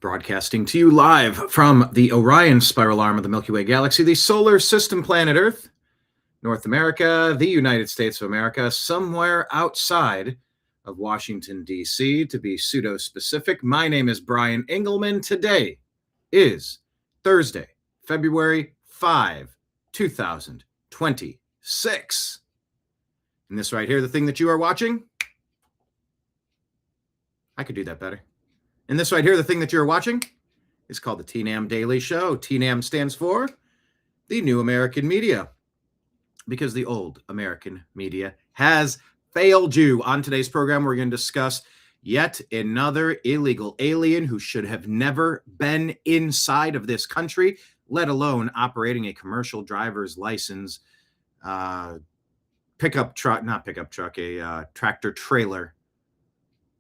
Broadcasting to you live from the Orion spiral arm of the Milky Way Galaxy, the solar system planet Earth, North America, the United States of America, somewhere outside of Washington, D.C., to be pseudo-specific. My name is BrianEngelman. Today is Thursday, February 5, 2026. And this right here, the thing that you are watching, I could do that better. And this right here, the thing that you're watching, is called the TNAM Daily Show. TNAM stands for the New American Media, because the old American media has failed you. On today's program, we're going to discuss yet another illegal alien who should have never been inside of this country, let alone operating a commercial driver's license tractor trailer.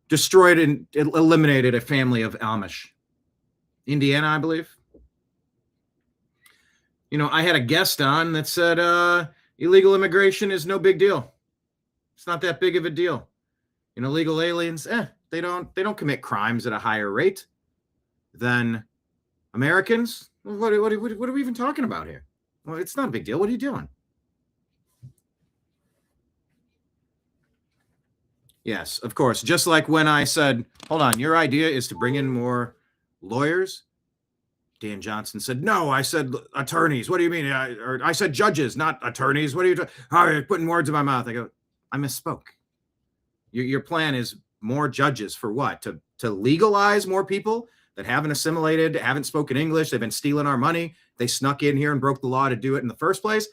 Destroyed and eliminated a family of Amish. Indiana, I believe. You know, I had a guest on that said illegal immigration is no big deal. It's not that big of a deal. You know, illegal aliens, they don't commit crimes at a higher rate than Americans. What are we even talking about here? Well, it's not a big deal. What are you doing? Yes, of course. Just like when I said, hold on, your idea is to bring in more lawyers. Dan Johnson said, no, I said attorneys. What do you mean? I said judges, not attorneys. What are you doing? Oh, you're putting words in my mouth. I go, I misspoke. Your plan is more judges for what? To legalize more people that haven't assimilated, haven't spoken English. They've been stealing our money. They snuck in here and broke the law to do it in the first place.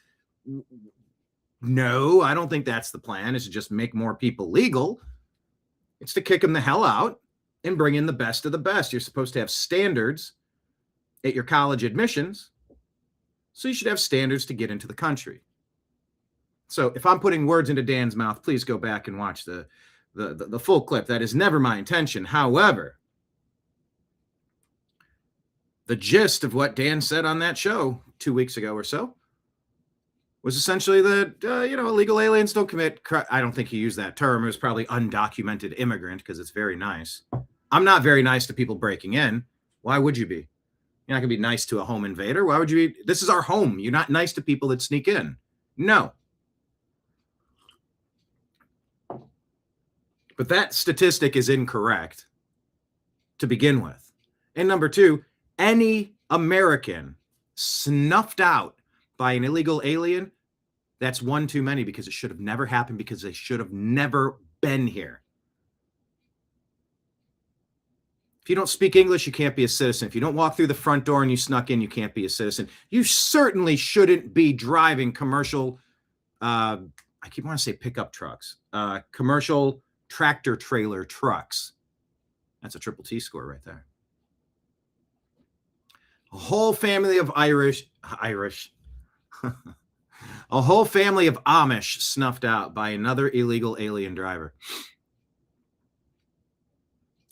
No, I don't think that's the plan, is to just make more people legal. It's to kick them the hell out and bring in the best of the best. You're supposed to have standards at your college admissions, so you should have standards to get into the country. So if I'm putting words into Dan's mouth, please go back and watch the full clip. That is never my intention. However, the gist of what Dan said on that show 2 weeks ago or so was essentially that, illegal aliens don't commit crime. I don't think he used that term. It was probably undocumented immigrant, because it's very nice. I'm not very nice to people breaking in. Why would you be? You're not going to be nice to a home invader. Why would you be? This is our home. You're not nice to people that sneak in. No. But that statistic is incorrect to begin with. And number two, any American snuffed out by an illegal alien, that's one too many, because it should have never happened, because they should have never been here. If you don't speak English, you can't be a citizen. If you don't walk through the front door and you snuck in, you can't be a citizen. You certainly shouldn't be driving commercial, I keep wanting to say pickup trucks, commercial tractor trailer trucks. That's a triple T score right there. A whole family of Irish, a whole family of Amish snuffed out by another illegal alien driver.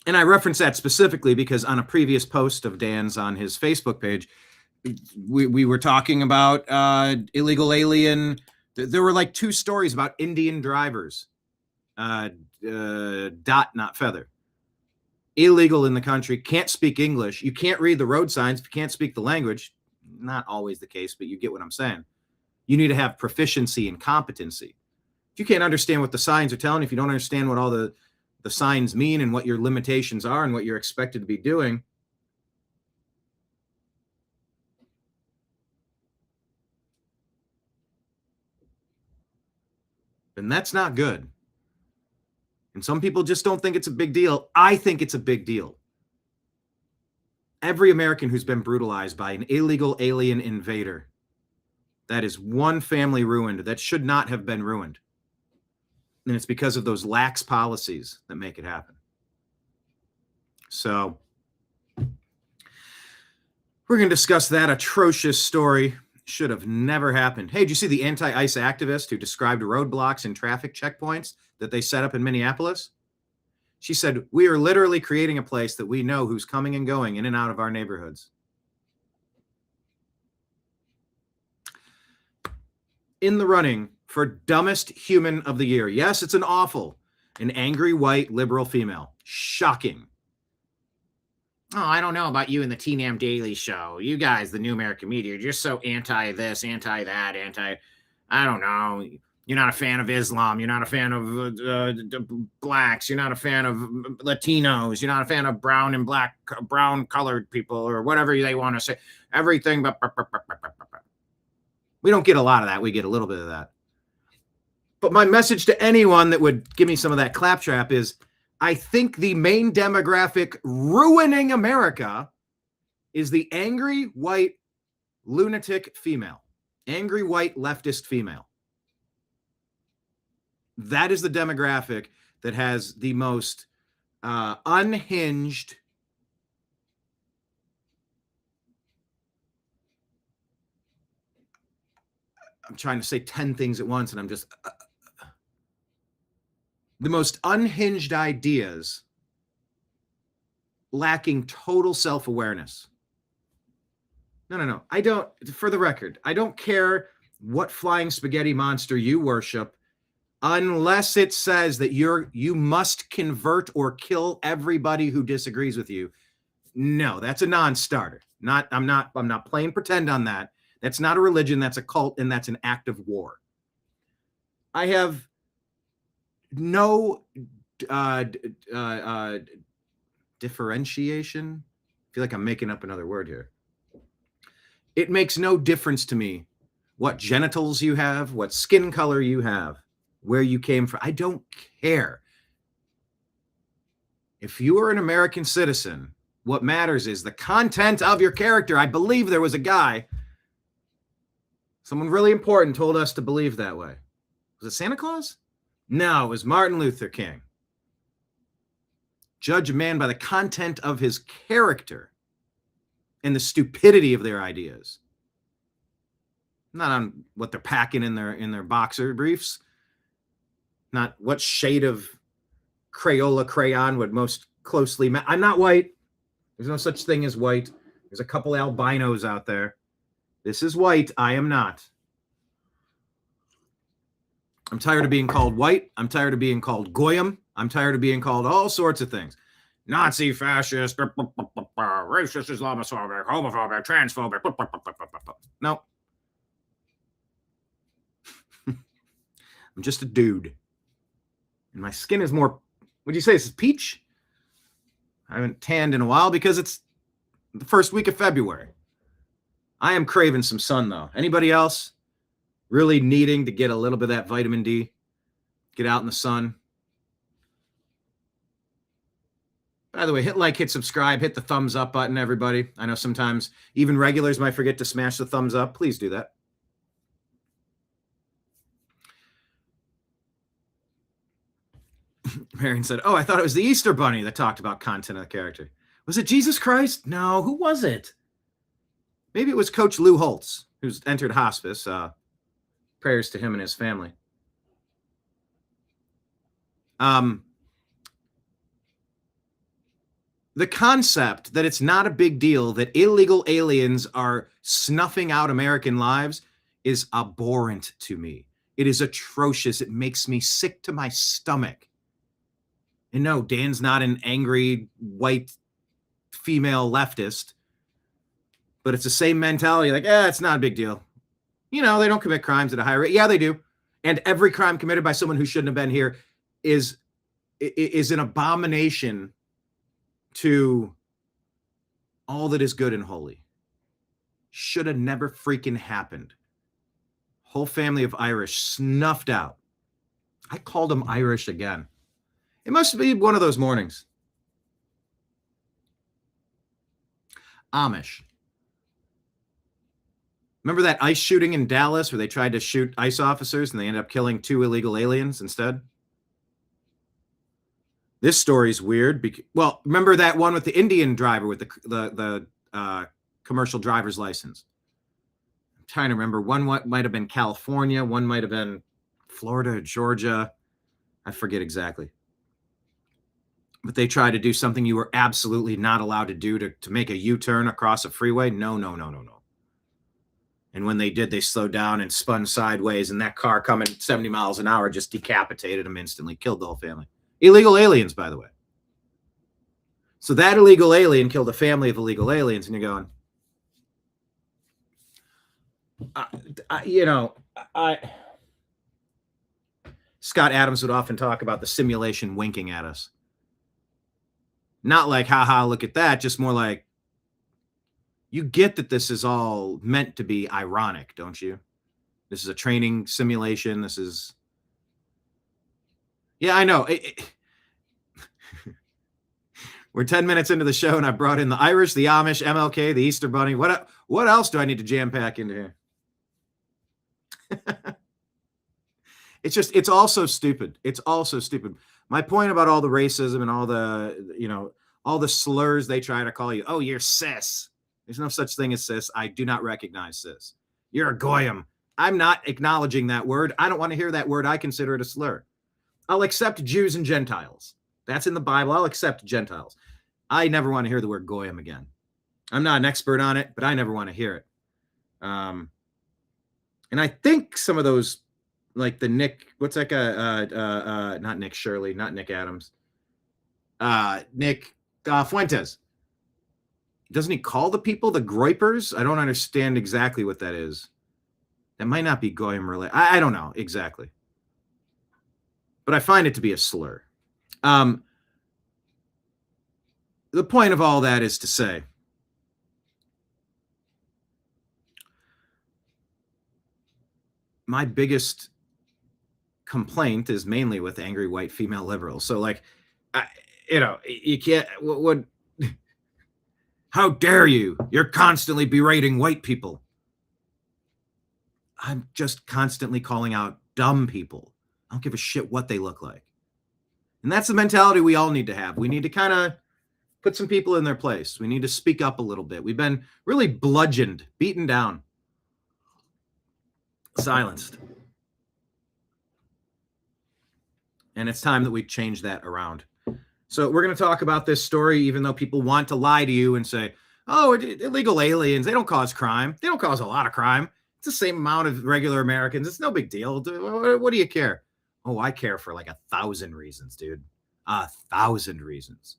And I reference that specifically because on a previous post of Dan's on his Facebook page, we were talking about illegal alien. There were like two stories about Indian drivers, dot, not feather. Illegal in the country, can't speak English. You can't read the road signs if you can't speak the language. Not always the case, but you get what I'm saying. You need to have proficiency and competency. If you can't understand what the signs are telling, if you don't understand what all the signs mean and what your limitations are and what you're expected to be doing, then that's not good. And some people just don't think it's a big deal. I think it's a big deal. Every American who's been brutalized by an illegal alien invader, that is one family ruined that should not have been ruined. And it's because of those lax policies that make it happen. So we're going to discuss that atrocious story. Should have never happened. Hey, did you see the anti-ICE activist who described roadblocks and traffic checkpoints that they set up in Minneapolis? She said, we are literally creating a place that we know who's coming and going in and out of our neighborhoods. In the running for dumbest human of the year. Yes, it's an angry white liberal female. Shocking. Oh, I don't know about you and the TNAM Daily Show. You guys, the New American Media, you're just so anti this, anti that, I don't know. You're not a fan of Islam. You're not a fan of blacks. You're not a fan of Latinos. You're not a fan of brown and black, brown colored people, or whatever they want to say. Everything but. We don't get a lot of that. We get a little bit of that. But my message to anyone that would give me some of that claptrap is, I think the main demographic ruining America is the angry white lunatic female, angry white leftist female. That is the demographic that has the most unhinged, I'm trying to say 10 things at once, and I'm just the most unhinged ideas, lacking total self-awareness. No. I don't, for the record, I don't care what flying spaghetti monster you worship, unless it says that you must convert or kill everybody who disagrees with you. No, that's a non-starter. I'm not playing pretend on that. That's not a religion, that's a cult, and that's an act of war. I have no differentiation. I feel like I'm making up another word here. It makes no difference to me what genitals you have, what skin color you have, where you came from. I don't care. If you are an American citizen, what matters is the content of your character. I believe there was a guy, someone really important told us to believe that way. Was it Santa Claus? No, it was Martin Luther King. Judge a man by the content of his character and the stupidity of their ideas. Not on what they're packing in their boxer briefs. Not what shade of Crayola crayon would most closely match. I'm not white. There's no such thing as white. There's a couple albinos out there. This is white. I am not. I'm tired of being called white. I'm tired of being called goyim. I'm tired of being called all sorts of things. Nazi, fascist, racist, Islamophobic, homophobic, transphobic. No. I'm just a dude. And my skin is more, would you say this is peach? I haven't tanned in a while because it's the first week of February. I am craving some sun, though. Anybody else really needing to get a little bit of that vitamin D? Get out in the sun. By the way, hit like, hit subscribe, hit the thumbs up button, everybody. I know sometimes even regulars might forget to smash the thumbs up. Please do that. Marion said, oh, I thought it was the Easter Bunny that talked about content of the character. Was it Jesus Christ? No, who was it? Maybe it was Coach Lou Holtz, who's entered hospice. Prayers to him and his family. The concept that it's not a big deal that illegal aliens are snuffing out American lives is abhorrent to me. It is atrocious. It makes me sick to my stomach. And no, Dan's not an angry white female leftist, but it's the same mentality. Like, it's not a big deal. You know, they don't commit crimes at a high rate. Yeah, they do. And every crime committed by someone who shouldn't have been here is an abomination to all that is good and holy. Should have never freaking happened. Whole family of Irish snuffed out. I called them Irish again. It must be one of those mornings. Amish. Remember that ICE shooting in Dallas where they tried to shoot ICE officers and they ended up killing 2 illegal aliens instead? This story's weird. Well, remember that one with the Indian driver with the commercial driver's license? I'm trying to remember. One might have been California. One might have been Florida, Georgia. I forget exactly. But they tried to do something you were absolutely not allowed to do to make a U-turn across a freeway. No. And when they did, they slowed down and spun sideways, and that car coming 70 miles an hour just decapitated them instantly, killed the whole family. Illegal aliens, by the way. So that illegal alien killed a family of illegal aliens, and you're going, Scott Adams would often talk about the simulation winking at us. Not like, haha, look at that, just more like, you get that this is all meant to be ironic, don't you? This is a training simulation. This is, yeah, I know. We're 10 minutes into the show, and I brought in the Irish, the Amish, MLK, the Easter Bunny. What else do I need to jam pack into here? It's all so stupid. It's all so stupid. My point about all the racism and all the slurs they try to call you. Oh, you're cis. There's no such thing as cis. I do not recognize cis. You're a goyim. I'm not acknowledging that word. I don't want to hear that word. I consider it a slur. I'll accept Jews and Gentiles. That's in the Bible. I'll accept Gentiles. I never want to hear the word goyim again. I'm not an expert on it, but I never want to hear it. And I think some of those, like the Nick, what's that guy? Not Nick Shirley, not Nick Adams. Nick Fuentes. Doesn't he call the people the groypers? I don't understand exactly what that is. That might not be goyim related. I don't know exactly. But I find it to be a slur. The point of all that is to say, my biggest complaint is mainly with angry white female liberals. So like, you can't, how dare you? You're constantly berating white people. I'm just constantly calling out dumb people. I don't give a shit what they look like. And that's the mentality we all need to have. We need to kind of put some people in their place. We need to speak up a little bit. We've been really bludgeoned, beaten down, silenced. And it's time that we change that around. So we're going to talk about this story, even though people want to lie to you and say, oh, illegal aliens, they don't cause crime. They don't cause a lot of crime. It's the same amount of regular Americans. It's no big deal. What do you care? Oh, I care for like 1,000 reasons, dude. 1,000 reasons.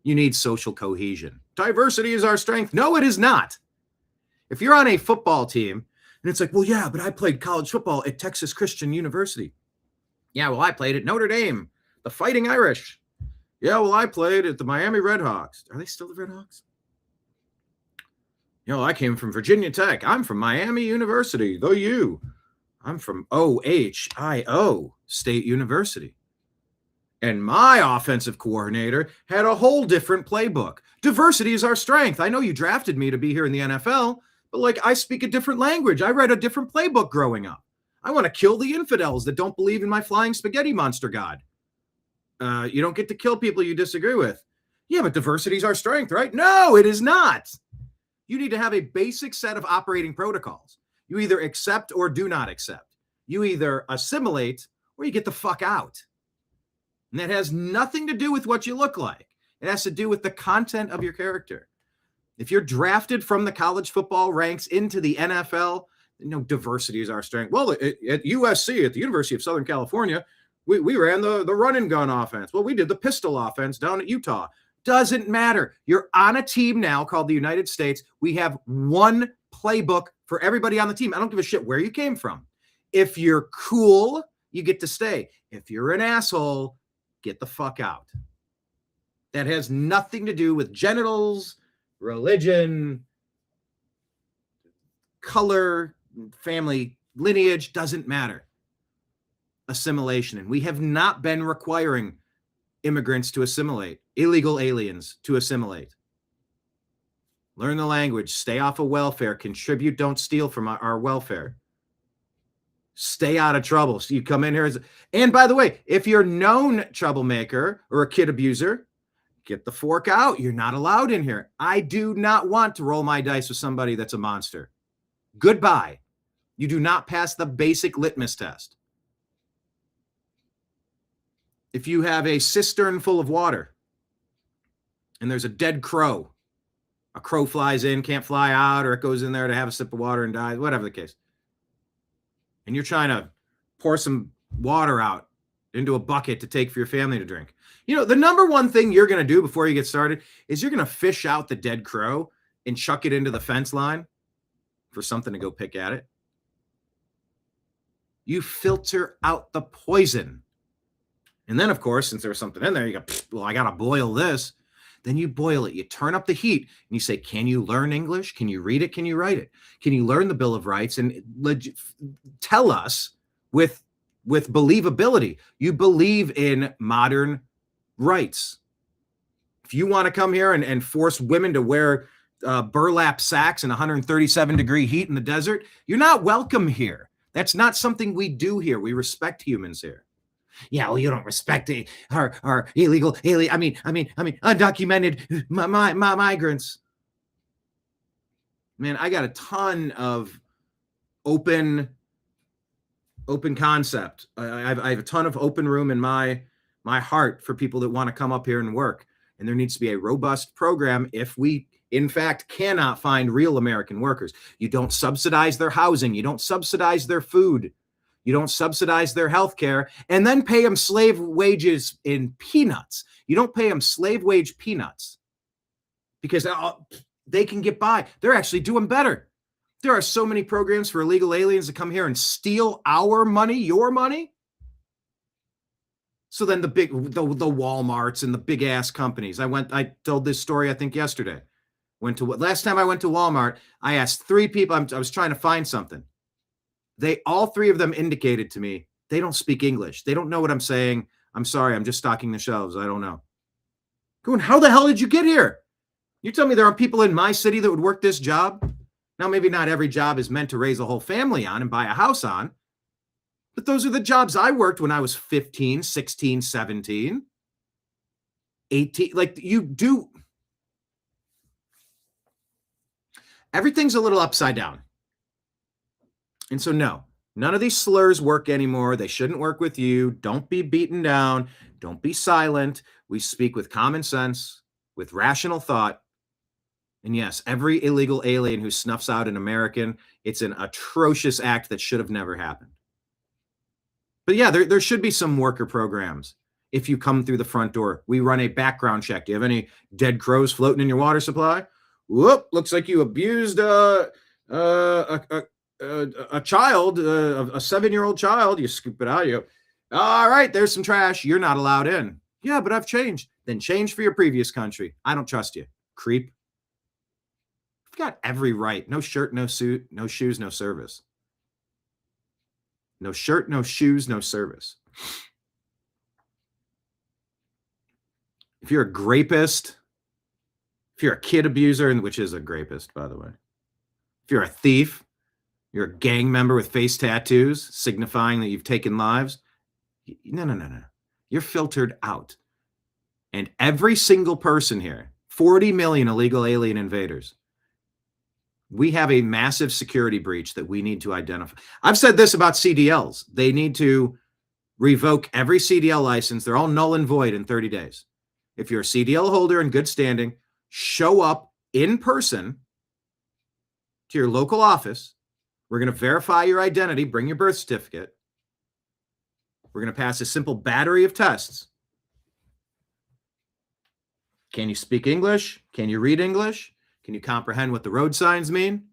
You need social cohesion. Diversity is our strength. No, it is not. If you're on a football team and it's like, well, yeah, but I played college football at Texas Christian University. Yeah, well, I played at Notre Dame, the Fighting Irish. Yeah, well, I played at the Miami Redhawks. Are they still the Redhawks? I came from Virginia Tech. I'm from Miami University, the U. I'm from OHIO State University. And my offensive coordinator had a whole different playbook. Diversity is our strength. I know you drafted me to be here in the NFL, but I speak a different language. I read a different playbook growing up. I want to kill the infidels that don't believe in my flying spaghetti monster god. You don't get to kill people you disagree with. Yeah, but diversity is our strength, right? No, it is not. You need to have a basic set of operating protocols. You either accept or do not accept. You either assimilate or you get the fuck out. And that has nothing to do with what you look like. It has to do with the content of your character. If you're drafted from the college football ranks into the NFL, diversity is our strength. Well, at USC, at the University of Southern California, we ran the run and gun offense. Well, we did the pistol offense down at Utah. Doesn't matter. You're on a team now called the United States. We have one playbook for everybody on the team. I don't give a shit where you came from. If you're cool, you get to stay. If you're an asshole, get the fuck out. That has nothing to do with genitals, religion, color, family lineage. Doesn't matter. Assimilation. And we have not been requiring immigrants to assimilate, illegal aliens to assimilate. Learn the language, stay off of welfare, contribute, don't steal from our welfare. Stay out of trouble. So you come in here and by the way, if you're known troublemaker or a kid abuser, get the fork out. You're not allowed in here. I do not want to roll my dice with somebody that's a monster. Goodbye. You do not pass the basic litmus test. If you have a cistern full of water and there's a dead crow, a crow flies in, can't fly out, or it goes in there to have a sip of water and dies, whatever the case. And you're trying to pour some water out into a bucket to take for your family to drink. You know, the number one thing you're going to do before you get started is you're going to fish out the dead crow and chuck it into the fence line for something to go pick at it. You filter out the poison. And then, of course, since there was something in there, you go, well, I got to boil this. Then you boil it. You turn up the heat and you say, can you learn English? Can you read it? Can you write it? Can you learn the Bill of Rights? And tell us with believability, you believe in modern rights. If you want to come here and force women to wear burlap sacks in 137-degree heat in the desert, you're not welcome here. That's not something we do here. We respect humans here. Yeah, well, you don't respect our illegal alien. I mean, undocumented migrants. Man, I got a ton of open concept. I have a ton of open room in my heart for people that want to come up here and work. And there needs to be a robust program if we, in fact, cannot find real American workers. You don't subsidize their housing. You don't subsidize their food. You don't subsidize their health care and then pay them slave wages in peanuts. You don't pay them slave wage peanuts because they can get by. They're actually doing better. There are so many programs for illegal aliens to come here and steal our money, your money. So then the Walmarts and the big ass companies. I told this story, I think yesterday. Last time I went to Walmart, I asked 3 people, I was trying to find something. All 3 of them indicated to me, they don't speak English. They don't know what I'm saying. I'm sorry, I'm just stocking the shelves. I don't know. Going, how the hell did you get here? You tell me there are people in my city that would work this job? Now, maybe not every job is meant to raise a whole family on and buy a house on, but those are the jobs I worked when I was 15, 16, 17, 18. Like, you do. Everything's a little upside down. And so, no, none of these slurs work anymore. They shouldn't work with you. Don't be beaten down. Don't be silent. We speak with common sense, with rational thought. And yes, every illegal alien who snuffs out an American, it's an atrocious act that should have never happened. But yeah, there should be some worker programs. If you come through the front door, we run a background check. Do you have any dead crows floating in your water supply? Whoop, looks like you abused a child, a 7-year-old child. You scoop it out. You go, all right, there's some trash. You're not allowed in. Yeah, but I've changed. Then change for your previous country. I don't trust you, creep. You've got every right. No shirt, no suit, no shoes, no service. No shirt, no shoes, no service. If you're a grapist, if you're a kid abuser, which is a grapist, by the way, if you're a thief, you're a gang member with face tattoos signifying that you've taken lives, no. You're filtered out. And every single person here, 40 million illegal alien invaders, we have a massive security breach that we need to identify. I've said this about CDLs. They need to revoke every CDL license. They're all null and void in 30 days. If you're a CDL holder in good standing, show up in person to your local office. We're going to verify your identity. Bring your birth certificate. We're going to pass a simple battery of tests. Can you speak English? Can you read English? Can you comprehend what the road signs mean?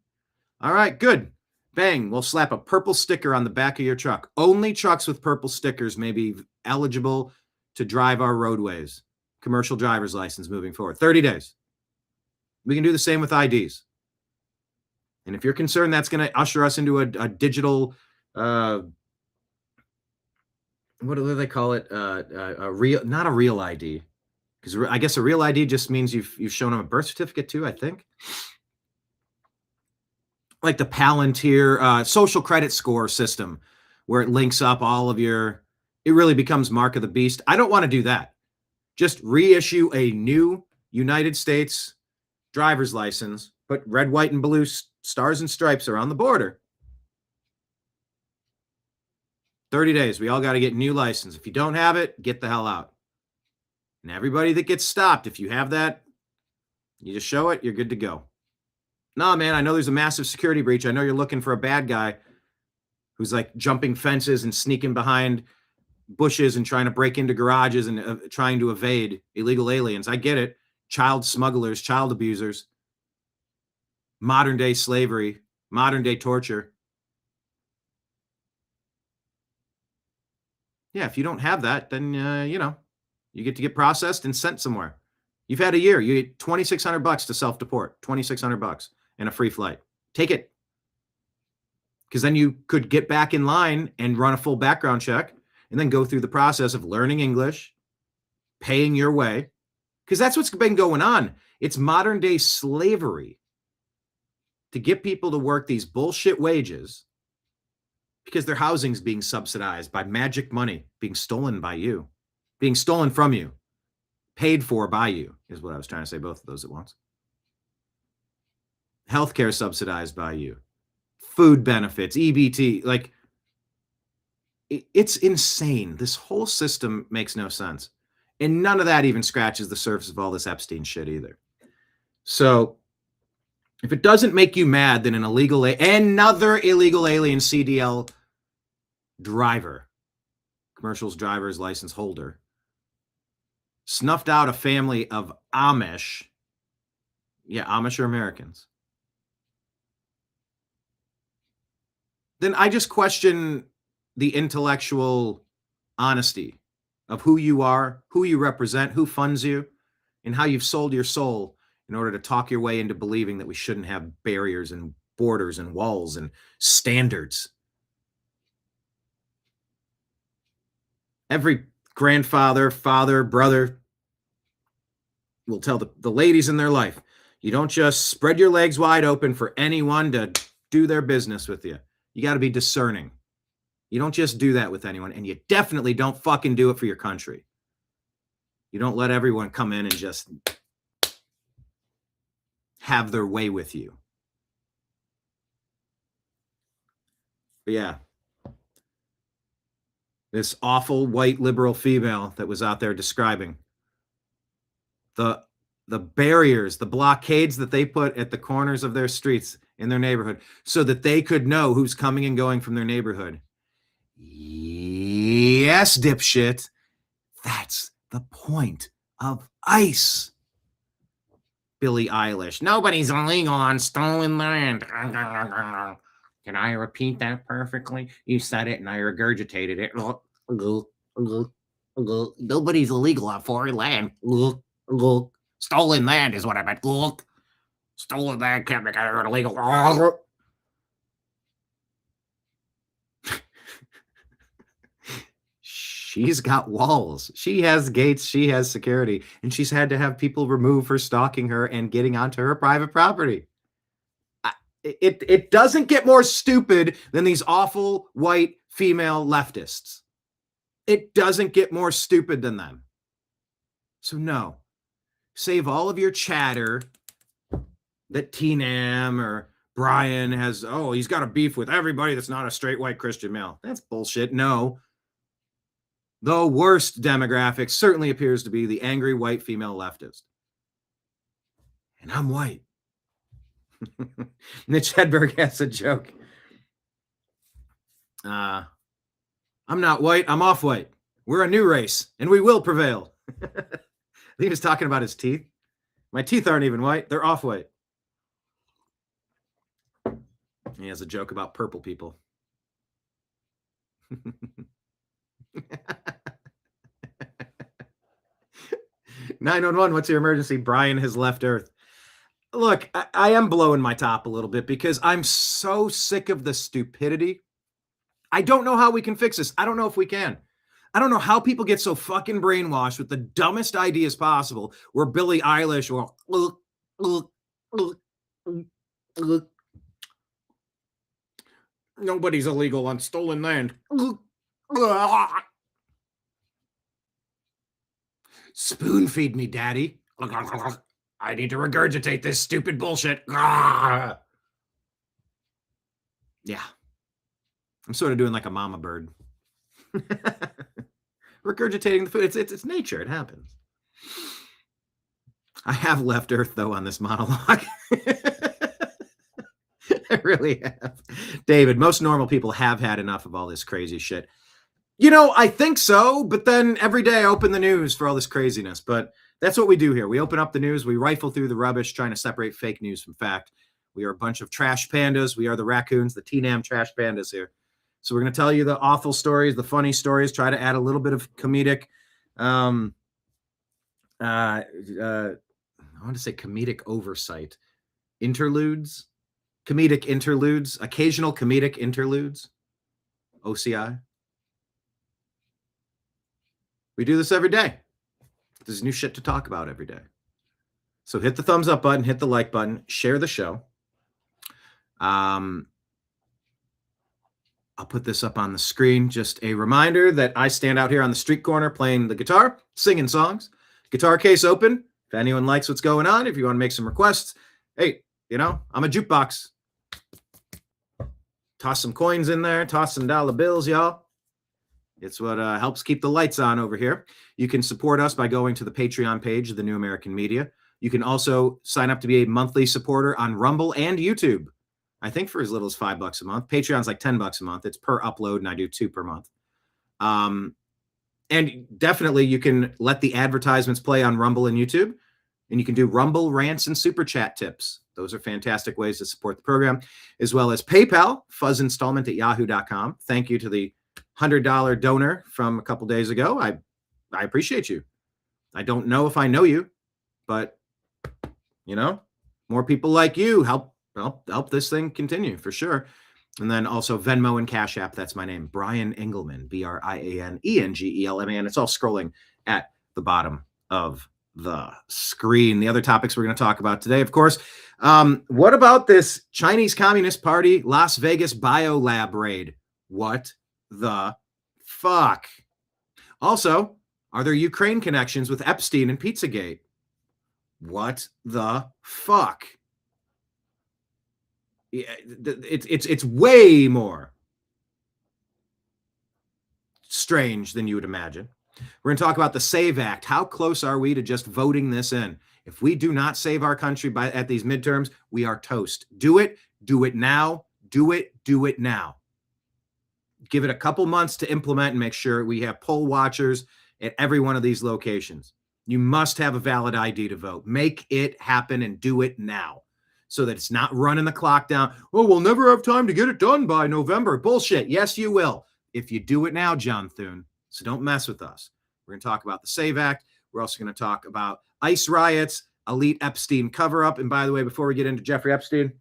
All right, good. Bang, we'll slap a purple sticker on the back of your truck. Only trucks with purple stickers may be eligible to drive our roadways. Commercial driver's license moving forward. 30 days. We can do the same with IDs. And if you're concerned that's going to usher us into a digital, what do they call it? Not a real ID. Because I guess a real ID just means you've shown them a birth certificate too, I think. Like the Palantir social credit score system, where it links up all of it really becomes mark of the beast. I don't want to do that. Just reissue a new United States driver's license, put red, white, and blue stars and stripes around the border. 30 days. We all got to get a new license. If you don't have it, get the hell out. And everybody that gets stopped, if you have that, you just show it, you're good to go. No, man, I know there's a massive security breach. I know you're looking for a bad guy who's like jumping fences and sneaking behind bushes and trying to break into garages and trying to evade illegal aliens. I get it. Child smugglers, child abusers, modern day slavery, modern day torture. Yeah, if you don't have that, then, you get to get processed and sent somewhere. You've had a year. You get $2,600 to self-deport, $2,600 and a free flight. Take it. Because then you could get back in line and run a full background check and then go through the process of learning English, paying your way. Because that's what's been going on. It's modern day slavery to get people to work these bullshit wages because their housing's being subsidized by magic money being stolen by you, being stolen from you, paid for by you, is what I was trying to say, both of those at once. Healthcare subsidized by you, food benefits, EBT, like it's insane. This whole system makes no sense. And none of that even scratches the surface of all this Epstein shit either. So if it doesn't make you mad that another illegal alien CDL driver, commercials driver's license holder, snuffed out a family of Amish. Yeah, Amish are Americans. Then I just question the intellectual honesty of who you are, who you represent, who funds you, and how you've sold your soul in order to talk your way into believing that we shouldn't have barriers and borders and walls and standards. Every grandfather, father, brother will tell the ladies in their life, you don't just spread your legs wide open for anyone to do their business with you. You got to be discerning. You don't just do that with anyone, and you definitely don't fucking do it for your country. You don't let everyone come in and just have their way with you. But yeah, this awful white liberal female that was out there describing the barriers, the blockades that they put at the corners of their streets in their neighborhood so that they could know who's coming and going from their neighborhood. Yes, dipshit. That's the point of ICE. Billie Eilish. Nobody's illegal on stolen land. Can I repeat that perfectly? You said it and I regurgitated it. Nobody's illegal on foreign land. Stolen land is what I meant. Stolen land can't make it illegal. She's got walls. She has gates. She has security. And she's had to have people remove her stalking her and getting onto her private property. It doesn't get more stupid than these awful white female leftists. It doesn't get more stupid than them. So no, save all of your chatter that TNAM or Brian has, he's got a beef with everybody that's not a straight white Christian male. That's bullshit. No. The worst demographic certainly appears to be the angry white female leftist. And I'm white. Mitch Hedberg has a joke. I'm not white, I'm off-white. We're a new race, and we will prevail. I think he was talking about his teeth. My teeth aren't even white, they're off-white. He has a joke about purple people. 911, what's your emergency? Brian has left Earth. Look, I am blowing my top a little bit because I'm so sick of the stupidity. I don't know how we can fix this. I don't know if we can. I don't know how people get so fucking brainwashed with the dumbest ideas possible where Billie Eilish will nobody's illegal on stolen land. Spoon feed me, daddy. I need to regurgitate this stupid bullshit. Yeah. I'm sort of doing like a mama bird. Regurgitating the food. It's nature. It happens. I have left Earth, though, on this monologue. I really have. David, most normal people have had enough of all this crazy shit. I think so, but then every day I open the news for all this craziness. But that's what we do here. We open up the news, we rifle through the rubbish, trying to separate fake news from fact. We are a bunch of trash pandas. We are the raccoons, the TNAM trash pandas here. So we're going to tell you the awful stories, the funny stories, try to add a little bit of comedic, I want to say comedic oversight, interludes, occasional comedic interludes, OCI. We do this every day. There's new shit to talk about every day. So hit the thumbs up button, hit the like button, share the show. I'll put this up on the screen. Just a reminder that I stand out here on the street corner playing the guitar, singing songs, guitar case open. If anyone likes what's going on, if you want to make some requests, hey, I'm a jukebox. Toss some coins in there, toss some dollar bills, y'all. It's what helps keep the lights on over here. You can support us by going to the Patreon page of the New American Media. You can also sign up to be a monthly supporter on Rumble and YouTube. I think for as little as $5 a month. Patreon's like $10 a month. It's per upload, and I do 2 per month. And definitely you can let the advertisements play on Rumble and YouTube, and you can do Rumble rants and super chat tips. Those are fantastic ways to support the program, as well as PayPal, fuzzinstallment@yahoo.com. Thank you to the $100 donor from a couple days ago. I appreciate you. I don't know if I know you, but more people like you help this thing continue for sure. And then also Venmo and Cash App. That's my name, BrianEngelman, BrianEngelman. It's all scrolling at the bottom of the screen. The other topics we're going to talk about today, of course. What about this Chinese Communist Party Las Vegas Biolab raid? What the fuck? Also, are there Ukraine connections with Epstein and Pizzagate? What the fuck? It's way more strange than you would imagine. We're going to talk about the SAVE Act. How close are we to just voting this in? If we do not save our country at these midterms, we are toast. Do it now. Do it now. Give it a couple months to implement and make sure we have poll watchers at every one of these locations. You must have a valid ID to vote. Make it happen and do it now so that it's not running the clock down. Oh, we'll never have time to get it done by November. Bullshit. Yes, you will. If you do it now, John Thune. So don't mess with us. We're going to talk about the SAVE Act. We're also going to talk about ICE riots, elite Epstein cover-up. And by the way, before we get into Jeffrey Epstein,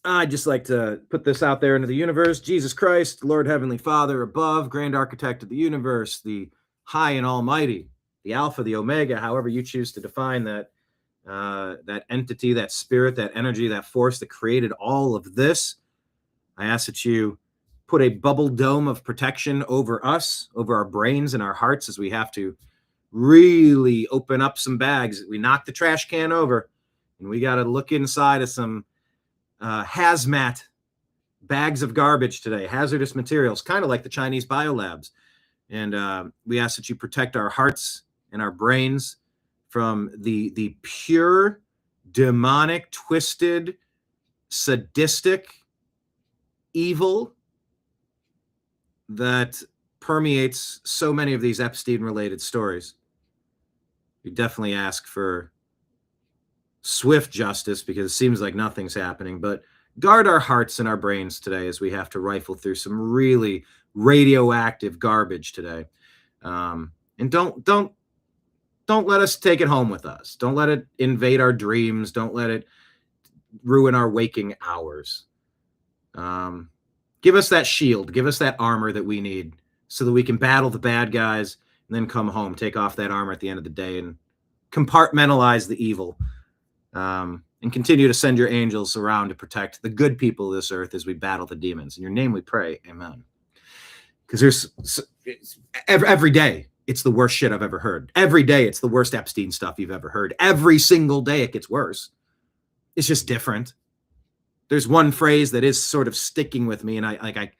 I'd just like to put this out there into the universe. Jesus Christ, Lord Heavenly Father above, grand architect of the universe, the high and almighty, the Alpha, the Omega, however you choose to define that, that entity, that spirit, that energy, that force that created all of this. I ask that you put a bubble dome of protection over us, over our brains and our hearts, as we have to really open up some bags. We knock the trash can over, and we got to look inside of some hazmat bags of garbage today, hazardous materials, kind of like the Chinese biolabs. And we ask that you protect our hearts and our brains from the pure, demonic, twisted, sadistic evil that permeates so many of these Epstein-related stories. We definitely ask for swift justice because it seems like nothing's happening, but guard our hearts and our brains today as we have to rifle through some really radioactive garbage today. And don't let us take it home with us. Don't let it invade our dreams. Don't let it ruin our waking hours. Give us that shield. Give us that armor that we need so that we can battle the bad guys and then come home, take off that armor at the end of the day and compartmentalize the evil. And continue to send your angels around to protect the good people of this earth as we battle the demons. In your name we pray, amen. Because there's every day, it's the worst shit I've ever heard. Every day, it's the worst Epstein stuff you've ever heard. Every single day, it gets worse. It's just different. There's one phrase that is sort of sticking with me, and I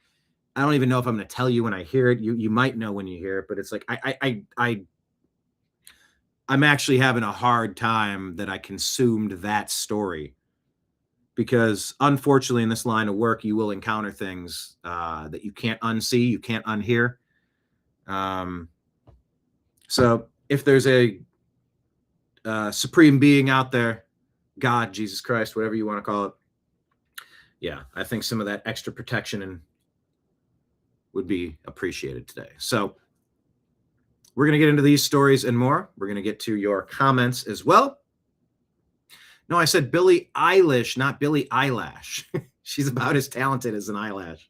don't even know if I'm going to tell you when I hear it. You might know when you hear it, but it's like I'm actually having a hard time that I consumed that story because unfortunately in this line of work, you will encounter things that you can't unsee, you can't unhear. So if there's a supreme being out there, God, Jesus Christ, whatever you want to call it, yeah, I think some of that extra protection would be appreciated today. So we're going to get into these stories and more. We're going to get to your comments as well. No, I said Billie Eilish, not Billie Eyelash. She's about as talented as an eyelash.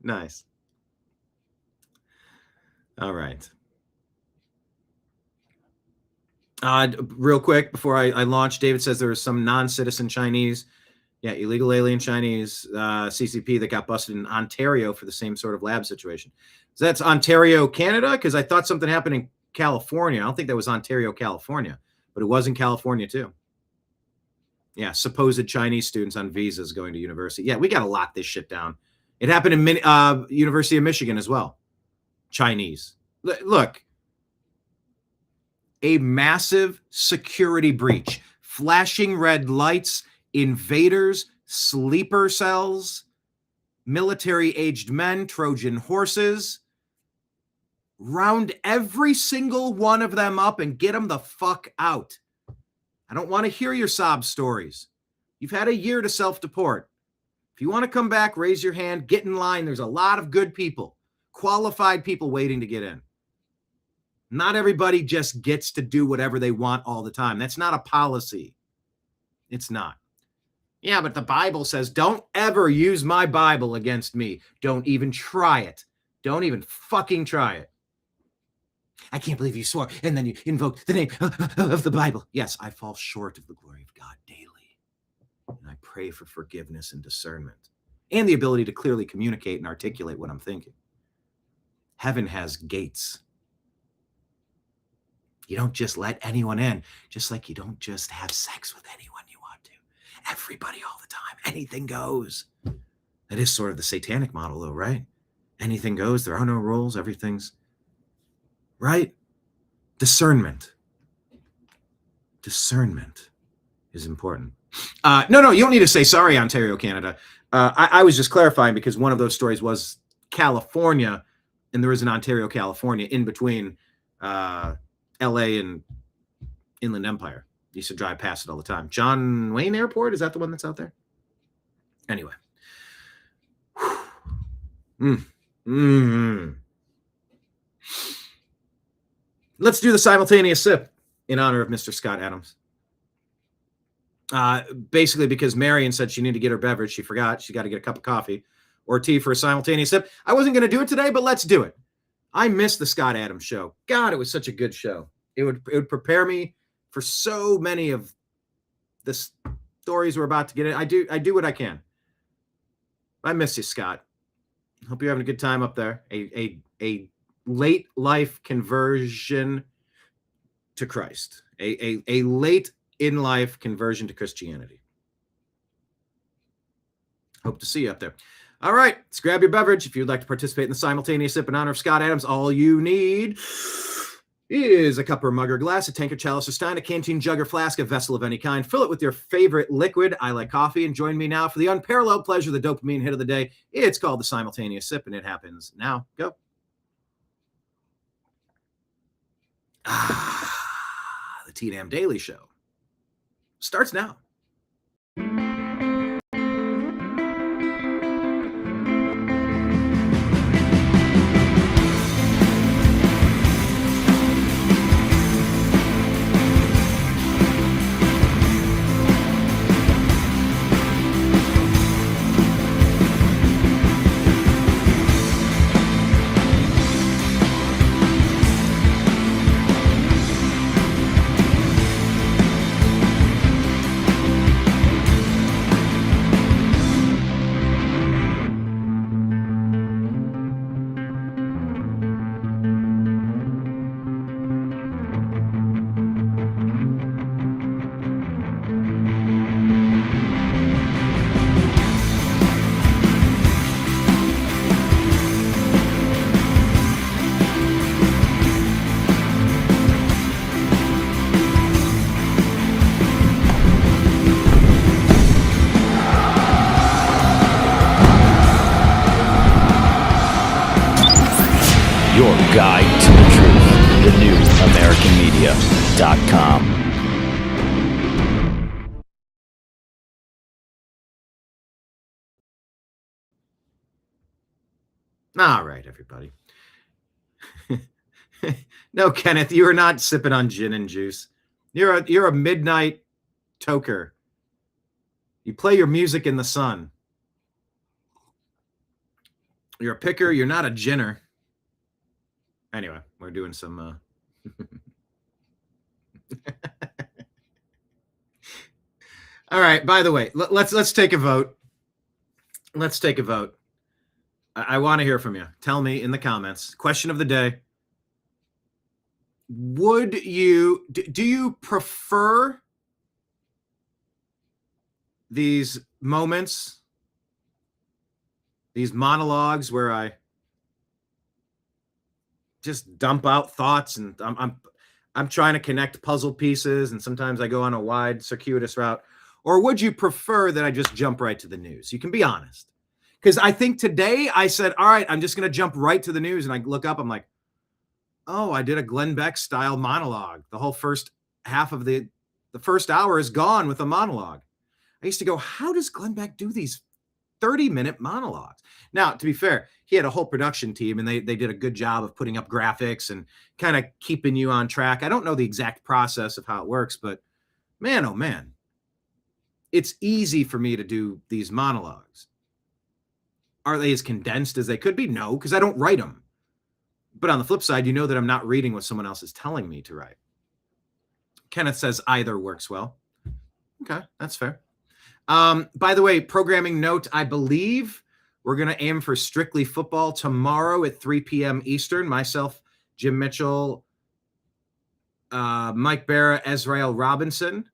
Nice. All right. Real quick, before I launch, David says there was some non-citizen Chinese, illegal alien Chinese CCP that got busted in Ontario for the same sort of lab situation. So that's Ontario, Canada? Because I thought something happened in California. I don't think that was Ontario, California, but it was in California too. Yeah, supposed Chinese students on visas going to university. Yeah, we got to lock this shit down. It happened in University of Michigan as well. Chinese. Look, a massive security breach, flashing red lights, invaders, sleeper cells, military-aged men, Trojan horses. Round every single one of them up and get them the fuck out. I don't want to hear your sob stories. You've had a year to self-deport. If you want to come back, raise your hand, get in line. There's a lot of good people, qualified people waiting to get in. Not everybody just gets to do whatever they want all the time. That's not a policy. It's not. Yeah, but the Bible says, don't ever use my Bible against me. Don't even try it. Don't even fucking try it. I can't believe you swore, and then you invoked the name of the Bible. Yes, I fall short of the glory of God daily. And I pray for forgiveness and discernment and the ability to clearly communicate and articulate what I'm thinking. Heaven has gates. You don't just let anyone in, just like you don't just have sex with anyone you want to. Everybody all the time. Anything goes. That is sort of the satanic model, though, right? Anything goes. There are no rules. Everything's right. Discernment. Discernment is important. No, you don't need to say sorry, Ontario, Canada. I was just clarifying because one of those stories was California, and there is an Ontario, California in between LA and Inland Empire. You used to drive past it all the time. John Wayne Airport, is that the one that's out there? Anyway. Let's do the simultaneous sip in honor of Mr. Scott Adams. Basically because Marion said she needed to get her beverage. She forgot. She got to get a cup of coffee or tea for a simultaneous sip. I wasn't going to do it today, but let's do it. I missed the Scott Adams show. God, it was such a good show. It would prepare me for so many of the stories we're about to get in. I do what I can. I miss you, Scott. Hope you're having a good time up there. A late life conversion to Christ. A late in life conversion to Christianity. Hope to see you up there. All right, let's grab your beverage. If you'd like to participate in the simultaneous sip in honor of Scott Adams, all you need is a cup or mug or glass, a tankard, chalice or stein, a canteen, jug or flask, a vessel of any kind. Fill it with your favorite liquid. I like coffee. And join me now for the unparalleled pleasure, the dopamine hit of the day. It's called the simultaneous sip, and it happens now. Go. The TNAM Daily Show starts now. your guide to the truth. TheNewAmericanMedia.com. All right, everybody. No, Kenneth, you are not sipping on gin and juice. You're a midnight toker. You play your music in the sun. You're a picker. You're not a ginner. Anyway, we're doing some. All right. By the way, let's take a vote. Let's take a vote. I want to hear from you. Tell me in the comments. Question of the day. Do you prefer these moments, these monologues where I just dump out thoughts and I'm trying to connect puzzle pieces and sometimes I go on a wide circuitous route? Or would you prefer that I just jump right to the news? You can be honest. Because I think today I said, all right, I'm just going to jump right to the news. And I look up, I'm like, oh, I did a Glenn Beck style monologue. The whole first half of the first hour is gone with a monologue. I used to go, how does Glenn Beck do these 30-minute monologues? Now, to be fair, he had a whole production team and they did a good job of putting up graphics and kind of keeping you on track. I don't know the exact process of how it works, but man, oh man, it's easy for me to do these monologues. Are they as condensed as they could be? No, because I don't write them. But on the flip side, you know that I'm not reading what someone else is telling me to write. Kenneth says either works well. Okay, that's fair. By the way, programming note, I believe we're going to aim for Strictly Football tomorrow at 3 p.m. Eastern. Myself, Jim Mitchell, Mike Barra, Ezrael Robinson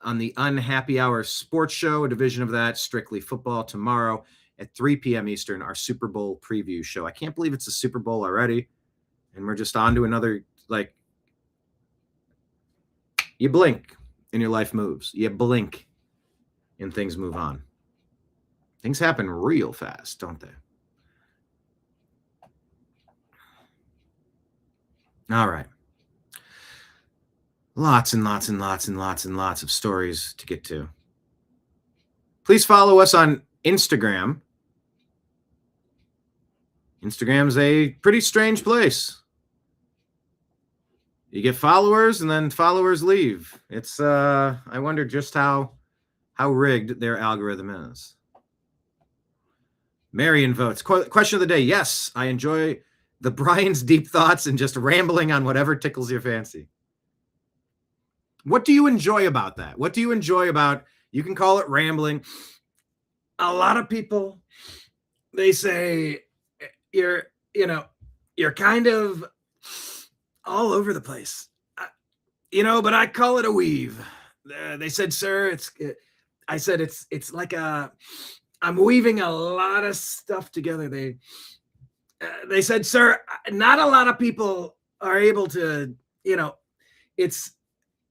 on the Unhappy Hour Sports Show, a division of that, Strictly Football tomorrow at 3 p.m. Eastern, our Super Bowl preview show. I can't believe it's the Super Bowl already. And we're just on to another, like, you blink and your life moves. You blink and things move on. Things happen real fast, don't they? All right. Lots and lots and lots and lots and lots of stories to get to. Please follow us on Instagram. Instagram's a pretty strange place. You get followers and then followers leave. It's I wonder just how rigged their algorithm is. Marion votes. Question of the day. Yes, I enjoy the Brian's deep thoughts and just rambling on whatever tickles your fancy. What do you enjoy about that? What do you enjoy about, you can call it rambling. A lot of people, they say you're kind of all over the place, but I call it a weave. They said, sir, I said, it's like I'm weaving a lot of stuff together. They said, sir, not a lot of people are able to, it's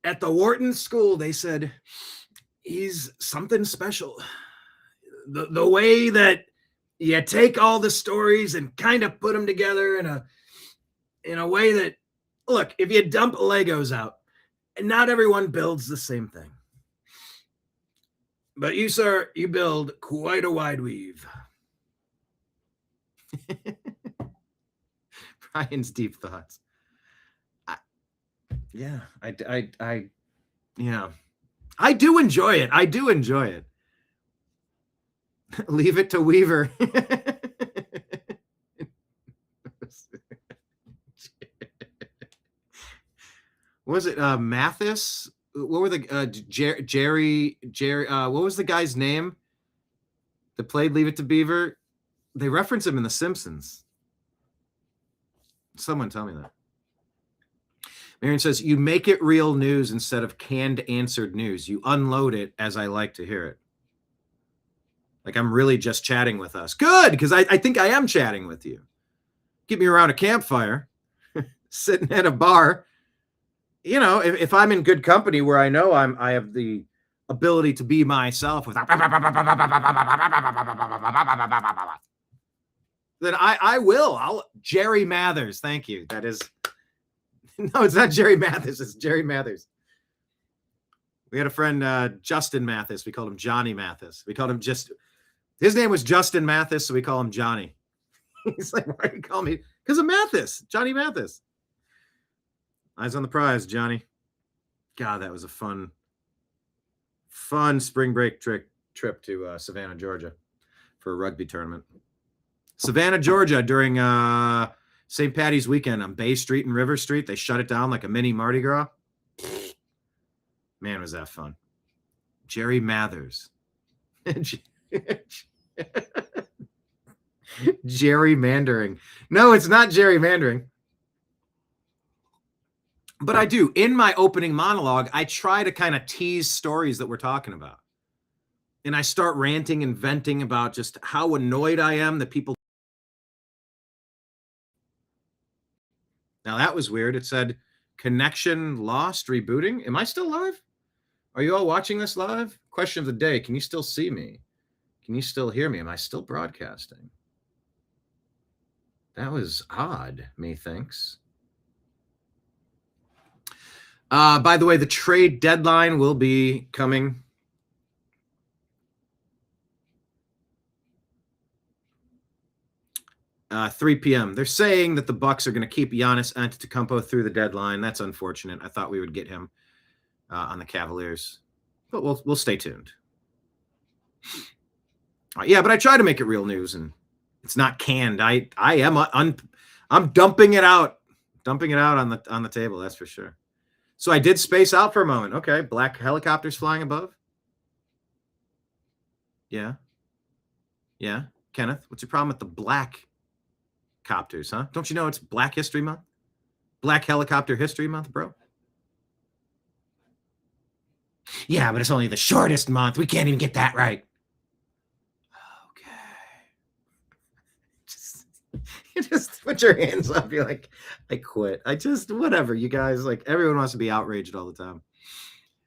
at the Wharton School. They said, he's something special. The way that you take all the stories and kind of put them together in a way that, look, if you dump Legos out, not everyone builds the same thing. But you, sir, you build quite a wide weave. Brian's deep thoughts. I do enjoy it. I do enjoy it. Leave it to Weaver. Was it Mathis? What were the Jerry? What was the guy's name that played Leave It to Beaver? They reference him in The Simpsons. Someone tell me that. Marion says, you make it real news instead of canned answered news. You unload it as I like to hear it. Like I'm really just chatting with us. Good, because I think I am chatting with you. Get me around a campfire, sitting at a bar. If I'm in good company where I know I have the ability to be myself without then I will. Jerry Mathers. Thank you. That is, no, it's not Jerry Mathers. It's Jerry Mathers. We had a friend, Justin Mathis. We called him Johnny Mathis. We called him his name was Justin Mathis, so we call him Johnny. He's like, why do you call me? Because of Mathis, Johnny Mathis. Eyes on the prize, Johnny. God, that was a fun spring break trip to Savannah, Georgia for a rugby tournament. Savannah, Georgia during St. Patty's weekend on Bay Street and River Street. They shut it down like a mini Mardi Gras. Man, was that fun. Jerry Mathers. Gerrymandering. No, it's not gerrymandering. But I do. In my opening monologue, I try to kind of tease stories that we're talking about. And I start ranting and venting about just how annoyed I am that people. Now that was weird. It said connection lost, rebooting. Am I still live? Are you all watching this live? Question of the day. Can you still see me? Can you still hear me? Am I still broadcasting? That was odd, methinks. By the way, the trade deadline will be coming. – 3 p.m. They're saying that the Bucks are going to keep Giannis Antetokounmpo through the deadline. That's unfortunate. I thought we would get him on the Cavaliers, but we'll stay tuned. Yeah, but I try to make it real news, and it's not canned. I'm dumping it out on the table. That's for sure. So I did space out for a moment. Okay, black helicopters flying above. Yeah. Kenneth, what's your problem with the black copters, huh? Don't you know it's Black History Month? Black Helicopter History Month, bro. Yeah, but it's only the shortest month. We can't even get that right. Okay. Just put your hands up. You're like, I quit. Whatever, you guys. Like, everyone wants to be outraged all the time.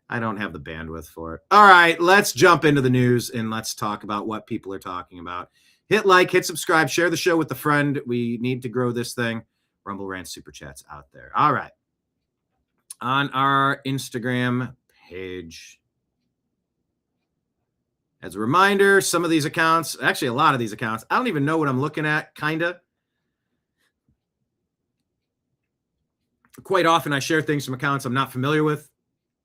I don't have the bandwidth for it. All right, let's jump into the news and let's talk about what people are talking about. Hit like, hit subscribe, share the show with a friend. We need to grow this thing. Rumble Rant Super Chats out there. All right. On our Instagram page. As a reminder, some of these accounts, actually a lot of these accounts, I don't even know what I'm looking at, kind of. Quite often I share things from accounts I'm not familiar with.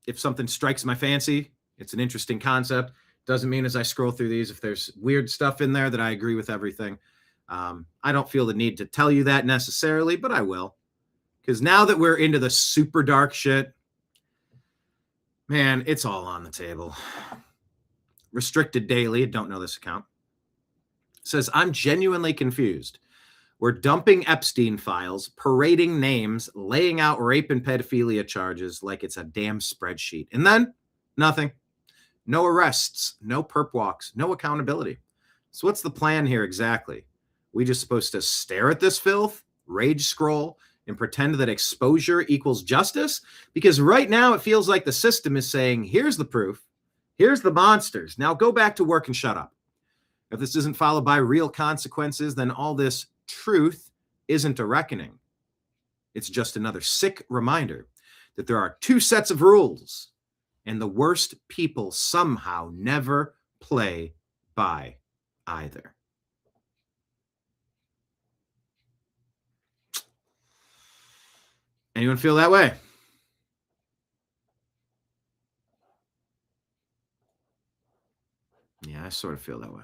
If something strikes my fancy, it's an interesting concept. Doesn't mean as I scroll through these, if there's weird stuff in there that I agree with everything. I don't feel the need to tell you that necessarily, but I will. Because now that we're into the super dark shit, man, it's all on the table. Restricted Daily, don't know this account, says, I'm genuinely confused. We're dumping Epstein files, parading names, laying out rape and pedophilia charges like it's a damn spreadsheet. And then nothing. No arrests, no perp walks, no accountability. So what's the plan here exactly? We just supposed to stare at this filth, rage scroll, and pretend that exposure equals justice? Because right now it feels like the system is saying, here's the proof, here's the monsters. Now go back to work and shut up. If this isn't followed by real consequences, then all this truth isn't a reckoning. It's just another sick reminder that there are two sets of rules, and the worst people somehow never play by either. Anyone feel that way? Yeah, I sort of feel that way.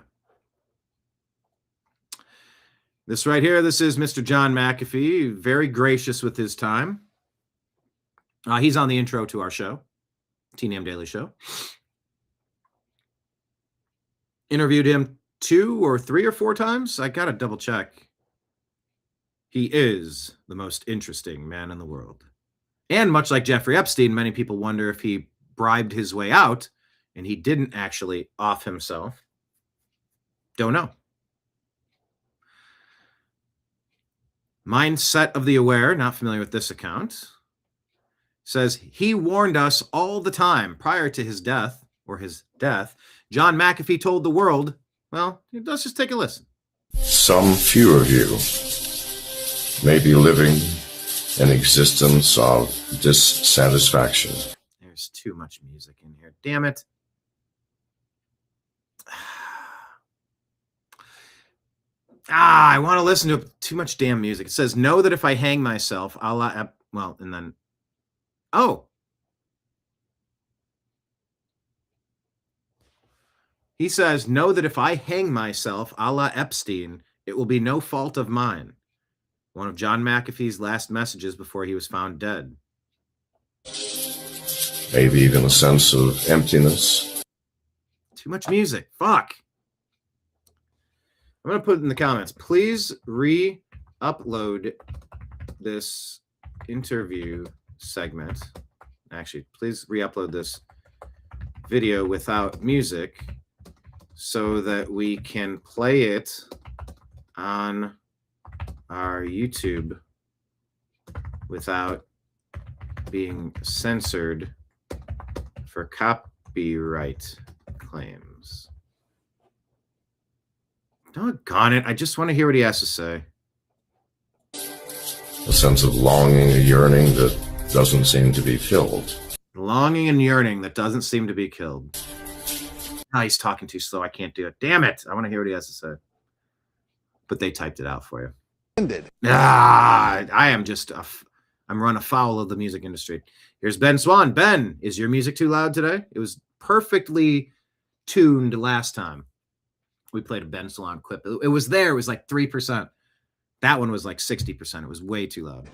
This right here, this is Mr. John McAfee, very gracious with his time. He's on the intro to our show, TNAM Daily Show. Interviewed him 2 or 3 or 4 times. I got to double check. He is the most interesting man in the world. And much like Jeffrey Epstein, many people wonder if he bribed his way out and he didn't actually off himself. Don't know. Mindset of the Aware, not familiar with this account, says he warned us all the time prior to his death, or his death. John McAfee told the world, well, let's just take a listen. Some few of you may be living an existence of dissatisfaction. There's too much music in here. Damn it. I want to listen to too much damn music. It says, know that if I hang myself, well, and then, oh. He says, know that if I hang myself, a la Epstein, it will be no fault of mine. One of John McAfee's last messages before he was found dead. Maybe even a sense of emptiness. Too much music. Fuck. I'm going to put it in the comments. Please re-upload this interview segment. Actually, please re-upload this video without music so that we can play it on our YouTube without being censored for copyright claims. Doggone it. I just want to hear what he has to say. A sense of longing, a yearning that doesn't seem to be filled. Longing and yearning that doesn't seem to be killed. He's talking too slow. I can't do it. Damn it. I want to hear what he has to say. But they typed it out for you. I am just I'm run afoul of the music industry. Here's Ben Swan. Ben, is your music too loud today? It was perfectly tuned last time we played a Ben Swan clip. It was there. It was like 3%. That one was like 60%. It was way too loud.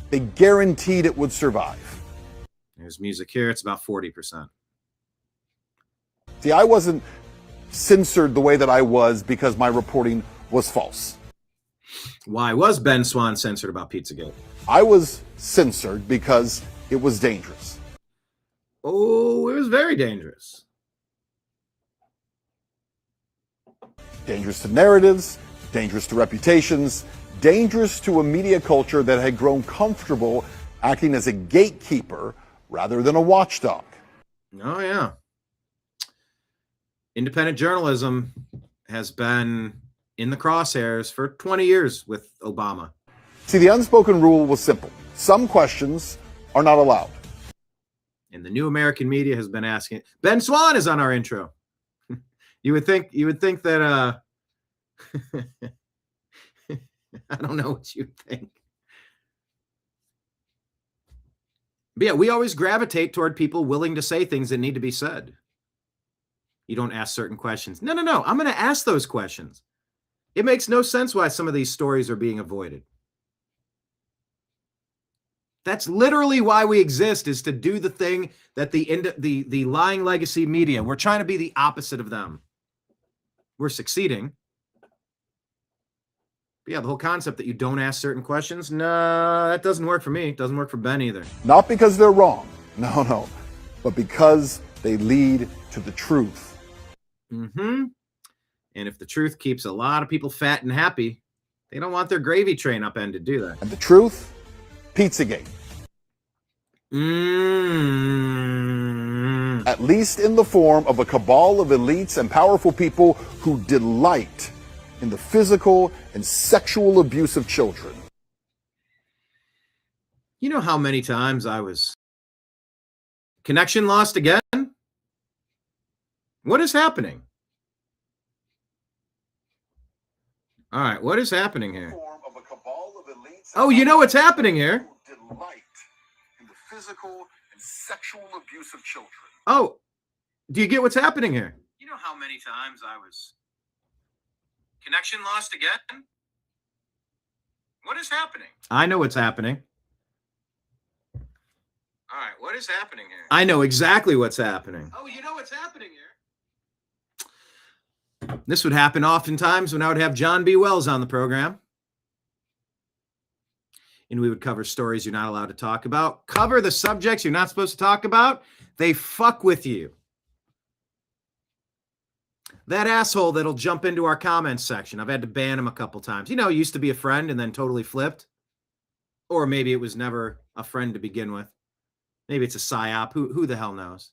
They guaranteed it would survive. There's music here. It's about 40%. See, I wasn't censored the way that I was because my reporting was false. Why was Ben Swan censored about Pizzagate? I was censored because it was dangerous. Oh, it was very dangerous. Dangerous to narratives, dangerous to reputations, dangerous to a media culture that had grown comfortable acting as a gatekeeper rather than a watchdog. Oh, yeah. Independent journalism has been in the crosshairs for 20 years with Obama. See, the unspoken rule was simple. Some questions are not allowed. And the new American media has been asking. Ben Swan is on our intro. You would think that I don't know what you think. But yeah, we always gravitate toward people willing to say things that need to be said. You don't ask certain questions. No. I'm going to ask those questions. It makes no sense why some of these stories are being avoided. That's literally why we exist, is to do the thing that the lying legacy media, we're trying to be the opposite of them. We're succeeding. But yeah, the whole concept that you don't ask certain questions, no, that doesn't work for me. It doesn't work for Ben either. Not because they're wrong, no, but because they lead to the truth. Mm-hmm. And if the truth keeps a lot of people fat and happy, they don't want their gravy train upended, do they? And the truth? Pizzagate. At least in the form of a cabal of elites and powerful people who delight in the physical and sexual abuse of children. You know how many times I was... Connection lost again? What is happening? All right, what is happening here? Oh, you know what's happening here? Delight in the physical and sexual abuse of children. Oh, do you get what's happening here? You know how many times I was... Connection lost again? What is happening? I know what's happening. All right, what is happening here? I know exactly what's happening. Oh, you know what's happening here? This would happen oftentimes when I would have John B. Wells on the program. And we would cover stories you're not allowed to talk about. Cover the subjects you're not supposed to talk about. They fuck with you. That asshole that'll jump into our comments section. I've had to ban him a couple times. You know, he used to be a friend and then totally flipped. Or maybe it was never a friend to begin with. Maybe it's a psyop. Who the hell knows?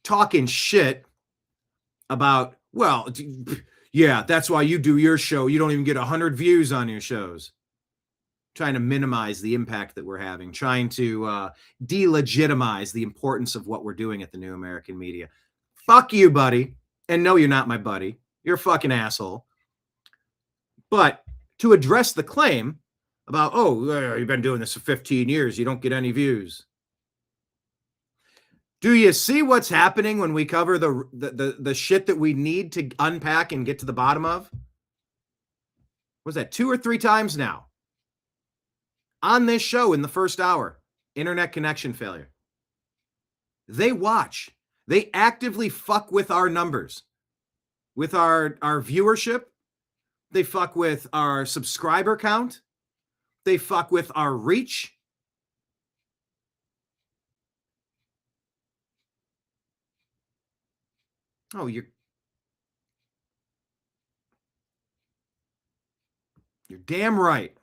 talking shit about, well, yeah, that's why you do your show. You don't even get 100 views on your shows. Trying to minimize the impact that we're having, trying to delegitimize the importance of what we're doing at the New American Media. Fuck you, buddy. And no, you're not my buddy. You're a fucking asshole. But to address the claim about, oh, you've been doing this for 15 years, you don't get any views. Do you see what's happening when we cover the shit that we need to unpack and get to the bottom of? Was that 2 or 3 times now? On this show in the first hour, internet connection failure. They watch. They actively fuck with our numbers, with our viewership. They fuck with our subscriber count. They fuck with our reach. Oh, you're damn right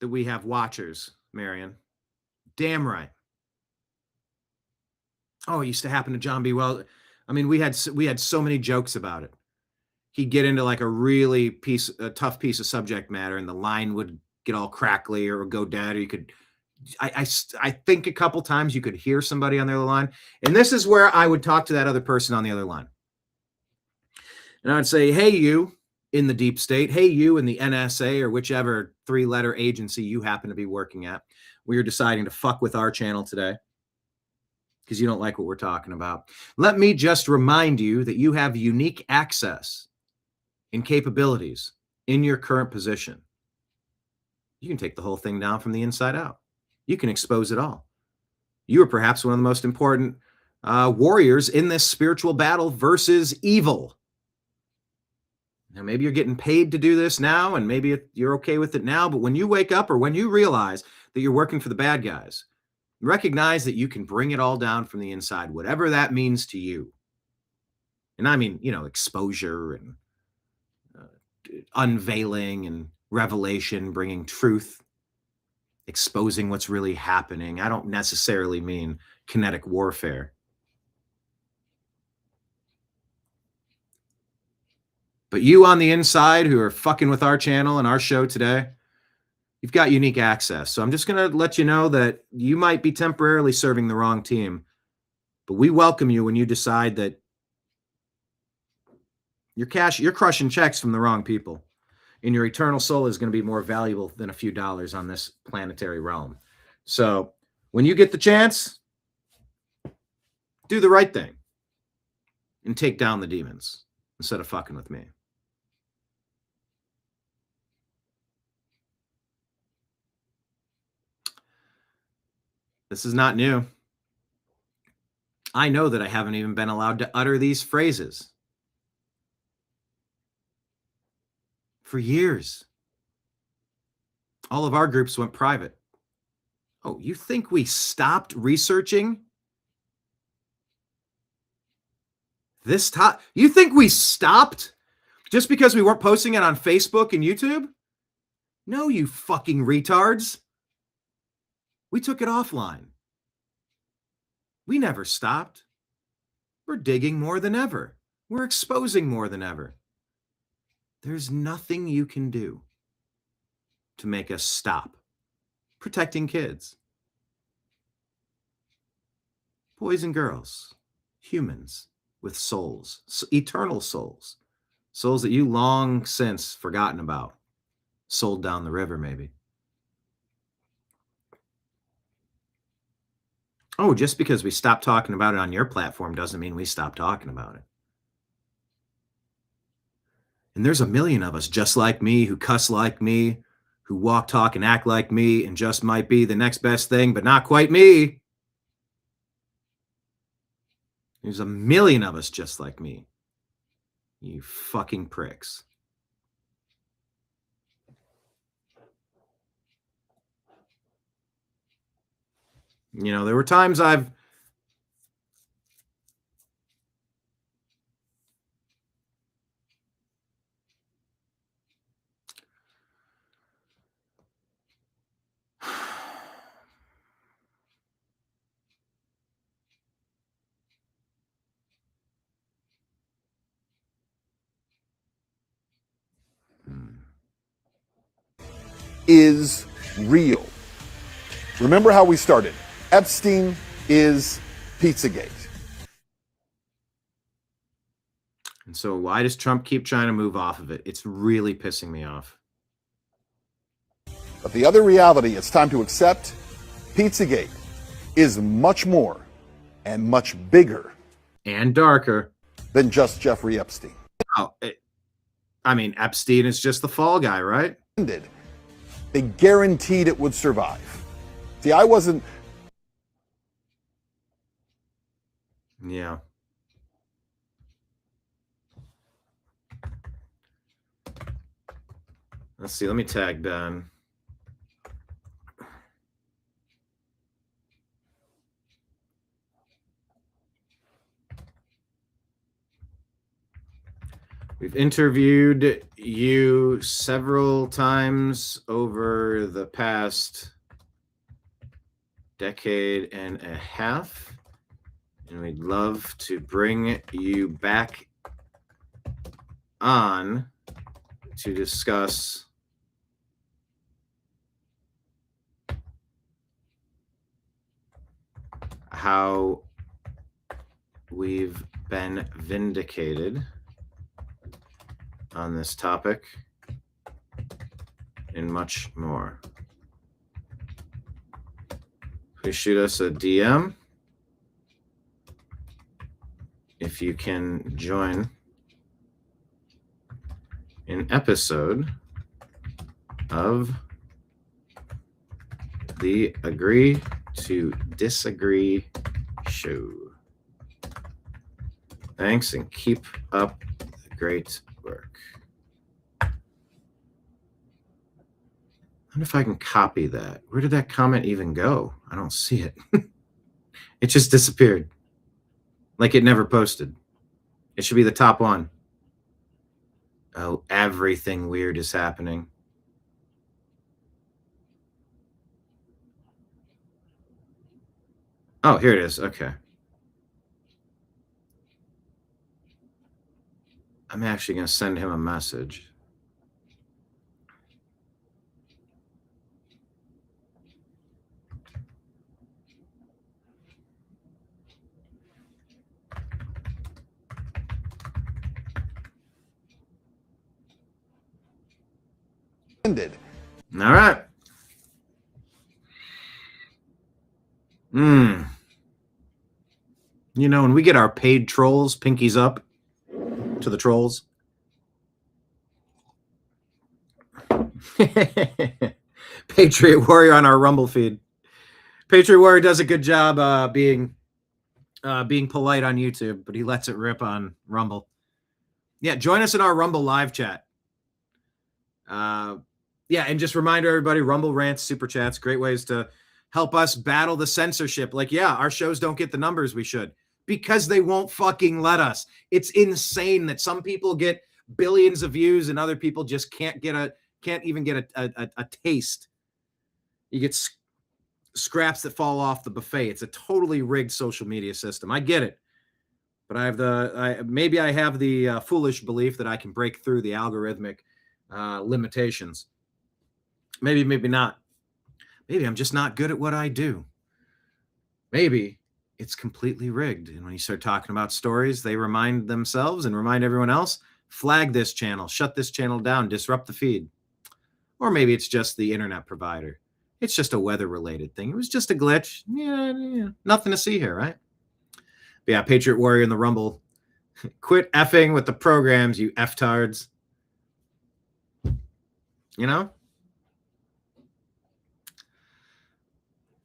that we have watchers, Marion. Damn right. Oh, it used to happen to John B. Well, I mean, we had so many jokes about it. He'd get into like a tough piece of subject matter, and the line would get all crackly or go dead, or you could, I think a couple times you could hear somebody on the other line. And this is where I would talk to that other person on the other line. And I would say, hey, you in the deep state, hey, you in the NSA or whichever 3-letter agency you happen to be working at, we are deciding to fuck with our channel today because you don't like what we're talking about. Let me just remind you that you have unique access and capabilities in your current position. You can take the whole thing down from the inside out. You can expose it all. You are perhaps one of the most important warriors in this spiritual battle versus evil. Now, maybe you're getting paid to do this now, and maybe you're okay with it now, but when you wake up or when you realize that you're working for the bad guys, recognize that you can bring it all down from the inside, whatever that means to you. And I mean, exposure and unveiling and revelation, bringing truth, exposing what's really happening. I don't necessarily mean kinetic warfare. But you on the inside who are fucking with our channel and our show today, you've got unique access. So I'm just going to let you know that you might be temporarily serving the wrong team, but we welcome you when you decide that you're crushing checks from the wrong people, and your eternal soul is going to be more valuable than a few dollars on this planetary realm. So when you get the chance, do the right thing and take down the demons instead of fucking with me. This is not new. I know that I haven't even been allowed to utter these phrases for years. All of our groups went private. Oh, you think we stopped researching this top? You think we stopped just because we weren't posting it on Facebook and YouTube? No, you fucking retards. We took it offline. We never stopped. We're digging more than ever. We're exposing more than ever. There's nothing you can do to make us stop protecting kids, boys and girls, humans with souls, eternal souls, souls that you long since forgotten about, sold down the river maybe. Oh, just because we stopped talking about it on your platform doesn't mean we stopped talking about it. And there's a million of us just like me, who cuss like me, who walk, talk, and act like me, and just might be the next best thing, but not quite me. There's a million of us just like me. You fucking pricks. There were times I've is real. Remember how we started. Epstein is Pizzagate. And so why does Trump keep trying to move off of it? It's really pissing me off. But the other reality it's time to accept, Pizzagate is much more and much bigger and darker than just Jeffrey Epstein. Oh, I mean, Epstein is just the fall guy, right? They guaranteed it would survive. See, I wasn't... Yeah. Let's see. Let me tag Ben. We've interviewed you several times over the past decade and a half, and we'd love to bring you back on to discuss how we've been vindicated on this topic and much more. Please shoot us a DM if you can join an episode of the Agree to Disagree show. Thanks, and keep up the great work. I wonder if I can copy that. Where did that comment even go? I don't see it. It just disappeared. Like it never posted. It should be the top one. Oh, everything weird is happening. Oh, here it is. Okay. I'm actually going to send him a message. Ended. All right. You know, when we get our paid trolls, pinkies up to the trolls. Patriot Warrior on our Rumble feed. Patriot Warrior does a good job being polite on YouTube, but he lets it rip on Rumble. Yeah, join us in our Rumble live chat. Yeah, and just remind everybody, Rumble rants, super chats, great ways to help us battle the censorship. Like, yeah, our shows don't get the numbers we should because they won't fucking let us. It's insane that some people get billions of views and other people just can't even get a taste. You get scraps that fall off the buffet. It's a totally rigged social media system. I get it. But I have the foolish belief that I can break through the algorithmic limitations. Maybe not. Maybe I'm just not good at what I do. Maybe it's completely rigged. And when you start talking about stories, they remind themselves and remind everyone else, flag this channel, shut this channel down, disrupt the feed. Or maybe it's just the internet provider. It's just a weather-related thing. It was just a glitch. Yeah, nothing to see here, right? But yeah, Patriot Warrior in the Rumble. Quit effing with the programs, you F-tards. You know?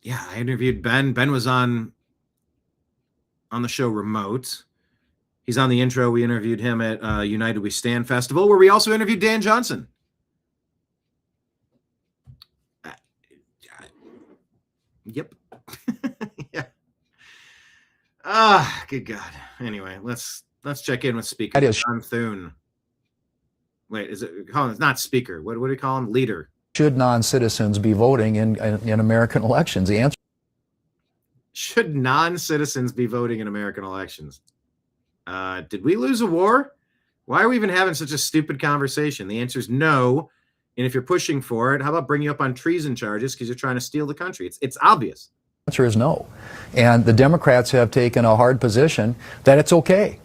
Yeah, I interviewed Ben. Ben was on the show remote. He's on the intro. We interviewed him at United We Stand Festival, where we also interviewed Dan Johnson. Yep. Yeah. Good God. Anyway, let's check in with Speaker John Thune. Wait, is it? It's not Speaker. What do we call him? Leader. Should non-citizens be voting in American elections? The answer. Should non-citizens be voting in American elections? Did we lose a war? Why are we even having such a stupid conversation? The answer is no. And if you're pushing for it, how about bring you up on treason charges because you're trying to steal the country? It's obvious. The answer is no. And the Democrats have taken a hard position that it's okay.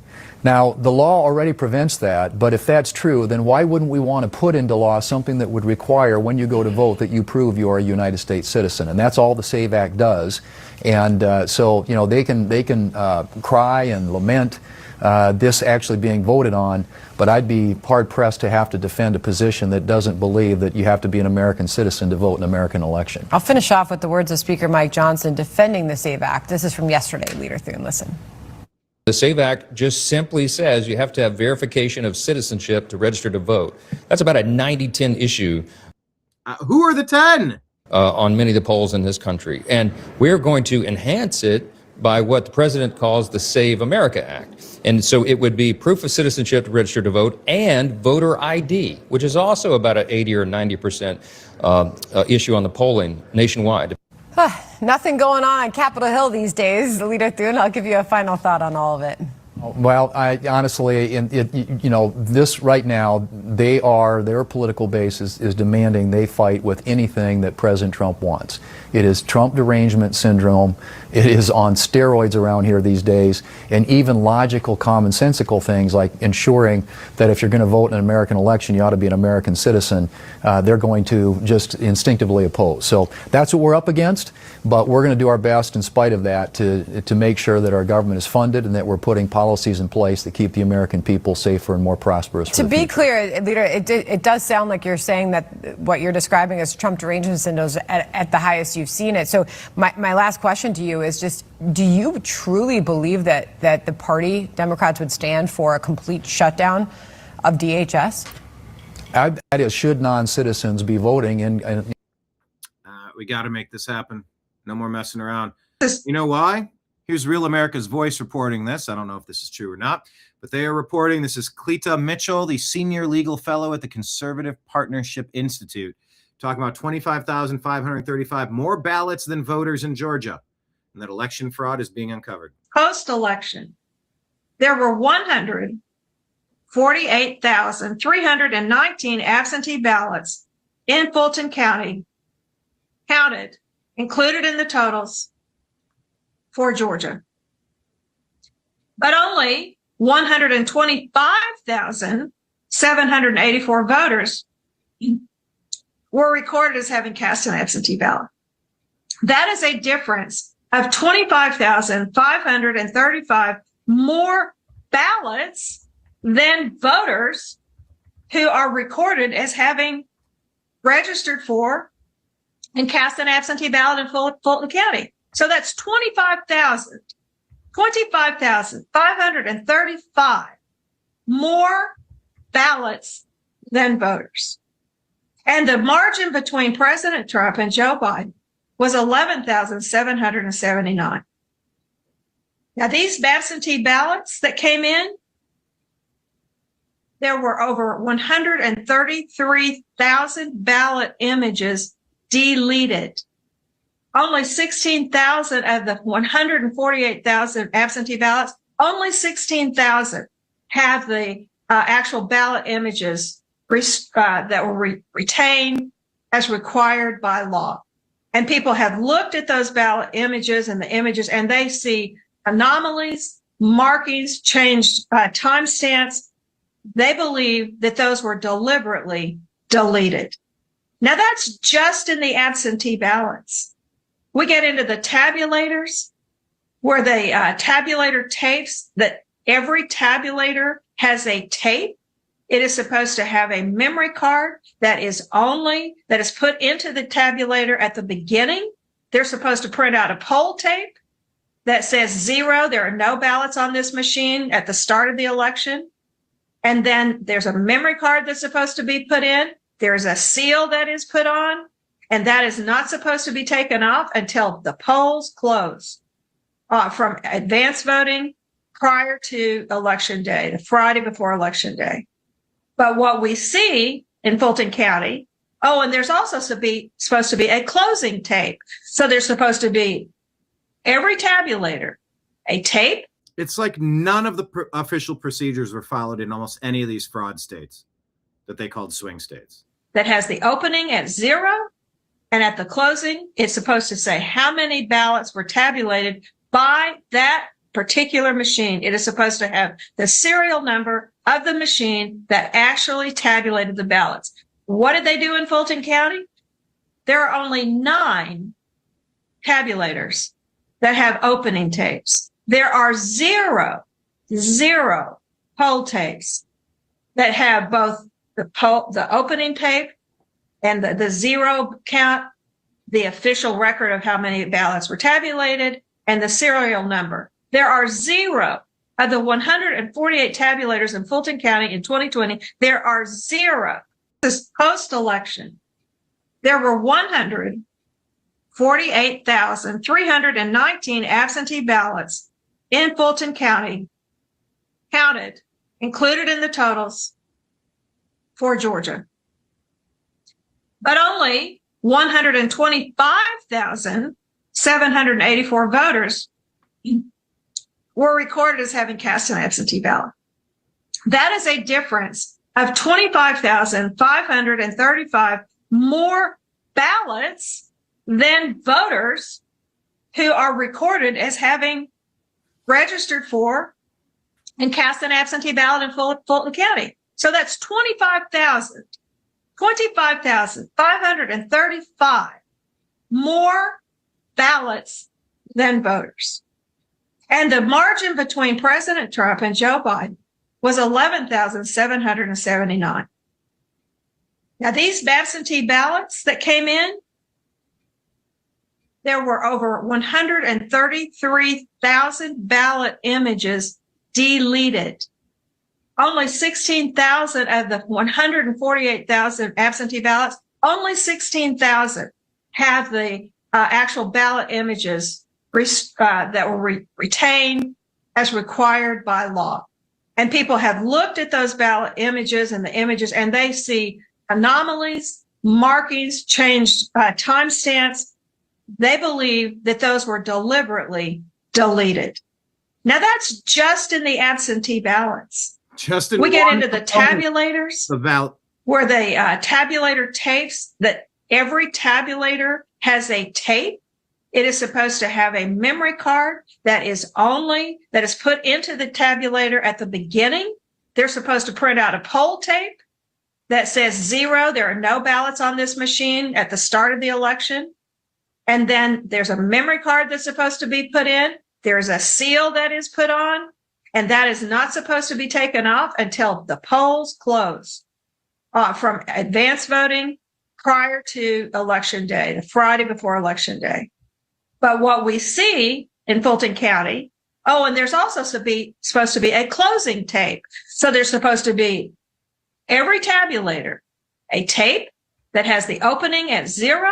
Now, the law already prevents that, but if that's true, then why wouldn't we want to put into law something that would require when you go to vote that you prove you are a United States citizen? And that's all the SAVE Act does. And so, you know, they can cry and lament this actually being voted on, but I'd be hard-pressed to have to defend a position that doesn't believe that you have to be an American citizen to vote in an American election. I'll finish off with the words of Speaker Mike Johnson defending the SAVE Act. This is from yesterday, Leader Thune. Listen. The SAVE Act just simply says you have to have verification of citizenship to register to vote. That's about a 90-10 issue. Who are the 10? On many of the polls in this country. And we're going to enhance it by what the president calls the Save America Act. And so it would be proof of citizenship to register to vote and voter ID, which is also about an 80 or 90% issue on the polling nationwide. Nothing going on Capitol Hill these days. Leader Thune, I'll give you a final thought on all of it. Well, I honestly, you know, this right now, their political base is demanding they fight with anything that President Trump wants. It is Trump derangement syndrome. It is on steroids around here these days, and even logical, commonsensical things like ensuring that if you're going to vote in an American election, you ought to be an American citizen. They're going to just instinctively oppose. So that's what we're up against, but we're going to do our best in spite of that to make sure that our government is funded and that we're putting policies in place that keep the American people safer and more prosperous. To be clear, Leader, it does sound like you're saying that what you're describing as Trump derangement syndrome is at the highest you've seen it. So my last question to you is just, do you truly believe that the party, Democrats, would stand for a complete shutdown of DHS? That is, should non-citizens be voting in? We got to make this happen. No more messing around. You know why? Here's Real America's Voice reporting this. I don't know if this is true or not, but they are reporting this is Cleta Mitchell, the senior legal fellow at the Conservative Partnership Institute, talking about 25,535 more ballots than voters in Georgia, and that election fraud is being uncovered. Post-election, there were 148,319 absentee ballots in Fulton County counted, included in the totals for Georgia. But only 125,784 voters were recorded as having cast an absentee ballot. That is a difference of 25,535 more ballots than voters who are recorded as having registered for and cast an absentee ballot in Fulton County. So that's 25,535 more ballots than voters. And the margin between President Trump and Joe Biden was 11,779. Now, these absentee ballots that came in, there were over 133,000 ballot images deleted. Only 16,000 of the 148,000 absentee ballots, only 16,000 have the actual ballot images that were retained as required by law. And people have looked at those ballot images and they see anomalies, markings, changed timestamps. They believe that those were deliberately deleted. Now, that's just in the absentee ballots. We get into the tabulators, where the tabulator tapes, that every tabulator has a tape. It is supposed to have a memory card that is put into the tabulator at the beginning. They're supposed to print out a poll tape that says 0. There are no ballots on this machine at the start of the election. And then there's a memory card that's supposed to be put in. There's a seal that is put on. And that is not supposed to be taken off until the polls close from advance voting prior to Election Day, the Friday before Election Day. But what we see in Fulton County, and there's also supposed to be a closing tape. So there's supposed to be every tabulator, a tape. It's like none of the official procedures were followed in almost any of these fraud states that they called swing states. that has the opening at 0, and at the closing, it's supposed to say how many ballots were tabulated by that particular machine. It is supposed to have the serial number of the machine that actually tabulated the ballots. What did they do in Fulton County? There are only 9 tabulators that have opening tapes. There are zero poll tapes that have both the opening tape and the 0 count, the official record of how many ballots were tabulated, and the serial number. There are 0 of the 148 tabulators in Fulton County in 2020. There are 0. This is post-election. There were 148,319 absentee ballots in Fulton County counted, included in the totals for Georgia. But only 125,784 voters were recorded as having cast an absentee ballot. That is a difference of 25,535 more ballots than voters who are recorded as having registered for and cast an absentee ballot in Fulton County. So that's 25,535 more ballots than voters. And the margin between President Trump and Joe Biden was 11,779. Now, these absentee ballots that came in, there were over 133,000 ballot images deleted. Only 16,000 of the 148,000 absentee ballots, only 16,000 have the actual ballot images that were retained as required by law. And people have looked at those ballot images and they see anomalies, markings, changed timestamps. They believe that those were deliberately deleted. Now that's just in the absentee ballots. We get into the tabulators, where the tabulator tapes, that every tabulator has a tape. It is supposed to have a memory card that is put into the tabulator at the beginning. They're supposed to print out a poll tape that says 0. There are no ballots on this machine at the start of the election. And then there's a memory card that's supposed to be put in. There's a seal that is put on, and that is not supposed to be taken off until the polls close from advance voting prior to Election Day, the Friday before Election Day. But what we see in Fulton County, and there's also supposed to be a closing tape. So there's supposed to be every tabulator, a tape that has the opening at 0,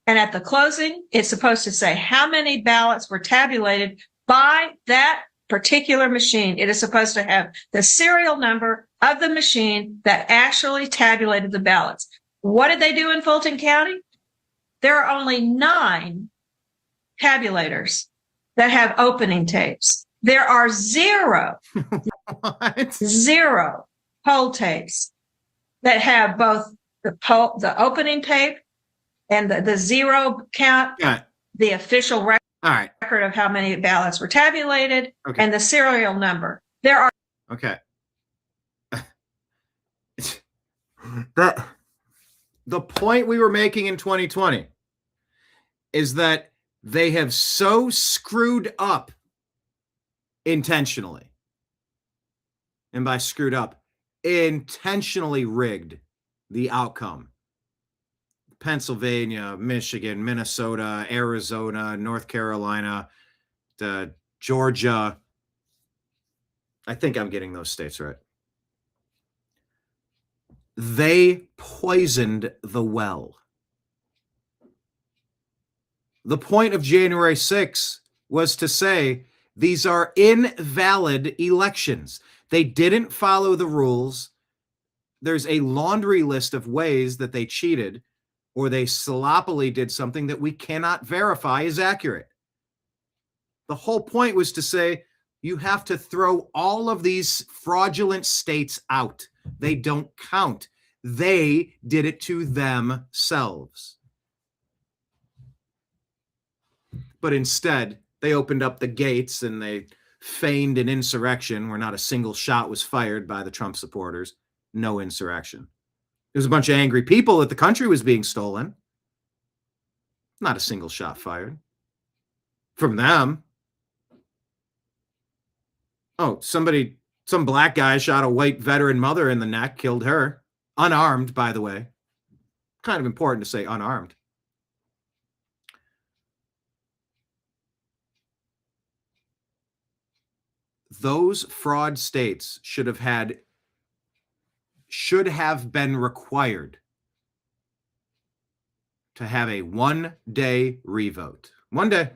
and at the closing, it's supposed to say how many ballots were tabulated by that particular machine. It is supposed to have the serial number of the machine that actually tabulated the ballots. What did they do in Fulton County? There are only 9 tabulators that have opening tapes. There are 0 poll tapes that have both the opening tape and the 0 count, the official record of how many ballots were tabulated, and the serial number. There are the point we were making in 2020 is that they have so screwed up intentionally, and by screwed up, intentionally rigged the outcome. Pennsylvania, Michigan, Minnesota, Arizona, North Carolina, Georgia. I think I'm getting those states right. They poisoned the well. The point of January 6th was to say these are invalid elections. They didn't follow the rules. There's a laundry list of ways that they cheated, or they sloppily did something that we cannot verify is accurate. The whole point was to say you have to throw all of these fraudulent states out. They don't count. They did it to themselves. But instead, they opened up the gates and they feigned an insurrection where not a single shot was fired by the Trump supporters. No insurrection. There was a bunch of angry people that the country was being stolen. Not a single shot fired from them. Oh, some black guy shot a white veteran mother in the neck, killed her. Unarmed, by the way. Kind of important to say unarmed. Those fraud states should have been required to have a 1-day revote. 1 day.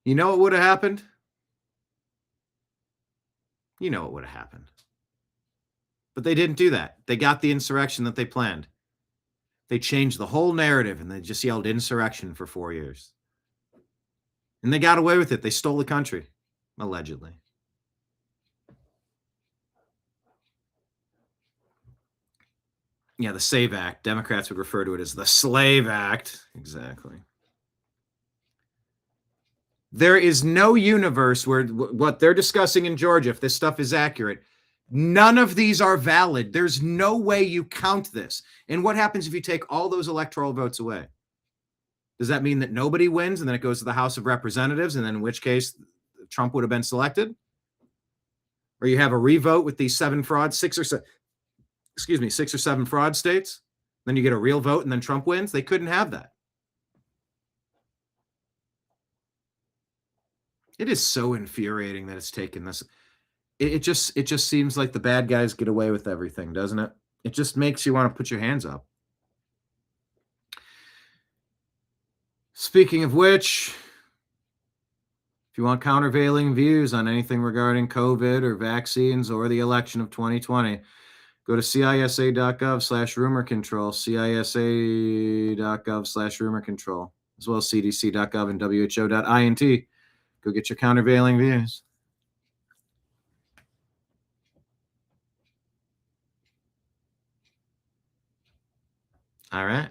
You know what would have happened? You know what would have happened. But they didn't do that. They got the insurrection that they planned. They changed the whole narrative and they just yelled insurrection for 4 years. And they got away with it. They stole the country, allegedly. Yeah, the SAVE Act. Democrats would refer to it as the Slave Act. Exactly. There is no universe where what they're discussing in Georgia, if this stuff is accurate, none of these are valid. There's no way you count this. And what happens if you take all those electoral votes away? Does that mean that nobody wins and then it goes to the House of Representatives, and then in which case Trump would have been selected? Or you have a revote with these 6 or 7 fraud states, then you get a real vote and then Trump wins? They couldn't have that. It is so infuriating that it's taken this. It just seems like the bad guys get away with everything, doesn't it? It just makes you want to put your hands up. Speaking of which, if you want countervailing views on anything regarding COVID or vaccines or the election of 2020, go to cisa.gov/rumor control, cisa.gov/rumor control, as well as cdc.gov and who.int. Go get your countervailing views. All right.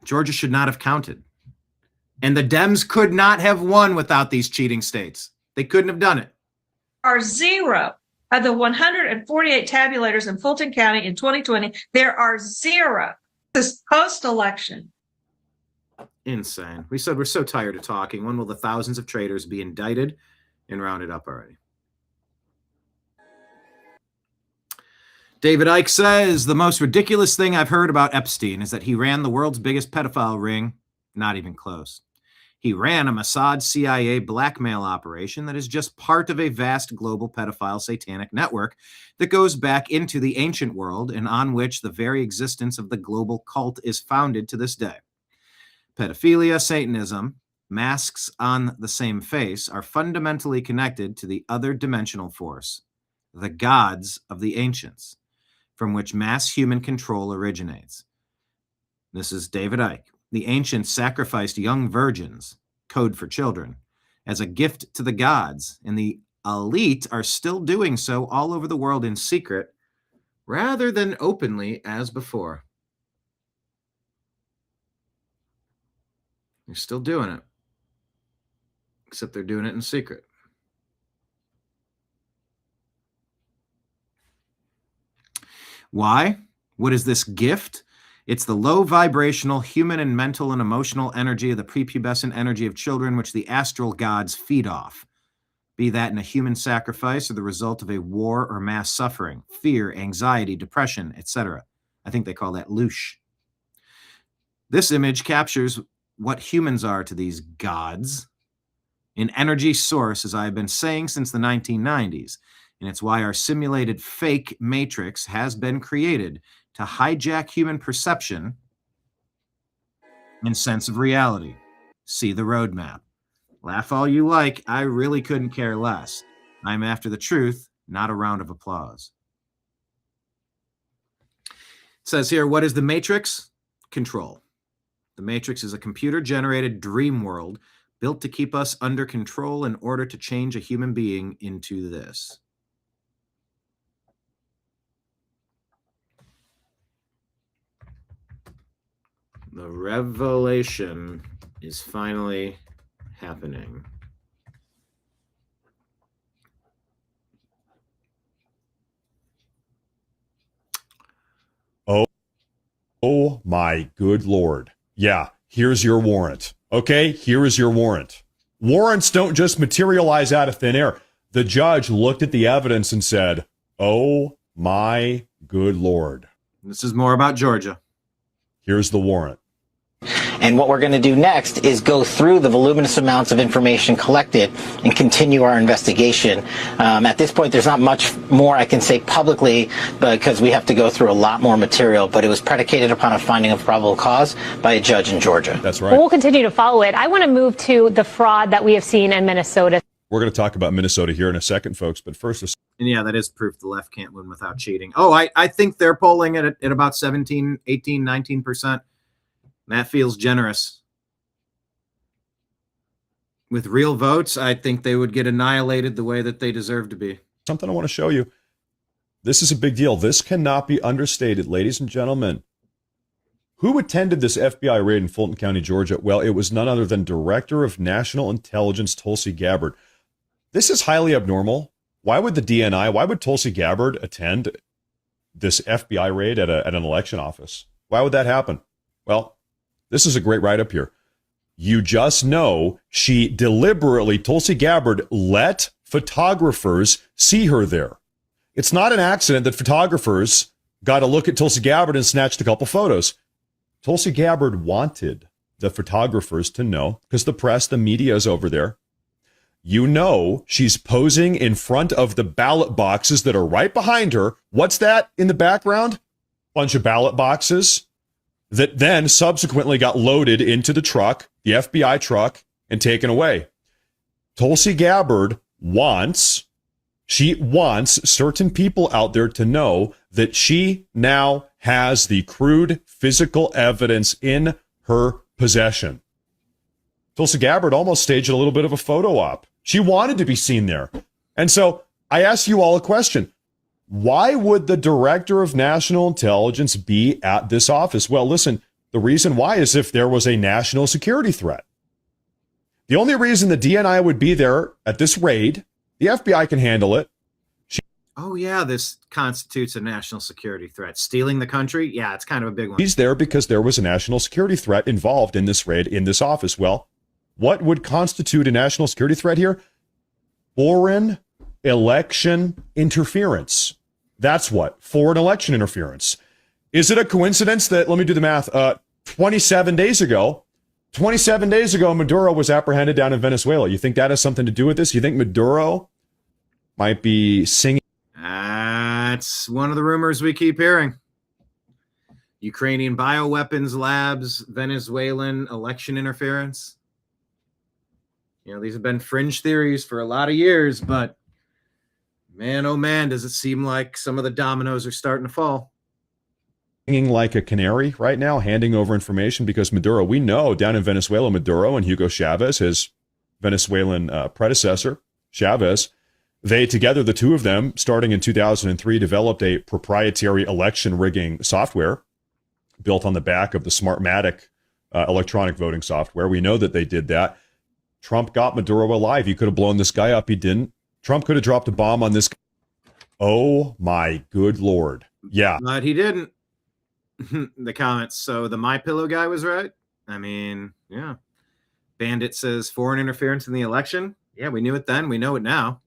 Georgia should not have counted. And the Dems could not have won without these cheating states. They couldn't have done it. Are 0 of the 148 tabulators in Fulton County in 2020. There are 0. This post-election. Insane. We said we're so tired of talking. When will the thousands of traitors be indicted and rounded up already? David Icke says, the most ridiculous thing I've heard about Epstein is that he ran the world's biggest pedophile ring. Not even close. He ran a Mossad CIA blackmail operation that is just part of a vast global pedophile satanic network that goes back into the ancient world and on which the very existence of the global cult is founded to this day. Pedophilia, Satanism, masks on the same face are fundamentally connected to the other dimensional force, the gods of the ancients, from which mass human control originates. This is David Icke. The ancients sacrificed young virgins, code for children, as a gift to the gods, and the elite are still doing so all over the world in secret, rather than openly as before. They're still doing it, except they're doing it in secret. Why? What is this gift? It's the low vibrational human and mental and emotional energy of the prepubescent energy of children, which the astral gods feed off, be that in a human sacrifice or the result of a war or mass suffering, fear, anxiety, depression, etc. I think they call that loosh. This image captures what humans are to these gods, an energy source, as I've been saying since the 1990s, and it's why our simulated fake matrix has been created to hijack human perception and sense of reality. See the roadmap. Laugh all you like, I really couldn't care less. I'm after the truth, not a round of applause. It says here, what is the Matrix? Control. The Matrix is a computer-generated dream world built to keep us under control in order to change a human being into this. The revelation is finally happening. Oh my good Lord. Yeah, here's your warrant. Okay, here is your warrant. Warrants don't just materialize out of thin air. The judge looked at the evidence and said, oh my good Lord. This is more about Georgia. Here's the warrant. And what we're going to do next is go through the voluminous amounts of information collected and continue our investigation. At this point, there's not much more I can say publicly because we have to go through a lot more material, but it was predicated upon a finding of probable cause by a judge in Georgia. That's right. Well, we'll continue to follow it. I want to move to the fraud that we have seen in Minnesota. We're going to talk about Minnesota here in a second, folks, but first... And yeah, that is proof the left can't win without cheating. Oh, I think they're polling at about 17, 18, 19%. That feels generous. With real votes, I think they would get annihilated the way that they deserve to be. Something I want to show you. This is a big deal. This cannot be understated, ladies and gentlemen. Who attended this FBI raid in Fulton County, Georgia? Well, it was none other than Director of National Intelligence Tulsi Gabbard. This is highly abnormal. Why would the DNI, why would Tulsi Gabbard attend this FBI raid at an election office? Why would that happen? Well, this is a great write-up here. You just know she deliberately, Tulsi Gabbard, let photographers see her there. It's not an accident that photographers got a look at Tulsi Gabbard and snatched a couple photos. Tulsi Gabbard wanted the photographers to know, because the press, the media is over there. You know she's posing in front of the ballot boxes that are right behind her. What's that in the background? Bunch of ballot boxes that then subsequently got loaded into the truck, the FBI truck, and taken away. Tulsi Gabbard wants certain people out there to know that she now has the crude physical evidence in her possession. Tulsi Gabbard almost staged a little bit of a photo op. She wanted to be seen there. And so I ask you all a question. Why would the Director of National Intelligence be at this office? Well, listen, the reason why is if there was a national security threat. The only reason the DNI would be there at this raid, the FBI can handle it. Oh, yeah, this constitutes a national security threat. Stealing the country? Yeah, it's kind of a big one. He's there because there was a national security threat involved in this raid in this office. Well, what would constitute a national security threat here? Foreign election interference. That's what, foreign election interference. Is it a coincidence that, let me do the math, 27 days ago, Maduro was apprehended down in Venezuela. You think that has something to do with this? You think Maduro might be singing? That's one of the rumors we keep hearing. Ukrainian bioweapons labs, Venezuelan election interference. You know, these have been fringe theories for a lot of years, but man, oh man, does it seem like some of the dominoes are starting to fall. Singing like a canary right now, handing over information, because Maduro, we know down in Venezuela, Maduro and Hugo Chavez, his Venezuelan predecessor, Chavez, they together, the two of them, starting in 2003, developed a proprietary election rigging software built on the back of the Smartmatic electronic voting software. We know that they did that. Trump got Maduro alive. He could have blown this guy up. He didn't. Trump could have dropped a bomb on this guy. Oh, my good Lord. Yeah. But he didn't. The comments. So the MyPillow guy was right. I mean, yeah. Bandit says foreign interference in the election. Yeah, we knew it then. We know it now.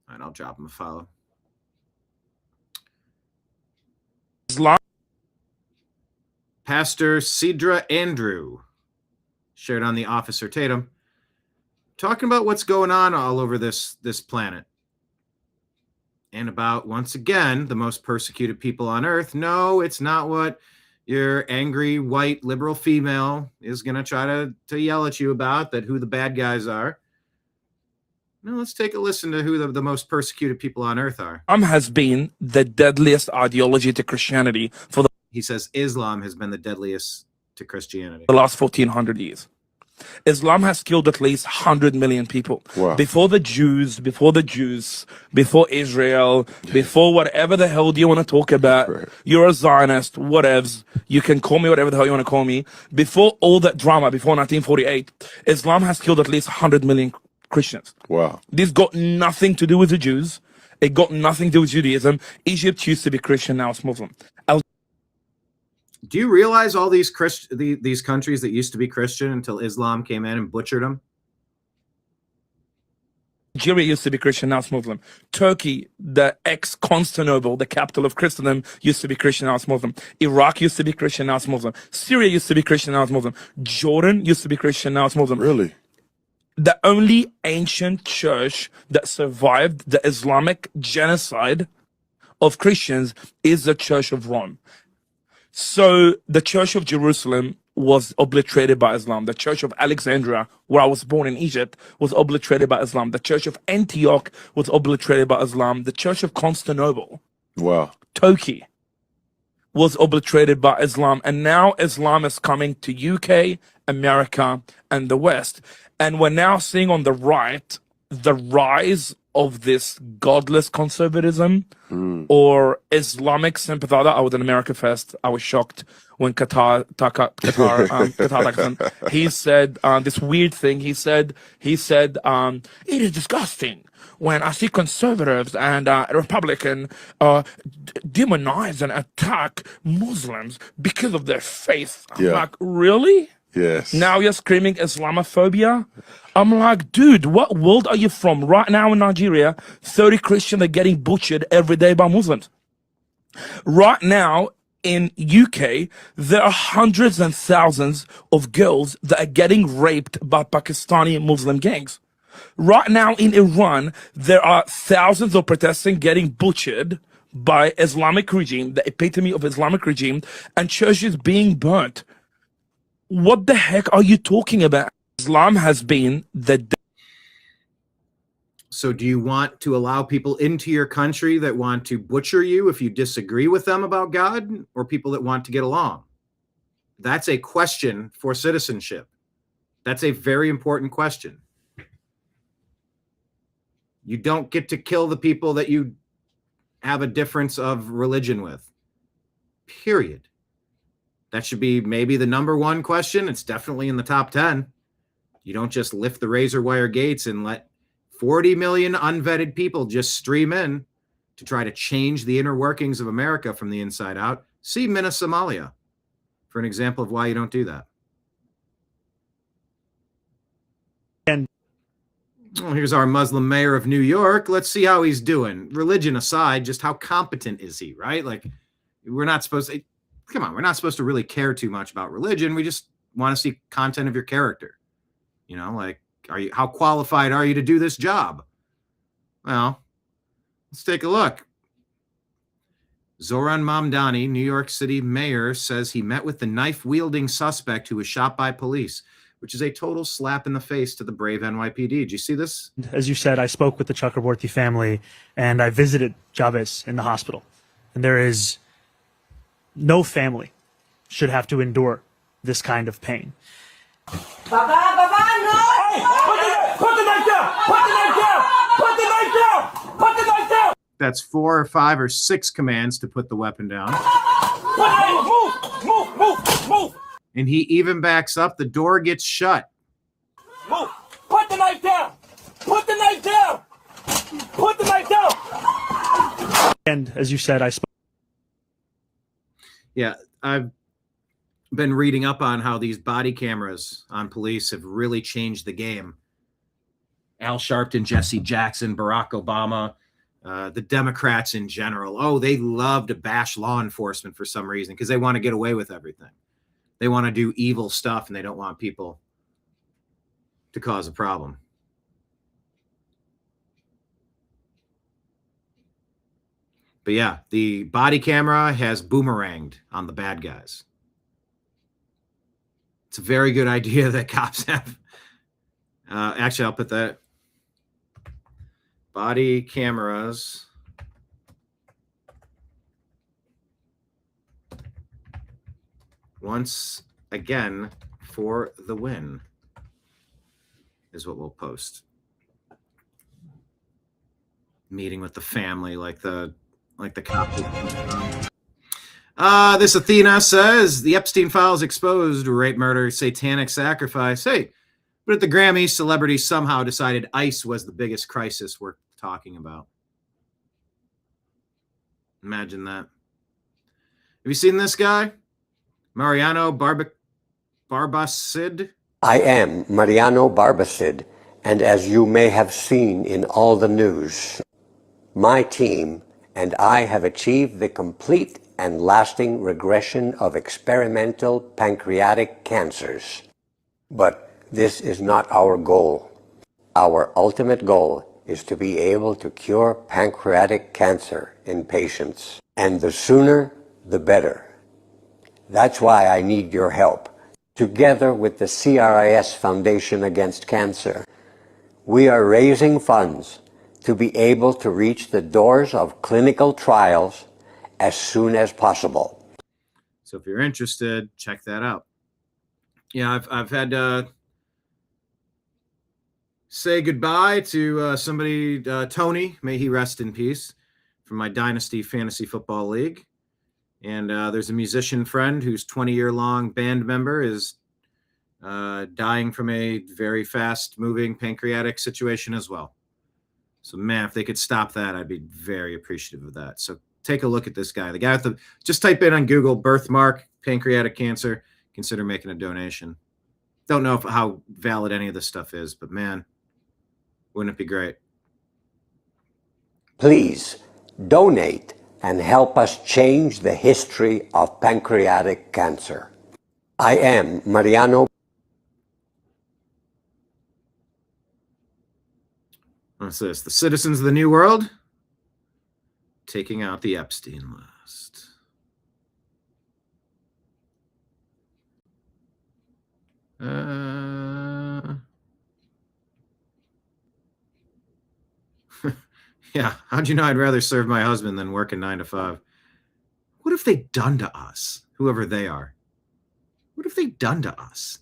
All right, I'll drop him a follow. Pastor Cedra Andrew shared on the Officer Tatum, talking about what's going on all over this planet. And about, once again, the most persecuted people on earth. No, it's not what your angry white liberal female is going to try to yell at you about, that who the bad guys are. Now let's take a listen to who the most persecuted people on earth are. Islam has been the deadliest ideology to Christianity for He says Islam has been the deadliest to Christianity. the last 1400 years. Islam has killed at least 100 million people. Wow. Before the Jews, before Israel, before whatever the hell do you want to talk about. Right. You're a Zionist, whatevs. You can call me whatever the hell you want to call me. Before all that drama, before 1948, Islam has killed at least 100 million Christians. Wow. This got nothing to do with the Jews. It got nothing to do with Judaism. Egypt used to be Christian, now it's Muslim. Do you realize all these these countries that used to be Christian until Islam came in and butchered them? Algeria used to be Christian, now it's Muslim. Turkey, the ex-Constantinople, the capital of Christendom, used to be Christian, now it's Muslim. Iraq used to be Christian, now it's Muslim. Syria used to be Christian, now it's Muslim. Jordan used to be Christian, now it's Muslim. Really? The only ancient church that survived the Islamic genocide of Christians is the Church of Rome. So the Church of Jerusalem was obliterated by Islam. The Church of Alexandria, where I was born in Egypt, was obliterated by Islam. The Church of Antioch was obliterated by Islam. The Church of Constantinople, Wow. Turkey, was obliterated by Islam. And now Islam is coming to UK, America, and the West. And we're now seeing on the right the rise of this godless conservatism or Islamic sympathizer. I was in America Fest. I was shocked when Qatar he said this weird thing. He said, it is disgusting when I see conservatives and Republican demonize and attack Muslims because of their faith. I'm Yeah. like, really? Yes. Now you're screaming Islamophobia? I'm like, dude, what world are you from? Right now in Nigeria, 30 Christians are getting butchered every day by Muslims. Right now in UK, there are hundreds and thousands of girls that are getting raped by Pakistani Muslim gangs. Right now in Iran, there are thousands of protesters getting butchered by Islamic regime, the epitome of Islamic regime, and churches being burnt. What the heck are you talking about? Islam has been the... So do you want to allow people into your country that want to butcher you if you disagree with them about God, or people that want to get along? That's a question for citizenship. That's a very important question. You don't get to kill the people that you have a difference of religion with. Period. That should be maybe the number one question. It's definitely in the top 10. You don't just lift the razor wire gates and let 40 million unvetted people just stream in to try to change the inner workings of America from the inside out. See Minna, Somalia, for an example of why you don't do that. And well, here's our Muslim mayor of New York. Let's see how he's doing. Religion aside, just how competent is he, right? Like, we're not supposed to... Come on, we're not supposed to really care too much about religion. We just want to see content of your character. You know, like, how qualified are you to do this job? Well, let's take a look. Zoran Mamdani, New York City mayor, says he met with the knife-wielding suspect who was shot by police, which is a total slap in the face to the brave NYPD. Did you see this? as you said, I spoke with the Chakraborty family and I visited Chavez in the hospital. And there is no family should have to endure this kind of pain. Baba, no! Hey, put the knife down! Put the knife down! Put the knife down! Put the knife down! That's 4 or 5 or 6 commands to put the weapon down. Move! And he even backs up. The door gets shut. Move! Put the knife down! Put the knife down! Put the knife down! And as you said, I spoke. Yeah, I've been reading up on how these body cameras on police have really changed the game. Al Sharpton, Jesse Jackson, Barack Obama, the Democrats in general. Oh, they love to bash law enforcement for some reason because they want to get away with everything. They want to do evil stuff and they don't want people to cause a problem. But yeah, the body camera has boomeranged on the bad guys. It's a very good idea that cops have. Actually, I'll put that. Body cameras. Once again for the win is what we'll post. Meeting with the family, like the couple. This Athena says the Epstein files exposed rape, murder, satanic sacrifice. Hey, but at the Grammys, celebrities somehow decided ICE was the biggest crisis we're talking about. Imagine that. Have you seen this guy? Mariano Barbacid? I am Mariano Barbacid, and as you may have seen in all the news, my team and I have achieved the complete and lasting regression of experimental pancreatic cancers. But this is not our goal. Our ultimate goal is to be able to cure pancreatic cancer in patients, and the sooner, the better. That's why I need your help. Together with the CRIS Foundation Against Cancer, we are raising funds to be able to reach the doors of clinical trials as soon as possible. So if you're interested, check that out. Yeah, I've had to say goodbye to somebody, Tony, may he rest in peace, from my Dynasty Fantasy Football League. And there's a musician friend whose 20-year-long band member is dying from a very fast-moving pancreatic situation as well. So, man, if they could stop that, I'd be very appreciative of that. So take a look at this guy. The guy with the, just type in on Google, birthmark, pancreatic cancer, consider making a donation. Don't know how valid any of this stuff is, but, man, wouldn't it be great? Please donate and help us change the history of pancreatic cancer. I am Mariano. What's this? The citizens of the New World taking out the Epstein list. Yeah, how'd you know I'd rather serve my husband than work a 9 to 5? What have they done to us, whoever they are? What have they done to us?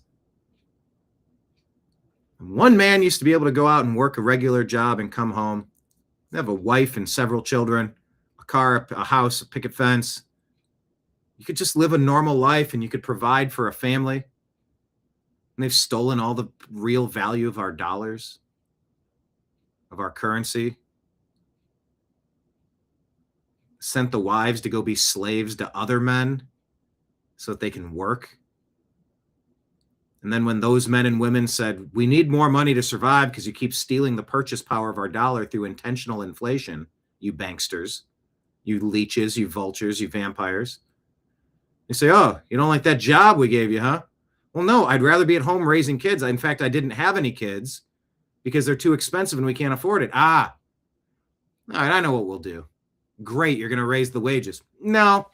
One man used to be able to go out and work a regular job and come home, have a wife and several children, a car, a house, a picket fence. You could just live a normal life and you could provide for a family. And they've stolen all the real value of our dollars, of our currency. Sent the wives to go be slaves to other men so that they can work. And then when those men and women said, we need more money to survive because you keep stealing the purchase power of our dollar through intentional inflation, you banksters, you leeches, you vultures, you vampires. They say, oh, you don't like that job we gave you, huh? Well, no, I'd rather be at home raising kids. In fact, I didn't have any kids because they're too expensive and we can't afford it. All right, I know what we'll do. Great, you're going to raise the wages. No,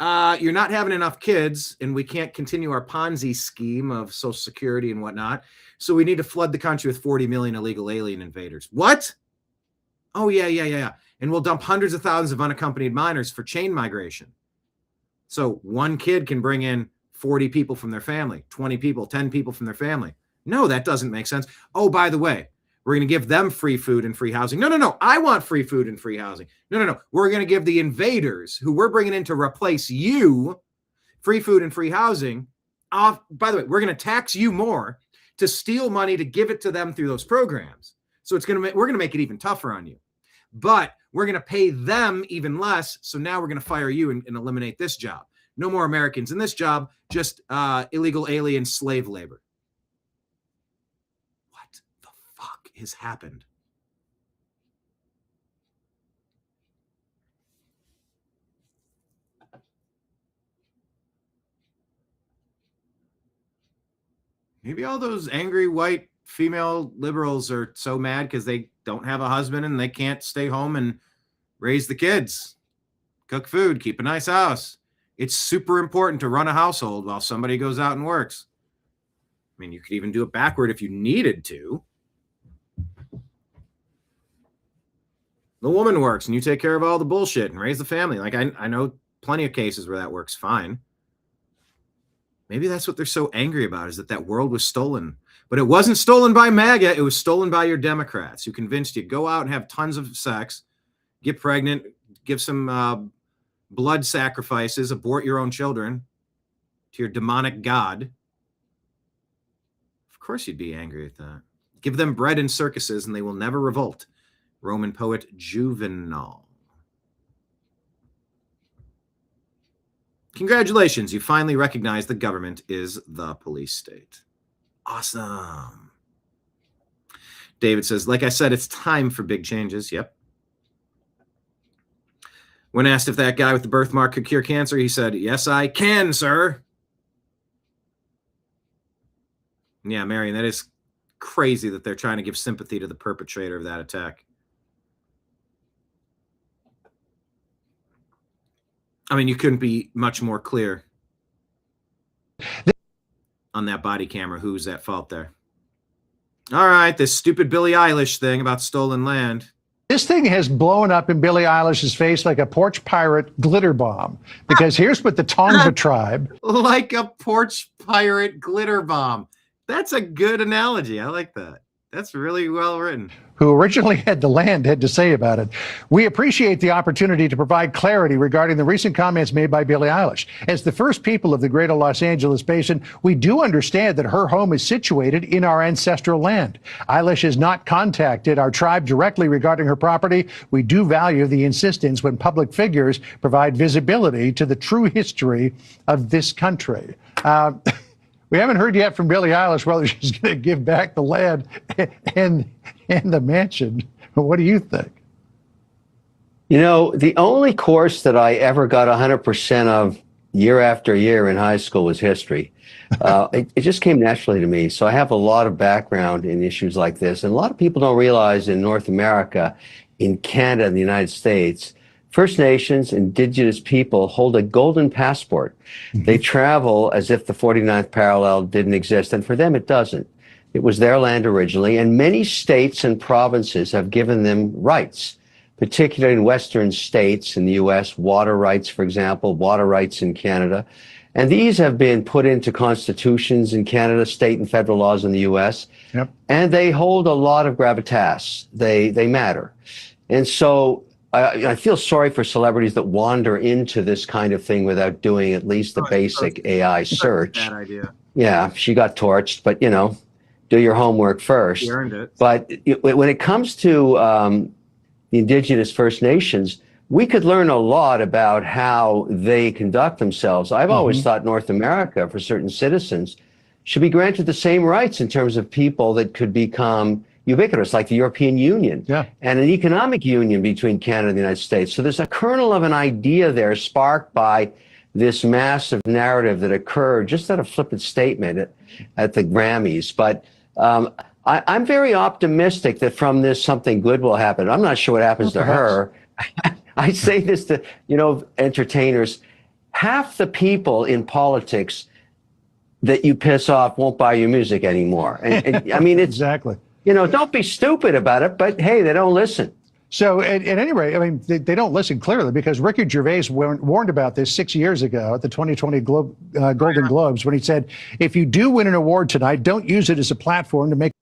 you're not having enough kids, and we can't continue our Ponzi scheme of Social Security and whatnot. So we need to flood the country with 40 million illegal alien invaders. What? Oh, yeah. And we'll dump hundreds of thousands of unaccompanied minors for chain migration. So one kid can bring in 40 people from their family, 20 people, 10 people from their family. No, that doesn't make sense. Oh, by the way, we're going to give them free food and free housing. No. I want free food and free housing. No. We're going to give the invaders who we're bringing in to replace you free food and free housing. By the way, we're going to tax you more to steal money to give it to them through those programs. So we're going to make it even tougher on you. But we're going to pay them even less. So now we're going to fire you and eliminate this job. No more Americans in this job, just illegal alien slave labor. Has happened. Maybe all those angry white female liberals are so mad because they don't have a husband and they can't stay home and raise the kids, cook food, keep a nice house. It's super important to run a household while somebody goes out and works. I mean, you could even do it backward if you needed to. The woman works and you take care of all the bullshit and raise the family. Like I know plenty of cases where that works fine. Maybe that's what they're so angry about, is that world was stolen. But it wasn't stolen by MAGA. It was stolen by your Democrats who convinced you go out and have tons of sex, get pregnant, give some blood sacrifices, abort your own children to your demonic god. Of course you'd be angry at that. Give them bread and circuses and they will never revolt. Roman poet Juvenal. Congratulations, you finally recognize the government is the police state. Awesome. David says, like I said, it's time for big changes. Yep. When asked if that guy with the birthmark could cure cancer, he said, yes, I can, sir. Yeah, Marion, that is crazy that they're trying to give sympathy to the perpetrator of that attack. I mean, you couldn't be much more clear on that body camera who's at fault there. All right, this stupid Billie Eilish thing about stolen land. This thing has blown up in Billie Eilish's face like a porch pirate glitter bomb. Because here's what the Tongva tribe... Like a porch pirate glitter bomb. That's a good analogy. I like that. That's really well written. Who originally had the land had to say about it. We appreciate the opportunity to provide clarity regarding the recent comments made by Billie Eilish. As the first people of the greater Los Angeles basin, we do understand that her home is situated in our ancestral land. Eilish has not contacted our tribe directly regarding her property. We do value the insistence when public figures provide visibility to the true history of this country. We haven't heard yet from Billie Eilish whether she's going to give back the land and the mansion. What do you think? You know, the only course that I ever got 100% of year after year in high school was history. It just came naturally to me. So I have a lot of background in issues like this. And a lot of people don't realize in North America, in Canada, and the United States, First Nations, indigenous people hold a golden passport. They travel as if the 49th parallel didn't exist, and for them it doesn't. It was their land originally, and many states and provinces have given them rights, particularly in Western states in the U.S., water rights, for example, water rights in Canada. And these have been put into constitutions in Canada, state and federal laws in the U.S., and they hold a lot of gravitas. They matter. And so I feel sorry for celebrities that wander into this kind of thing without doing at least the basic AI search. Bad idea. Yeah, she got torched, but, you know, do your homework first. She earned it. But when it comes to the indigenous First Nations, we could learn a lot about how they conduct themselves. I've always thought North America, for certain citizens, should be granted the same rights in terms of people that could become ubiquitous, like the European Union, and an economic union between Canada and the United States. So there's a kernel of an idea there sparked by this massive narrative that occurred just at a flippant statement at the Grammys. But I'm very optimistic that from this something good will happen. I'm not sure what happens to her. I say this to, you know, entertainers. Half the people in politics that you piss off won't buy your music anymore. And I mean, it's exactly. You know, don't be stupid about it, but hey, they don't listen. So at any rate, I mean, they don't listen clearly, because Ricky Gervais warned about this 6 years ago at the 2020 Golden Globes when he said, if you do win an award tonight, don't use it as a platform to make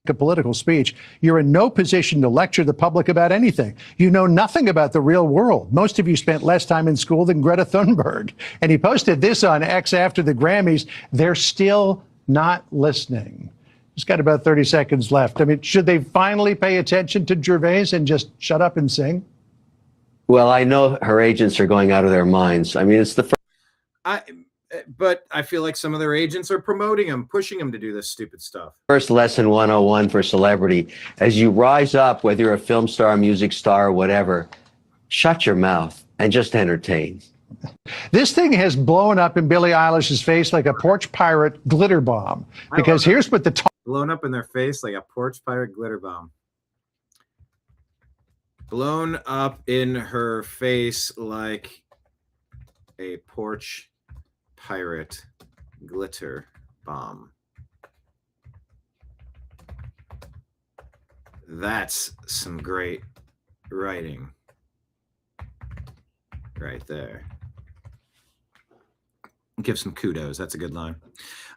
a political speech. You're in no position to lecture the public about anything. You know nothing about the real world. Most of you spent less time in school than Greta Thunberg. And he posted this on X after the Grammys. They're still not listening. He's got about 30 seconds left. I mean, should they finally pay attention to Gervais and just shut up and sing? Well, I know her agents are going out of their minds. I mean, it's the but I feel like some of their agents are promoting them, pushing them to do this stupid stuff. first lesson 101 for celebrity. As you rise up, whether you're a film star, music star, or whatever, shut your mouth and just entertain. This thing has blown up in Billie Eilish's face like a porch pirate glitter bomb. Because here's what the blown up in their face like a porch pirate glitter bomb. Blown up in her face like a porch pirate glitter bomb. That's some great writing right there. Give some kudos. That's a good line.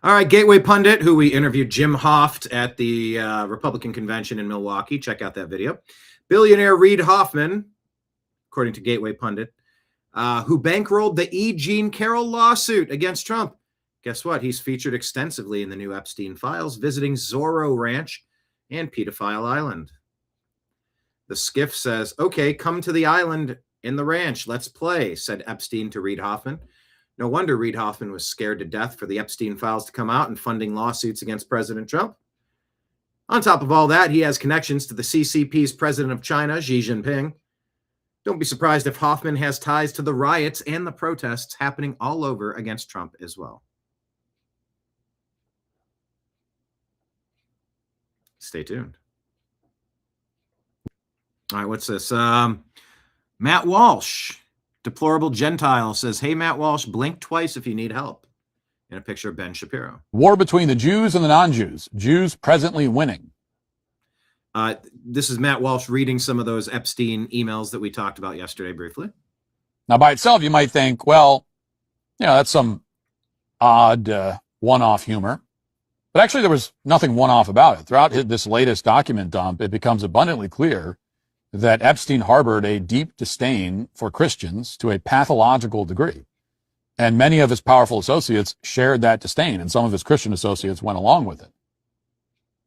All right, Gateway Pundit, who we interviewed, Jim Hoft, at the Republican convention in Milwaukee. Check out that video. Billionaire Reid Hoffman, according to Gateway Pundit, who bankrolled the E. Jean Carroll lawsuit against Trump. Guess what? He's featured extensively in the new Epstein files, visiting Zorro Ranch and Pedophile Island. The skiff says, okay, come to the island in the ranch. Let's play, said Epstein to Reid Hoffman. No wonder Reid Hoffman was scared to death for the Epstein files to come out and funding lawsuits against President Trump. On top of all that, he has connections to the CCP's president of China, Xi Jinping. Don't be surprised if Hoffman has ties to the riots and the protests happening all over against Trump as well. Stay tuned. All right, what's this? Matt Walsh, Deplorable Gentile, says, hey, Matt Walsh, blink twice if you need help. And a picture of Ben Shapiro. War between the Jews and the non-Jews. Jews presently winning. This is Matt Walsh reading some of those Epstein emails that we talked about yesterday briefly. Now, by itself, you might think, well, that's some odd one-off humor. But actually, there was nothing one-off about it. Throughout this latest document dump, it becomes abundantly clear that Epstein harbored a deep disdain for Christians to a pathological degree. And many of his powerful associates shared that disdain, and some of his Christian associates went along with it.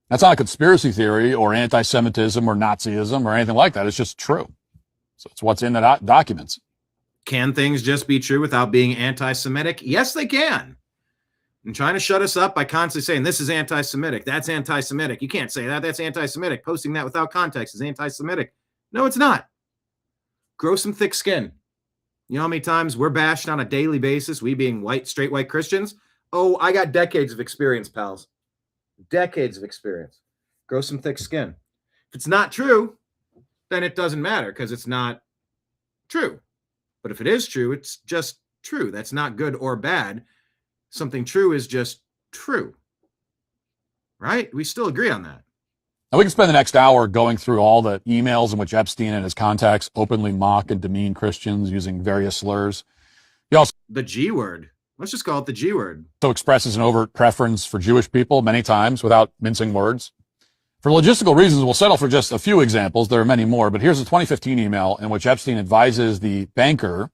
That's not a conspiracy theory or anti-Semitism or Nazism or anything like that. It's just true. So it's what's in the documents. Can things just be true without being anti-Semitic? Yes, they can. And trying to shut us up by constantly saying this is anti-Semitic, that's anti-Semitic. You can't say that. That's anti-Semitic. Posting that without context is anti-Semitic. No, it's not. Grow some thick skin. You know how many times we're bashed on a daily basis, we being white, straight white Christians? Oh, I got decades of experience, pals. Decades of experience. Grow some thick skin. If it's not true, then it doesn't matter because it's not true. But if it is true, it's just true. That's not good or bad. Something true is just true. Right? We still agree on that. Now, we can spend the next hour going through all the emails in which Epstein and his contacts openly mock and demean Christians using various slurs. He also the G word. Let's just call it the G word. So expresses an overt preference for Jewish people many times without mincing words. For logistical reasons, we'll settle for just a few examples. There are many more, but here's a 2015 email in which Epstein advises the banker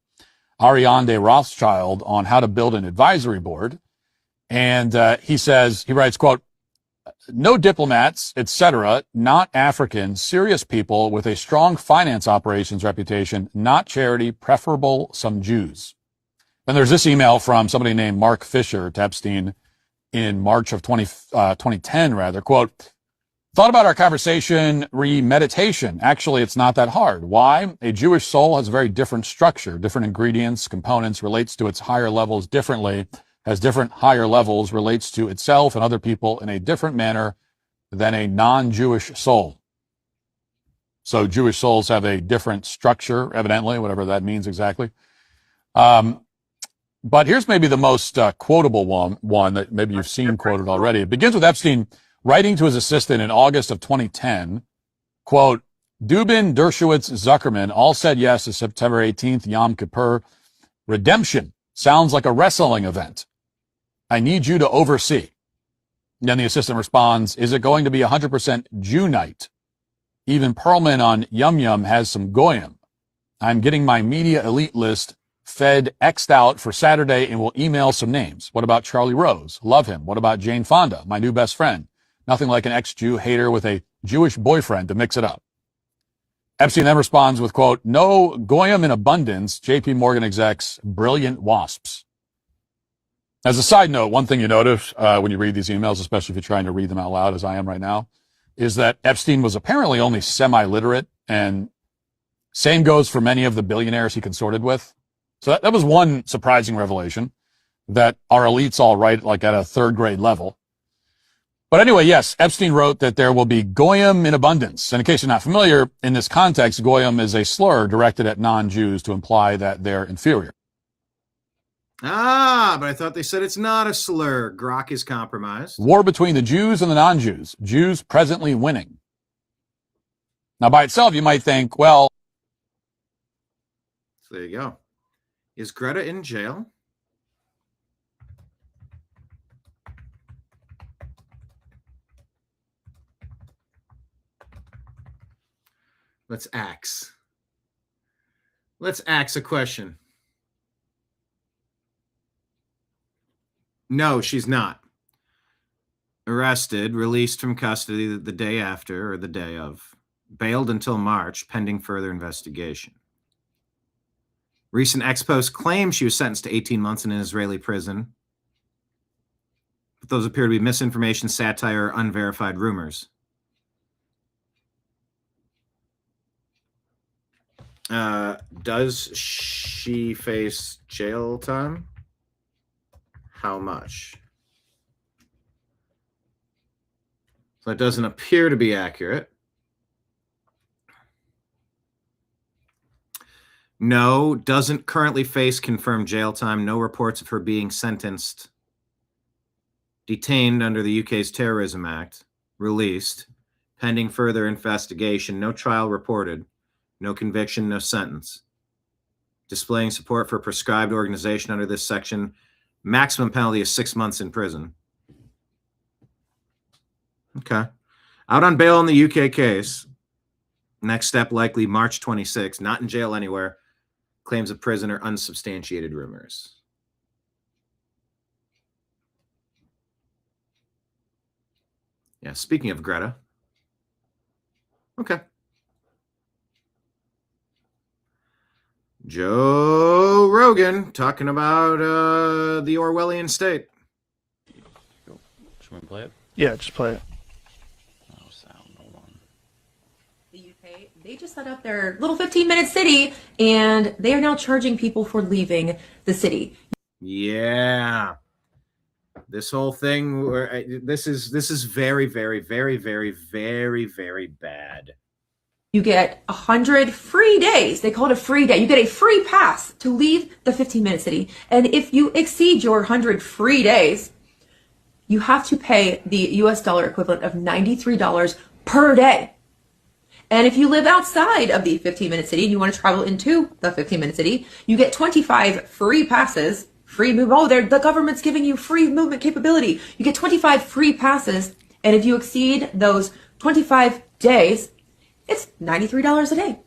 Ariane de Rothschild on how to build an advisory board. And he writes, quote, no diplomats, etc., not Africans, serious people with a strong finance operations reputation, not charity, preferable some Jews. Then there's this email from somebody named Mark Fisher to Epstein in March of 2010, quote, thought about our conversation, remeditation. Actually, it's not that hard. Why? A Jewish soul has a very different structure, different ingredients, components, relates to its higher levels differently, has different higher levels, relates to itself and other people in a different manner than a non-Jewish soul. So Jewish souls have a different structure, evidently, whatever that means exactly. But here's maybe the most quotable one that maybe you've seen quoted already. It begins with Epstein writing to his assistant in August of 2010, quote, Dubin, Dershowitz, Zuckerman all said yes to September 18th, Yom Kippur. Redemption sounds like a wrestling event. I need you to oversee. And then the assistant responds, is it going to be 100% Jew night? Even Perlman on Yum Yum has some goyim. I'm getting my media elite list fed X'd out for Saturday and will email some names. What about Charlie Rose? Love him. What about Jane Fonda, my new best friend? Nothing like an ex-Jew hater with a Jewish boyfriend to mix it up. Epstein then responds with, quote, no goyim in abundance, JP Morgan execs, brilliant wasps. As a side note, one thing you notice when you read these emails, especially if you're trying to read them out loud as I am right now, is that Epstein was apparently only semi-literate, and same goes for many of the billionaires he consorted with. So that was one surprising revelation, that our elites all write like at a third grade level. But anyway, yes, Epstein wrote that there will be goyim in abundance. And in case you're not familiar, in this context, goyim is a slur directed at non-Jews to imply that they're inferior. Ah, but I thought they said it's not a slur. Grok is compromised. War between the Jews and the non-Jews. Jews presently winning. Now, by itself, you might think, well, So there you go. Is Greta in jail? Let's axe. Let's axe a question. No, she's not. Arrested, released from custody the day after or the day of. Bailed until March, pending further investigation. Recent ex-post claims she was sentenced to 18 months in an Israeli prison. But those appear to be misinformation, satire, or unverified rumors. Does she face jail time? How much? So it doesn't appear to be accurate. No, doesn't currently face confirmed jail time. No reports of her being sentenced. Detained under the UK's Terrorism Act. Released. Pending further investigation. No trial reported. No conviction, no sentence. Displaying support for a prescribed organization under this section. Maximum penalty is 6 months in prison. Okay. Out on bail in the UK case. Next step likely March 26. Not in jail anywhere. Claims of prison or unsubstantiated rumors. Yeah, speaking of Greta. Okay. Joe Rogan talking about the Orwellian state. Should we play it? Yeah, just play it. Oh, sound. Hold on. The UK, they just set up their little 15-minute city, and they are now charging people for leaving the city. Yeah. This whole thing, this is very, very, very, very, very, very bad. You get 100 free days. They call it a free day. You get a free pass to leave the 15-minute city. And if you exceed your 100 free days, you have to pay the US dollar equivalent of $93 per day. And if you live outside of the 15-minute city and you want to travel into the 15-minute city, you get 25 free passes, free move. Oh, the government's giving you free movement capability. You get 25 free passes. And if you exceed those 25 days, it's $93 a day.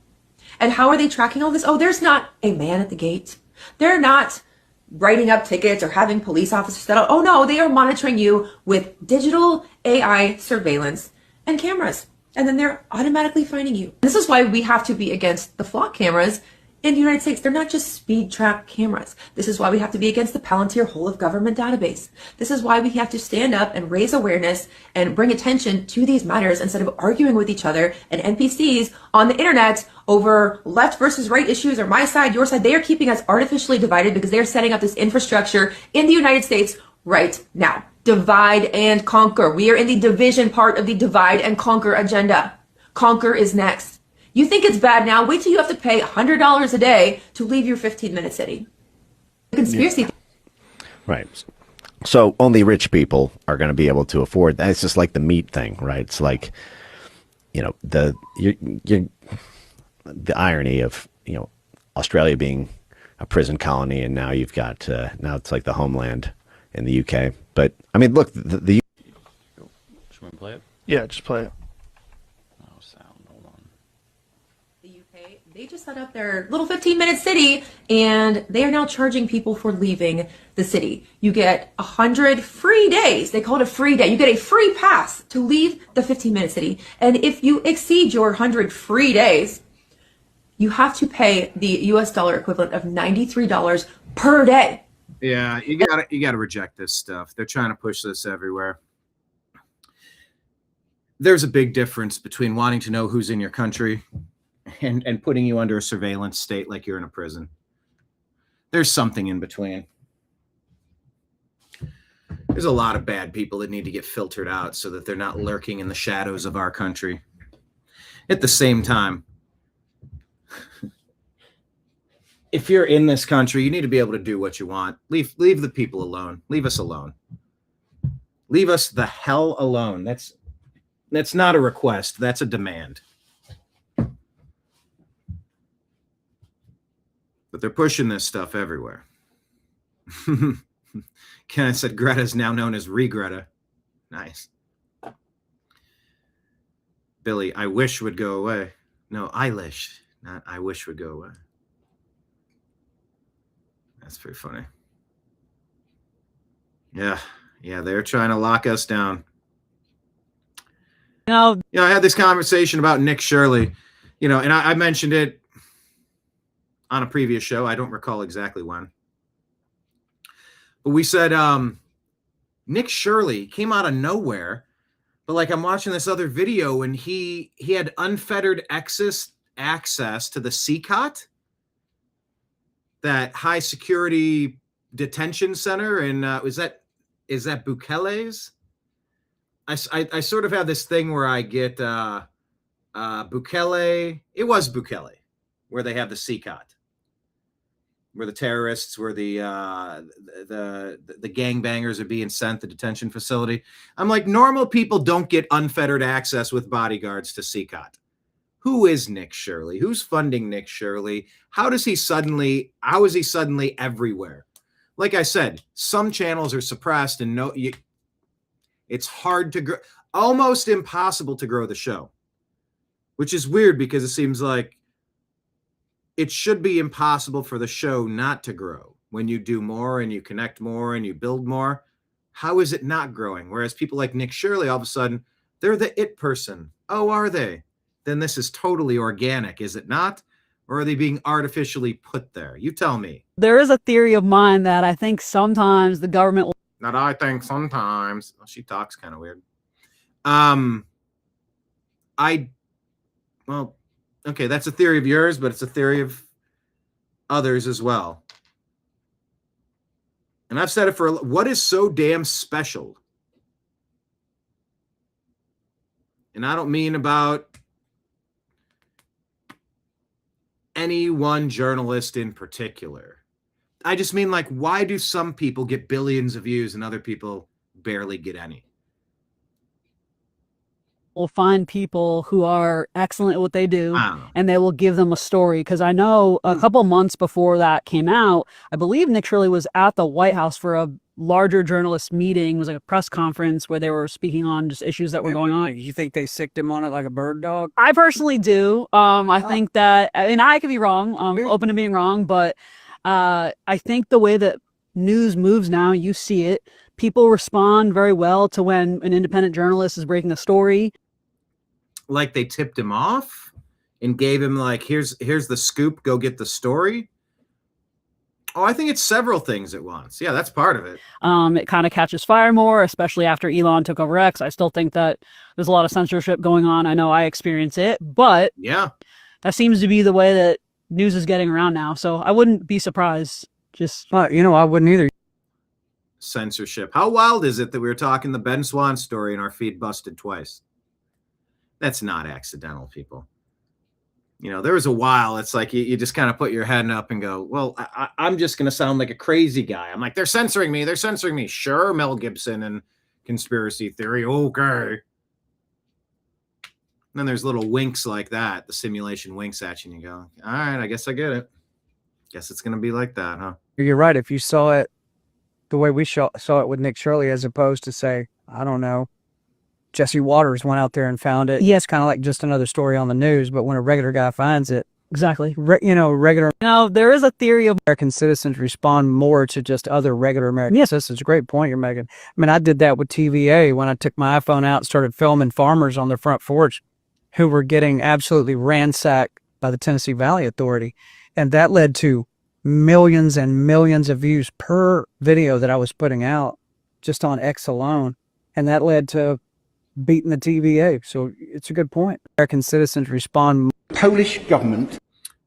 And how are they tracking all this? Oh, there's not a man at the gate. They're not writing up tickets or having police officers set up. Oh no, they are monitoring you with digital AI surveillance and cameras. And then they're automatically finding you. This is why we have to be against the flock cameras in the United States. They're not just speed trap cameras. This is why we have to be against the Palantir whole of government database. This is why we have to stand up and raise awareness and bring attention to these matters instead of arguing with each other and NPCs on the internet over left versus right issues or my side, your side. They are keeping us artificially divided because they're setting up this infrastructure in the United States right now. Divide and conquer. We are in the division part of the divide and conquer agenda. Conquer is next. You think it's bad now? Wait till you have to pay $100 a day to leave your 15-minute city. Conspiracy. Right. So only rich people are going to be able to afford that. It's just like the meat thing, right? It's like, you know, the irony of, you know, Australia being a prison colony, and now you've got now it's like the homeland in the UK. But I mean, look, the Should we play it? Yeah, just play it. Oh, sound. Hold on. The UK, they just set up their little 15-minute city, and they are now charging people for leaving the city. You get 100 free days. They call it a free day. You get a free pass to leave the 15-minute city. And if you exceed your 100 free days, you have to pay the US dollar equivalent of $93 per day. Yeah, you gotta reject this stuff. They're trying to push this everywhere. There's a big difference between wanting to know who's in your country and putting you under a surveillance state like you're in a prison. There's something in between. There's a lot of bad people that need to get filtered out so that they're not lurking in the shadows of our country. At the same time, if you're in this country, you need to be able to do what you want. Leave the people alone. Leave us alone. Leave us the hell alone. That's not a request. That's a demand. But they're pushing this stuff everywhere. Ken said Greta's now known as Regreta. Nice. Billy, I wish would go away. No, Eilish, not I wish would go away. That's pretty funny. Yeah, they're trying to lock us down. I had this conversation about Nick Shirley, and I mentioned it on a previous show. I don't recall exactly when. But we said Nick Shirley came out of nowhere. But like I'm watching this other video and he had unfettered access to the CCOT, that high security detention center. And is that Bukele's? I sort of have this thing where I get Bukele. It was Bukele, where they have the CCOT, where the terrorists, where the gangbangers are being sent to the detention facility. I'm like, normal people don't get unfettered access with bodyguards to CCOT. Who is Nick Shirley? Who's funding Nick Shirley? How is he suddenly everywhere? Like I said, some channels are suppressed and it's hard to grow, almost impossible to grow the show, which is weird because it seems like it should be impossible for the show not to grow when you do more and you connect more and you build more. How is it not growing? Whereas people like Nick Shirley, all of a sudden, they're the it person. Oh, are they? Then this is totally organic, is it not? Or are they being artificially put there? You tell me. There is a theory of mine that I think sometimes the government will. Not I think sometimes. Well, she talks kind of weird. Okay, that's a theory of yours, but it's a theory of others as well. And I've said it for what is so damn special? And I don't mean about any one journalist in particular. I just mean, like, why do some people get billions of views and other people barely get any? Will find people who are excellent at what they do, and they will give them a story. Because I know a couple months before that came out, I believe Nick Shirley was at the White House for a larger journalist meeting. It was like a press conference where they were speaking on just issues that were going on. You think they sicked him on it like a bird dog? I personally do. I think that, and I could be wrong. I'm open to being wrong, but I think the way that news moves now, you see it. People respond very well to when an independent journalist is breaking a story. Like they tipped him off and gave him like, here's the scoop, go get the story. Oh, I think it's several things at once. Yeah, that's part of it. It kind of catches fire more, especially after Elon took over X. I still think that there's a lot of censorship going on. I know I experience it, but yeah, that seems to be the way that news is getting around now. So I wouldn't be surprised. Just, I wouldn't either. Censorship. How wild is it that we were talking the Ben Swan story and our feed busted twice? That's not accidental, people. There was a while, it's like you just kind of put your head up and go, well, I'm just going to sound like a crazy guy. I'm like, they're censoring me. They're censoring me. Sure, Mel Gibson and conspiracy theory. Okay. And then there's little winks like that. The simulation winks at you and you go, all right, I guess I get it. Guess it's going to be like that, huh? You're right. If you saw it the way we saw it with Nick Shirley, as opposed to, say, I don't know, Jesse Waters went out there and found it. Yes. Kind of like just another story on the news, but when a regular guy finds it. Exactly. Regular. Now, there is a theory of American citizens respond more to just other regular American citizens. It's a great point you're making. I mean, I did that with TVA when I took my iPhone out and started filming farmers on their front porch who were getting absolutely ransacked by the Tennessee Valley Authority. And that led to millions and millions of views per video that I was putting out just on X alone. And that led to beating the TVA. So it's a good point. American citizens respond. Polish government.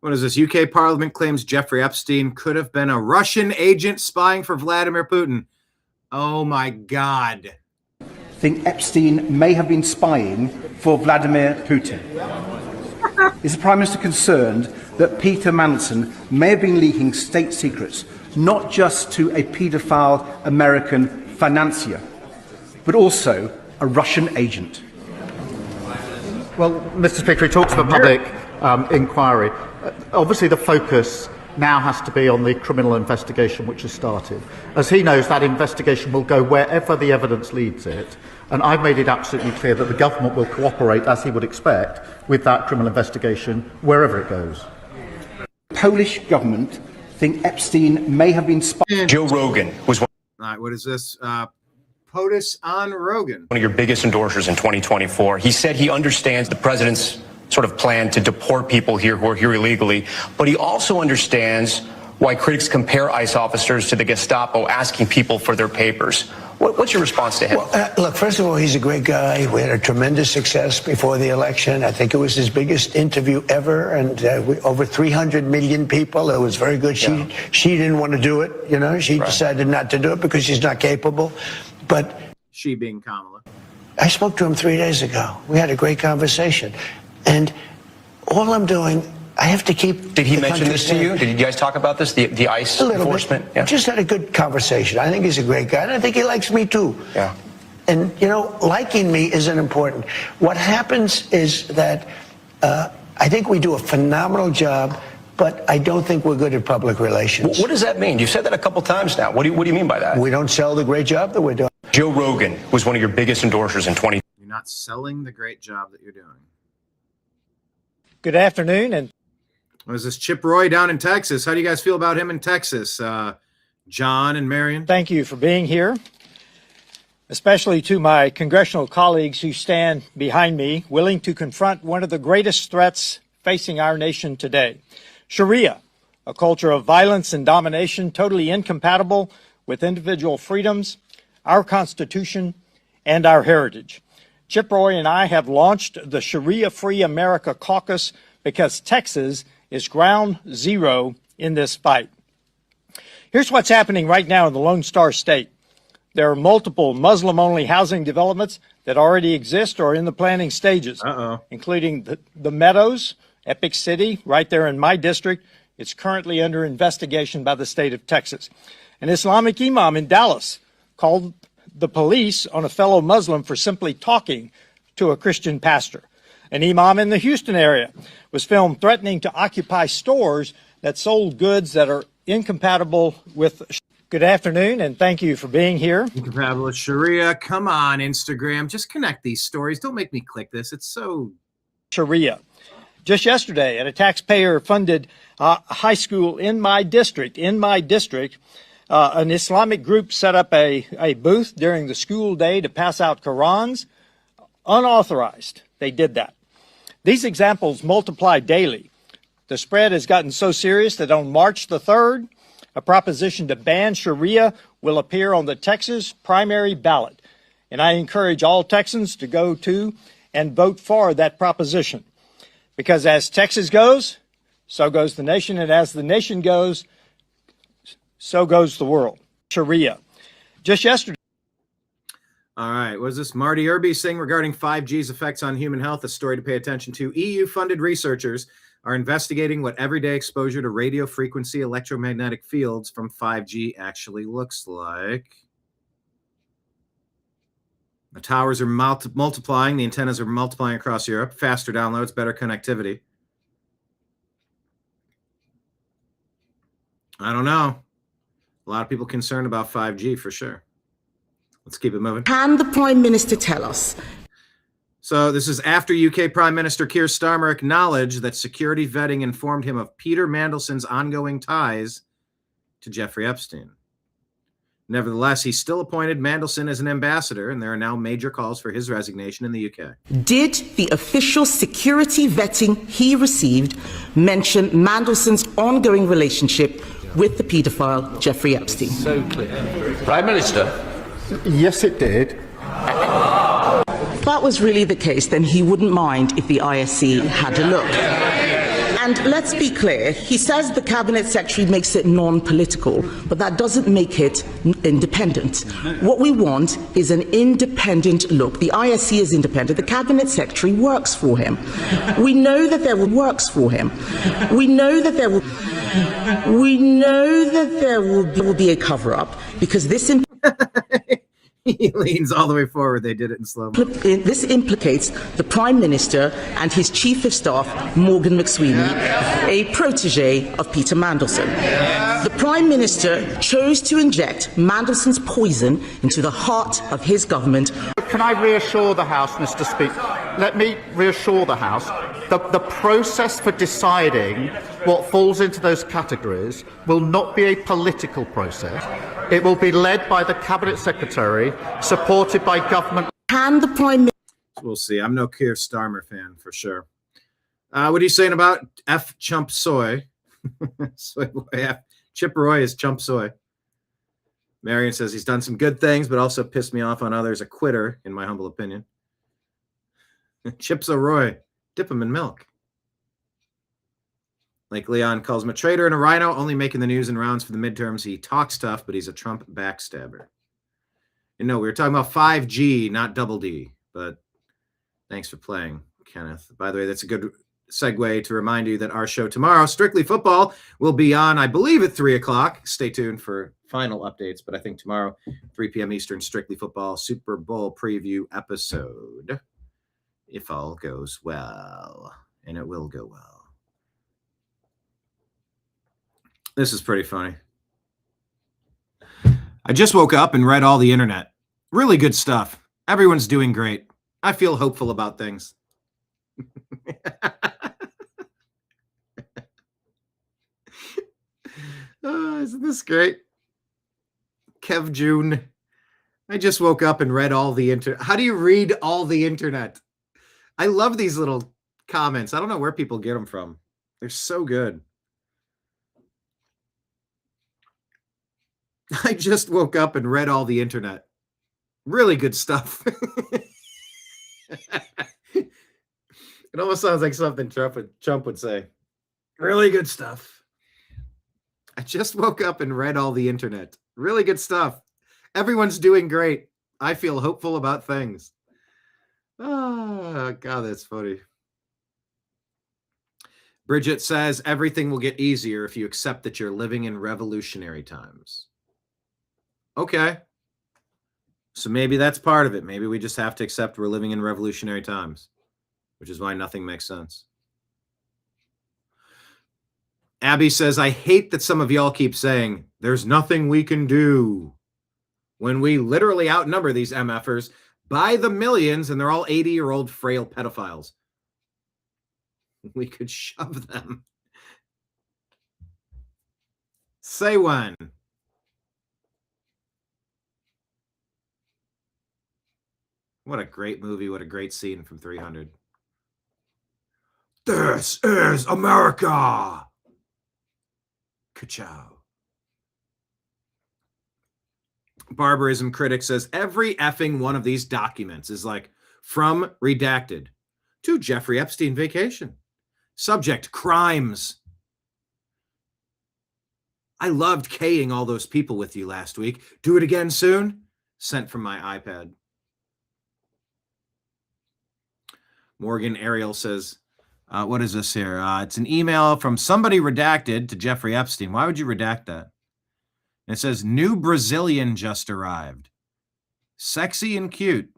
What is this? UK Parliament claims Jeffrey Epstein could have been a Russian agent spying for Vladimir Putin. Oh my God. Think Epstein may have been spying for Vladimir Putin. Is the Prime Minister concerned that Peter Mandelson may have been leaking state secrets, not just to a paedophile American financier, but also a Russian agent? Well, Mr. Speaker, he talks of a public inquiry. Obviously, the focus now has to be on the criminal investigation which has started. As he knows, that investigation will go wherever the evidence leads it, and I've made it absolutely clear that the government will cooperate, as he would expect, with that criminal investigation wherever it goes. The Polish government think Epstein may have been spying. Joe Rogan was one All right, what is this? POTUS on Rogan. of your biggest endorsers in 2024. He said he understands the president's sort of plan to deport people here who are here illegally, but he also understands why critics compare ICE officers to the Gestapo asking people for their papers. What's your response to him? Well, look, first of all, he's a great guy. We had a tremendous success before the election. I think it was his biggest interview ever, and over 300 million people. It was very good. She didn't want to do it, you know. She decided not to do it because she's not capable. But she being Kamala. I spoke to him 3 days ago. We had a great conversation. And all I'm doing, I have to keep... Did he mention this to you? Did you guys talk about this, the ICE enforcement? Yeah. Just had a good conversation. I think he's a great guy, and I think he likes me too. Yeah. And, you know, liking me isn't important. What happens is that I think we do a phenomenal job, but I don't think we're good at public relations. What does that mean? You've said that a couple times now. What do you mean by that? We don't sell the great job that we're doing. Joe Rogan was one of your biggest endorsers in 20... You're not selling the great job that you're doing. Good afternoon. And what is this? Chip Roy down in Texas. How do you guys feel about him in Texas? John and Marion? Thank you for being here, especially to my congressional colleagues who stand behind me, willing to confront one of the greatest threats facing our nation today. Sharia, a culture of violence and domination totally incompatible with individual freedoms, our Constitution, and our heritage. Chip Roy and I have launched the Sharia Free America Caucus because Texas is ground zero in this fight. Here's what's happening right now in the Lone Star State. There are multiple Muslim-only housing developments that already exist or are in the planning stages, including the Meadows, Epic City, right there in my district. It's currently under investigation by the state of Texas. An Islamic imam in Dallas called the police on a fellow Muslim for simply talking to a Christian pastor. An imam in the Houston area was filmed threatening to occupy stores that sold goods that are incompatible with... Good afternoon, and thank you for being here. Incompatible with Sharia. Come on, Instagram. Just connect these stories. Don't make me click this. It's so... Sharia. Just yesterday, at a taxpayer-funded high school in my district, an Islamic group set up a booth during the school day to pass out Qurans. Unauthorized. They did that. These examples multiply daily. The spread has gotten so serious that on March the 3rd, a proposition to ban Sharia will appear on the Texas primary ballot. And I encourage all Texans to go to and vote for that proposition. Because as Texas goes, so goes the nation. And as the nation goes, so goes the world. Sharia. Just yesterday. All right. What is this? Marty Irby saying regarding 5G's effects on human health, a story to pay attention to. EU-funded researchers are investigating what everyday exposure to radio frequency electromagnetic fields from 5G actually looks like. The towers are multiplying. The antennas are multiplying across Europe. Faster downloads, better connectivity. I don't know. A lot of people concerned about 5G for sure. Let's keep it moving. Can the Prime Minister tell us? So this is after UK Prime Minister Keir Starmer acknowledged that security vetting informed him of Peter Mandelson's ongoing ties to Jeffrey Epstein. Nevertheless, he still appointed Mandelson as an ambassador, and there are now major calls for his resignation in the UK. Did the official security vetting he received mention Mandelson's ongoing relationship with the paedophile Jeffrey Epstein? So clear. Prime Minister. Yes, it did. If that was really the case, then he wouldn't mind if the ISC had a look. And let's be clear, he says the cabinet secretary makes it non-political, but that doesn't make it independent. What we want is an independent look. The ISC is independent. The cabinet secretary works for him. We know that there works for him. We know that there will be a cover-up because this... He leans all the way forward. They did it in slow mo. This implicates the Prime Minister and his Chief of Staff, Morgan McSweeney, a protege of Peter Mandelson. The Prime Minister chose to inject Mandelson's poison into the heart of his government. Can I reassure the House, Mr. Speaker? Let me reassure the House. The process for deciding what falls into those categories will not be a political process. It will be led by the Cabinet Secretary, supported by government. Can the Prime Minister... We'll see. I'm no Keir Starmer fan for sure. What are you saying about F. Chump Soy? Soy boy F. Chip Roy is Chump Soy. Marion says he's done some good things, but also pissed me off on others. A quitter, in my humble opinion. Chips O'Roy. Dip him in milk. Like Leon calls him a traitor and a rhino, only making the news and rounds for the midterms. He talks tough, but he's a Trump backstabber. And no, we were talking about 5G, not double D. But thanks for playing, Kenneth. By the way, that's a good segue to remind you that our show tomorrow, Strictly Football, will be on, I believe, at 3 o'clock. Stay tuned for final updates. But I think tomorrow, 3 p.m. Eastern, Strictly Football Super Bowl preview episode. If all goes well, and it will go well. This is pretty funny. I just woke up and read all the internet. Really good stuff. Everyone's doing great. I feel hopeful about things. Oh, isn't this great? Kev June. I just woke up and read all the internet. How do you read all the internet? I love these little comments. I don't know where people get them from. They're so good. I just woke up and read all the internet. Really good stuff. It almost sounds like something Trump would say. Really good stuff. I just woke up and read all the internet. Really good stuff. Everyone's doing great. I feel hopeful about things. Oh, God, that's funny. Bridget says everything will get easier if you accept that you're living in revolutionary times. Okay. So maybe that's part of it. Maybe we just have to accept we're living in revolutionary times, which is why nothing makes sense. Abby says, I hate that some of y'all keep saying there's nothing we can do when we literally outnumber these MFers by the millions, and they're all 80-year-old frail pedophiles. We could shove them. Say when. What a great movie. What a great scene from 300. This is America. Ka-chow. Barbarism critic says every effing one of these documents is like from redacted to Jeffrey Epstein vacation. Subject crimes. I loved K-ing all those people with you last week. Do it again soon. Sent from my iPad. Morgan Ariel says, what is this here? It's an email from somebody redacted to Jeffrey Epstein. Why would you redact that? And it says, new Brazilian just arrived. Sexy and cute.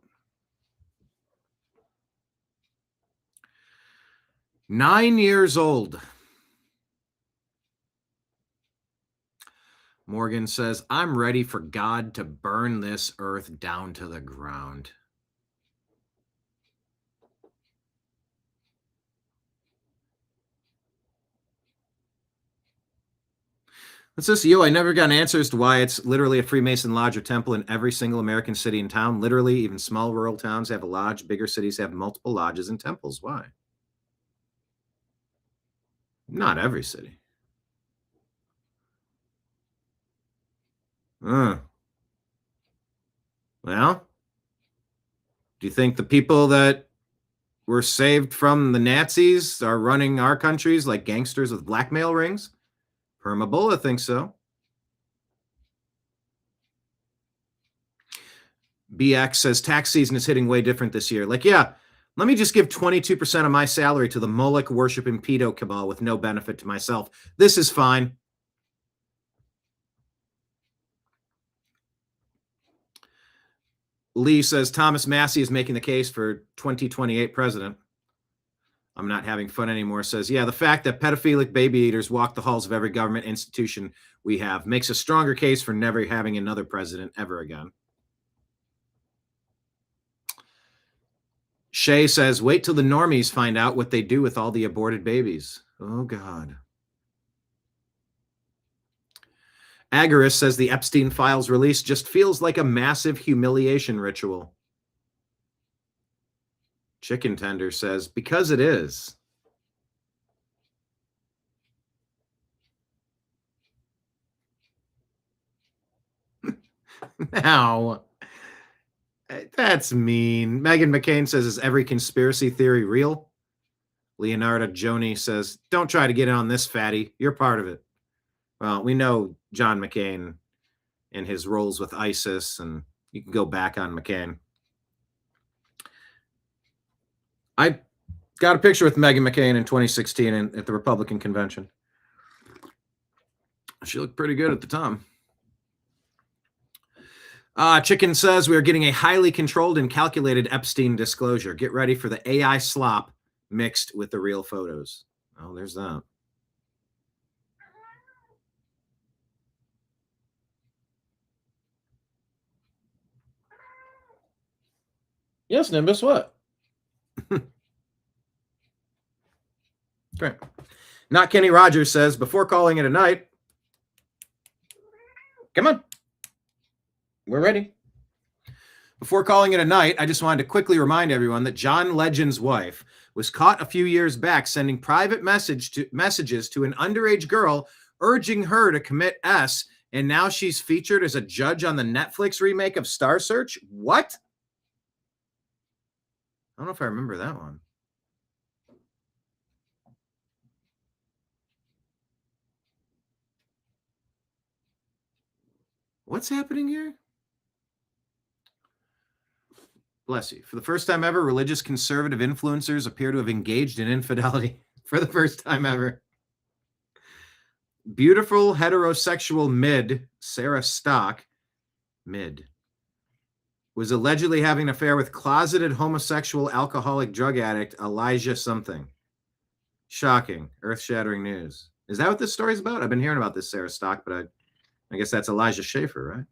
9 years old. Morgan says, I'm ready for God to burn this earth down to the ground. What's this? Yo, I never got an answer as to why it's literally a Freemason lodge or temple in every single American city and town. Literally, even small rural towns have a lodge. Bigger cities have multiple lodges and temples. Why? Not every city. Well, do you think the people that were saved from the Nazis are running our countries like gangsters with blackmail rings? Permabola thinks so. BX says tax season is hitting way different this year. Like, yeah, let me just give 22% of my salary to the Moloch worshiping pedo cabal with no benefit to myself. This is fine. Lee says Thomas Massey is making the case for 2028 president. I'm not having fun anymore. Says, yeah, the fact that pedophilic baby eaters walk the halls of every government institution we have makes a stronger case for never having another president ever again. Shay says, wait till the normies find out what they do with all the aborted babies. Oh, God. Agaris says the Epstein files release just feels like a massive humiliation ritual. Chicken Tender says, because it is. Now, that's mean. Megan McCain says, is every conspiracy theory real? Leonardo Joni says, don't try to get in on this, fatty. You're part of it. Well, we know John McCain and his roles with ISIS, and you can go back on McCain. I got a picture with Megan McCain in 2016 at the Republican convention. She looked pretty good at the time. Chicken says we are getting a highly controlled and calculated Epstein disclosure. Get ready for the AI slop mixed with the real photos. Oh, there's that. Yes, Nimbus, what? Great. Not Kenny Rogers says, before calling it a night, come on. We're ready. Before calling it a night, I just wanted to quickly remind everyone that John Legend's wife was caught a few years back sending private messages to an underage girl urging her to commit S, and now she's featured as a judge on the Netflix remake of Star Search? What? I don't know if I remember that one. What's happening here? Bless you. For the first time ever, religious conservative influencers appear to have engaged in infidelity. For the first time ever. Beautiful heterosexual mid, Sarah Stock, was allegedly having an affair with closeted homosexual alcoholic drug addict Elijah something. Shocking, earth-shattering news. Is that what this story's about? I've been hearing about this Sarah Stock, but I guess that's Elijah Schaefer, right?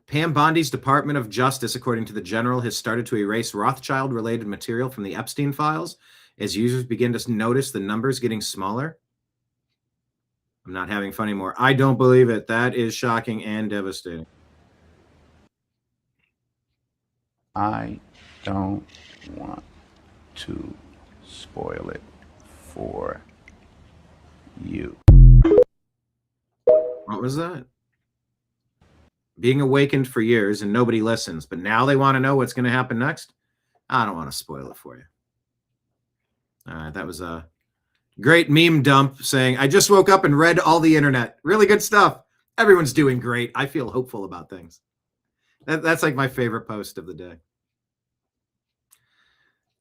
Pam Bondi's Department of Justice, according to the General, has started to erase Rothschild-related material from the Epstein files as users begin to notice the numbers getting smaller. I'm not having fun anymore. I don't believe it. That is shocking and devastating. I don't want to spoil it for you. What was that? Being awakened for years and nobody listens, but now they want to know what's going to happen next? I don't want to spoil it for you. All right, that was a great meme dump saying, I just woke up and read all the internet. Really good stuff. Everyone's doing great. I feel hopeful about things. That's like my favorite post of the day.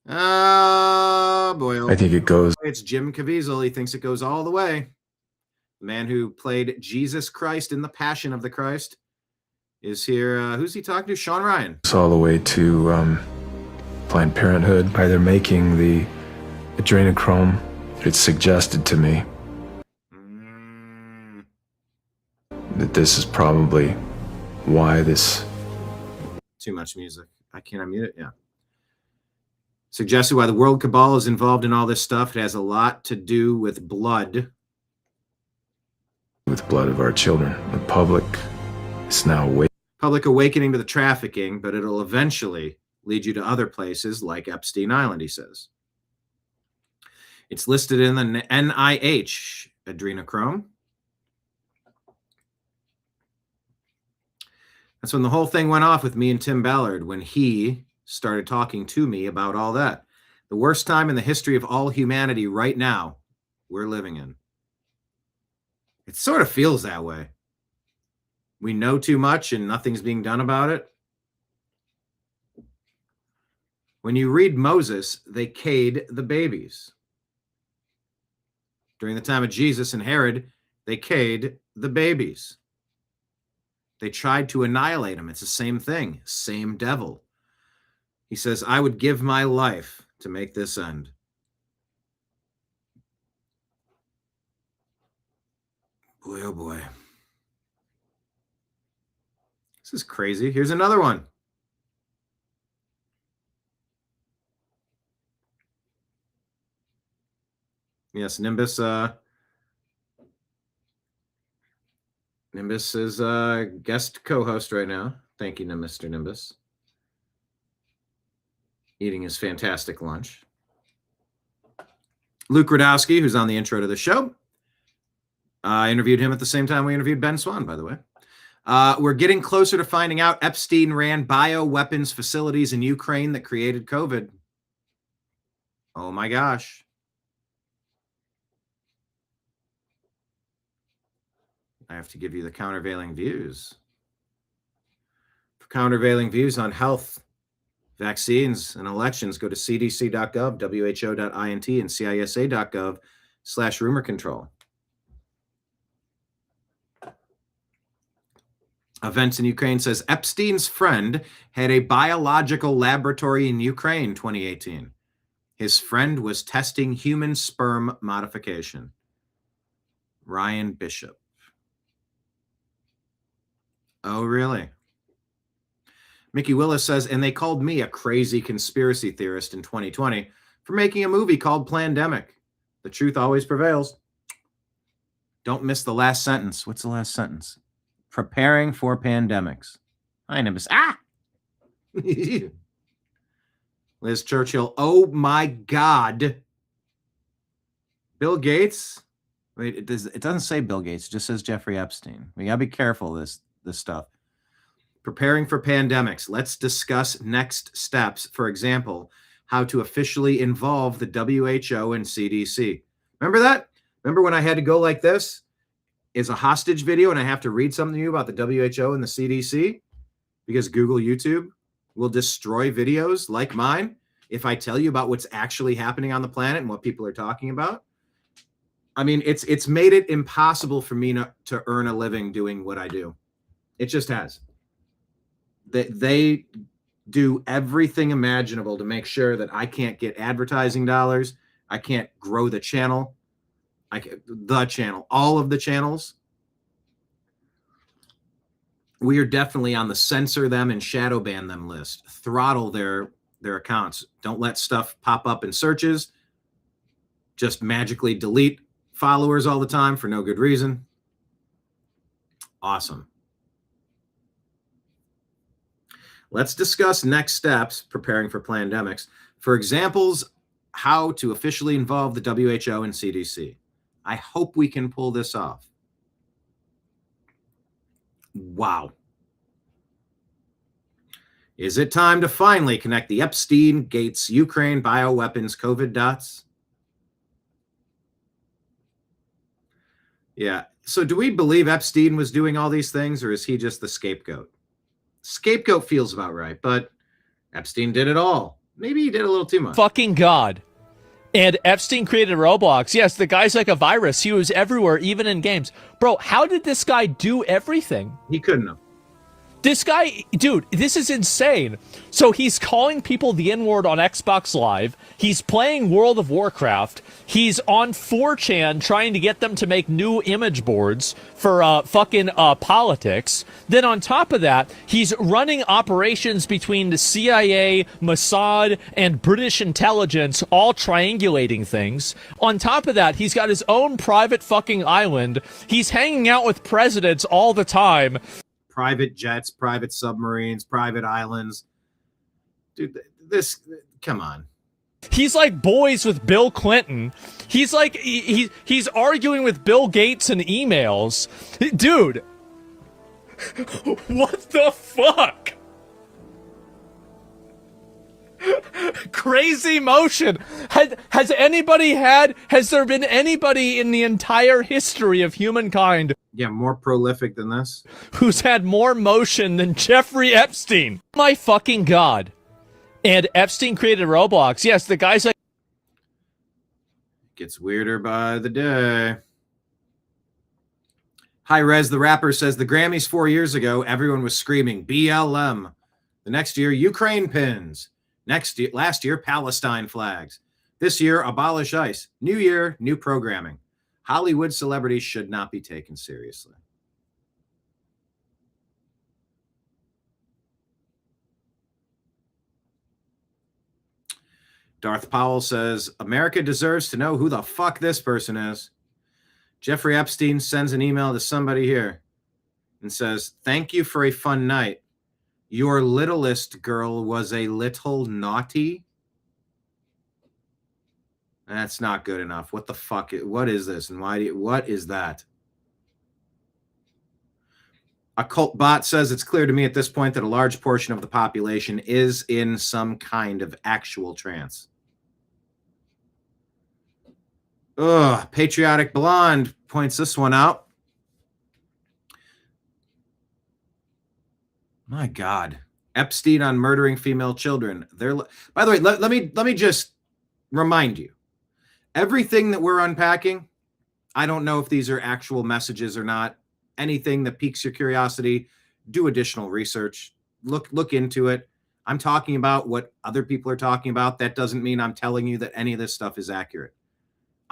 Oh, boy. I think it goes. It's Jim Caviezel. He thinks it goes all the way. The man who played Jesus Christ in The Passion of the Christ is here. Who's he talking to? Sean Ryan. It's all the way to Planned Parenthood. By their making the adrenochrome, it's suggested to me that this is probably why this... Too much music. I can't unmute it. Yeah. Suggested why the world cabal is involved in all this stuff. It has a lot to do with blood. With blood of our children. The public is now awake. Public awakening to the trafficking, but it'll eventually lead you to other places like Epstein Island, he says. It's listed in the NIH adrenochrome. That's when the whole thing went off with me and Tim Ballard, when he started talking to me about all that. The worst time in the history of all humanity right now we're living in. It sort of feels that way. We know too much and nothing's being done about it. When you read Moses, they cade the babies. During the time of Jesus and Herod, they k'd the babies. They tried to annihilate him. It's the same thing, same devil. He says, I would give my life to make this end. Boy, oh boy. This is crazy. Here's another one. Yes, Nimbus. Nimbus is guest co-host right now. Thank you, Mr. Nimbus. Eating his fantastic lunch. Luke Radowski, who's on the intro to the show. I interviewed him at the same time we interviewed Ben Swan, by the way. We're getting closer to finding out Epstein ran bioweapons facilities in Ukraine that created COVID. Oh my gosh. I have to give you the countervailing views. For countervailing views on health, vaccines, and elections, go to cdc.gov, who.int, and cisa.gov/rumor control. Events in Ukraine says Epstein's friend had a biological laboratory in Ukraine 2018. His friend was testing human sperm modification. Ryan Bishop. Oh, really? Mickey Willis says, and they called me a crazy conspiracy theorist in 2020 for making a movie called Plandemic. The truth always prevails. Don't miss the last sentence. What's the last sentence? Preparing for pandemics. I never. Liz Churchill. Oh my God. Bill Gates. Wait, it doesn't say Bill Gates. It just says Jeffrey Epstein. We gotta be careful of this stuff. Preparing for pandemics. Let's discuss next steps. For example, how to officially involve the WHO and CDC. Remember that? Remember when I had to go like this? Is a hostage video and I have to read something to you about the WHO and the CDC? Because Google, YouTube will destroy videos like mine if I tell you about what's actually happening on the planet and what people are talking about. I mean, it's made it impossible for me to earn a living doing what I do. It just has. They do everything imaginable to make sure that I can't get advertising dollars. I can't grow the channel. All of the channels. We are definitely on the censor them and shadow ban them list. Throttle their accounts. Don't let stuff pop up in searches. Just magically delete followers all the time for no good reason. Awesome. Let's discuss next steps preparing for pandemics. For examples, how to officially involve the WHO and CDC. I hope we can pull this off. Wow. Is it time to finally connect the Epstein, Gates, Ukraine, bioweapons, COVID dots? Yeah. So do we believe Epstein was doing all these things, or is he just the scapegoat? Scapegoat feels about right, but Epstein did it all. Maybe he did a little too much. Fucking God. And Epstein created Roblox. Yes, the guy's like a virus. He was everywhere, even in games. Bro, how did this guy do everything? He couldn't have. This guy, dude, this is insane. So he's calling people the N-word on Xbox Live. He's playing World of Warcraft. He's on 4chan trying to get them to make new image boards for fucking politics. Then on top of that, he's running operations between the CIA, Mossad, and British intelligence, all triangulating things. On top of that, he's got his own private fucking island. He's hanging out with presidents all the time. Private jets, private submarines, private islands. Dude, come on. He's like boys with Bill Clinton. He's like, he's arguing with Bill Gates in emails. Dude. What the fuck? Crazy motion. Has there been anybody in the entire history of humankind? Yeah, more prolific than this. Who's had more motion than Jeffrey Epstein? My fucking God. And Epstein created Roblox. Yes, the guy's like... Gets weirder by the day. Hi Rez, the rapper, says the Grammys 4 years ago, everyone was screaming BLM. The next year, Ukraine pins. Last year, Palestine flags. This year, abolish ICE. New year, new programming. Hollywood celebrities should not be taken seriously. Darth Powell says, America deserves to know who the fuck this person is. Jeffrey Epstein sends an email to somebody here and says, thank you for a fun night. Your littlest girl was a little naughty. That's not good enough. What the fuck? What is this? And what is that? A cult bot says it's clear to me at this point that a large portion of the population is in some kind of actual trance. Ugh, Patriotic Blonde points this one out. My God. Epstein on murdering female children. By the way, let me just remind you. Everything that we're unpacking, I don't know if these are actual messages or not. Anything that piques your curiosity, do additional research. Look into it. I'm talking about what other people are talking about. That doesn't mean I'm telling you that any of this stuff is accurate.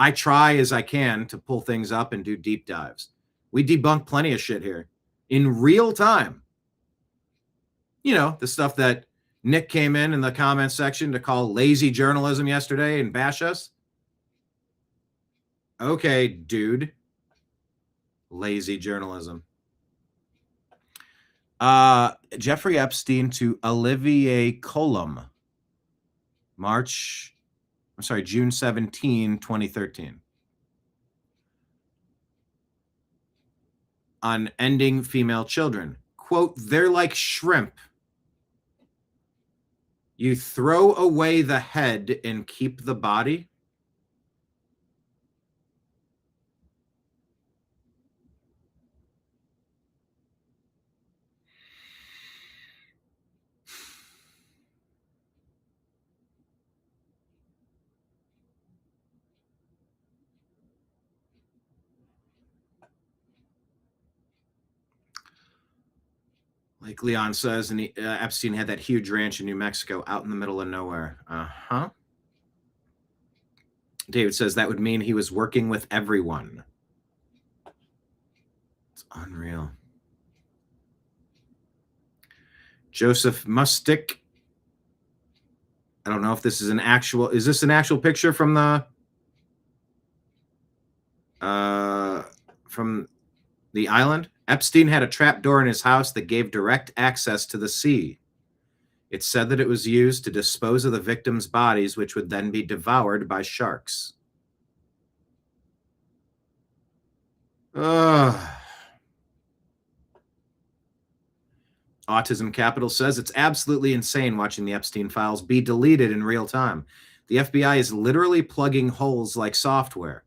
I try as I can to pull things up and do deep dives. We debunk plenty of shit here in real time. You know, the stuff that Nick came in the comment section to call lazy journalism yesterday and bash us. Okay, dude. Lazy journalism. Jeffrey Epstein to Olivier Colum. June 17, 2013. On ending female children. Quote, they're like shrimp. You throw away the head and keep the body. Like Leon says, and Epstein had that huge ranch in New Mexico out in the middle of nowhere. Uh-huh. David says that would mean he was working with everyone. It's unreal. Joseph Mustick. I don't know if this is is this an actual picture from the island? Epstein had a trap door in his house that gave direct access to the sea. It said that it was used to dispose of the victims' bodies, which would then be devoured by sharks. Autism Capital says it's absolutely insane watching the Epstein files be deleted in real time. The FBI is literally plugging holes like software.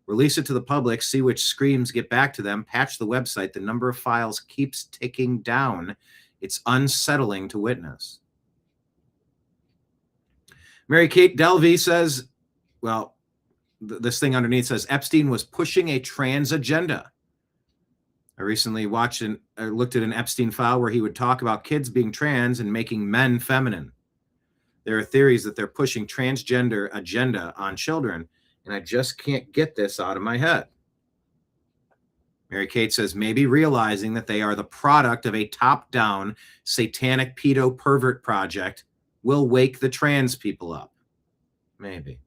Release it to the public, see which screams get back to them, patch the website. The number of files keeps ticking down. It's unsettling to witness. Mary Kate Delvey says, well, this thing underneath says Epstein was pushing a trans agenda. I recently looked at an Epstein file where he would talk about kids being trans and making men feminine. There are theories that they're pushing transgender agenda on children, and I just can't get this out of my head. Mary Kate says maybe realizing that they are the product of a top-down satanic pedo pervert project will wake the trans people up. Maybe.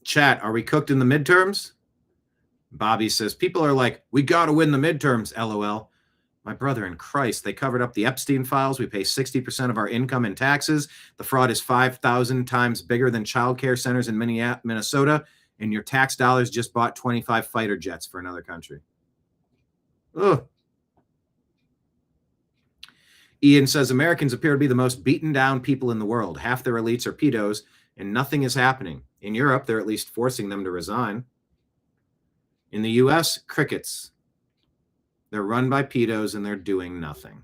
Chat, are we cooked in the midterms? Bobby says, people are like, we got to win the midterms, LOL. My brother in Christ, they covered up the Epstein files. We pay 60% of our income in taxes. The fraud is 5,000 times bigger than child care centers in Minnesota, and your tax dollars just bought 25 fighter jets for another country. Ugh. Ian says, Americans appear to be the most beaten down people in the world. Half their elites are pedos, and nothing is happening. In Europe, they're at least forcing them to resign. In the U.S., crickets. They're run by pedos and they're doing nothing.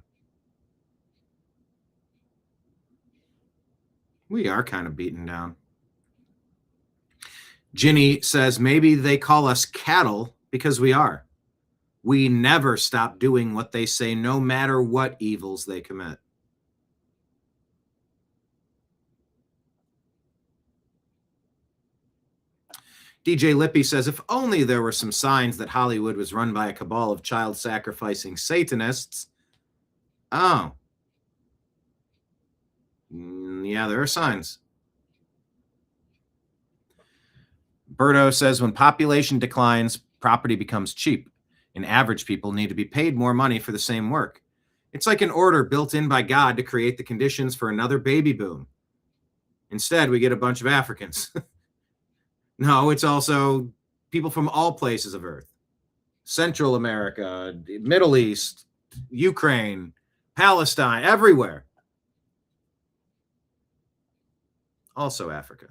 We are kind of beaten down. Ginny says maybe they call us cattle because we are. We never stop doing what they say, no matter what evils they commit. DJ Lippy says, if only there were some signs that Hollywood was run by a cabal of child-sacrificing Satanists. Oh. Yeah, there are signs. Berto says, when population declines, property becomes cheap, and average people need to be paid more money for the same work. It's like an order built in by God to create the conditions for another baby boom. Instead, we get a bunch of Africans. No, it's also people from all places of Earth. Central America, Middle East, Ukraine, Palestine, everywhere. Also Africa.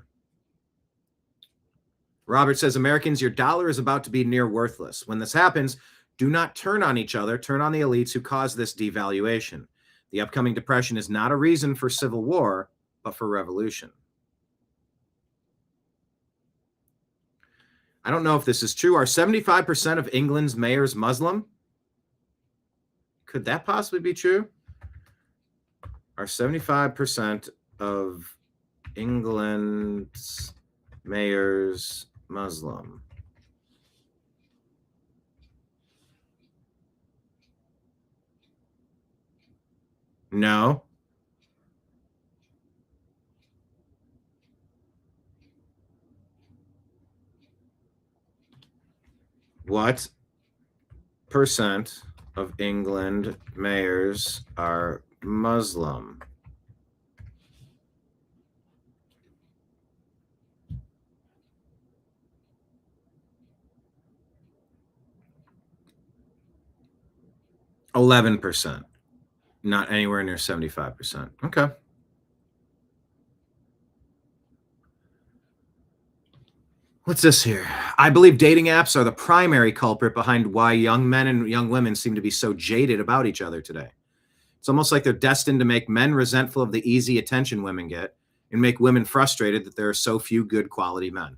Robert says, Americans, your dollar is about to be near worthless. When this happens, do not turn on each other. Turn on the elites who caused this devaluation. The upcoming depression is not a reason for civil war, but for revolution. I don't know if this is true. Are 75% of England's mayors Muslim? Could that possibly be true? Are 75% of England's mayors Muslim? No. What percent of England mayors are Muslim? %11, not anywhere near 75%. Okay. What's this here? I believe dating apps are the primary culprit behind why young men and young women seem to be so jaded about each other today. It's almost like they're destined to make men resentful of the easy attention women get and make women frustrated that there are so few good quality men.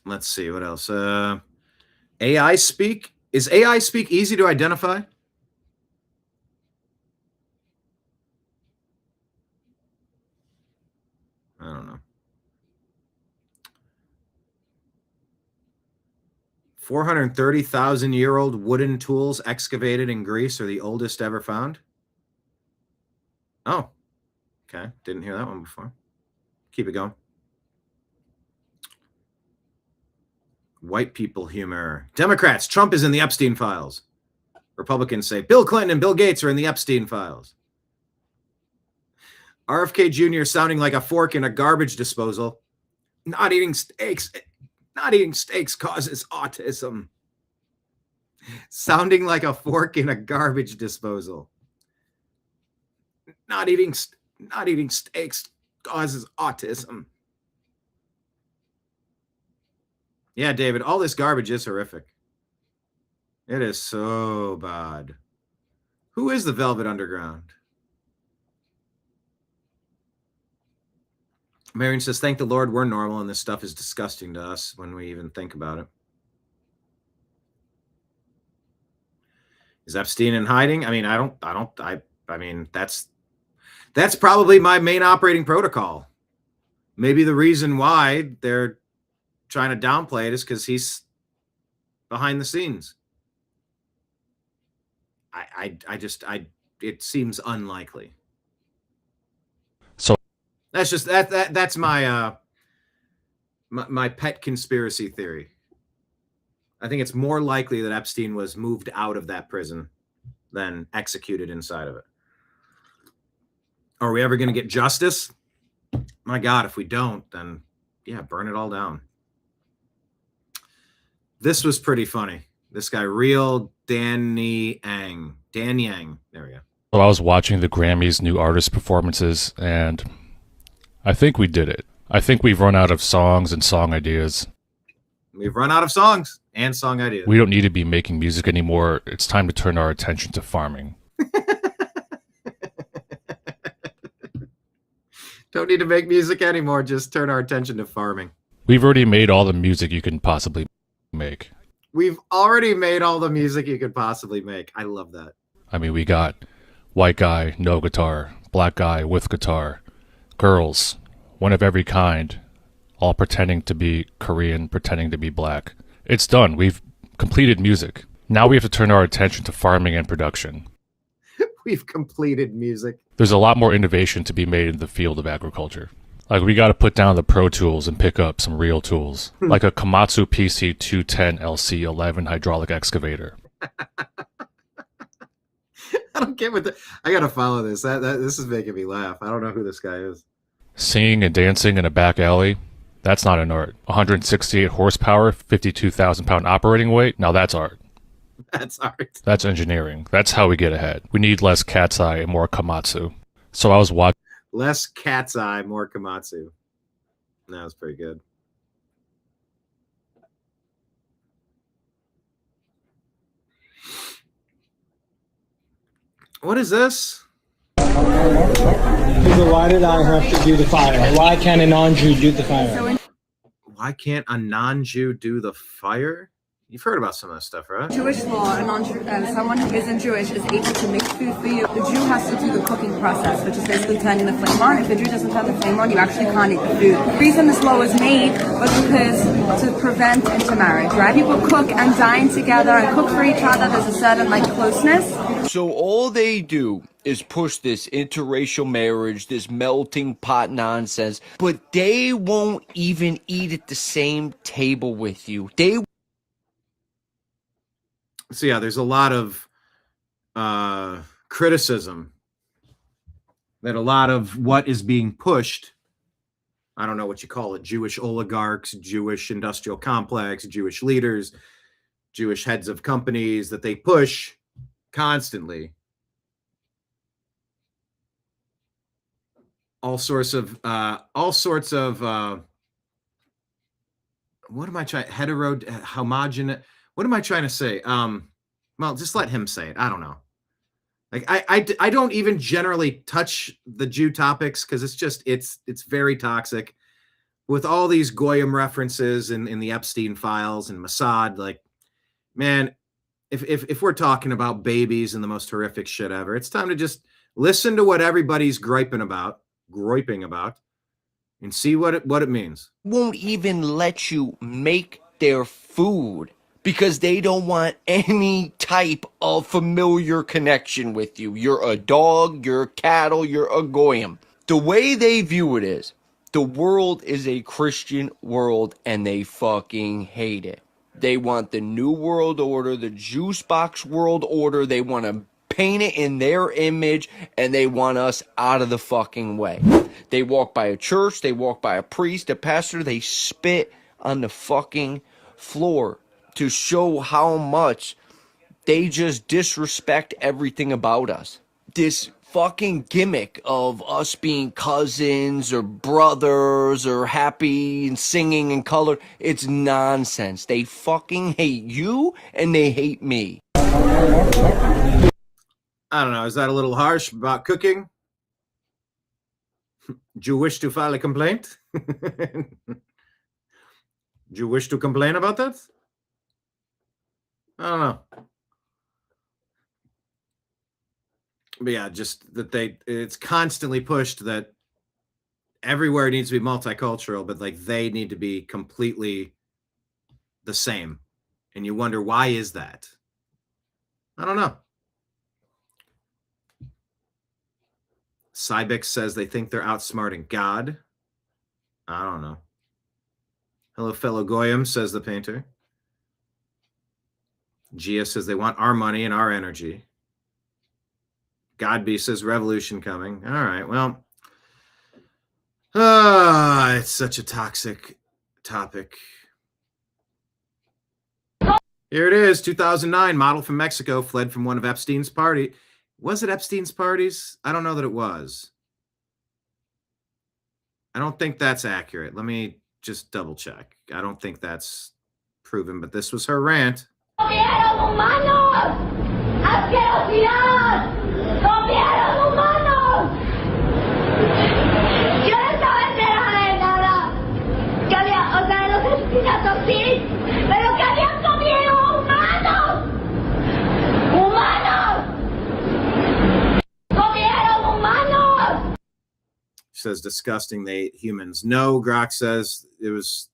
Let's see what else. AI speak. Is AI speak easy to identify? I don't know. 430,000-year-old wooden tools excavated in Greece are the oldest ever found. Oh, okay. Didn't hear that one before. Keep it going. White people humor. Democrats, Trump is in the Epstein files. Republicans say Bill Clinton and Bill Gates are in the Epstein files. RFK Jr. sounding like a fork in a garbage disposal. Not eating steaks causes autism. Sounding like a fork in a garbage disposal. Not eating steaks causes autism. Yeah, David, all this garbage is horrific. It is so bad. Who is the Velvet Underground? Marion says, thank the Lord we're normal and this stuff is disgusting to us when we even think about it. Is Epstein in hiding? I mean, I mean, that's probably my main operating protocol. Maybe the reason why they're trying to downplay it is because he's behind the scenes. It seems unlikely. So that's my my pet conspiracy theory. I think it's more likely that Epstein was moved out of that prison than executed inside of it. Are we ever going to get justice? My God, if we don't, then yeah, burn it all down. This was pretty funny. This guy, Real Danny Yang. Dan Yang. There we go. So I was watching the Grammys new artist performances, and I think we did it. I think we've run out of songs and song ideas. We've run out of songs and song ideas. We don't need to be making music anymore. It's time to turn our attention to farming. Don't need to make music anymore. Just turn our attention to farming. We've already made all the music you can possibly make. We've already made all the music you could possibly make. I love that. I mean, we got white guy, no guitar, black guy with guitar, girls, one of every kind, all pretending to be Korean, pretending to be black. It's done. We've completed music. Now we have to turn our attention to farming and production. We've completed music. There's a lot more innovation to be made in the field of agriculture. Like, we got to put down the Pro Tools and pick up some real tools, like a Komatsu PC 210 LC11 hydraulic excavator. I don't get what the... I gotta follow this. This is making me laugh. I don't know who this guy is. Singing and dancing in a back alley, that's not an art. 168 horsepower, 52,000 pound operating weight, now that's art. That's art. That's engineering. That's how we get ahead. We need less cat's eye and more Komatsu. So I was watching... Less cat's eye, more Komatsu. That was pretty good. What is this? Why did I have to do the fire? Why can't a non-Jew do the fire? Why can't a non-Jew do the fire? You've heard about some of this stuff, right? Jewish law, someone who isn't Jewish is able to make food for you. The Jew has to do the cooking process, which is basically turning the flame on. If the Jew doesn't turn the flame on, you actually can't eat the food. The reason this law was made was because to prevent intermarriage, right? People cook and dine together and cook for each other. There's a certain closeness. So all they do is push this interracial marriage, this melting pot nonsense, but they won't even eat at the same table with you. So yeah, there's a lot of criticism that a lot of what is being pushed, I don't know what you call it, Jewish oligarchs, Jewish industrial complex, Jewish leaders, Jewish heads of companies, that they push constantly all sorts of what am I trying, homogenous, what am I trying to say? Well, just let him say it. I don't know. Like I don't even generally touch the Jew topics because it's very toxic with all these Goyim references in the Epstein files and Mossad. Like, man, if we're talking about babies and the most horrific shit ever, it's time to just listen to what everybody's griping about, and see what it means. Won't even let you make their food because they don't want any type of familiar connection with you. You're a dog, you're a cattle, you're a goyim. The way they view it is, the world is a Christian world and they fucking hate it. They want the New World Order, the juice box world order. They want to paint it in their image and they want us out of the fucking way. They walk by a church, they walk by a priest, a pastor, they spit on the fucking floor to show how much they just disrespect everything about us. This fucking gimmick of us being cousins or brothers or happy and singing and color, it's nonsense. They fucking hate you and they hate me. I don't know. Is that a little harsh about cooking? Do you wish to file a complaint? Do you wish to complain about that? I don't know. But yeah, just that it's constantly pushed that everywhere needs to be multicultural, but they need to be completely the same. And you wonder, why is that? I don't know. Cybix says they think they're outsmarting God. I don't know. Hello, fellow Goyim, says the painter. Gia says they want our money and our energy. Godby says revolution coming. All right, well, it's such a toxic topic. Here it is, 2009, model from Mexico fled from one of Epstein's party. Was it Epstein's parties? I don't know that it was. I don't think that's accurate. Let me just double check. I don't think that's proven, but this was her rant. She says disgusting, they ate humans. No, Grok says it was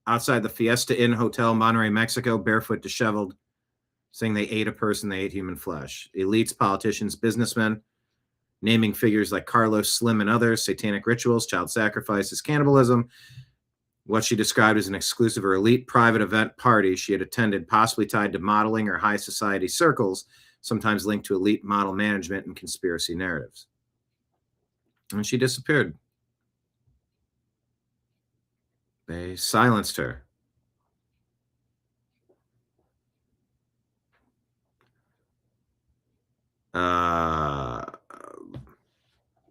outside the Fiesta Inn Hotel, Monterrey, Mexico, barefoot, disheveled, saying they ate a person, they ate human flesh. Elites, politicians, businessmen, naming figures like Carlos Slim and others, satanic rituals, child sacrifices, cannibalism. What she described as an exclusive or elite private event party she had attended, possibly tied to modeling or high society circles, sometimes linked to elite model management and conspiracy narratives. And she disappeared. They silenced her.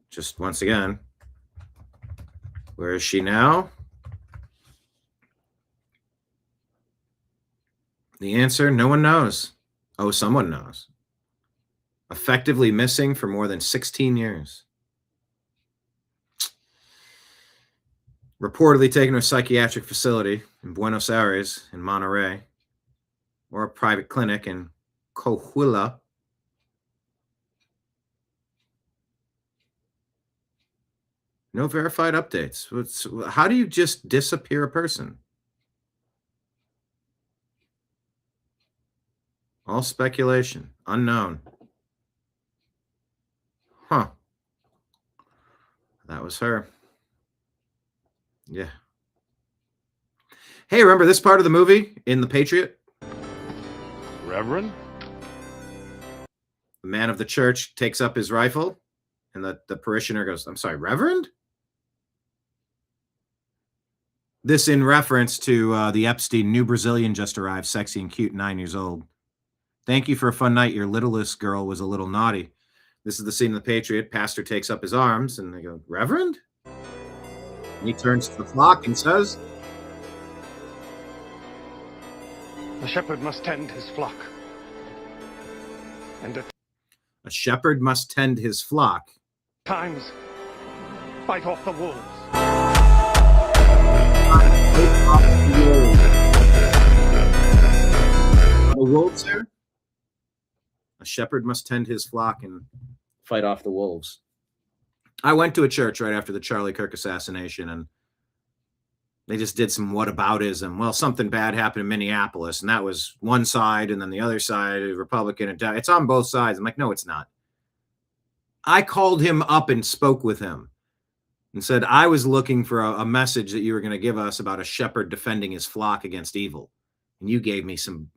Just once again, where is she now? The answer, no one knows. Oh, someone knows. Effectively missing for more than 16 years. Reportedly taken to a psychiatric facility in Buenos Aires, in Monterrey, or a private clinic in Coahuila. No verified updates. How do you just disappear a person? All speculation. Unknown. Huh. That was her. Yeah. Hey, remember this part of the movie in The Patriot? Reverend? The man of the church takes up his rifle, and the parishioner goes, I'm sorry, Reverend? This in reference to the Epstein new Brazilian just arrived, sexy and cute, 9 years old. Thank you for a fun night. Your littlest girl was a little naughty. This is the scene of The Patriot. Pastor takes up his arms, and they go, Reverend? And he turns to the flock and says, The shepherd must tend his flock. And at a shepherd must tend his flock. times, fight off the wolves. The wolves there? A shepherd must tend his flock and fight off the wolves. I went to a church right after the Charlie Kirk assassination, and they just did some whataboutism. Well, something bad happened in Minneapolis, and that was one side, and then the other side, Republican. It's on both sides. I'm like, no, it's not. I called him up and spoke with him and said, I was looking for a message that you were going to give us about a shepherd defending his flock against evil. And you gave me some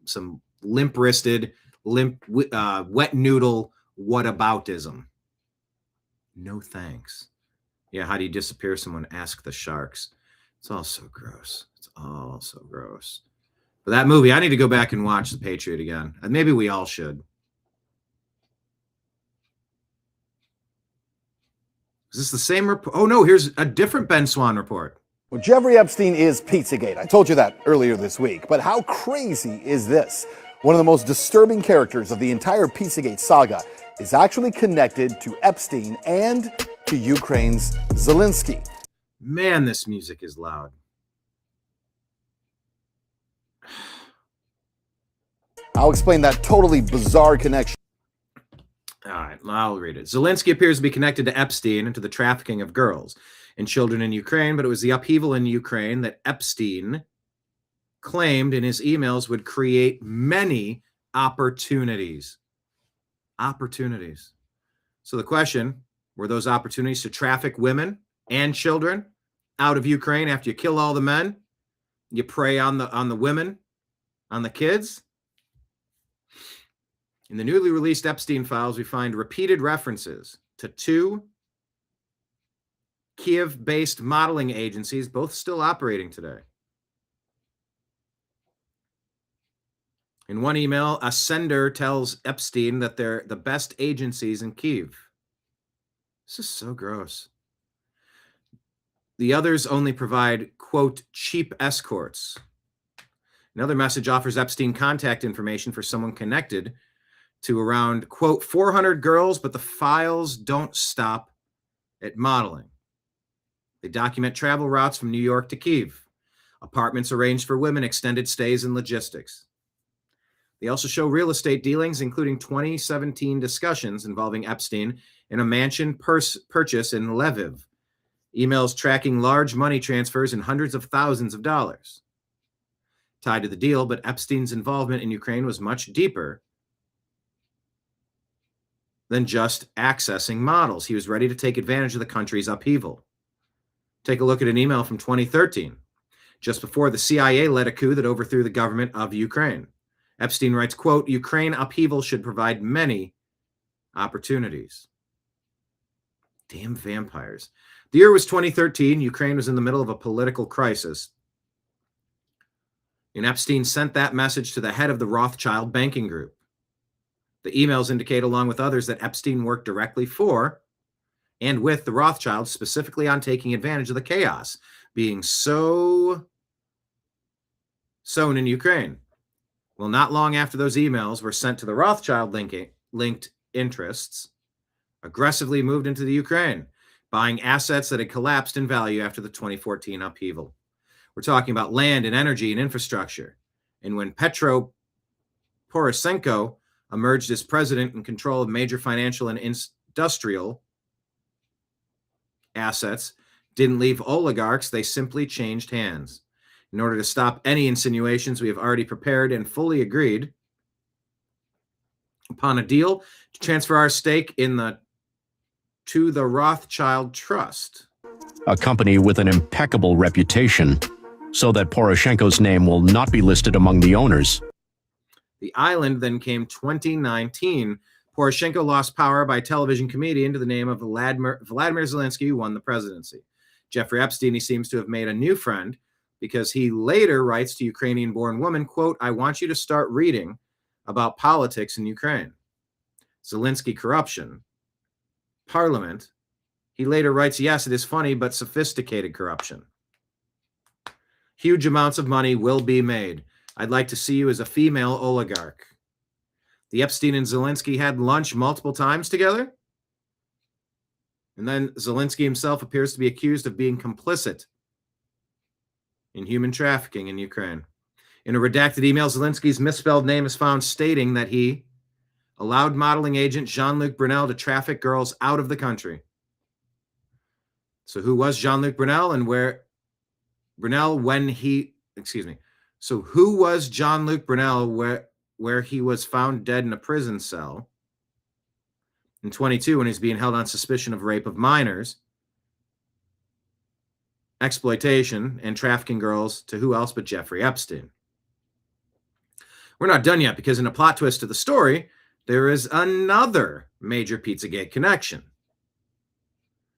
limp-wristed, wet noodle whataboutism. No thanks. Yeah, how do you disappear someone? Ask the Sharks. It's all so gross. It's all so gross. But that movie, I need to go back and watch The Patriot again. Maybe we all should. Is this the same report? Oh, no, here's a different Ben Swan report. Well, Jeffrey Epstein is Pizzagate. I told you that earlier this week. But how crazy is this? One of the most disturbing characters of the entire Pizzagate saga is actually connected to Epstein and to Ukraine's Zelensky. Man, this music is loud. I'll explain that totally bizarre connection. All right, I'll read it. Zelensky appears to be connected to Epstein and to the trafficking of girls and children in Ukraine, but it was the upheaval in Ukraine that Epstein claimed in his emails would create many opportunities. Opportunities. So the question, were those opportunities to traffic women and children out of Ukraine after you kill all the men? You prey on the women, on the kids? In the newly released Epstein files, we find repeated references to two Kiev-based modeling agencies, both still operating today. In one email, a sender tells Epstein that they're the best agencies in Kyiv. This is so gross. The others only provide, quote, cheap escorts. Another message offers Epstein contact information for someone connected to around, quote, 400 girls, but the files don't stop at modeling. They document travel routes from New York to Kyiv, apartments arranged for women, extended stays, and logistics. They also show real estate dealings, including 2017 discussions involving Epstein in a mansion purchase in Lviv, emails tracking large money transfers in hundreds of thousands of dollars. Tied to the deal, but Epstein's involvement in Ukraine was much deeper than just accessing models. He was ready to take advantage of the country's upheaval. Take a look at an email from 2013, just before the CIA led a coup that overthrew the government of Ukraine. Epstein writes, quote, Ukraine upheaval should provide many opportunities. Damn vampires. The year was 2013. Ukraine was in the middle of a political crisis. And Epstein sent that message to the head of the Rothschild banking group. The emails indicate, along with others, that Epstein worked directly for and with the Rothschilds, specifically on taking advantage of the chaos being so sown in Ukraine. Well, not long after those emails were sent to the Rothschild linked interests, aggressively moved into the Ukraine, buying assets that had collapsed in value after the 2014 upheaval. We're talking about land and energy and infrastructure. And when Petro Poroshenko emerged as president in control of major financial and industrial assets, didn't leave oligarchs, they simply changed hands. In order to stop any insinuations, we have already prepared and fully agreed upon a deal to transfer our stake to the Rothschild Trust, a company with an impeccable reputation, so that Poroshenko's name will not be listed among the owners. The island then came 2019. Poroshenko lost power by television comedian to the name of Vladimir Zelensky, who won the presidency. Jeffrey Epstein, he seems to have made a new friend, because he later writes to Ukrainian-born woman, quote, I want you to start reading about politics in Ukraine. Zelensky corruption. Parliament. He later writes, yes, it is funny, but sophisticated corruption. Huge amounts of money will be made. I'd like to see you as a female oligarch. The Epstein and Zelensky had lunch multiple times together. And then Zelensky himself appears to be accused of being complicit in human trafficking in Ukraine. In a redacted email, Zelensky's misspelled name is found stating that he allowed modeling agent Jean-Luc Brunel to traffic girls out of the country. So who was Jean-Luc Brunel and where Brunel when he, So who was Jean-Luc Brunel where he was found dead in a prison cell in 22 when he's being held on suspicion of rape of minors, exploitation, and trafficking girls to who else but Jeffrey Epstein? We're not done yet, because in a plot twist to the story, there is another major Pizzagate connection.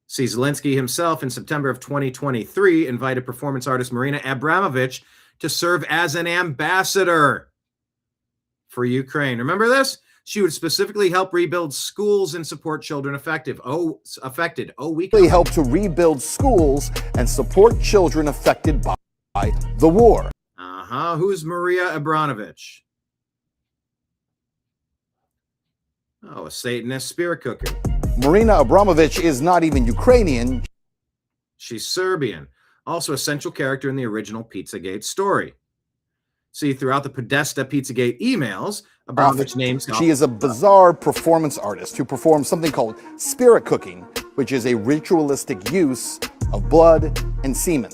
See, Zelensky himself in September of 2023 invited performance artist Marina Abramovich to serve as an ambassador for Ukraine. Remember this? She would specifically help rebuild schools and support children affected. We can help to rebuild schools and support children affected by the war. Who's Maria Abramovich? Oh, a Satanist spirit cooker. Marina Abramovich is not even Ukrainian. She's Serbian. Also a central character in the original Pizzagate story. See, throughout the Podesta Pizzagate emails, Abramovich names... She is a bizarre performance artist who performs something called spirit cooking, which is a ritualistic use of blood and semen.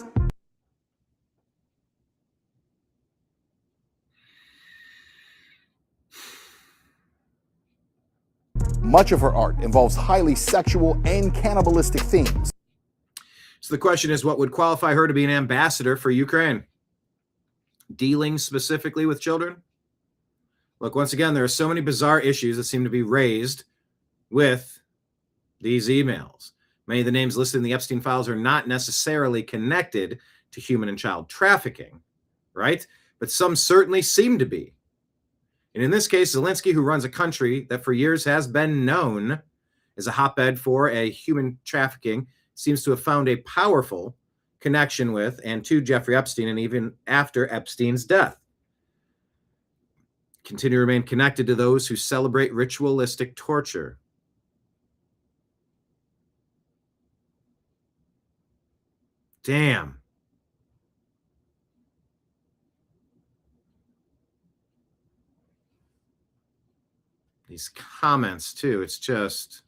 Much of her art involves highly sexual and cannibalistic themes. So the question is, what would qualify her to be an ambassador for Ukraine? Dealing specifically with children? Look, once again, there are so many bizarre issues that seem to be raised with these emails. Many of the names listed in the Epstein files are not necessarily connected to human and child trafficking, right? But some certainly seem to be. And in this case, Zelensky, who runs a country that for years has been known as a hotbed for a human trafficking, seems to have found a powerful connection with and to Jeffrey Epstein, and even after Epstein's death, continue to remain connected to those who celebrate ritualistic torture. Damn. These comments, too, it's just...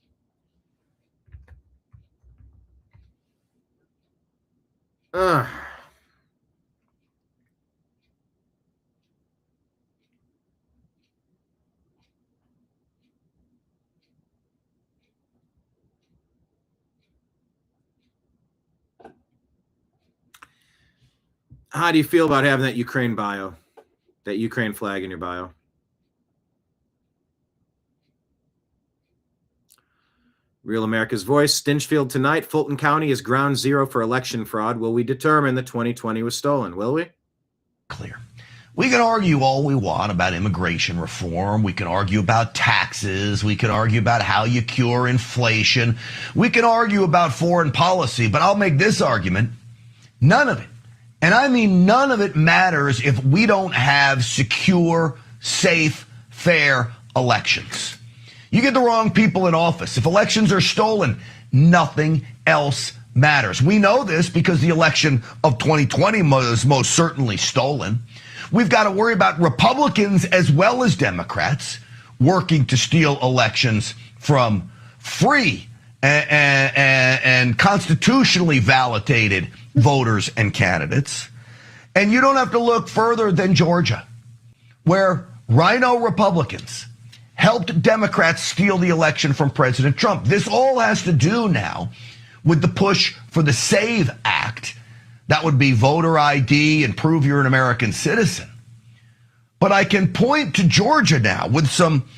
Ugh. How do you feel about having that Ukraine bio, that Ukraine flag in your bio? Real America's Voice, Stinchfield tonight. Fulton County is ground zero for election fraud. Will we determine that 2020 was stolen? Will we? Clear. We can argue all we want about immigration reform. We can argue about taxes. We can argue about how you cure inflation. We can argue about foreign policy, but I'll make this argument. None of it, and I mean none of it, matters if we don't have secure, safe, fair elections. You get the wrong people in office. If elections are stolen, nothing else matters. We know this because the election of 2020 was most certainly stolen. We've got to worry about Republicans as well as Democrats working to steal elections from free and constitutionally validated voters and candidates. And you don't have to look further than Georgia, where rhino Republicans helped Democrats steal the election from President Trump. This all has to do now with the push for the SAVE Act. That would be voter ID and prove you're an American citizen. But I can point to Georgia now with some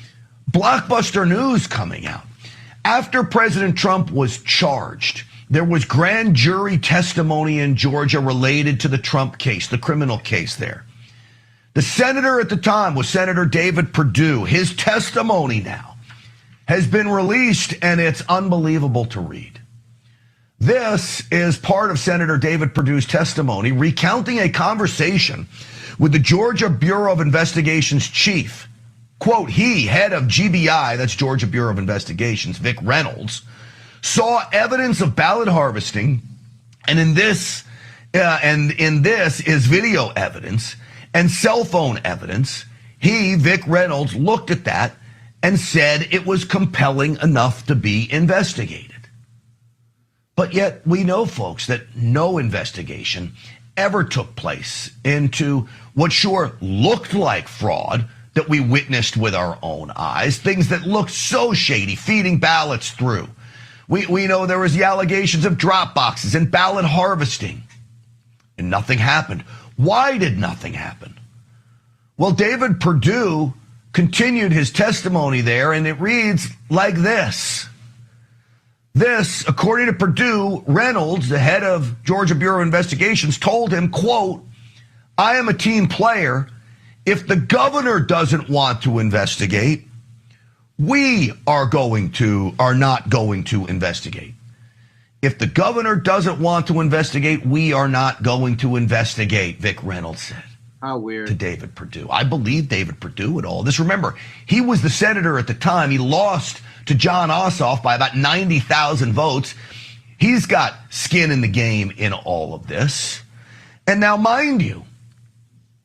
blockbuster news coming out. After President Trump was charged, there was grand jury testimony in Georgia related to the Trump case, the criminal case there. The senator at the time was Senator David Perdue. His testimony now has been released, and it's unbelievable to read. This is part of Senator David Perdue's testimony recounting a conversation with the Georgia Bureau of Investigation's chief. Quote, he, head of GBI, that's Georgia Bureau of Investigations, Vic Reynolds, saw evidence of ballot harvesting, and in this is video evidence and cell phone evidence. He, Vic Reynolds, looked at that and said it was compelling enough to be investigated. But yet we know, folks, that no investigation ever took place into what sure looked like fraud that we witnessed with our own eyes, things that looked so shady, feeding ballots through. We know there was the allegations of drop boxes and ballot harvesting, and nothing happened. Why did nothing happen? Well, David Perdue continued his testimony there, and it reads like this. This, according to Perdue, Reynolds, the head of Georgia Bureau of Investigations, told him, quote, I am a team player. If the governor doesn't want to investigate, we are not going to investigate. If the governor doesn't want to investigate, we are not going to investigate, Vic Reynolds said. How weird. To David Perdue. I believe David Perdue at all this. Remember, he was the senator at the time. He lost to John Ossoff by about 90,000 votes. He's got skin in the game in all of this. And now, mind you,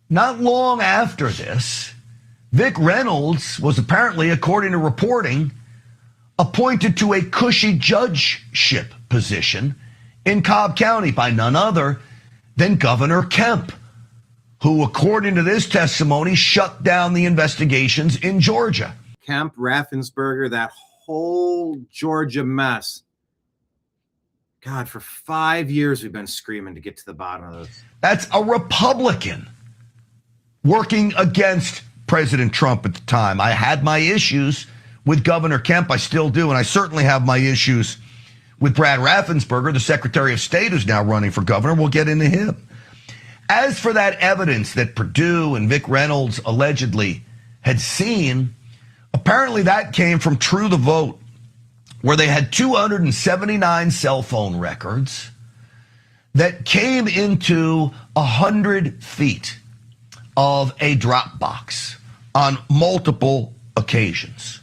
not long after this, Vic Reynolds was apparently, according to reporting, appointed to a cushy judgeship position in Cobb County by none other than Governor Kemp, who, according to this testimony, shut down the investigations in Georgia. Kemp, Raffensperger, that whole Georgia mess. God, for 5 years we've been screaming to get to the bottom of this. That's a Republican working against President Trump at the time. I had my issues with Governor Kemp. I still do, and I certainly have my issues with Brad Raffensperger, the Secretary of State who's now running for governor. We'll get into him. As for that evidence that Perdue and Vic Reynolds allegedly had seen, apparently that came from True the Vote, where they had 279 cell phone records that came into 100 feet of a drop box on multiple occasions.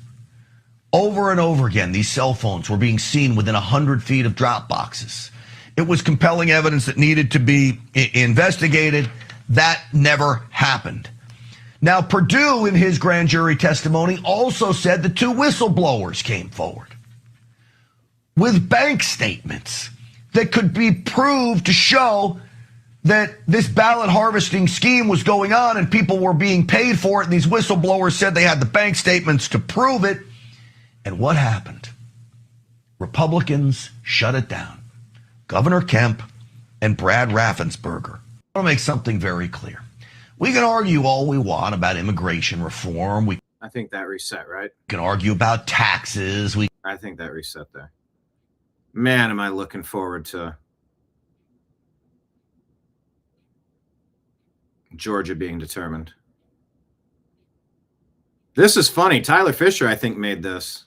Over and over again, these cell phones were being seen within 100 feet of drop boxes. It was compelling evidence that needed to be investigated. That never happened. Now, Perdue, in his grand jury testimony, also said the two whistleblowers came forward with bank statements that could be proved to show that this ballot harvesting scheme was going on and people were being paid for it. And these whistleblowers said they had the bank statements to prove it. And what happened? Republicans shut it down. Governor Kemp and Brad Raffensperger. I want to make something very clear. We can argue all we want about immigration reform. I think that reset, right? We can argue about taxes. I think that reset there. Man, am I looking forward to Georgia being determined. This is funny. Tyler Fisher, I think, made this.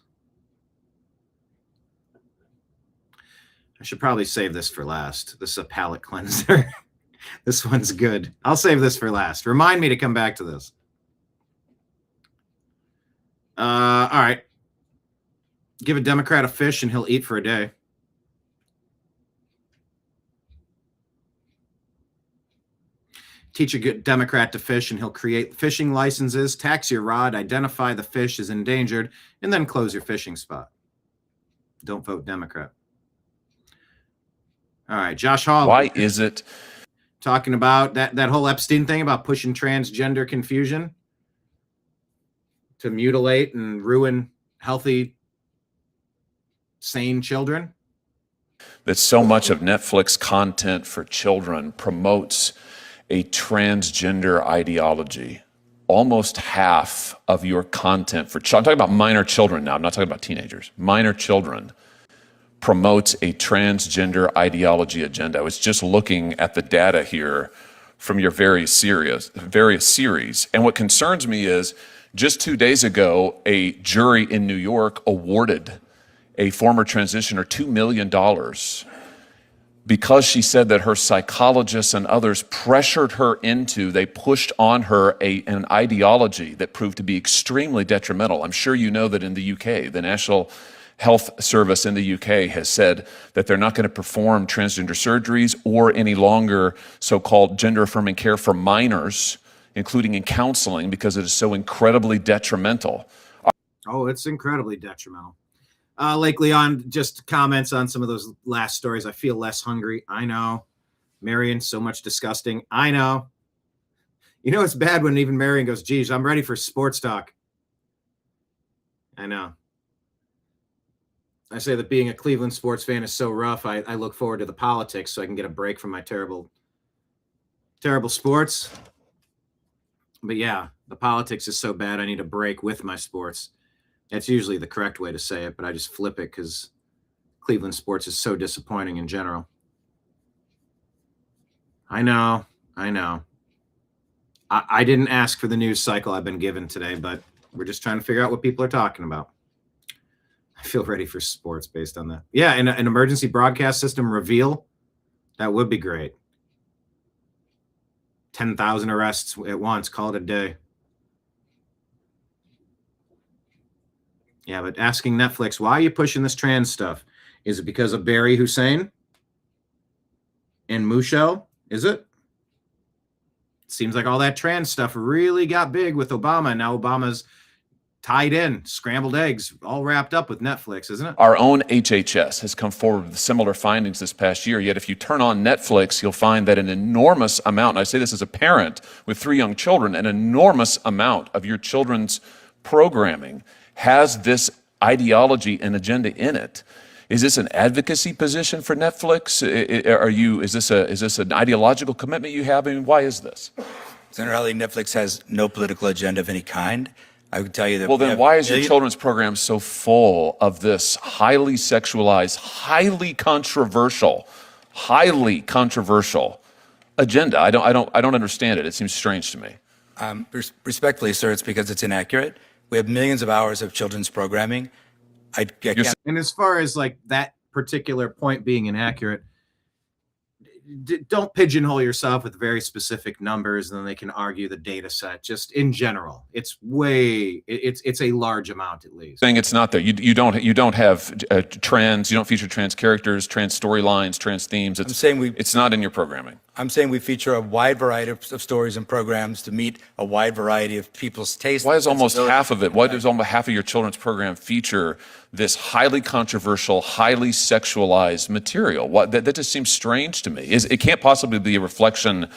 I should probably save this for last. This is a palate cleanser. This one's good. I'll save this for last. Remind me to come back to this. All right. Give a Democrat a fish and he'll eat for a day. Teach a good Democrat to fish and he'll create fishing licenses, tax your rod, identify the fish is endangered, and then close your fishing spot. Don't vote Democrat. All right, Josh Hall. Why is it? Talking about that whole Epstein thing about pushing transgender confusion to mutilate and ruin healthy, sane children. That so much of Netflix content for children promotes a transgender ideology. Almost half of your content for children, I'm talking about minor children now, I'm not talking about teenagers, minor children, promotes a transgender ideology agenda. I was just looking at the data here from your various series. And what concerns me is just 2 days ago, a jury in New York awarded a former transitioner $2 million because she said that her psychologists and others pressured her into, they pushed on her an ideology that proved to be extremely detrimental. I'm sure you know that in the UK, the National Health Service in the UK has said that they're not going to perform transgender surgeries or any longer so-called gender-affirming care for minors, including in counseling, because it is so incredibly detrimental. Oh, it's incredibly detrimental. Lake Leon, just comments on some of those last stories. I feel less hungry. I know. Marion, so much disgusting. I know. You know, it's bad when even Marion goes, geez, I'm ready for sports talk. I know. I say that being a Cleveland sports fan is so rough. I look forward to the politics so I can get a break from my terrible sports. But yeah, the politics is so bad. I need a break with my sports. That's usually the correct way to say it, but I just flip it because Cleveland sports is so disappointing in general. I know. I didn't ask for the news cycle I've been given today, but we're just trying to figure out what people are talking about. I feel ready for sports based on that. Yeah, and an emergency broadcast system reveal, that would be great. 10,000 arrests at once, call it a day. Yeah, but asking Netflix, why are you pushing this trans stuff? Is it because of Barry Hussein and Mushel? Is it? Seems like all that trans stuff really got big with Obama. Now Obama's tied in, scrambled eggs, all wrapped up with Netflix, isn't it? Our own HHS has come forward with similar findings this past year, yet if you turn on Netflix, you'll find that an enormous amount, and I say this as a parent with 3 young children, an enormous amount of your children's programming has this ideology and agenda in it. Is this an advocacy position for Netflix? Is this an ideological commitment you have? I mean, why is this? Senator Ali, Netflix has no political agenda of any kind. I would tell you that. Well, then why is your children's program so full of this highly sexualized, highly controversial agenda? I don't understand it. It seems strange to me. Respectfully, sir, it's because it's inaccurate. We have millions of hours of children's programming. I can't. And as far as like that particular point being inaccurate, don't pigeonhole yourself with very specific numbers, and then they can argue the data set. Just in general, it's a large amount at least. Saying it's not there. You don't have trans. You don't feature trans characters, trans storylines, trans themes. It's not in your programming. I'm saying we feature a wide variety of stories and programs to meet a wide variety of people's tastes. Why is almost half of it? Why does almost half of your children's program feature this highly controversial, highly sexualized material? That just seems strange to me. It can't possibly be a reflection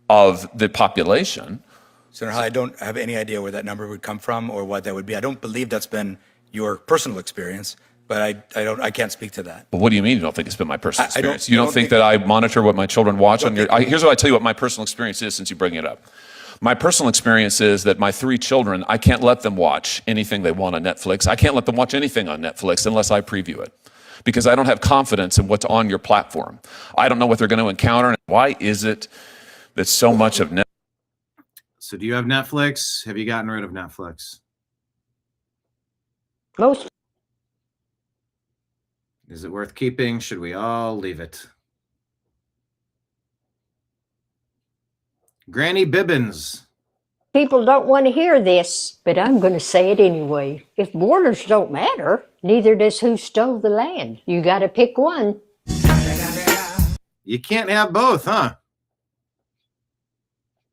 of the population. Senator Hawley, I don't have any idea where that number would come from or what that would be. I don't believe that's been your personal experience, but I can't speak to that. But what do you mean you don't think it's been my personal experience? You don't think that I monitor what my children watch on your... Here's what I tell you what my personal experience is since you bring it up. My personal experience is that my 3 children, I can't let them watch anything they want on Netflix. I can't let them watch anything on Netflix unless I preview it, because I don't have confidence in what's on your platform. I don't know what they're going to encounter. Why is it that so much of Netflix... So do you have Netflix? Have you gotten rid of Netflix? Most. Is it worth keeping? Should we all leave it? Granny Bibbins. People don't want to hear this, but I'm going to say it anyway. If borders don't matter, neither does who stole the land. You got to pick one. You can't have both, huh?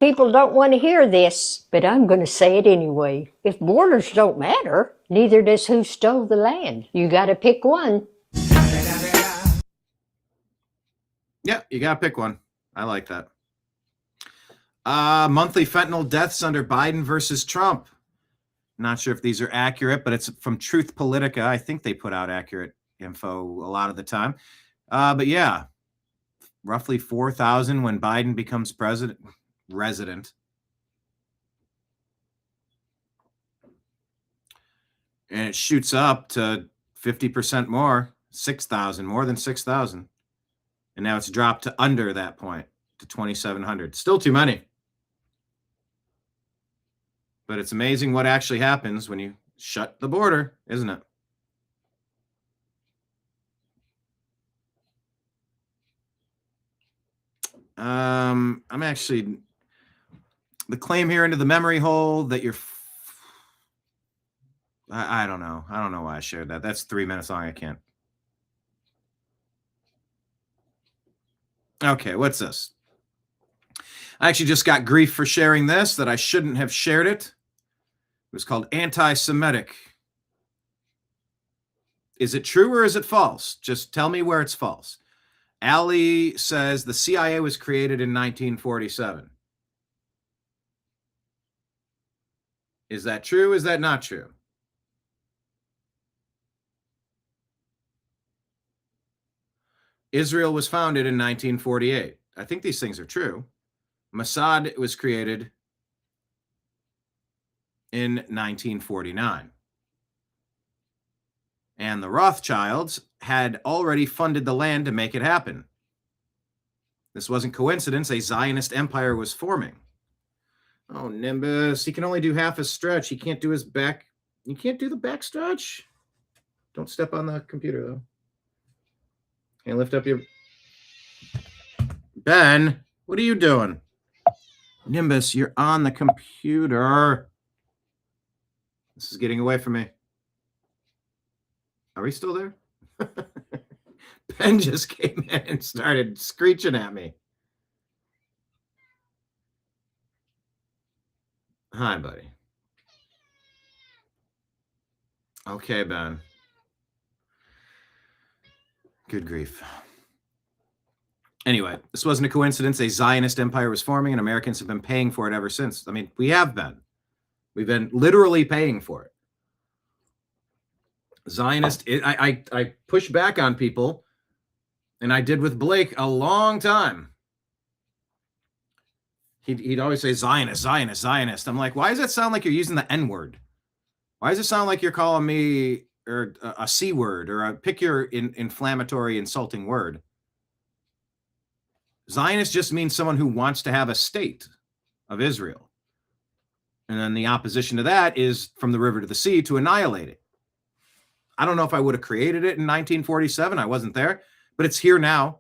People don't want to hear this, but I'm going to say it anyway. If borders don't matter, neither does who stole the land. You got to pick one. Yeah, you got to pick one. I like that. Monthly fentanyl deaths under Biden versus Trump. Not sure if these are accurate, but it's from Truth Politica. I think they put out accurate info a lot of the time. But yeah, roughly 4,000 when Biden becomes resident. And it shoots up to 50% more, 6,000, more than 6,000. And now it's dropped to under that point, to 2,700. Still too many. But it's amazing what actually happens when you shut the border, isn't it? I'm actually... The claim here into the memory hole that you're... I don't know. I don't know why I shared that. That's 3 minutes long. I can't. Okay, what's this? I actually just got grief for sharing this, that I shouldn't have shared it. It was called anti-Semitic. Is it true or is it false? Just tell me where it's false. Ali says the CIA was created in 1947. Is that true? Is that not true? Israel was founded in 1948. I think these things are true. Mossad was created in 1949. And the Rothschilds had already funded the land to make it happen. This wasn't coincidence. A Zionist empire was forming. Oh, Nimbus, he can only do half a stretch. He can't do his back. You can't do the back stretch? Don't step on the computer, though. Can't lift up your... Ben, what are you doing? Nimbus, you're on the computer. This is getting away from me. Are we still there? Ben just came in and started screeching at me. Hi, buddy. Okay, Ben. Good grief. Anyway, this wasn't a coincidence. A Zionist empire was forming, and Americans have been paying for it ever since. I mean, we have been. We've been literally paying for it. Zionist, I push back on people, and I did with Blake a long time. He'd always say Zionist, Zionist, Zionist. I'm like, why does that sound like you're using the N-word? Why does it sound like you're calling me or a C word or pick your inflammatory, insulting word? Zionist just means someone who wants to have a state of Israel. And then the opposition to that is from the river to the sea to annihilate it. I don't know if I would have created it in 1947. I wasn't there, but it's here now.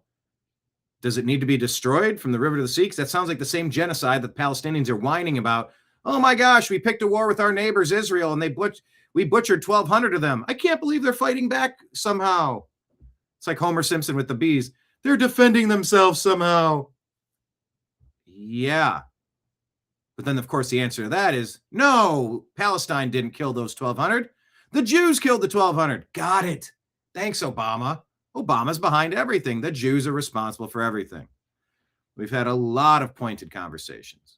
Does it need to be destroyed from the river to the sea? Because that sounds like the same genocide that Palestinians are whining about. Oh my gosh, we picked a war with our neighbors, Israel, and we butchered 1,200 of them. I can't believe they're fighting back somehow. It's like Homer Simpson with the bees. They're defending themselves somehow. Yeah. But then, of course, the answer to that is, no, Palestine didn't kill those 1,200. The Jews killed the 1,200. Got it. Thanks, Obama. Obama's behind everything. The Jews are responsible for everything. We've had a lot of pointed conversations.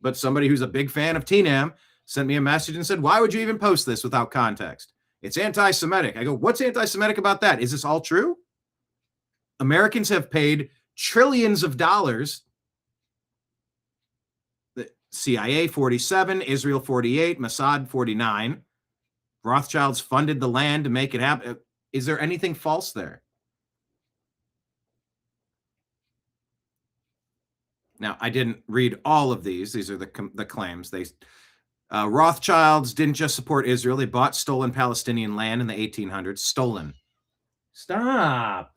But somebody who's a big fan of TNAM sent me a message and said, why would you even post this without context? It's anti-Semitic. I go, what's anti-Semitic about that? Is this all true? Americans have paid trillions of dollars. The CIA 47, Israel 48, Mossad 49. Rothschilds funded the land to make it happen. Is there anything false there? Now, I didn't read all of these. These are the claims. Rothschilds didn't just support Israel. They bought stolen Palestinian land in the 1800s. Stolen. Stop.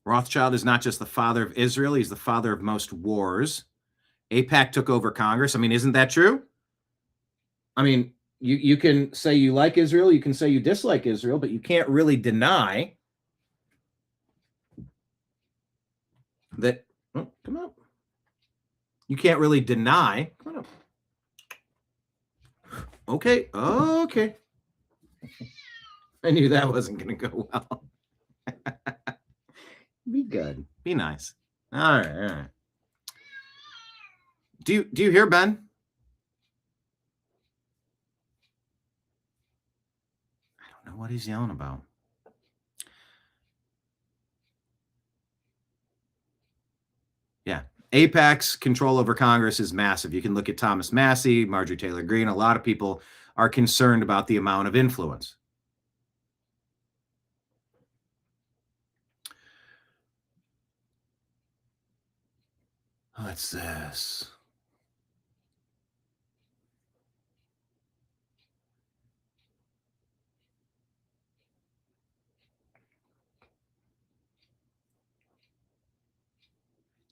Rothschild is not just the father of Israel. He's the father of most wars. AIPAC took over Congress. I mean, isn't that true? I mean, you can say you like Israel. You can say you dislike Israel, but you can't really deny that. Oh, come on. You can't really deny. Come on. Okay. Okay. I knew that wasn't going to go well. Be good. Be nice. All right. All right. Do you hear Ben? I don't know what he's yelling about. Yeah. AIPAC's control over Congress is massive. You can look at Thomas Massey, Marjorie Taylor Greene. A lot of people are concerned about the amount of influence. What's this?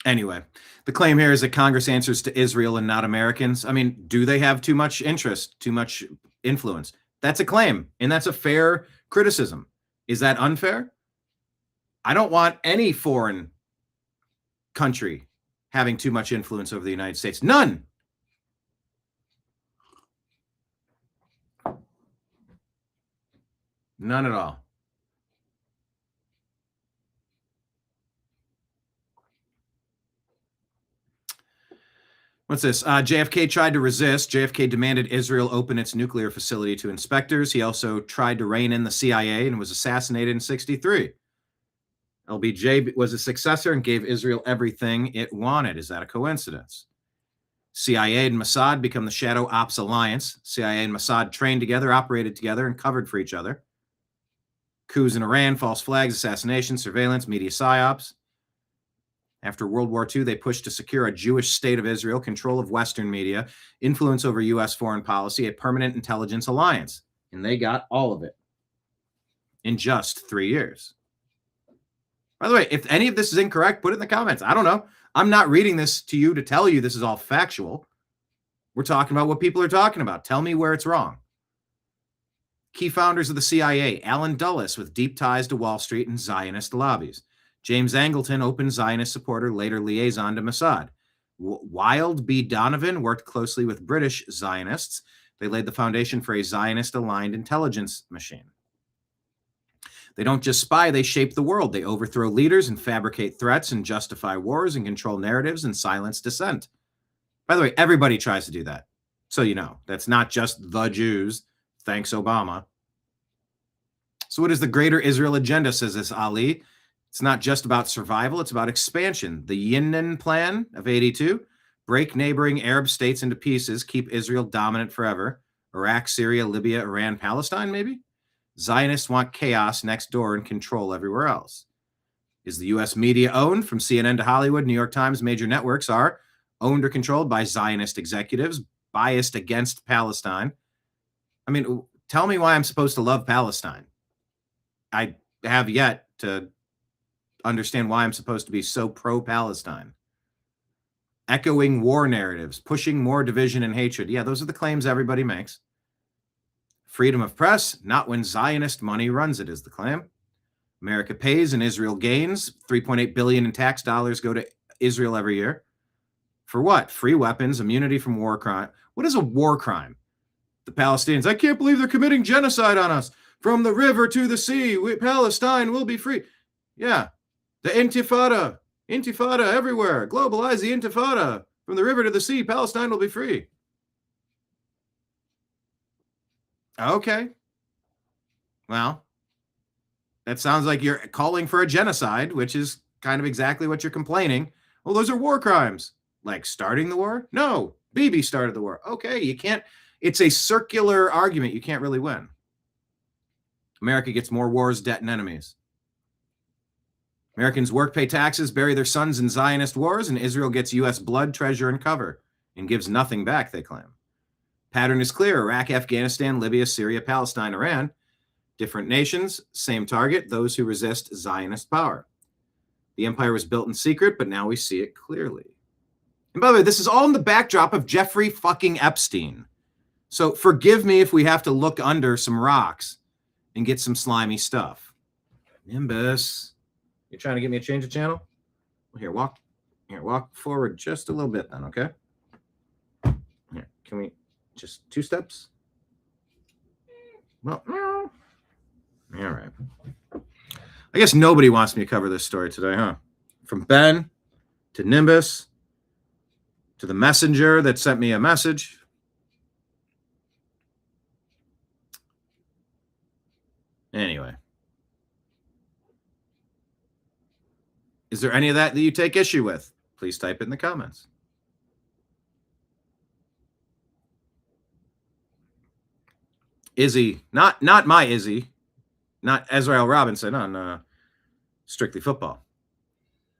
Anyway, the claim here is that Congress answers to Israel and not Americans. I mean, do they have too much interest, too much influence? That's a claim, and that's a fair criticism. Is that unfair? I don't want any foreign country having too much influence over the United States. None. None at all. What's this? JFK tried to resist. JFK demanded Israel open its nuclear facility to inspectors. He also tried to rein in the CIA and was assassinated in 1963. LBJ was a successor and gave Israel everything it wanted. Is that a coincidence? CIA and Mossad become the Shadow Ops Alliance. CIA and Mossad trained together, operated together, and covered for each other. Coups in Iran, false flags, assassination, surveillance, media psyops. After World War II, they pushed to secure a Jewish state of Israel, control of Western media, influence over U.S. foreign policy, a permanent intelligence alliance. And they got all of it in just 3 years. By the way, if any of this is incorrect, put it in the comments. I don't know. I'm not reading this to you to tell you this is all factual. We're talking about what people are talking about. Tell me where it's wrong. Key founders of the CIA, Alan Dulles, with deep ties to Wall Street and Zionist lobbies. James Angleton, open Zionist supporter, later liaison to Mossad. Wild B. Donovan worked closely with British Zionists. They laid the foundation for a Zionist-aligned intelligence machine. They don't just spy, they shape the world. They overthrow leaders and fabricate threats and justify wars and control narratives and silence dissent. By the way, everybody tries to do that. So you know, that's not just the Jews. Thanks, Obama. So what is the greater Israel agenda, says this Ali? It's not just about survival, it's about expansion. The Yinnan Plan of 82, break neighboring Arab states into pieces, keep Israel dominant forever. Iraq, Syria, Libya, Iran, Palestine, maybe? Zionists want chaos next door and control everywhere else. Is the U.S. media owned? From CNN to Hollywood, New York Times, major networks are owned or controlled by Zionist executives biased against Palestine. I mean, tell me why I'm supposed to love Palestine. I have yet to understand why I'm supposed to be so pro-Palestine. Echoing war narratives, pushing more division and hatred. Yeah, those are the claims everybody makes. Freedom of press, not when Zionist money runs it, is the claim. America pays and Israel gains. $3.8 billion in tax dollars go to Israel every year. For what? Free weapons, immunity from war crime. What is a war crime? The Palestinians, I can't believe they're committing genocide on us. From the river to the sea, Palestine will be free. Yeah, the Intifada everywhere. Globalize the Intifada. From the river to the sea, Palestine will be free. Okay. Well, that sounds like you're calling for a genocide, which is kind of exactly what you're complaining. Well, those are war crimes. Like starting the war? No, Bibi started the war. Okay, you can't. It's a circular argument. You can't really win. America gets more wars, debt, and enemies. Americans work, pay taxes, bury their sons in Zionist wars, and Israel gets U.S. blood, treasure, and cover, and gives nothing back, they claim. Pattern is clear. Iraq, Afghanistan, Libya, Syria, Palestine, Iran. Different nations, same target, those who resist Zionist power. The empire was built in secret, but now we see it clearly. And by the way, this is all in the backdrop of Jeffrey fucking Epstein. So forgive me if we have to look under some rocks and get some slimy stuff. Nimbus, you're trying to get me to change the channel? Well, walk forward just a little bit then, okay? Here, can we just 2 steps? Well, all right. I guess nobody wants me to cover this story today, huh? From Ben to Nimbus to the messenger that sent me a message. Anyway. Is there any of that you take issue with? Please type it in the comments. Izzy, not my Izzy, not Ezrael Robinson on Strictly Football.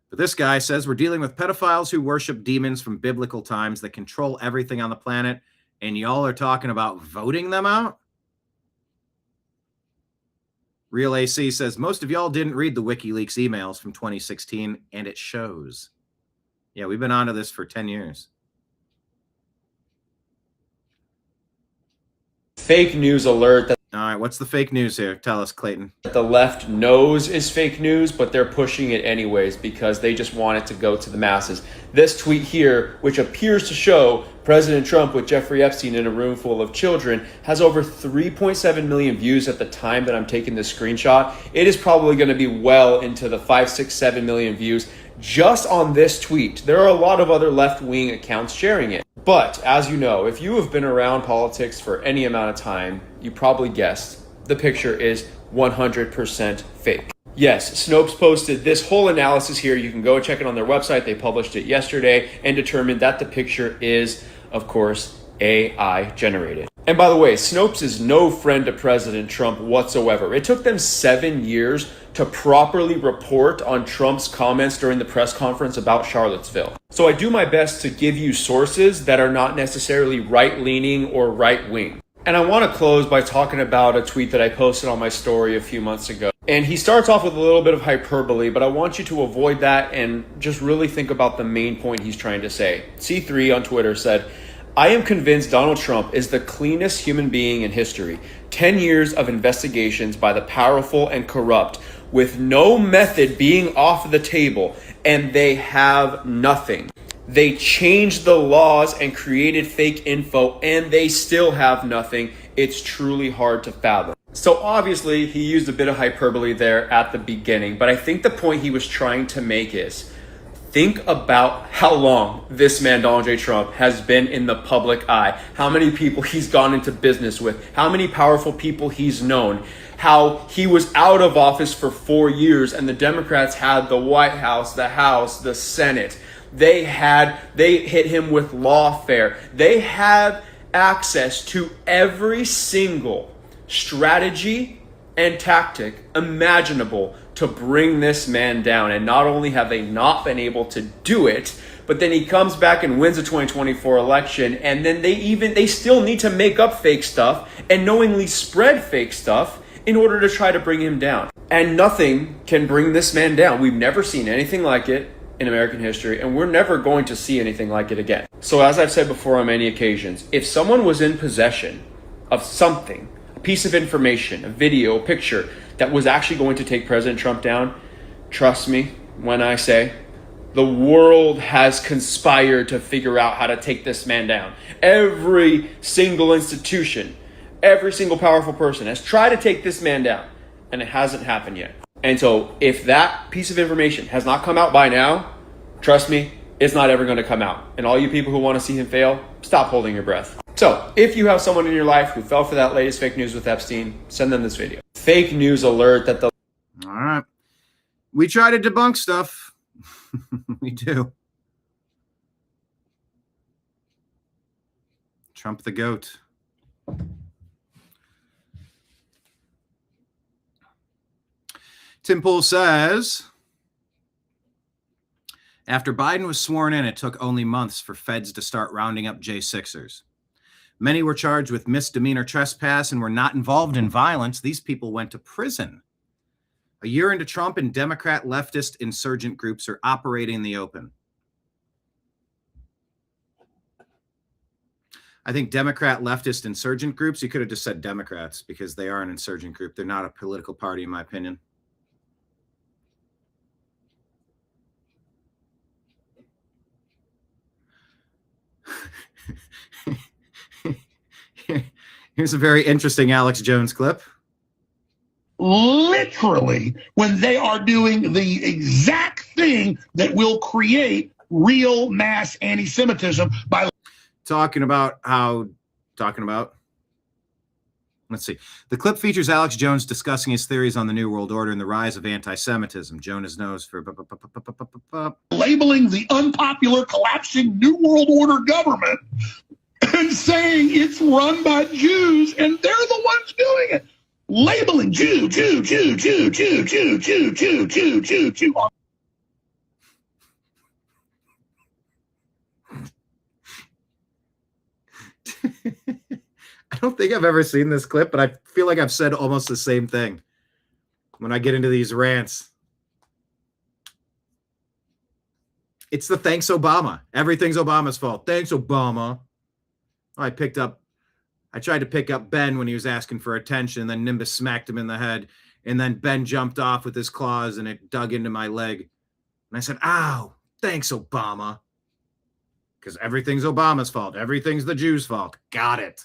But this guy says we're dealing with pedophiles who worship demons from biblical times that control everything on the planet, and y'all are talking about voting them out? Real AC says most of y'all didn't read the WikiLeaks emails from 2016, and it shows. Yeah, we've been onto this for 10 years. Fake news alert. All right, what's the fake news here? Tell us, Clayton. The left knows is fake news, but they're pushing it anyways because they just want it to go to the masses. This tweet here, which appears to show President Trump with Jeffrey Epstein in a room full of children, has over 3.7 million views at the time that I'm taking this screenshot. It is probably going to be well into the 5, 6, 7 million views just on this tweet. There are a lot of other left-wing accounts sharing it. But as you know, if you have been around politics for any amount of time, you probably guessed the picture is 100% fake. Yes, Snopes posted this whole analysis here. You can go check it on their website. They published it yesterday and determined that the picture is, of course, AI generated. And by the way, Snopes is no friend to President Trump whatsoever. It took them 7 years to properly report on Trump's comments during the press conference about Charlottesville. So I do my best to give you sources that are not necessarily right-leaning or right-wing. And I want to close by talking about a tweet that I posted on my story a few months ago. And he starts off with a little bit of hyperbole, but I want you to avoid that and just really think about the main point he's trying to say. C3 on Twitter said, I am convinced Donald Trump is the cleanest human being in history. 10 years of investigations by the powerful and corrupt with no method being off the table, and they have nothing. They changed the laws and created fake info, and they still have nothing. It's truly hard to fathom. So obviously, he used a bit of hyperbole there at the beginning, but I think the point he was trying to make is, think about how long this man, Donald J. Trump, has been in the public eye, how many people he's gone into business with, how many powerful people he's known, how he was out of office for 4 years and the Democrats had the White House, the House, the Senate. They hit him with lawfare. They have access to every single strategy and tactic imaginable to bring this man down. And not only have they not been able to do it, but then he comes back and wins the 2024 election, and then they still need to make up fake stuff and knowingly spread fake stuff in order to try to bring him down. And nothing can bring this man down. We've never seen anything like it in American history, and we're never going to see anything like it again. So as I've said before on many occasions, if someone was in possession of something, a piece of information, a video, a picture that was actually going to take President Trump down, trust me when I say the world has conspired to figure out how to take this man down. Every single institution, every single powerful person has tried to take this man down, and it hasn't happened yet. And so if that piece of information has not come out by now, trust me, it's not ever going to come out. And all you people who want to see him fail, stop holding your breath. So if you have someone in your life who fell for that latest fake news with Epstein, send them this video. Fake news alert that the... All right. We try to debunk stuff. We do. Trump the goat. Tim Pool says, after Biden was sworn in, it took only months for feds to start rounding up J6ers. Many were charged with misdemeanor trespass and were not involved in violence. These people went to prison. A year into Trump, and Democrat leftist insurgent groups are operating in the open. I think Democrat leftist insurgent groups, you could have just said Democrats because they are an insurgent group. They're not a political party, in my opinion. Here's a very interesting Alex Jones clip. Literally, when they are doing the exact thing that will create real mass anti-Semitism by talking about, let's see. The clip features Alex Jones discussing his theories on the New World Order and the rise of anti-Semitism. Jonas knows for labeling the unpopular collapsing New World Order government and saying it's run by Jews and they're the ones doing it. Labeling Jew. I don't think I've ever seen this clip, but I feel like I've said almost the same thing when I get into these rants. It's the thanks Obama. Everything's Obama's fault. Thanks, Obama. I tried to pick up Ben when he was asking for attention, and then Nimbus smacked him in the head, and then Ben jumped off with his claws, and it dug into my leg. And I said, ow, thanks, Obama. Because everything's Obama's fault. Everything's the Jews' fault. Got it.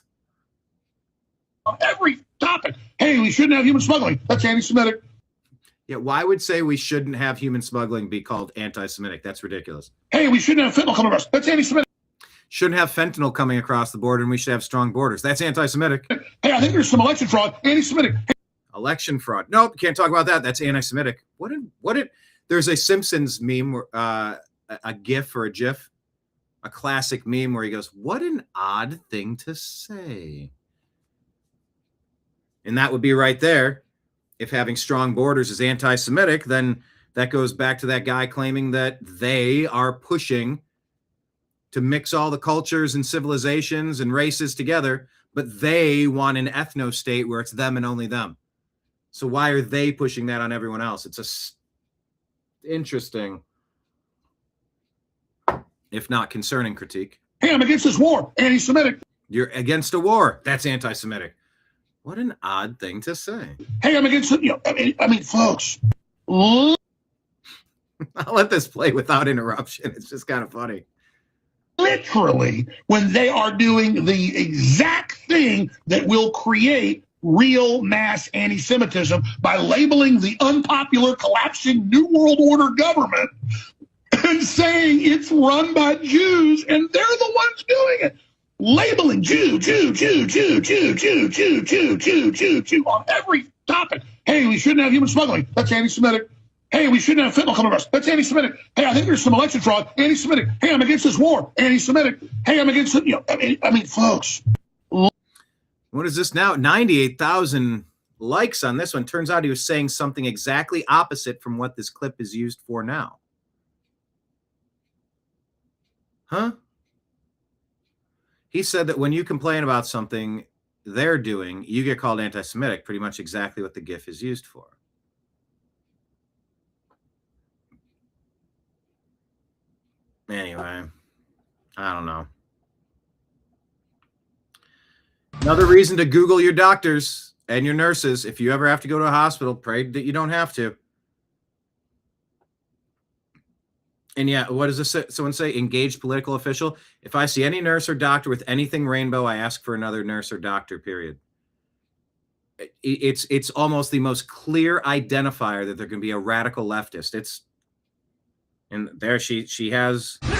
On every topic. Hey, we shouldn't have human smuggling. That's anti-Semitic. Yeah, why would say we shouldn't have human smuggling be called anti-Semitic? That's ridiculous. Hey, we shouldn't have fentanyl coming across. That's anti-Semitic. Shouldn't have fentanyl coming across the border, and we should have strong borders. That's anti-Semitic. Hey, I think there's some election fraud. Anti-Semitic. Election fraud. Nope, can't talk about that. That's anti-Semitic. There's a Simpsons meme, a GIF or a GIF, a classic meme where he goes, what an odd thing to say. And that would be right there. If having strong borders is anti-Semitic, then that goes back to that guy claiming that they are pushing to mix all the cultures and civilizations and races together, but they want an ethno-state where it's them and only them. So why are they pushing that on everyone else? It's interesting, if not concerning critique. Hey, I'm against this war. Anti-Semitic. You're against a war. That's anti-Semitic. What an odd thing to say. Hey, I'm against it. I mean, folks. I'll let this play without interruption. It's just kind of funny. Literally, when they are doing the exact thing that will create real mass anti-Semitism by labeling the unpopular collapsing New World Order government and saying it's run by Jews and they're the ones doing it. Labeling Jew on every topic. Hey, we shouldn't have human smuggling. That's anti-Semitic. Hey, we shouldn't have fentanyl coming across. That's anti-Semitic. Hey, I think there's some election fraud. Anti-Semitic. Hey, I'm against this war. Anti-Semitic. Hey, I'm against it. I mean, folks. What is this now? 98,000 likes on this one. Turns out he was saying something exactly opposite from what this clip is used for now. Huh? He said that when you complain about something they're doing, you get called anti-Semitic, pretty much exactly what the GIF is used for. Anyway, I don't know. Another reason to Google your doctors and your nurses. If you ever have to go to a hospital, pray that you don't have to. And yeah, what does this someone say? Engaged political official. If I see any nurse or doctor with anything rainbow, I ask for another nurse or doctor, period. It's almost the most clear identifier that there can be a radical leftist. It's, and there she has, and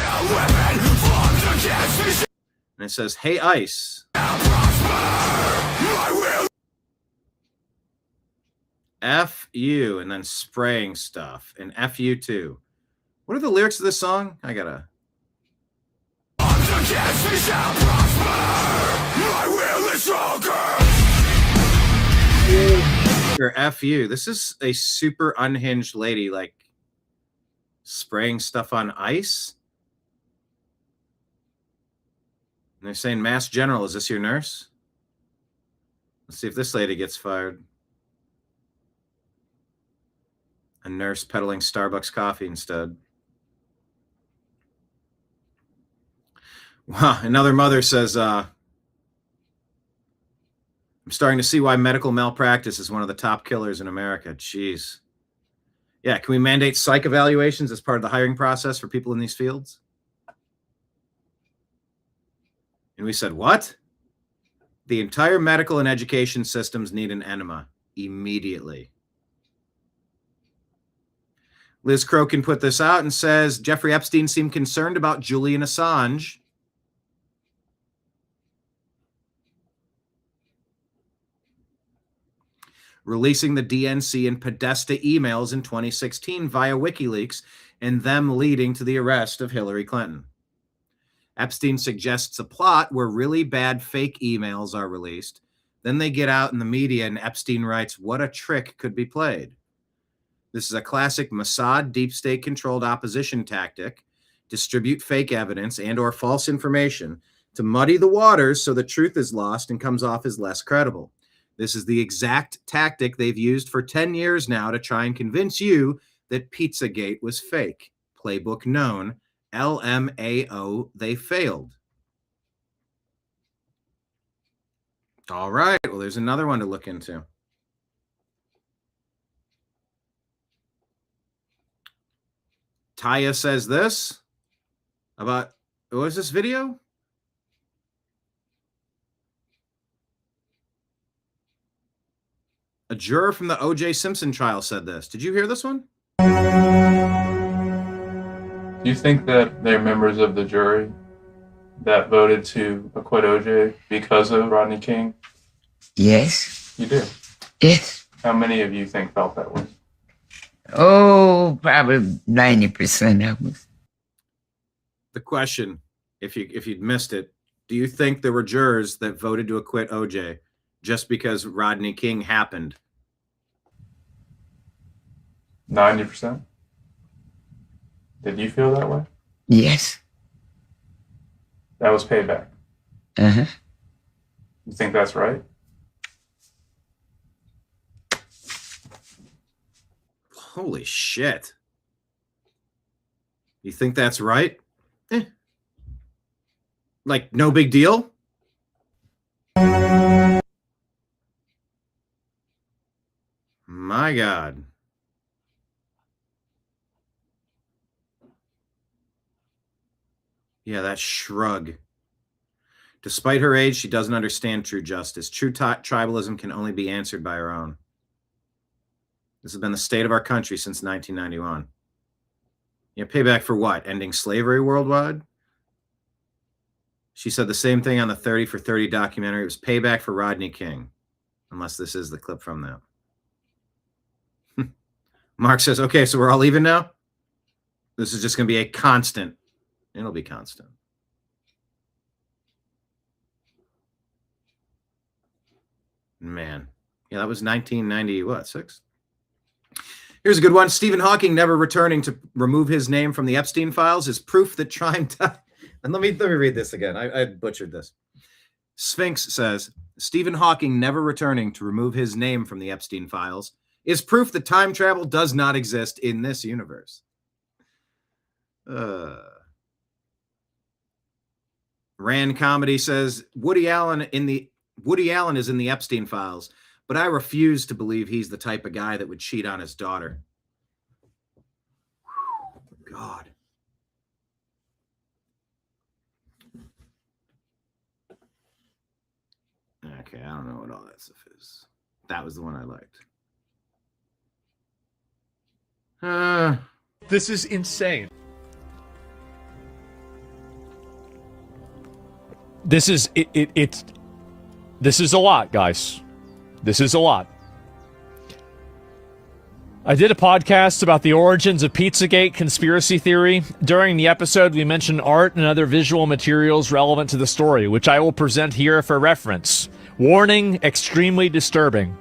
it says, "Hey, ICE. F you," and then spraying stuff, and F you too. What are the lyrics of this song? I gotta. Or F you. This is a super unhinged lady, like spraying stuff on ice. And they're saying, "Mass General, is this your nurse?" Let's see if this lady gets fired. A nurse peddling Starbucks coffee instead. Wow, another mother says, I'm starting to see why medical malpractice is one of the top killers in America. Jeez. Yeah, can we mandate psych evaluations as part of the hiring process for people in these fields? And we said, what? The entire medical and education systems need an enema immediately. Liz Crokin put this out and says, Jeffrey Epstein seemed concerned about Julian Assange. Releasing the DNC and Podesta emails in 2016 via WikiLeaks and them leading to the arrest of Hillary Clinton. Epstein suggests a plot where really bad fake emails are released. Then they get out in the media and Epstein writes, what a trick could be played. This is a classic Mossad deep state controlled opposition tactic. Distribute fake evidence and or false information to muddy the waters so the truth is lost and comes off as less credible. This is the exact tactic they've used for 10 years now to try and convince you that Pizzagate was fake. Playbook known. LMAO, they failed. All right, well, there's another one to look into. Taya says this about, what was this video? A juror from the O.J. Simpson trial said this. Did you hear this one? Do you think that they're members of the jury that voted to acquit O.J. because of Rodney King? Yes. You do? Yes. How many of you think felt that way? Oh, probably 90% of us. The question, if you'd missed it, do you think there were jurors that voted to acquit O.J. just because Rodney King happened? 90%? Did you feel that way? Yes. That was payback. Uh-huh. You think that's right? Holy shit. You think that's right? Like, no big deal? My God. Yeah, that shrug. Despite her age, she doesn't understand true justice. True tribalism can only be answered by her own. This has been the state of our country since 1991. Yeah, payback for what? Ending slavery worldwide? She said the same thing on the 30 for 30 documentary. It was payback for Rodney King. Unless this is the clip from that. Mark says, okay, so we're all even now? This is just going to be a constant. It'll be constant. Man, Yeah, that was 1996. Here's a good one. Stephen Hawking never returning to remove his name from the Epstein files is proof that trying to... And let me read this again. I butchered this. Sphinx says, Stephen Hawking never returning to remove his name from the Epstein files is proof that time travel does not exist in this universe. Rand Comedy says, Woody Allen is in the Epstein files, but I refuse to believe he's the type of guy that would cheat on his daughter. God. Okay, I don't know what all that stuff is. That was the one I liked. This is insane. This is this is a lot, guys. This is a lot. I did a podcast about the origins of Pizzagate conspiracy theory. During the episode, we mentioned art and other visual materials relevant to the story, which I will present here for reference. Warning, extremely disturbing.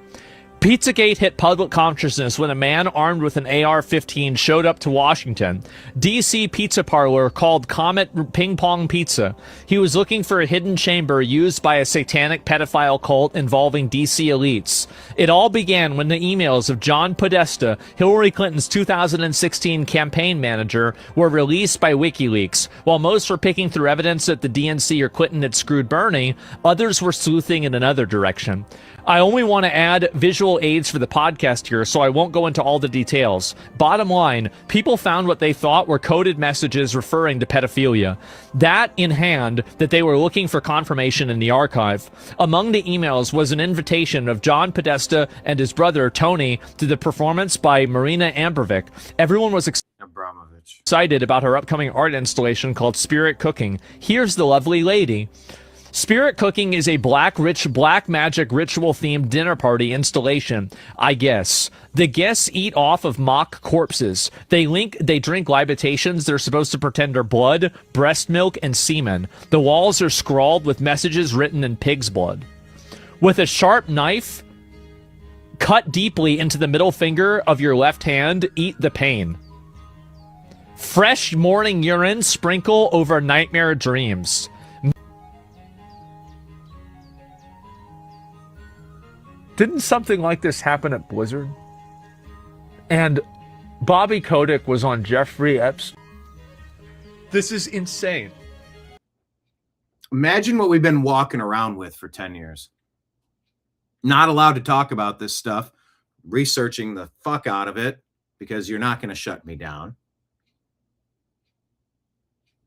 Pizzagate hit public consciousness when a man armed with an AR-15 showed up to Washington, D.C. pizza parlor called Comet Ping Pong Pizza. He was looking for a hidden chamber used by a satanic pedophile cult involving D.C. elites. It all began when the emails of John Podesta, Hillary Clinton's 2016 campaign manager, were released by WikiLeaks. While most were picking through evidence that the DNC or Clinton had screwed Bernie, others were sleuthing in another direction. I only want to add visual aids for the podcast here, so I won't go into all the details. Bottom line, people found what they thought were coded messages referring to pedophilia. That in hand, that they were looking for confirmation in the archive. Among the emails was an invitation of John Podesta and his brother, Tony, to the performance by Marina Abramovic. Everyone was excited about her upcoming art installation called Spirit Cooking. Here's the lovely lady. Spirit Cooking is a black magic ritual-themed dinner party installation, I guess. The guests eat off of mock corpses. They drink libations they're supposed to pretend are blood, breast milk, and semen. The walls are scrawled with messages written in pig's blood. With a sharp knife, cut deeply into the middle finger of your left hand, eat the pain. Fresh morning urine sprinkle over nightmare dreams. Didn't something like this happen at Blizzard? And Bobby Kotick was on Jeffrey Epstein. This is insane. Imagine what we've been walking around with for 10 years. Not allowed to talk about this stuff, researching the fuck out of it because you're not going to shut me down.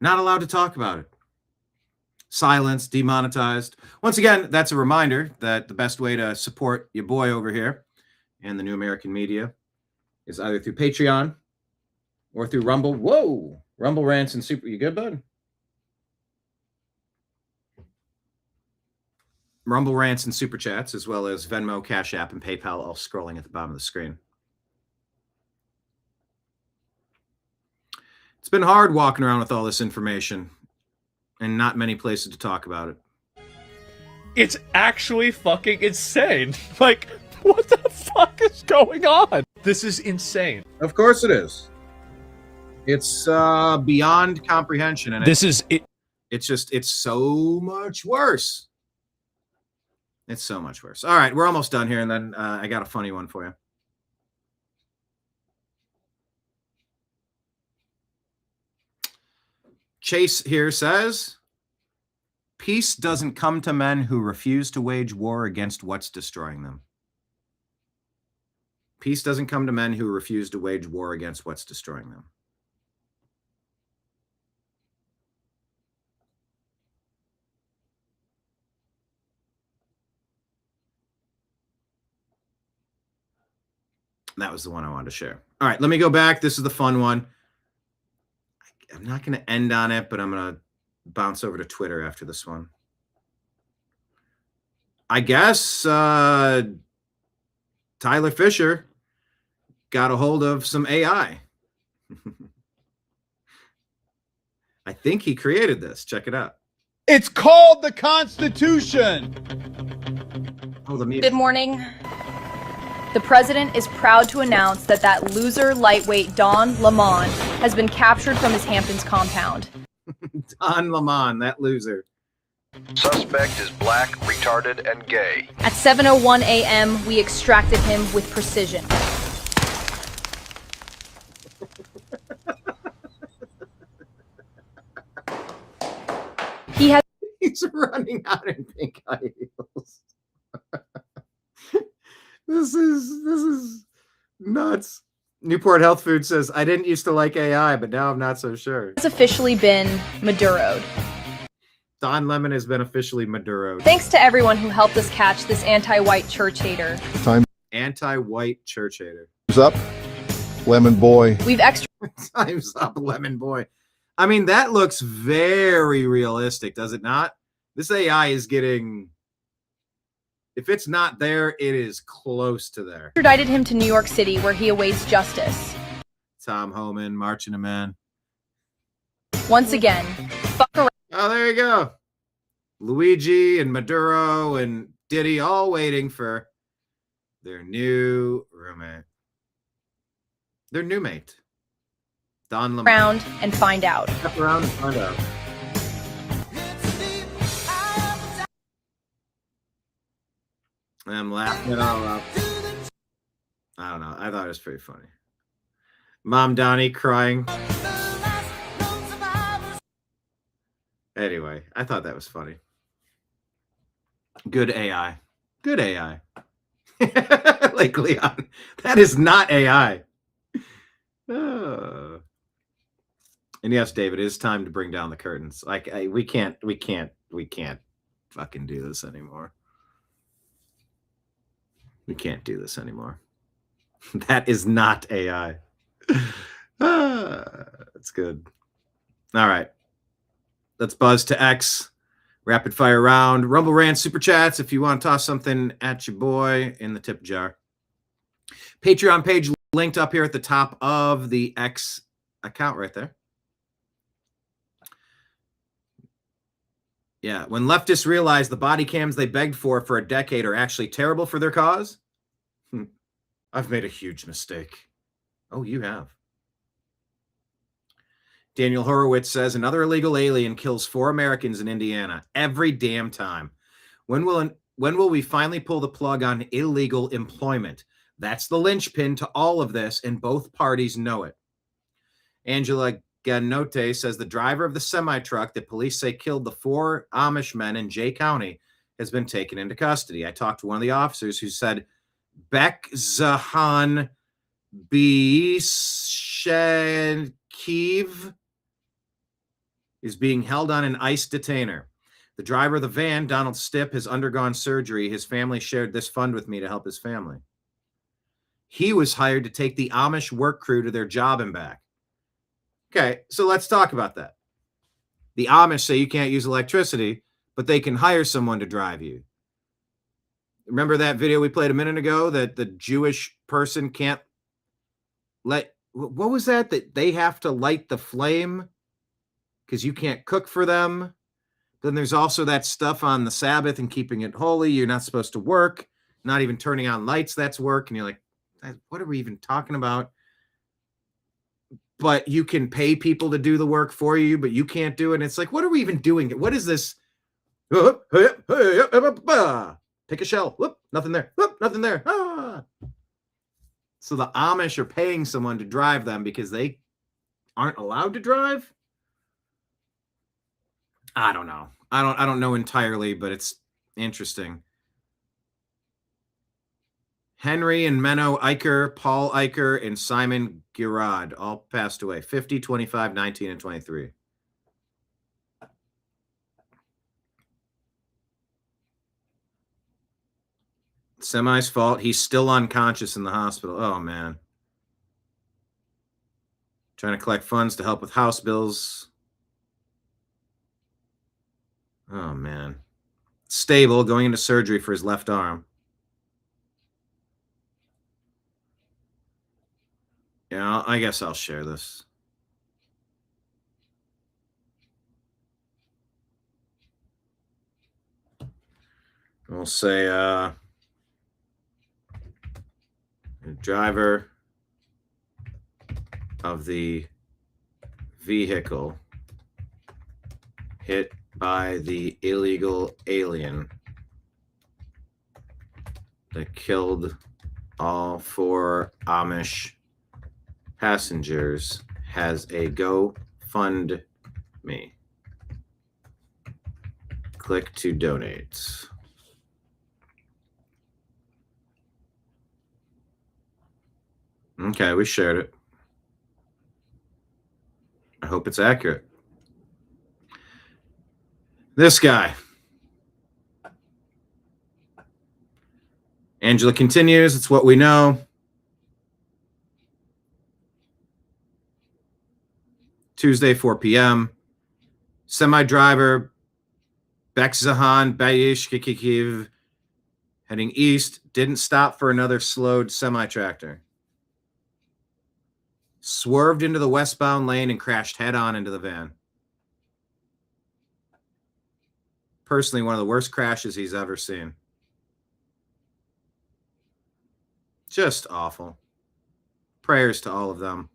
Not allowed to talk about it. Silenced, demonetized. Once again, that's a reminder that the best way to support your boy over here and the New American Media is either through Patreon or through Rumble. Whoa! Rumble Rants and Super. You good, bud? Rumble Rants and Super Chats, as well as Venmo, Cash App, and PayPal, all scrolling at the bottom of the screen. It's been hard walking around with all this information. And not many places to talk about it. It's actually fucking insane. Like, what the fuck is going on? This is insane. Of course it is. It's beyond comprehension. And it's so much worse. It's so much worse. All right, we're almost done here. And then I got a funny one for you. Chase here says, peace doesn't come to men who refuse to wage war against what's destroying them. Peace doesn't come to men who refuse to wage war against what's destroying them. That was the one I wanted to share. All right, let me go back. This is the fun one. I'm not going to end on it, but I'm going to bounce over to Twitter after this one. I guess Tyler Fisher got a hold of some AI. I think he created this. Check it out. It's called the Constitution. Oh, the Good morning. The president is proud to announce that loser lightweight Don Lemon has been captured from his Hamptons compound. Don Lemon, that loser. Suspect is black, retarded, and gay. At 7:01 a.m., we extracted him with precision. He has. He's running out in pink high heels. This is nuts. Newport Health Food says, I didn't used to like AI, but now I'm not so sure. Has officially been Maduro'd. Don Lemon has been officially Maduro'd. Thanks to everyone who helped us catch this anti-white church hater. Time's Anti-white church hater. up, Lemon Boy. We've extra. Time's up, Lemon Boy. I mean, that looks very realistic, does it not? This AI is getting... If it's not there, it is close to there. Extradited him to New York City, where he awaits justice. Tom Homan marching him in. Once again, fuck around. Oh, there you go. Luigi and Maduro and Diddy all waiting for their new roommate. Their new mate. Don Lemon. Around and find out. Step around and find out. I'm laughing it all up. I don't know. I thought it was pretty funny. Mom Donnie crying. Anyway, I thought that was funny. Good AI. Good AI. Like Leon. That is not AI. And yes, David, it is time to bring down the curtains. Like we can't fucking do this anymore. We can't do this anymore. That is not AI. That's good. All right. Let's buzz to X. Rapid fire round. Rumble Rant Super Chats if you want to toss something at your boy in the tip jar. Patreon page linked up here at the top of the X account right there. Yeah, when leftists realize the body cams they begged for a decade are actually terrible for their cause, I've made a huge mistake. Oh, you have. Daniel Horowitz says, another illegal alien kills 4 Americans in Indiana every damn time. When will we finally pull the plug on illegal employment? That's the linchpin to all of this, and both parties know it. Angela Ganote says the driver of the semi-truck that police say killed the 4 Amish men in Jay County has been taken into custody. I talked to one of the officers who said Beck Zahan Bishenkiv is being held on an ICE detainer. The driver of the van, Donald Stipp, has undergone surgery. His family shared this fund with me to help his family. He was hired to take the Amish work crew to their job and back. Okay, so let's talk about that. The Amish say you can't use electricity, but they can hire someone to drive you. Remember that video we played a minute ago that the Jewish person can't let, what was that? That they have to light the flame because you can't cook for them. Then there's also that stuff on the Sabbath and keeping it holy. You're not supposed to work, not even turning on lights. That's work. And you're like, what are we even talking about? But you can pay people to do the work for you, but you can't do it. And it's like, what are we even doing? What is this? Pick a shell. Whoop, nothing there. Whoop, nothing there. Ah. So the Amish are paying someone to drive them because they aren't allowed to drive? I don't know. I don't know entirely, but it's interesting. Henry and Menno Eicher, Paul Eicher, and Simon Girard all passed away. 50, 25, 19, and 23. Semi's fault. He's still unconscious in the hospital. Oh, man. Trying to collect funds to help with house bills. Oh, man. Stable, going into surgery for his left arm. Yeah, I guess I'll share this. We'll say, The driver of the vehicle hit by the illegal alien that killed all 4 Amish passengers has a GoFundMe. Click to donate. Okay, we shared it. I hope it's accurate. This guy. Angela continues. It's what we know. Tuesday, 4 p.m. Semi-driver Bekzahan Bayish Kikikiv heading east didn't stop for another slowed semi-tractor. Swerved into the westbound lane and crashed head-on into the van. Personally, one of the worst crashes he's ever seen. Just awful. Prayers to all of them.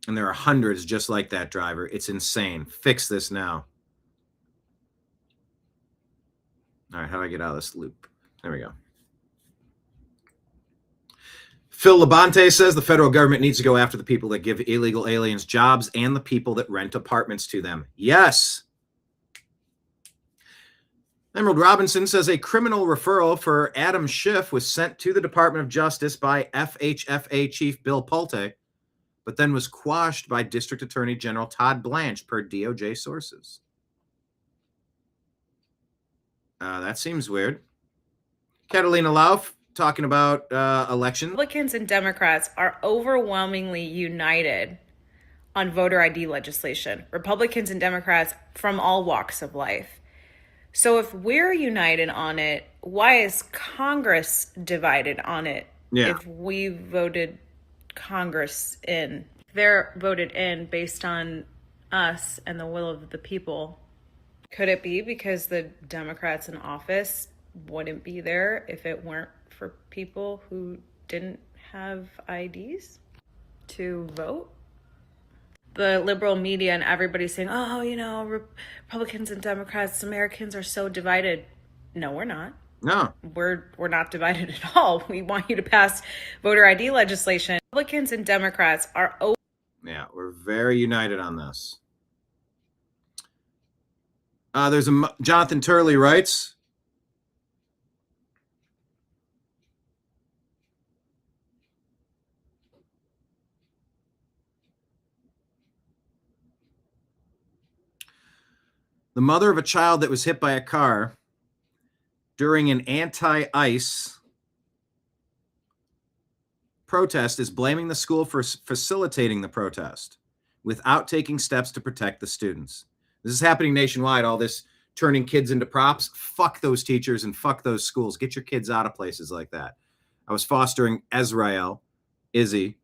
And there are hundreds just like that driver. It's insane. Fix this now. All right, how do I get out of this loop? There we go. Phil Labonte says the federal government needs to go after the people that give illegal aliens jobs and the people that rent apartments to them. Yes. Emerald Robinson says a criminal referral for Adam Schiff was sent to the Department of Justice by FHFA Chief Bill Pulte, but then was quashed by District Attorney General Todd Blanche per DOJ sources. That seems weird. Catalina Lauf talking about election. Republicans and Democrats are overwhelmingly united on voter ID legislation. Republicans and Democrats from all walks of life. So if we're united on it, why is Congress divided on it? Yeah. If we voted Congress in, they're voted in based on us and the will of the people. Could it be because the Democrats in office wouldn't be there if it weren't for people who didn't have IDs to vote? The liberal media and everybody's saying, oh, you know, Republicans and Democrats, Americans are so divided. No, we're not. No. We're not divided at all. We want you to pass voter ID legislation. Republicans and Democrats are Yeah, we're very united on this. There's a Jonathan Turley writes, the mother of a child that was hit by a car during an anti-ICE protest is blaming the school for facilitating the protest without taking steps to protect the students. This is happening nationwide, all this turning kids into props. Fuck those teachers and fuck those schools. Get your kids out of places like that. I was fostering Izzy,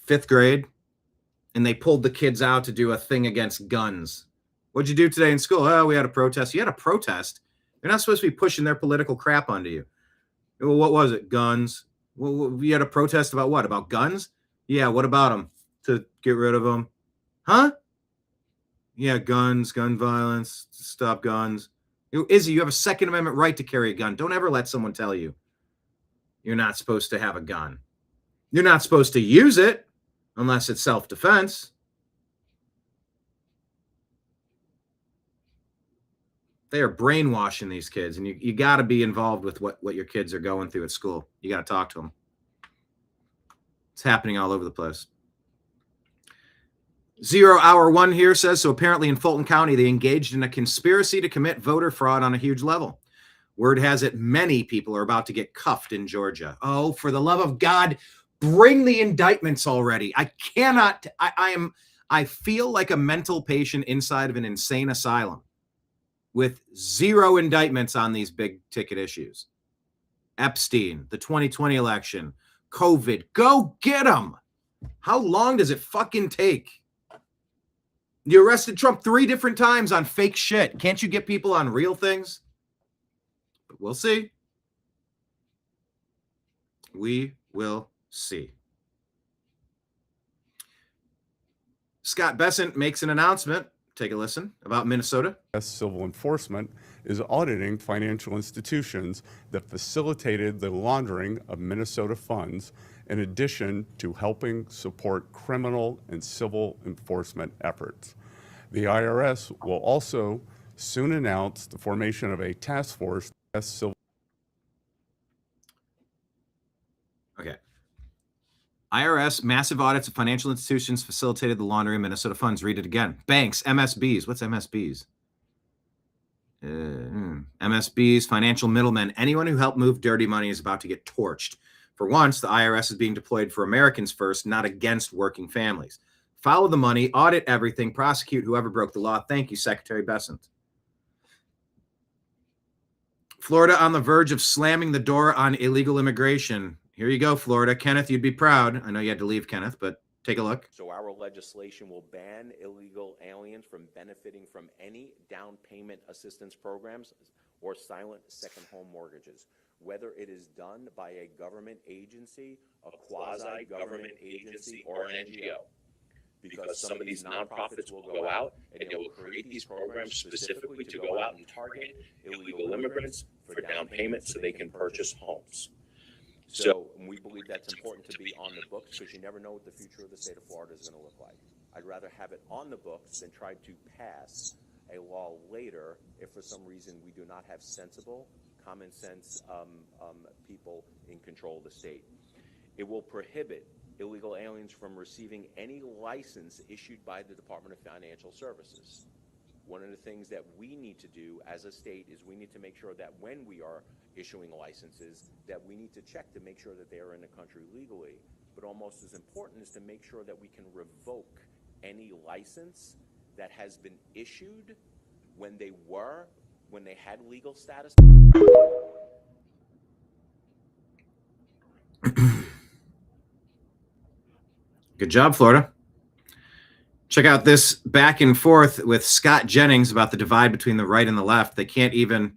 5th grade, and they pulled the kids out to do a thing against guns. What'd you do today in school? Oh, we had a protest. You had a protest? They're not supposed to be pushing their political crap onto you. Well, what was it? Guns. Well, you had a protest about what? About guns? Yeah, what about them? To get rid of them. Huh? Yeah, guns, gun violence, stop guns. Izzy, you have a Second Amendment right to carry a gun. Don't ever let someone tell you you're not supposed to have a gun. You're not supposed to use it unless it's self-defense. They are brainwashing these kids, and you got to be involved with what your kids are going through at school. You got to talk to them. It's happening all over the place. 0 Hour 1 here says, so apparently in Fulton County, they engaged in a conspiracy to commit voter fraud on a huge level. Word has it many people are about to get cuffed in Georgia. Oh, for the love of God, bring the indictments already. I cannot, I feel like a mental patient inside of an insane asylum with 0 indictments on these big ticket issues. Epstein, the 2020 election, COVID, go get them. How long does it fucking take? You arrested Trump 3 different times on fake shit. Can't you get people on real things? We'll see. We will see. Scott Bessent makes an announcement. Take a listen about Minnesota. Civil enforcement is auditing financial institutions that facilitated the laundering of Minnesota funds, in addition to helping support criminal and civil enforcement efforts. The IRS will also soon announce the formation of a task force. Okay. IRS massive audits of financial institutions facilitated the laundering of Minnesota funds. Read it again. Banks, MSBs. What's MSBs? MSBs, financial middlemen. Anyone who helped move dirty money is about to get torched. For once, the IRS is being deployed for Americans first, not against working families. Follow the money, audit everything, prosecute whoever broke the law. Thank you, Secretary Bessent. Florida on the verge of slamming the door on illegal immigration. Here you go, Florida. Kenneth, you'd be proud. I know you had to leave, Kenneth, but take a look. So our legislation will ban illegal aliens from benefiting from any down payment assistance programs or silent second home mortgages, whether it is done by a government agency, a quasi-government agency, or an NGO. Because some of these nonprofits will go out and they will create these programs specifically to go out and target illegal immigrants for down payment so they can purchase homes. So we believe that's important to be on the books because you never know what the future of the state of Florida is going to look like. I'd rather have it on the books than try to pass a law later if for some reason we do not have sensible, common sense people in control of the state. It will prohibit illegal aliens from receiving any license issued by the Department of Financial Services. One of the things that we need to do as a state is we need to make sure that when we are issuing licenses, that we need to check to make sure that they are in the country legally. But almost as important is to make sure that we can revoke any license that has been issued when they had legal status. Good job, Florida. Check out this back and forth with Scott Jennings about the divide between the right and the left. They can't even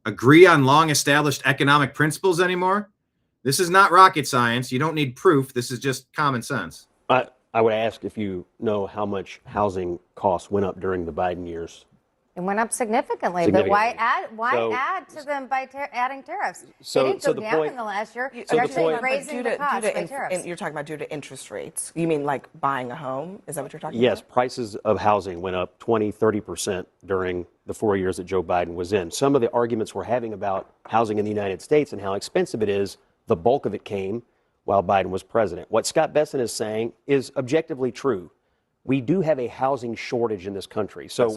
agree on long-established economic principles anymore. This is not rocket science. You don't need proof. This is just common sense. I would ask if you know how much housing costs went up during the Biden years. It went up significantly, but why add to them by adding tariffs? They didn't go down in the last year. You're actually raising the cost by tariffs. You're talking about due to interest rates. You mean like buying a home? Is that what you're talking Yes, about? prices of housing went up 20, 30% during the 4 years that Joe Biden was in. Some of the arguments we're having about housing in the United States and how expensive it is, the bulk of it came while Biden was president. What Scott Bessent is saying is objectively true. We do have a housing shortage in this country. So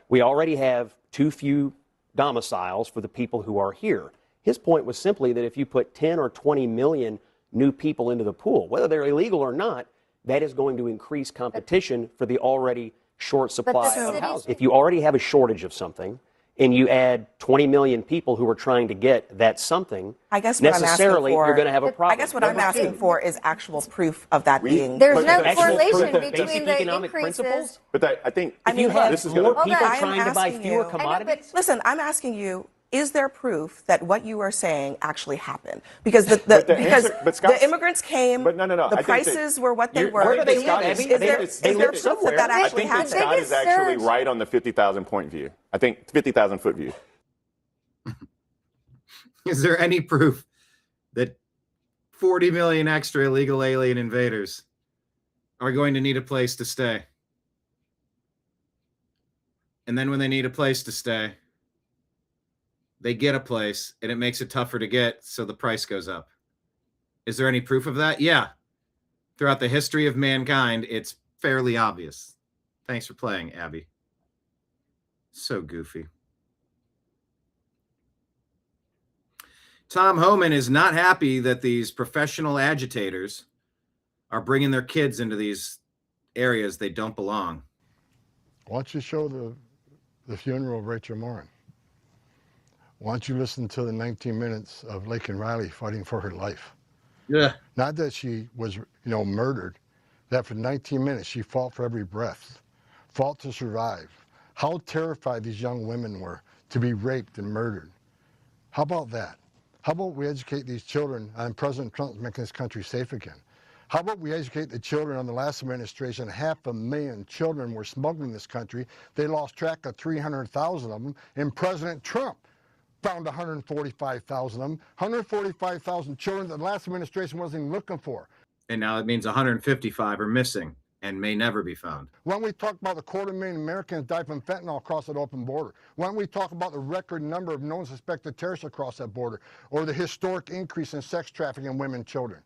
we already have too few domiciles for the people who are here. His point was simply that if you put 10 or 20 million new people into the pool, whether they're illegal or not, that is going to increase competition for the already short supply of housing. If you already have a shortage of something and you add 20 million people who are trying to get that something, necessarily you're going to have a problem. I guess what I'm asking for is actual proof of that being. There's no correlation between the increases. But I think if you have more people I am trying to buy asking fewer you- commodities. Listen, I'm asking you, is there proof that what you are saying actually happened? Because the immigrants came, but no. the prices were what they were. Where do they live? Is there proof that that actually happened? Scott is actually right on the 50,000 point view. I think 50,000 foot view. Is there any proof that 40 million extra illegal alien invaders are going to need a place to stay? And then when they need a place to stay, they get a place and it makes it tougher to get, so the price goes up. Is there any proof of that? Yeah. Throughout the history of mankind, it's fairly obvious. Thanks for playing, Abby. So goofy. Tom Homan is not happy that these professional agitators are bringing their kids into these areas they don't belong. Why don't you show the funeral of Rachel Morin? Why don't you listen to the 19 minutes of Laken Riley fighting for her life? Yeah. Not that she was, murdered, that for 19 minutes she fought for every breath, fought to survive. How terrified these young women were to be raped and murdered. How about that? How about we educate these children on President Trump making this country safe again? How about we educate the children on the last administration? 500,000 children were smuggled in this country. They lost track of 300,000 of them, and President Trump found 145,000 of them. 145,000 children that the last administration wasn't even looking for. And now it means 155 are missing and may never be found. Why don't we talk about the 250,000 Americans died from fentanyl across that open border? Why don't we talk about the record number of known suspected terrorists across that border, or the historic increase in sex trafficking in women and children?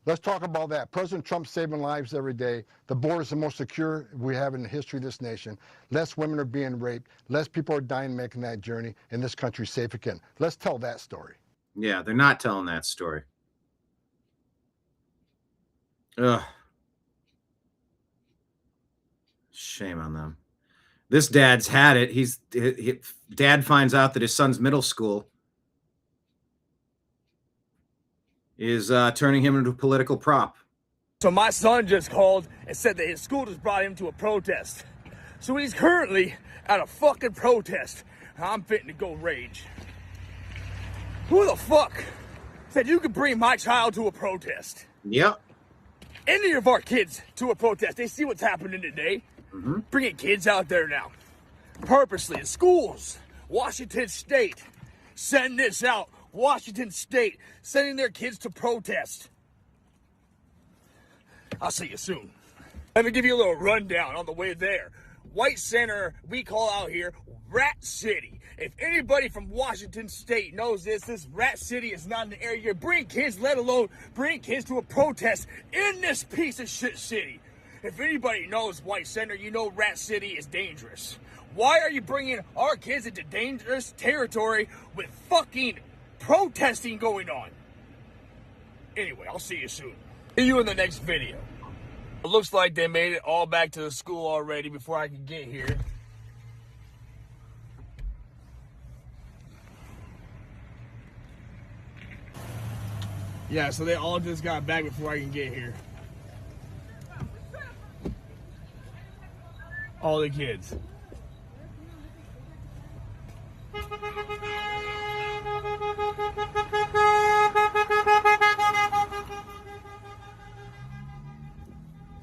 Let's talk about that. President Trump's saving lives every day. The border is the most secure we have in the history of this nation. Less women are being raped. Less people are dying making that journey, and this country's safe again. Let's tell that story. Yeah, they're not telling that story. Ugh. Shame on them. This dad's had it. Dad finds out that his son's middle school is turning him into a political prop. So my son just called and said that his school just brought him to a protest. So he's currently at a fucking protest. I'm fitting to go rage. Who the fuck said you could bring my child to a protest? Yep. Any of our kids to a protest. They see what's happening today. Bringing kids out there now. Purposely in schools. Washington State. Send this out. Washington State sending their kids to protest. I'll see you soon. Let me give you a little rundown on the way there. White Center, we call out here Rat City. If anybody from Washington State knows this Rat City is not an area you bring kids, let alone bring kids to a protest in this piece of shit city. If anybody knows White Center, you know Rat City is dangerous. Why are you bringing our kids into dangerous territory with fucking protesting going on? Anyway, I'll see you soon. See you in the next video. It looks like they made it all back to the school already before I could get here. Yeah, so they all just got back before I can get here. All the kids.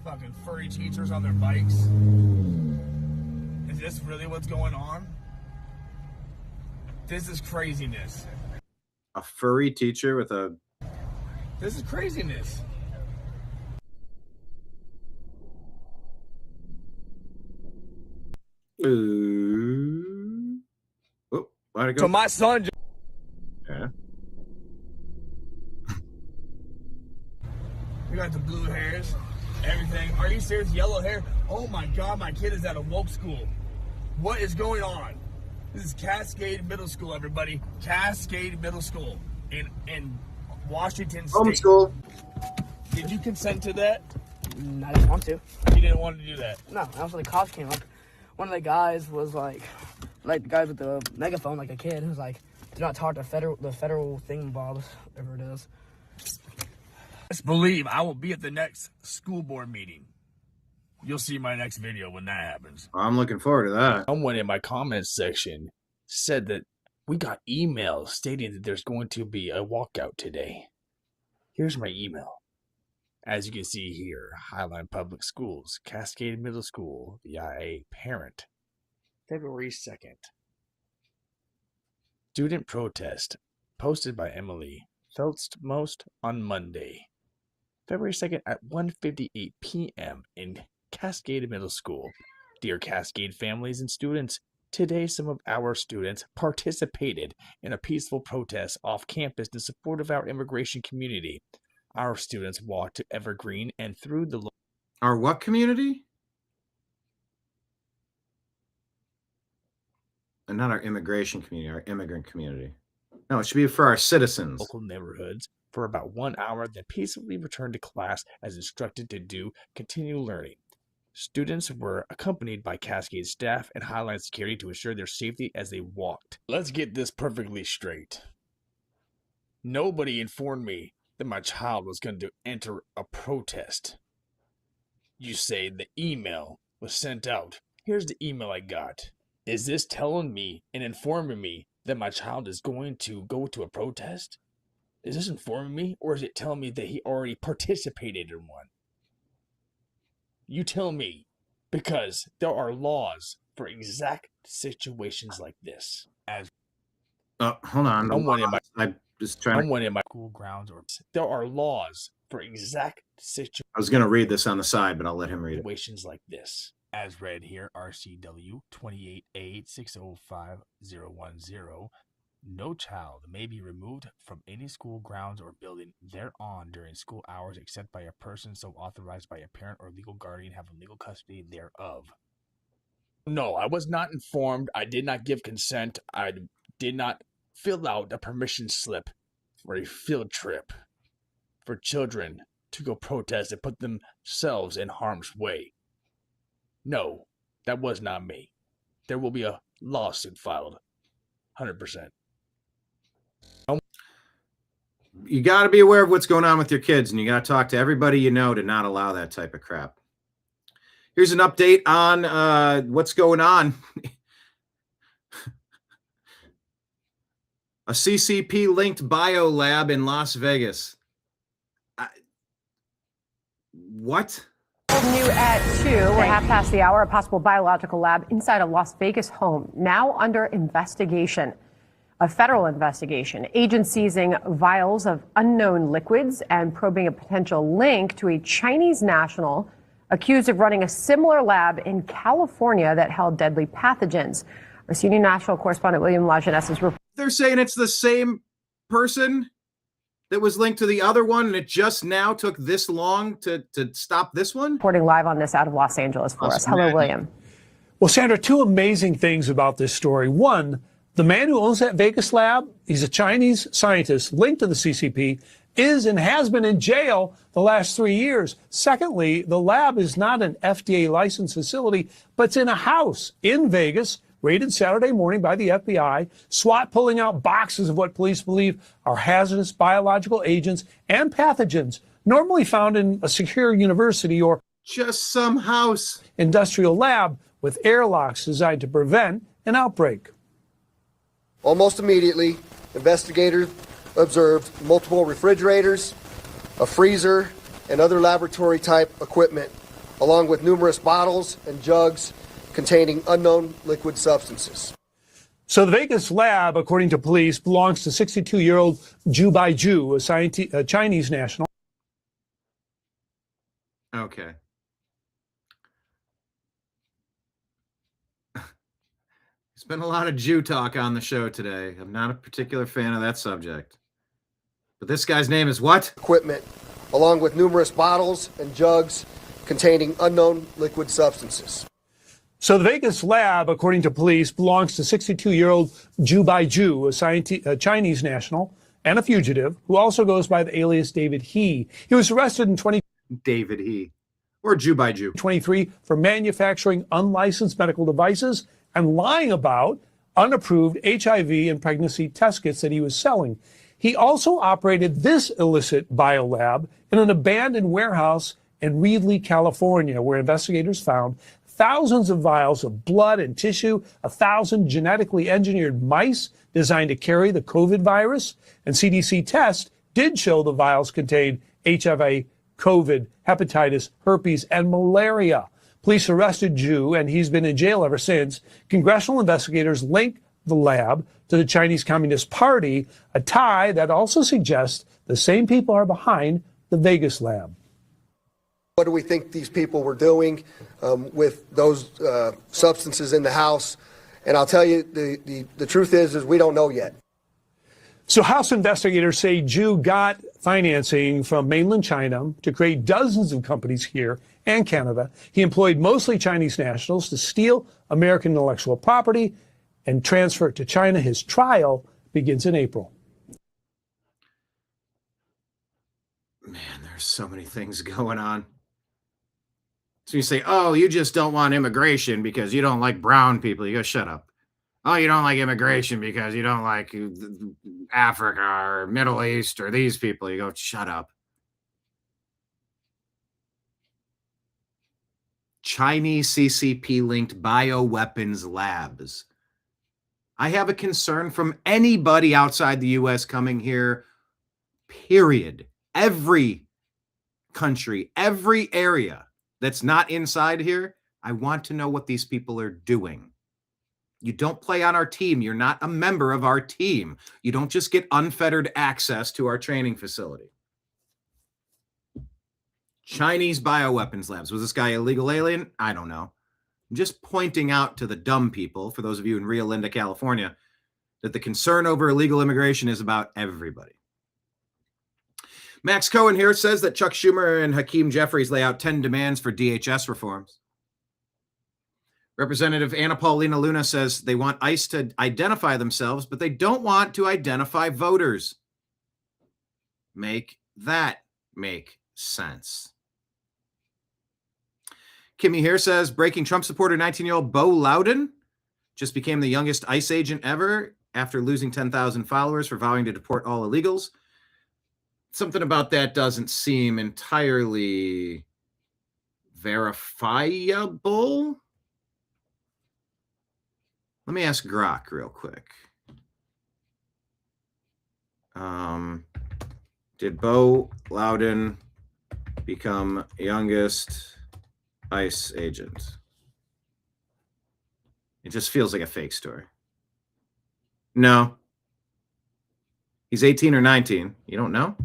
Fucking furry teachers on their bikes. Is this really what's going on? This is craziness. A furry teacher with a... This is craziness. Oh, why'd it go? So my son... Yeah. We got the blue hairs, everything. Are you serious? Yellow hair? Oh my God, my kid is at a woke school. What is going on? This is Cascade Middle School, everybody. Cascade Middle School in Washington State. Homeschool. Did you consent to that? I didn't want to. You didn't want to do that? No, that was when the cops came up. One of the guys was like the guys with the megaphone, like a kid, who was like, do not talk to the federal thingamabobs, whatever it is. Best believe I will be at the next school board meeting. You'll see my next video when that happens. I'm looking forward to that. Someone in my comments section said that we got emails stating that there's going to be a walkout today. Here's my email. As you can see here, Highline Public Schools, Cascade Middle School, the IA parent, February 2nd. Student protest, posted by Emily Felstmost on Monday, February 2nd at 1:58 p.m. in Cascade Middle School. Dear Cascade families and students, today some of our students participated in a peaceful protest off campus in support of our immigration community. Our students walked to Evergreen and through the... Our what community? And not our immigration community, our immigrant community. No, it should be for our citizens. Local neighborhoods for about 1 hour, then peacefully returned to class as instructed to do, continue learning. Students were accompanied by Cascade staff and Highline security to ensure their safety as they walked. Let's get this perfectly straight. Nobody informed me that my child was going to enter a protest. You say the email was sent out. Here's the email I got. Is this telling me and informing me that my child is going to go to a protest? Is this informing me, or is it telling me that he already participated in one? You tell me, because there are laws for exact situations like this. As hold on. I'm just trying. Someone in my school grounds, or there are laws for exact situations. I was going to read this on the side, but I'll let him read it. Situations like this, as read here, RCW 28A605010. No child may be removed from any school grounds or building thereon during school hours except by a person so authorized by a parent or legal guardian having legal custody thereof. No, I was not informed. I did not give consent. I did not fill out a permission slip for a field trip for children to go protest and put themselves in harm's way. No, that was not me. There will be a lawsuit filed. 100%. You got to be aware of what's going on with your kids, and you got to talk to everybody you know to not allow that type of crap. Here's an update on what's going on. A CCP-linked biolab in Las Vegas. What? New at 2, we're half past the hour, a possible biological lab inside a Las Vegas home, now under investigation. A federal investigation. Agents seizing vials of unknown liquids and probing a potential link to a Chinese national accused of running a similar lab in California that held deadly pathogens. Our senior national correspondent William Lajeunesse is reporting. They're saying it's the same person that was linked to the other one, and it just now took this long to stop this one? Reporting live on this out of Los Angeles for us. Hello, William. Well, Sandra, two amazing things about this story. One, the man who owns that Vegas lab, he's a Chinese scientist linked to the CCP, is and has been in jail the last 3 years. Secondly, the lab is not an FDA licensed facility, but it's in a house in Vegas, raided Saturday morning by the FBI, SWAT pulling out boxes of what police believe are hazardous biological agents and pathogens, normally found in a secure university or just some house industrial lab with airlocks designed to prevent an outbreak. Almost immediately, investigators observed multiple refrigerators, a freezer, and other laboratory-type equipment, along with numerous bottles and jugs containing unknown liquid substances. So the Vegas lab, according to police, belongs to 62-year-old Zhu Baiju, a Chinese national. Okay. There's been a lot of Jew talk on the show today. I'm not a particular fan of that subject. But this guy's name is what? Equipment, along with numerous bottles and jugs containing unknown liquid substances. So the Vegas lab, according to police, belongs to 62-year-old Zhu Baiju, a Chinese national and a fugitive who also goes by the alias David He. He was arrested in David He, or Zhu Baiju 23 for manufacturing unlicensed medical devices and lying about unapproved HIV and pregnancy test kits that he was selling. He also operated this illicit biolab in an abandoned warehouse in Reedley, California, where investigators found thousands of vials of blood and tissue, 1,000 genetically engineered mice designed to carry the COVID virus, and CDC tests did show the vials contained HIV, COVID, hepatitis, herpes, and malaria. Police arrested Zhu, and he's been in jail ever since. Congressional investigators link the lab to the Chinese Communist Party, a tie that also suggests the same people are behind the Vegas lab. What do we think these people were doing with those substances in the house? And I'll tell you, the truth is we don't know yet. So House investigators say Zhu got financing from mainland China to create dozens of companies here and Canada. He employed mostly Chinese nationals to steal American intellectual property and transfer it to China. His trial begins in April. Man, there's so many things going on. So you say, oh, you just don't want immigration because you don't like brown people. You go, shut up. Oh, you don't like immigration because you don't like Africa or Middle East or these people. You go, shut up. Chinese CCP-linked bioweapons labs. I have a concern from anybody outside the U.S. coming here, period. Every country, every area that's not inside here, I want to know what these people are doing. You don't play on our team. You're not a member of our team. You don't just get unfettered access to our training facility. Chinese bioweapons labs. Was this guy an illegal alien? I don't know. I'm just pointing out to the dumb people, for those of you in Rio Linda, California, that the concern over illegal immigration is about everybody. Max Cohen here says that Chuck Schumer and Hakeem Jeffries lay out 10 demands for DHS reforms. Representative Anna Paulina Luna says they want ICE to identify themselves, but they don't want to identify voters. Make that make sense. Kimmy here says breaking Trump supporter 19-year-old Bo Loudon just became the youngest ICE agent ever after losing 10,000 followers for vowing to deport all illegals. Something about that doesn't seem entirely verifiable. Let me ask Grok real quick. Did Bo Loudon become youngest ICE agent? It just feels like a fake story. No. He's 18 or 19. You don't know?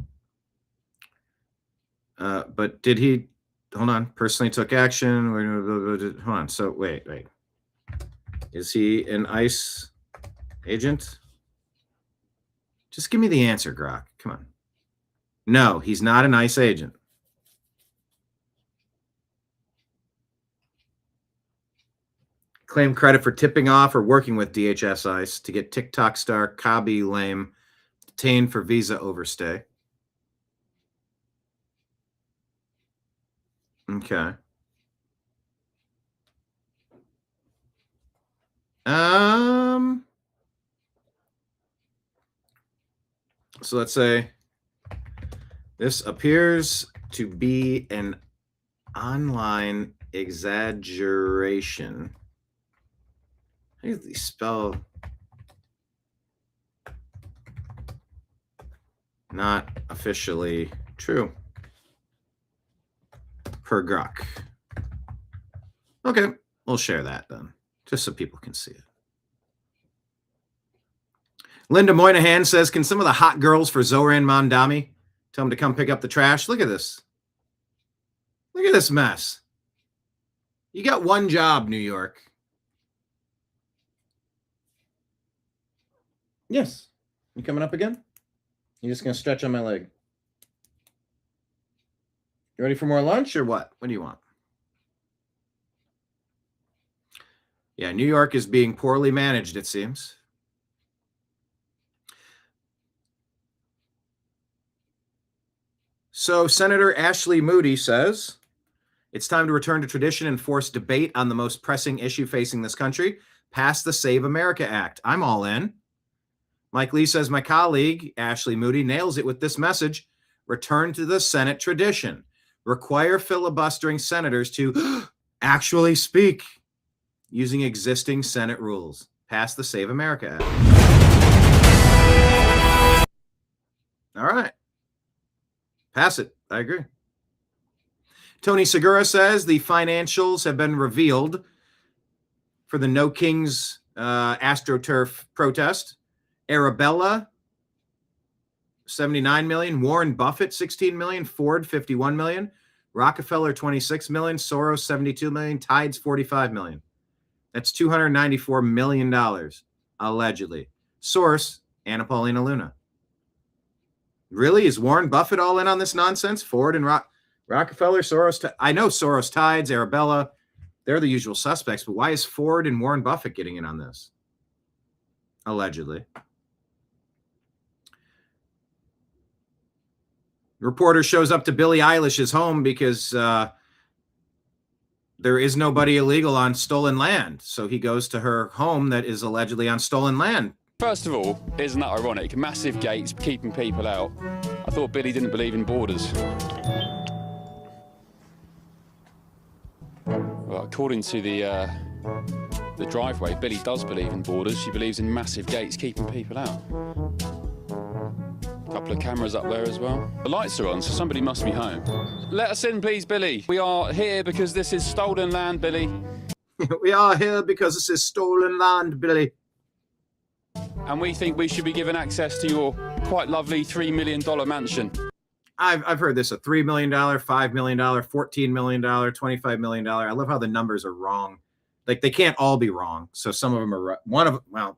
But did he, hold on, personally took action? Hold on, so wait. Is he an ICE agent? Just give me the answer, Grok. Come on. No, he's not an ICE agent. Claim credit for tipping off or working with DHS ICE to get TikTok star Kabi Lame detained for visa overstay. Okay. So let's say this appears to be an online exaggeration. How do you spell not officially true? Per Grok. Okay, we'll share that then, just so people can see it. Linda Moynihan says, can some of the hot girls for Zoran Mondami tell him to come pick up the trash? Look at this. Look at this mess. You got one job, New York. Yes. You coming up again? You just going to stretch on my leg? You ready for more lunch or what? What do you want? Yeah, New York is being poorly managed, it seems. So Senator Ashley Moody says, it's time to return to tradition and force debate on the most pressing issue facing this country. Pass the Save America Act. I'm all in. Mike Lee says, my colleague, Ashley Moody, nails it with this message. Return to the Senate tradition. Require filibustering senators to actually speak using existing Senate rules. Pass the Save America Act. All right. Pass it. I agree. Tony Segura says the financials have been revealed for the No Kings AstroTurf protest. Arabella, $79 million. Warren Buffett, $16 million. Ford, $51 million. Rockefeller, $26 million. Soros, $72 million. Tides, $45 million. That's $294 million, allegedly. Source, Anna Paulina Luna. Really? Is Warren Buffett all in on this nonsense? Ford and Rockefeller, Soros. I know Soros, Tides, Arabella, they're the usual suspects, but why is Ford and Warren Buffett getting in on this? Allegedly. Reporter shows up to Billie Eilish's home because there is nobody illegal on stolen land. So he goes to her home that is allegedly on stolen land. First of all, isn't that ironic? Massive gates keeping people out. I thought Billy didn't believe in borders. Well, according to the the driveway. Billy does believe in borders. She believes in massive gates keeping people out. A couple of cameras up there as well. The lights are on, so somebody must be home. Let us in, please, Billy. We are here because this is stolen land, Billy. We are here because this is stolen land, Billy. And we think we should be given access to your quite lovely $3 million mansion. I've heard this, a $3 million, $5 million, $14 million, $25 million. I love how the numbers are wrong. Like, they can't all be wrong. So some of them are right. One of them, well,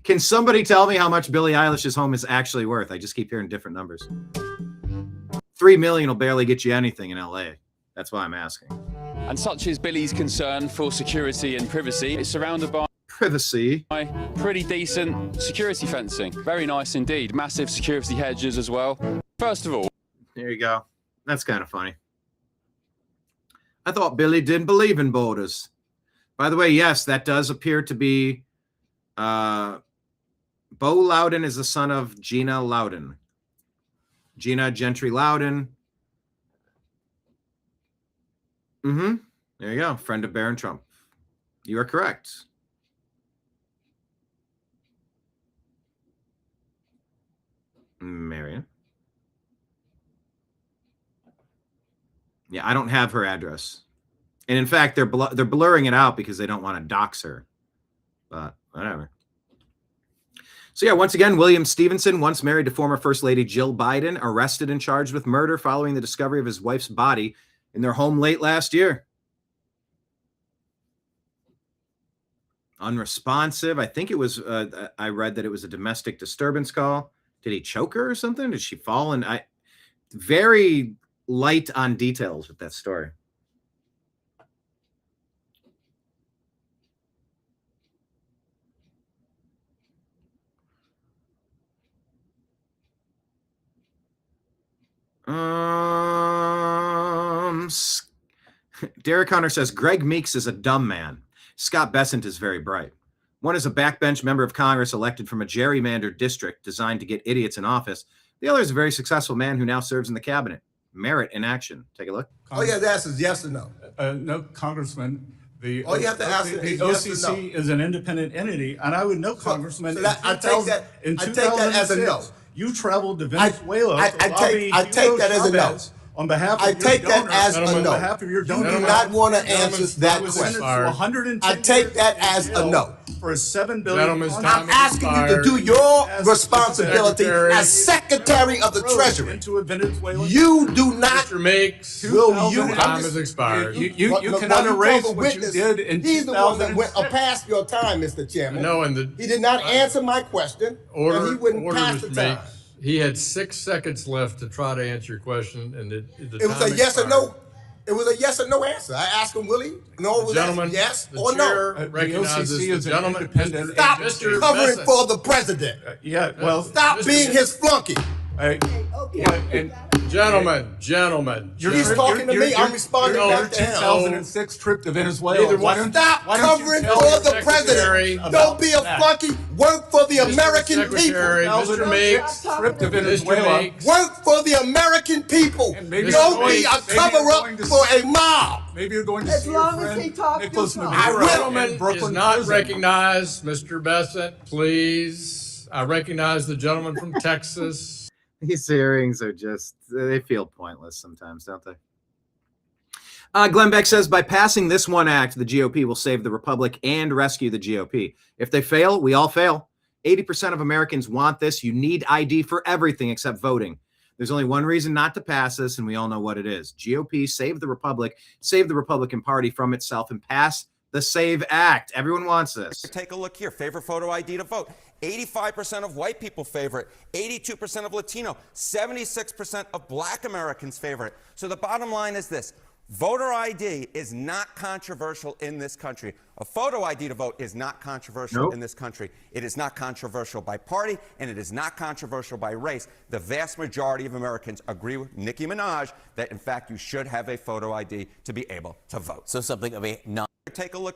can somebody tell me how much Billie Eilish's home is actually worth? I just keep hearing different numbers. $3 million will barely get you anything in LA. That's why I'm asking. And such is Billy's concern for security and privacy. It's surrounded by privacy. Pretty decent security fencing. Very nice indeed. Massive security hedges as well. First of all, there you go. That's kind of funny. I thought Billy didn't believe in borders. By the way, yes, that does appear to be Bo Loudon is the son of Gina Loudon. Gina Gentry Loudon. There you go. Friend of Barron Trump. You are correct. Marion. Yeah, I don't have her address. And in fact, they're blurring it out because they don't want to dox her. But whatever. So yeah, once again, William Stevenson, once married to former First Lady Jill Biden, arrested and charged with murder following the discovery of his wife's body in their home late last year. Unresponsive. I think it was, I read that it was a domestic disturbance call. Did he choke her or something? Did she fall? And very light on details with that story. Derek Hunter says Greg Meeks is a dumb man. Scott Bessent is very bright. One is a backbench member of Congress elected from a gerrymandered district designed to get idiots in office. The other is a very successful man who now serves in the cabinet. Merit in action. Take a look. All you have to ask is yes or no. No, Congressman. All you have to ask the is yes or no. OCC is an independent entity, and I would know, Congressman. So I take that as a no. You traveled to Venezuela. I take that as a no. On behalf of I take that as a no. On behalf of your donor, you do not want to answer that question. I take that as a no. For a $7 billion. I'm asking you to do your responsibility as Secretary of the Treasury. Into a Venezuelan. You do not. Mr. Meeks, will you? Time has expired. You cannot erase what you did in 2000. He's the one that went past your time, Mr. Chairman. No, he did not answer my question. And he wouldn't pass the time. He had 6 seconds left to try to answer your question, and it was a yes or no. It was a yes or no answer. I asked him, Willie, no, was that yes or no? Recognizes the gentleman. Stop covering for the president. Stop being his flunky. Gentlemen. He's talking to me. I'm responding back to him. 2006 trip to Venezuela. Stop covering for the president. Don't be a flunky. Work for the American people. Mr. Meeks, trip to Venezuela. Work for the American people. Don't be a cover-up for a mob. Maybe you're going to as see long your as friend he talks Nicholas to Maduro Is not recognized, Mr. Bessent, please. I recognize the gentleman from Texas. These hearings are just, they feel pointless sometimes, don't they? Glenn Beck says, by passing this one act, the GOP will save the Republic and rescue the GOP. If they fail, we all fail. 80% of Americans want this. You need ID for everything except voting. There's only one reason not to pass this, and we all know what it is. GOP, save the Republic, save the Republican Party from itself, and pass the SAVE Act. Everyone wants this. Take a look here. Favorite photo ID to vote. 85% of white people favor it. 82% of Latino. 76% of Black Americans favor it. So the bottom line is this. Voter ID is not controversial in this country. A photo ID to vote is not controversial in this country. It is not controversial by party, and it is not controversial by race. The vast majority of Americans agree with Nicki Minaj that, in fact, you should have a photo ID to be able to vote. So something of a non. Take a look.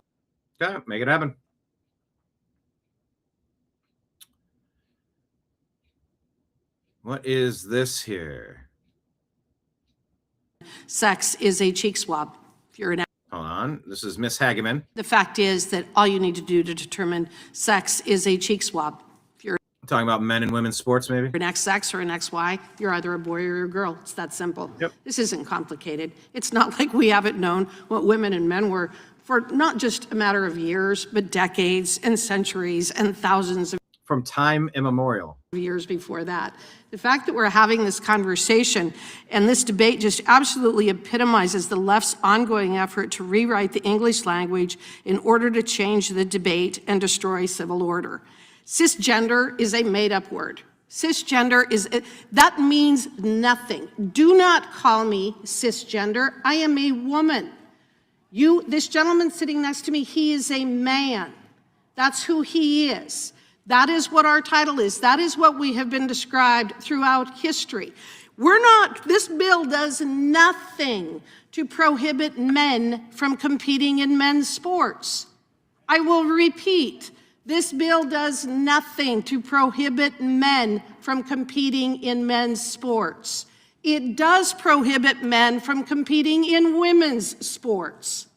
Yeah, make it happen. What is this here? Sex is a cheek swab. If you're an Hold on. on. This is Miss Hageman. The fact is that all you need to do to determine sex is a cheek swab. If you're Talking about men and women's sports, maybe? an XX or an XY, you're either a boy or a girl. It's that simple. Yep. This isn't complicated. It's not like we haven't known what women and men were for not just a matter of years, but decades and centuries and thousands of From time immemorial. years before that. The fact that we're having this conversation and this debate just absolutely epitomizes the left's ongoing effort to rewrite the English language in order to change the debate and destroy civil order. Cisgender is a made-up word. Cisgender that means nothing. Do not call me cisgender. I am a woman. This gentleman sitting next to me, he is a man. That's who he is. That is what our title is. That is what we have been described throughout history. This bill does nothing to prohibit men from competing in men's sports. I will repeat, this bill does nothing to prohibit men from competing in men's sports. It does prohibit men from competing in women's sports.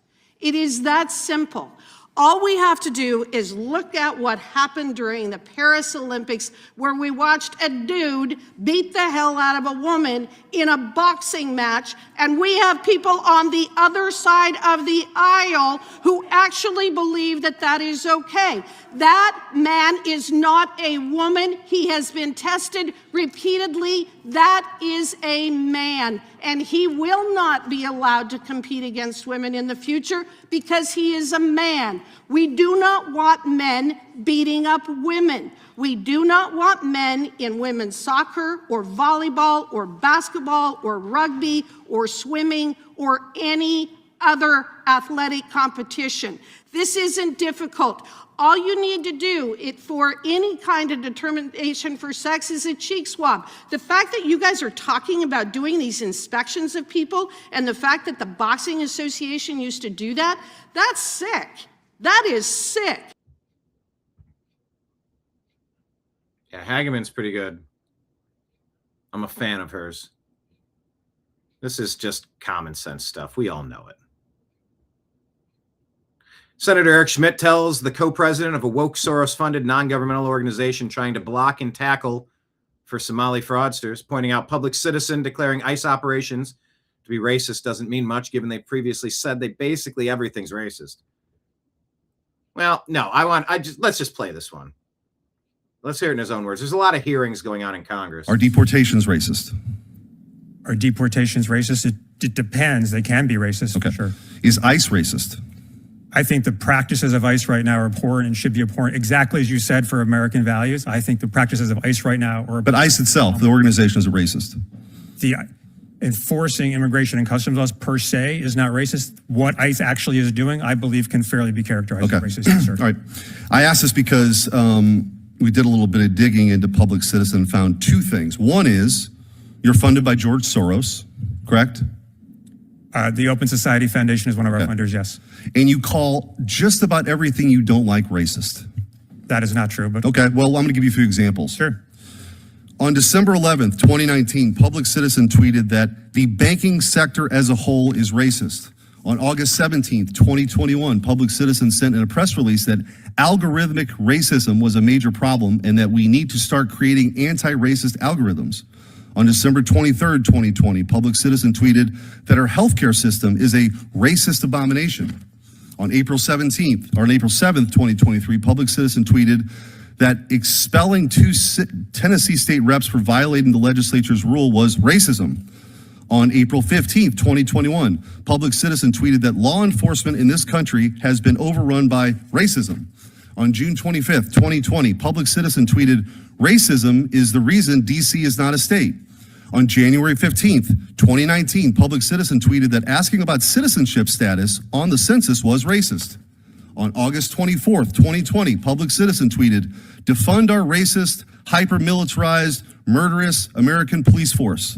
It is that simple. All we have to do is look at what happened during the Paris Olympics, where we watched a dude beat the hell out of a woman in a boxing match, and we have people on the other side of the aisle who actually believe that that is okay. That man is not a woman. He has been tested repeatedly. That is a man, and he will not be allowed to compete against women in the future because he is a man. We do not want men beating up women. We do not want men in women's soccer or volleyball or basketball or rugby or swimming or any other athletic competition. This isn't difficult. All you need to do for any kind of determination for sex is a cheek swab. The fact that you guys are talking about doing these inspections of people and the fact that the Boxing Association used to do that, that's sick. That is sick. Yeah, Hageman's pretty good. I'm a fan of hers. This is just common sense stuff. We all know it. Senator Eric Schmidt tells the co-president of a woke Soros-funded non-governmental organization trying to block and tackle for Somali fraudsters, pointing out public citizen declaring ICE operations to be racist doesn't mean much, given they previously said they basically everything's racist. Well, no, let's just play this one. Let's hear it in his own words. There's a lot of hearings going on in Congress. Are deportations racist? Are deportations racist? It depends. They can be racist, okay. For sure. Is ICE racist? I think the practices of ICE right now are abhorrent and should be abhorrent, exactly as you said, for American values. I think the practices of ICE right now are... But ICE itself, the organization, is a racist. The enforcing immigration and customs laws per se is not racist. What ICE actually is doing, I believe, can fairly be characterized as racist. Yes, sir. All right. I asked this because we did a little bit of digging into Public Citizen and found two things. One is you're funded by George Soros, correct? The Open Society Foundation is one of our funders, yes. And you call just about everything you don't like racist. That is not true, but... Okay, well, I'm going to give you a few examples. Sure. On December 11th, 2019, Public Citizen tweeted that the banking sector as a whole is racist. On August 17th, 2021, Public Citizen sent in a press release that algorithmic racism was a major problem and that we need to start creating anti-racist algorithms. On December 23rd, 2020, Public Citizen tweeted that our healthcare system is a racist abomination. On April 7th, 2023, Public Citizen tweeted that expelling 2 Tennessee state reps for violating the legislature's rule was racism. On April 15th, 2021, Public Citizen tweeted that law enforcement in this country has been overrun by racism. On June 25th, 2020, Public Citizen tweeted, "Racism is the reason DC is not a state." On January 15th, 2019, Public Citizen tweeted that asking about citizenship status on the census was racist. On August 24th, 2020, Public Citizen tweeted, "Defund our racist, hyper-militarized, murderous American police force."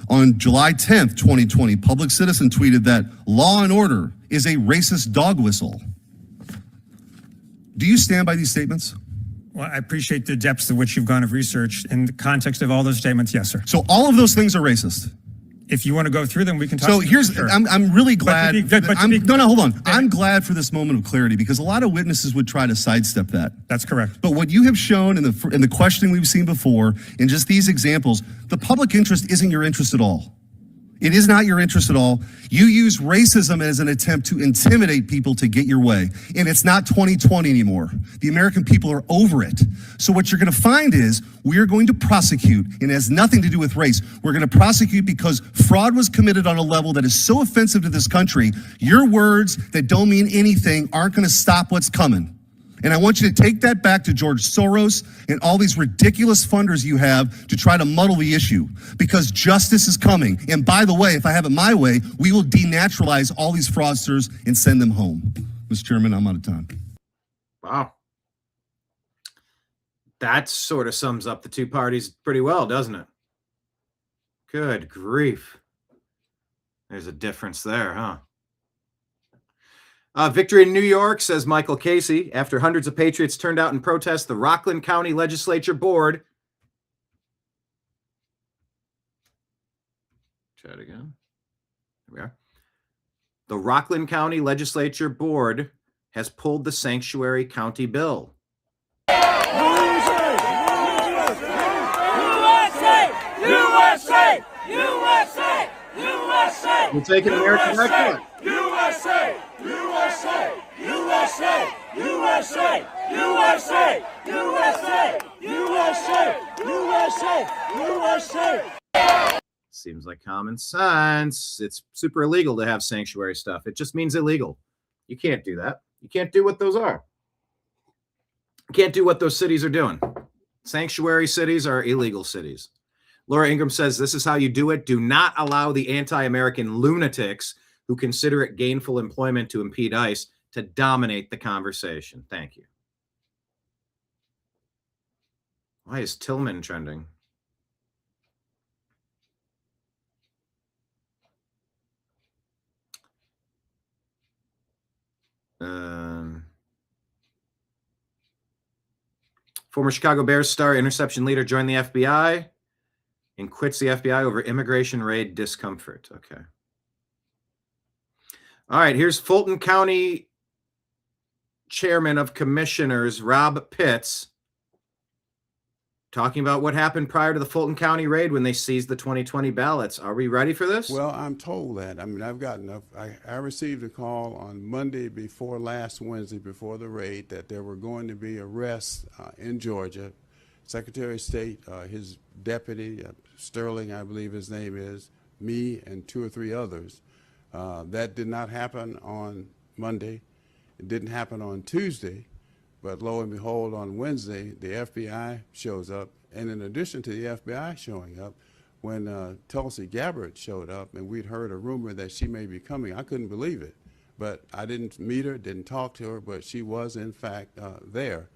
On July 10th, 2020, Public Citizen tweeted that law and order is a racist dog whistle. Do you stand by these statements? Well, I appreciate the depths to which you've gone of research. In the context of all those statements, yes, sir. So all of those things are racist? If you want to go through them, we can talk. So here's, sure. I'm really glad. No, hold on. I'm glad for this moment of clarity because a lot of witnesses would try to sidestep that. That's correct. But what you have shown in the questioning we've seen before, in just these examples, the public interest isn't your interest at all. It is not your interest at all. You use racism as an attempt to intimidate people to get your way. And it's not 2020 anymore. The American people are over it. So what you're going to find is we are going to prosecute, and it has nothing to do with race. We're going to prosecute because fraud was committed on a level that is so offensive to this country. Your words that don't mean anything aren't going to stop what's coming. And I want you to take that back to George Soros and all these ridiculous funders you have to try to muddle the issue because justice is coming. And by the way, if I have it my way, we will denaturalize all these fraudsters and send them home. Mr. Chairman, I'm out of time. Wow. That sort of sums up the two parties pretty well, doesn't it? Good grief. There's a difference there, huh? Victory in New York, says Michael Casey, after hundreds of patriots turned out in protest, the Rockland County Legislature Board. Try it again. Here we are. The Rockland County Legislature Board has pulled the sanctuary county bill. USA! USA! USA! We're taking American record. USA! USA! USA! USA! USA! USA! USA! USA! USA! Seems like common sense. It's super illegal to have sanctuary stuff. It just means illegal. You can't do that. You can't do what those are. You can't do what those cities are doing. Sanctuary cities are illegal cities. Laura Ingram says, this is how you do it. Do not allow the anti-American lunatics who consider it gainful employment to impede ICE to dominate the conversation. Thank you. Why is Tillman trending? Former Chicago Bears star interception leader joined the FBI and quits the FBI over immigration raid discomfort. Okay. All right, here's Fulton County Chairman of Commissioners, Rob Pitts, talking about what happened prior to the Fulton County raid when they seized the 2020 ballots. Are we ready for this? Well, I'm told that. I mean, I received a call on Monday before last Wednesday, before the raid, that there were going to be arrests in Georgia. Secretary of State, his deputy, Sterling, I believe his name is, me, and 2 or 3 others. That did not happen on Monday. It didn't happen on Tuesday. But lo and behold, on Wednesday, the FBI shows up. And in addition to the FBI showing up, when Tulsi Gabbard showed up and we'd heard a rumor that she may be coming, I couldn't believe it. But I didn't meet her, didn't talk to her, but she was in fact there.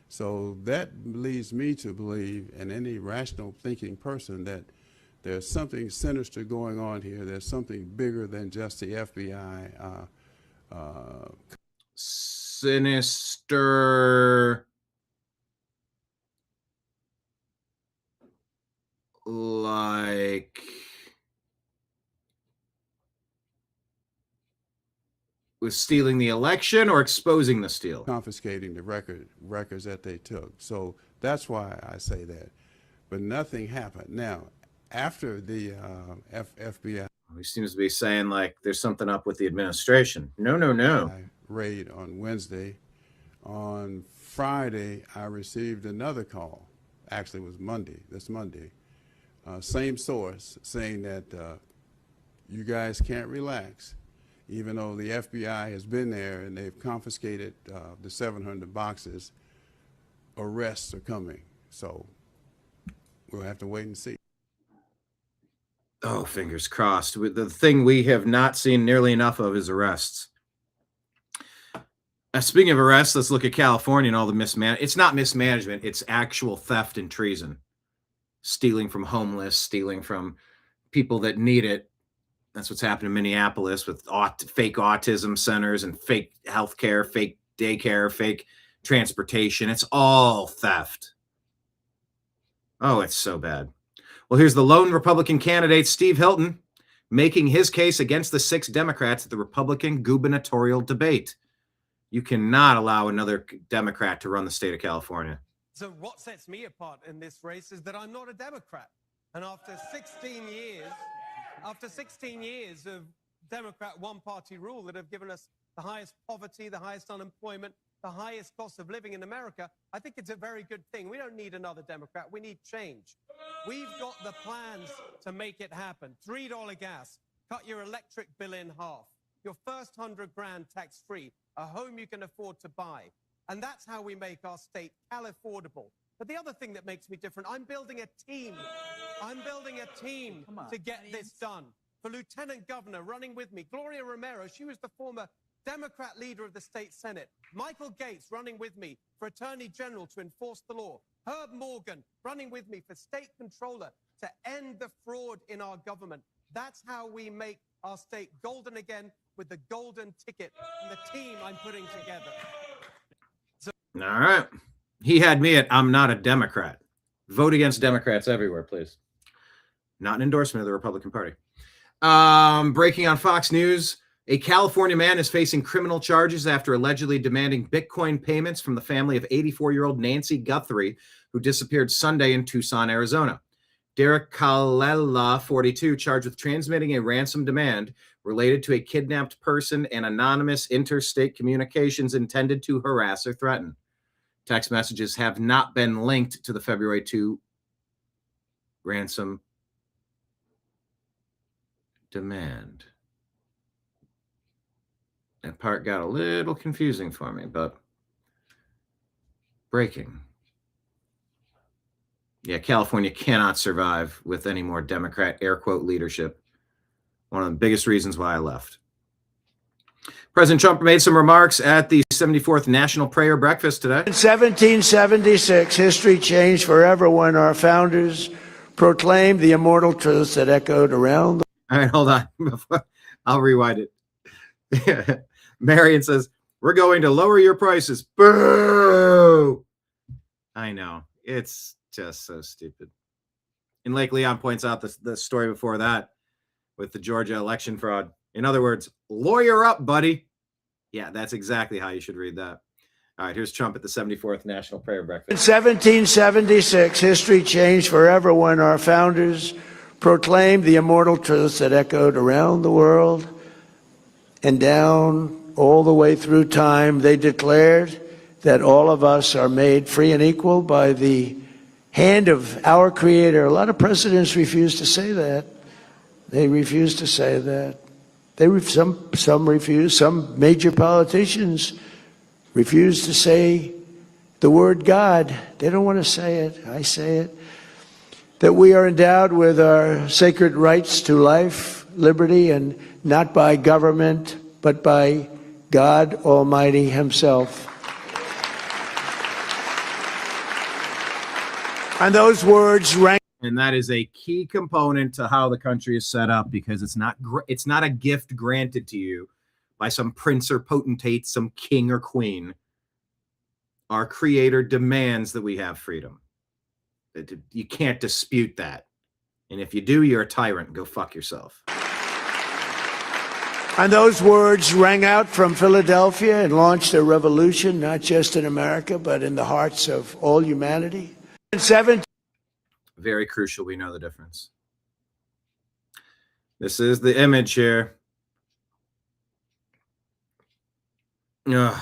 So that leads me to believe, and any rational thinking person, that there's something sinister going on here. There's something bigger than just the FBI. Sinister, like with stealing the election or exposing the steal? Confiscating the records that they took. So that's why I say that. But nothing happened. Now, after the FBI He seems to be saying like there's something up with the administration. No. Raid on Wednesday. On Friday, I received another call. Actually, it was Monday, this Monday. Same source saying that you guys can't relax, even though the FBI has been there and they've confiscated the 700 boxes. Arrests are coming. So we'll have to wait and see. Oh, fingers crossed. The thing we have not seen nearly enough of is arrests. Speaking of arrests, let's look at California and all the mismanagement. It's not mismanagement. It's actual theft and treason. Stealing from homeless, stealing from people that need it. That's what's happened in Minneapolis with fake autism centers and fake healthcare, fake daycare, fake transportation. It's all theft. Oh, it's so bad. Well, here's the lone Republican candidate, Steve Hilton, making his case against the 6 Democrats at the Republican gubernatorial debate. You cannot allow another Democrat to run the state of California. So what sets me apart in this race is that I'm not a Democrat. And after 16 years of Democrat one-party rule that have given us the highest poverty, the highest unemployment, the highest cost of living in America, I think it's a very good thing. We don't need another Democrat. We need change. We've got the plans to make it happen. $3 gas, cut your electric bill in half, your first $100,000 tax-free, a home you can afford to buy. And that's how we make our state Cal-affordable. But the other thing that makes me different, I'm building a team. I'm building a team to get this done. For Lieutenant Governor, running with me, Gloria Romero, she was the former Democrat leader of the state Senate. Michael Gates, running with me for Attorney General to enforce the law. Herb Morgan, running with me for state controller to end the fraud in our government. That's how we make our state golden again with the golden ticket and the team I'm putting together. All right. He had me at I'm not a Democrat. Vote against Democrats everywhere, please. Not an endorsement of the Republican Party. Breaking on Fox News, a California man is facing criminal charges after allegedly demanding Bitcoin payments from the family of 84-year-old Nancy Guthrie, who disappeared Sunday in Tucson, Arizona. Derek Kalela, 42, charged with transmitting a ransom demand related to a kidnapped person and anonymous interstate communications intended to harass or threaten. Text messages have not been linked to the February 2 ransom demand. That part got a little confusing for me, but breaking. Yeah, California cannot survive with any more Democrat air quote leadership. One of the biggest reasons why I left. President Trump made some remarks at the 74th National Prayer Breakfast today. In 1776, history changed forever when our founders proclaimed the immortal truths that echoed around the All right, hold on. I'll rewind it. Marion says, we're going to lower your prices. Boo! I know. It's just so stupid. And Lake Leon points out the story before that with the Georgia election fraud. In other words, lawyer up, buddy. Yeah, that's exactly how you should read that. All right, here's Trump at the 74th National Prayer Breakfast. In 1776, history changed forever when our founders proclaimed the immortal truths that echoed around the world and down all the way through time. They declared that all of us are made free and equal by the hand of our Creator. A lot of presidents refuse to say that. They refuse to say that. Some refuse. Some major politicians refuse to say the word God. They don't want to say it. I say it. That we are endowed with our sacred rights to life, liberty, and not by government, but by God Almighty Himself. And those words rang. And that is a key component to how the country is set up, because it's not a gift granted to you by some prince or potentate, some king or queen. Our Creator demands that we have freedom. You can't dispute that. And if you do, you're a tyrant. Go fuck yourself. And those words rang out from Philadelphia and launched a revolution, not just in America, but in the hearts of all humanity. Very crucial. We know the difference. This is the image here. Ugh.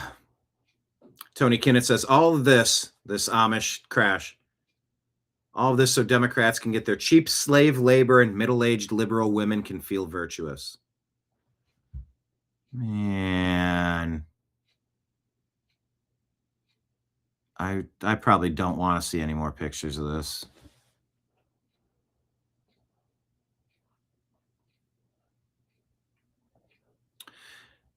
Tony Kinnett says, all of this Amish crash, all of this so Democrats can get their cheap slave labor and middle-aged liberal women can feel virtuous. Man. I probably don't want to see any more pictures of this.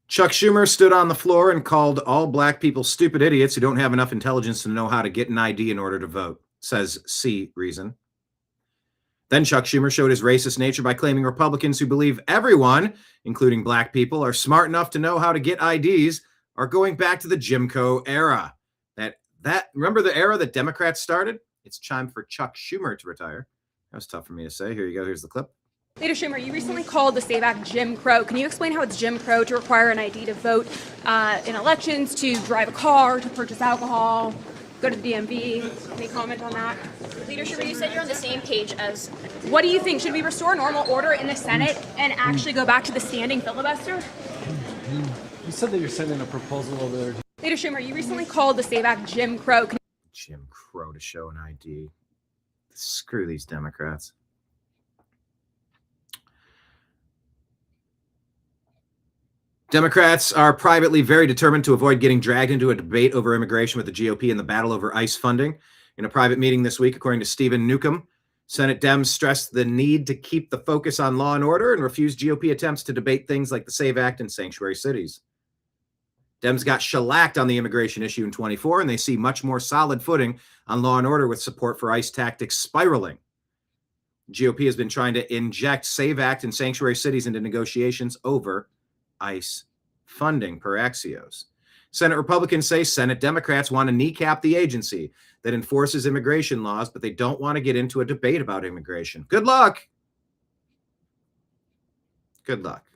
Chuck Schumer stood on the floor and called all black people stupid idiots who don't have enough intelligence to know how to get an ID in order to vote, says C. Reason. Then Chuck Schumer showed his racist nature by claiming Republicans who believe everyone, including black people, are smart enough to know how to get IDs are going back to the Jim Crow era. Remember the era that Democrats started? It's time for Chuck Schumer to retire. That was tough for me to say. Here you go. Here's the clip. Leader Schumer, you recently called the SAVE Act Jim Crow. Can you explain how it's Jim Crow to require an ID to vote in elections, to drive a car, to purchase alcohol, go to the DMV? Any comment on that? Leader Schumer, you said you're on the same page as... What do you think? Should we restore normal order in the Senate and actually go back to the standing filibuster? You said that you're sending a proposal over there. Leader Schumer, you recently called the SAVE Act Jim Crow. Jim Crow to show an ID. Screw these Democrats. Democrats are privately very determined to avoid getting dragged into a debate over immigration with the GOP and the battle over ICE funding. In a private meeting this week, according to Stephen Newcomb, Senate Dems stressed the need to keep the focus on law and order and refused GOP attempts to debate things like the SAVE Act and sanctuary cities. Dems got shellacked on the immigration issue in 24, and they see much more solid footing on law and order with support for ICE tactics spiraling. GOP has been trying to inject SAVE Act and sanctuary cities into negotiations over ICE funding, per Axios. Senate Republicans say Senate Democrats want to kneecap the agency that enforces immigration laws, but they don't want to get into a debate about immigration. Good luck. Good luck.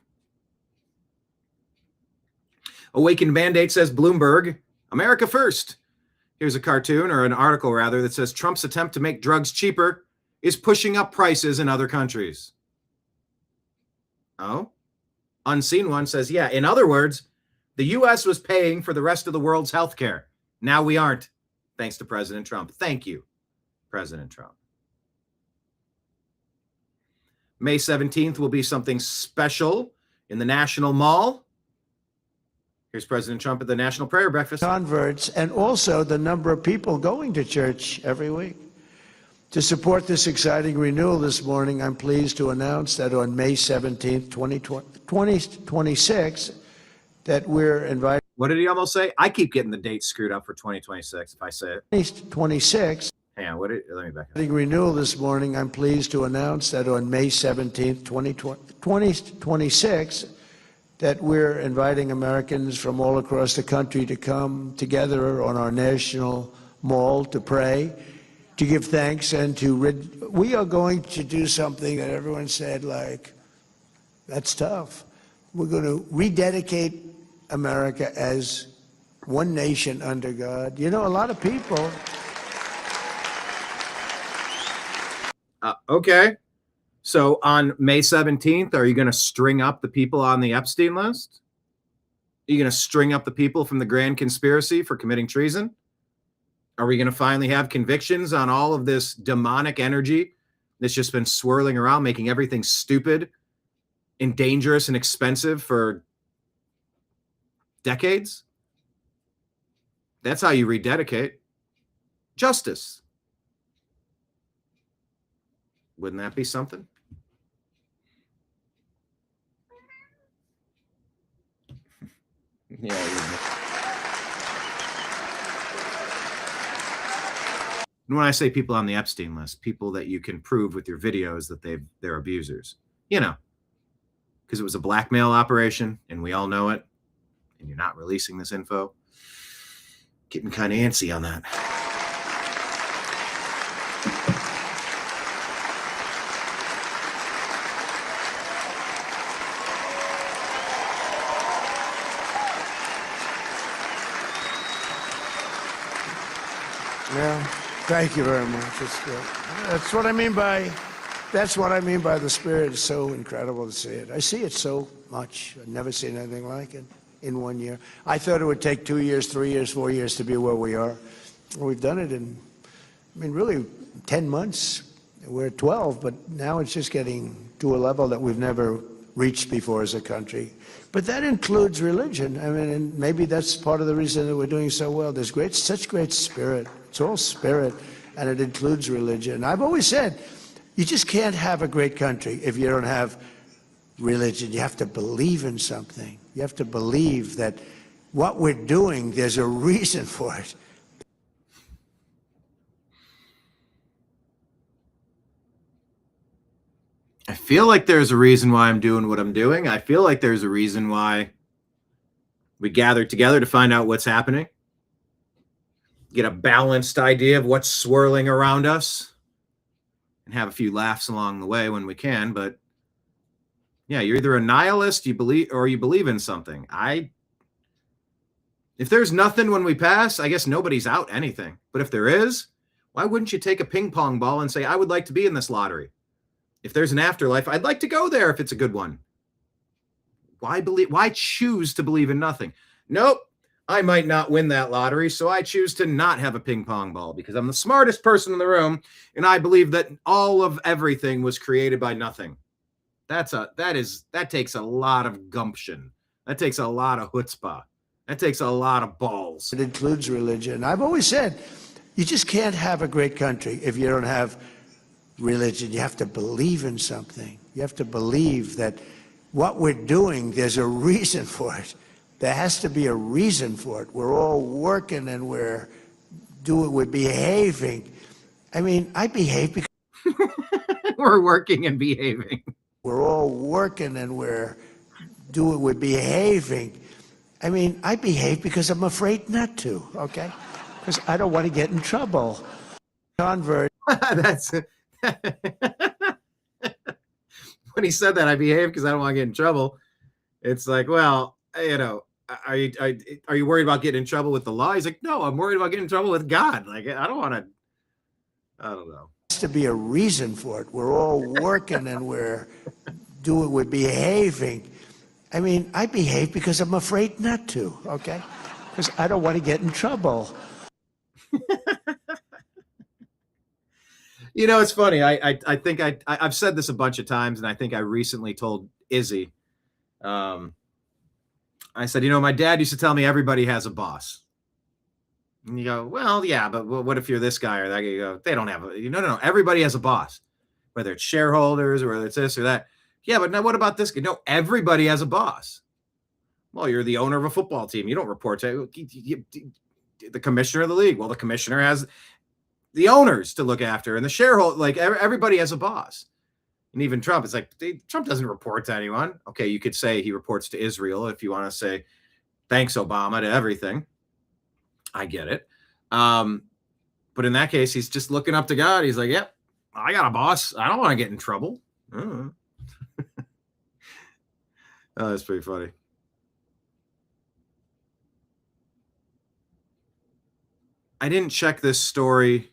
Awakened Mandate says Bloomberg, America first. Here's a cartoon, or an article rather, that says Trump's attempt to make drugs cheaper is pushing up prices in other countries. Oh? Unseen One says, yeah, in other words, the U.S. was paying for the rest of the world's health care. Now we aren't, thanks to President Trump. Thank you, President Trump. May 17th will be something special in the National Mall. Here's President Trump at the National Prayer Breakfast. Converts, and also the number of people going to church every week. To support this exciting renewal this morning, I'm pleased to announce that on May 17th, 2026, that we're inviting... What did he almost say? I keep getting the dates screwed up for 2026 if I say it. 26. Hang on, let me back up. Renewal this morning, I'm pleased to announce that on May 17th, 2026, that we're inviting Americans from all across the country to come together on our National Mall to pray, to give thanks, and we are going to do something that everyone said, like, that's tough. We're going to rededicate America as one nation under God. You know, a lot of people... Okay. So on May 17th, are you going to string up the people on the Epstein list? Are you going to string up the people from the grand conspiracy for committing treason? Are we going to finally have convictions on all of this demonic energy that's just been swirling around, making everything stupid and dangerous and expensive for decades? That's how you rededicate justice. Wouldn't that be something? Yeah. And when I say people on the Epstein list, people that you can prove with your videos that they're abusers, you know, because it was a blackmail operation and we all know it, and you're not releasing this info. Getting kind of antsy on that. Yeah, thank you very much. It's good. That's what I mean by the Spirit. It's so incredible to see it. I see it so much. I've never seen anything like it in 1 year. I thought it would take 2 years, 3 years, 4 years to be where we are. We've done it in, really 10 months. We're at 12, but now it's just getting to a level that we've never reached before as a country. But that includes religion. And maybe that's part of the reason that we're doing so well. There's such great spirit. It's all spirit, and it includes religion. I've always said, you just can't have a great country if you don't have religion. You have to believe in something. You have to believe that what we're doing, there's a reason for it. I feel like there's a reason why I'm doing what I'm doing. I feel like there's a reason why we gathered together to find out what's happening, get a balanced idea of what's swirling around us, and have a few laughs along the way when we can. But Yeah, you're either a nihilist, you believe in something. If there's nothing when we pass, I guess nobody's out anything. But if there is, why wouldn't you take a ping pong ball and say, I would like to be in this lottery? If there's an afterlife, I'd like to go there if it's a good one. Why choose to believe in nothing? Nope, I might not win that lottery, so I choose to not have a ping pong ball because I'm the smartest person in the room, and I believe that all of everything was created by nothing. That takes a lot of gumption. That takes a lot of chutzpah. That takes a lot of balls. It includes religion. I've always said, you just can't have a great country if you don't have religion. You have to believe in something. You have to believe that what we're doing, there's a reason for it. There has to be a reason for it. We're all working and we're behaving. I mean, I behave because we're working and behaving. We're all working and we're behaving. I mean, I behave because I'm afraid not to, okay? Because I don't want to get in trouble. Convert. That's when he said that, I behave because I don't want to get in trouble. It's like, well, you know, are you worried about getting in trouble with the law? He's like, no, I'm worried about getting in trouble with God. Like, I don't know. There has to be a reason for it. We're all working and we're behaving. I mean, I behave because I'm afraid not to, okay? Because I don't want to get in trouble. You know, it's funny. I think I've said this a bunch of times, and I think I recently told Izzy. I said, you know, my dad used to tell me everybody has a boss. And you go, well, yeah, but what if you're this guy or that guy? You go, they don't have no. Everybody has a boss, whether it's shareholders or whether it's this or that. Yeah, but now what about this guy? No, everybody has a boss. Well, you're the owner of a football team. You don't report to the commissioner of the league. Well, the commissioner has the owners to look after and the shareholder. Like everybody has a boss. And even Trump, it's like, Trump doesn't report to anyone. Okay, you could say he reports to Israel if you want to say thanks, Obama, to everything. I get it. But in that case, he's just looking up to God. He's like, yep, I got a boss. I don't want to get in trouble. Oh, that's pretty funny. I didn't check this story.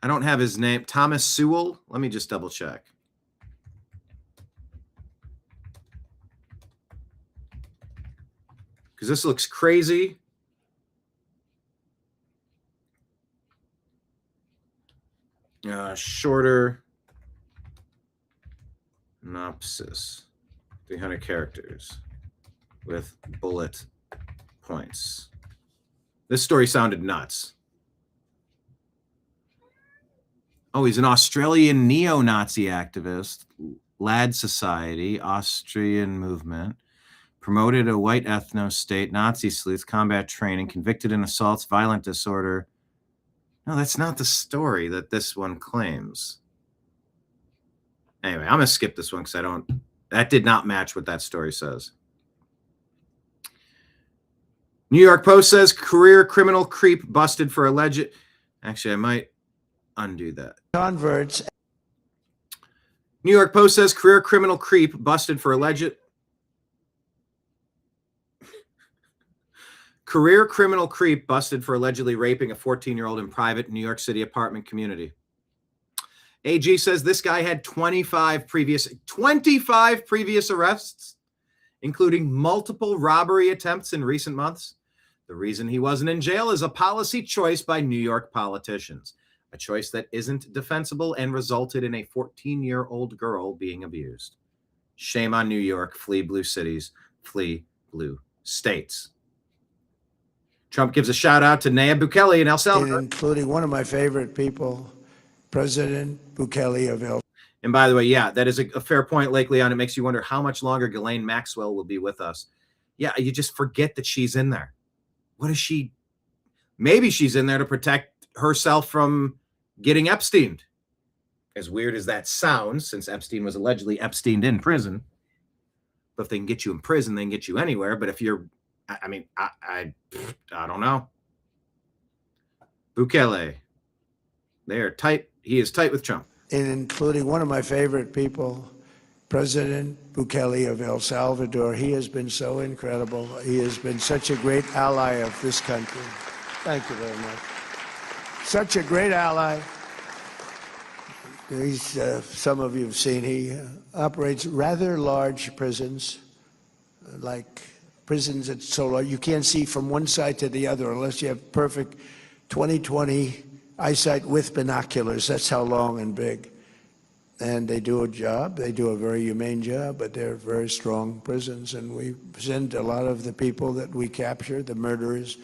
I don't have his name. Thomas Sewell. Let me just double check. Because this looks crazy. Shorter synopsis. 300 characters with bullet points. This story sounded nuts. Oh, he's an Australian neo-Nazi activist, Lad Society, Austrian movement, promoted a white ethno-state, Nazi sleuth, combat training, convicted in assaults, violent disorder. No, that's not the story that this one claims. Anyway, I'm going to skip this one because that did not match what that story says. New York Post says career criminal creep busted for alleged. Actually, I might undo that. Converts. New York Post says career criminal creep busted for alleged. Career criminal creep busted for allegedly raping a 14-year-old in private New York City apartment community. AG says this guy had 25 previous arrests, including multiple robbery attempts in recent months. The reason he wasn't in jail is a policy choice by New York politicians, a choice that isn't defensible and resulted in a 14-year-old girl being abused. Shame on New York. Flee blue cities. Flee blue states. Trump gives a shout out to Nayib Bukele in El Salvador, including one of my favorite people, President Bukele of El. And by the way, yeah, that is a fair point, Lake Leon. It makes you wonder how much longer Ghislaine Maxwell will be with us. Yeah, you just forget that she's in there. What is she? Maybe she's in there to protect herself from getting Epsteined. As weird as that sounds, since Epstein was allegedly Epsteined in prison. But if they can get you in prison, they can get you anywhere. But if you're, I don't know. Bukele, they are tight. He is tight with Trump. Including one of my favorite people, President Bukele of El Salvador. He has been so incredible. He has been such a great ally of this country. Thank you very much. Such a great ally. He's, some of you have seen, he operates rather large prisons, like prisons that so large you can't see from one side to the other unless you have perfect 20/20 eyesight with binoculars. That's how long and big. And they do a job. They do a very humane job, but they're very strong prisons. And we send a lot of the people that we capture, the murderers,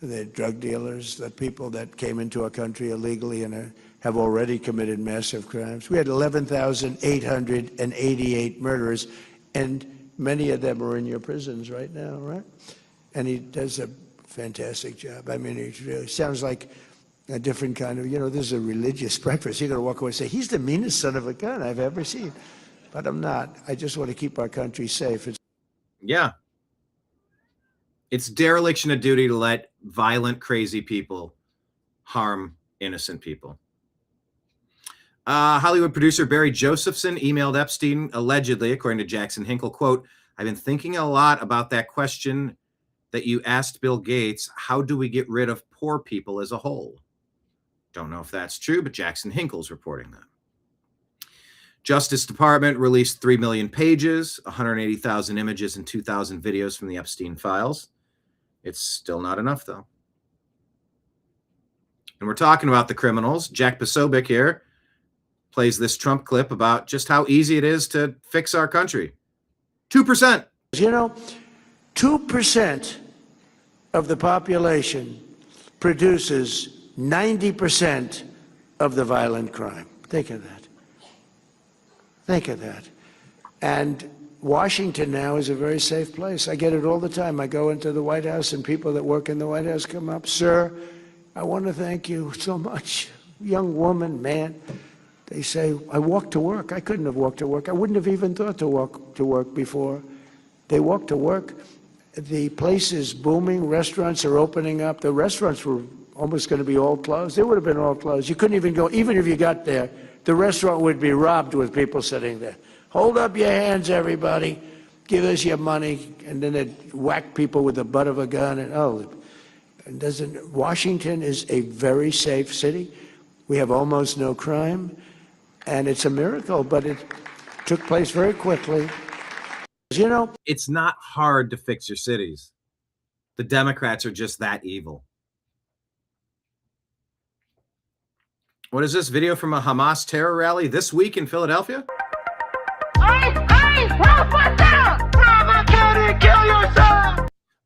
the drug dealers, the people that came into our country illegally and have already committed massive crimes. We had 11,888 murderers, and many of them are in your prisons right now, right? And he does a fantastic job. I mean, it really sounds like a different kind of, you know, this is a religious breakfast. You're going to walk away and say, he's the meanest son of a gun I've ever seen. But I'm not. I just want to keep our country safe. Yeah. It's dereliction of duty to let violent, crazy people harm innocent people. Hollywood producer Barry Josephson emailed Epstein, allegedly, according to Jackson Hinkle, quote, I've been thinking a lot about that question that you asked Bill Gates. How do we get rid of poor people as a whole? Don't know if that's true, but Jackson Hinkle's reporting that. Justice Department released 3 million pages, 180,000 images, and 2,000 videos from the Epstein files. It's still not enough, though. And we're talking about the criminals. Jack Posobiec here plays this Trump clip about just how easy it is to fix our country. 2%. You know, 2% of the population produces 90% of the violent crime. Think of that. Think of that. And Washington now is a very safe place. I get it all the time. I go into the White House and people that work in the White House come up, sir, I want to thank you so much. Young woman, man. They say, I walk to work. I couldn't have walked to work. I wouldn't have even thought to walk to work before. They walk to work. The place is booming. Restaurants are opening up. The restaurants were almost going to be all closed. They would have been all closed. You couldn't even go. Even if you got there, the restaurant would be robbed with people sitting there. Hold up your hands, everybody. Give us your money. And then they'd whack people with the butt of a gun. And Washington is a very safe city. We have almost no crime. And it's a miracle, but it took place very quickly. You know, it's not hard to fix your cities. The Democrats are just that evil. What is this video from a Hamas terror rally this week in Philadelphia?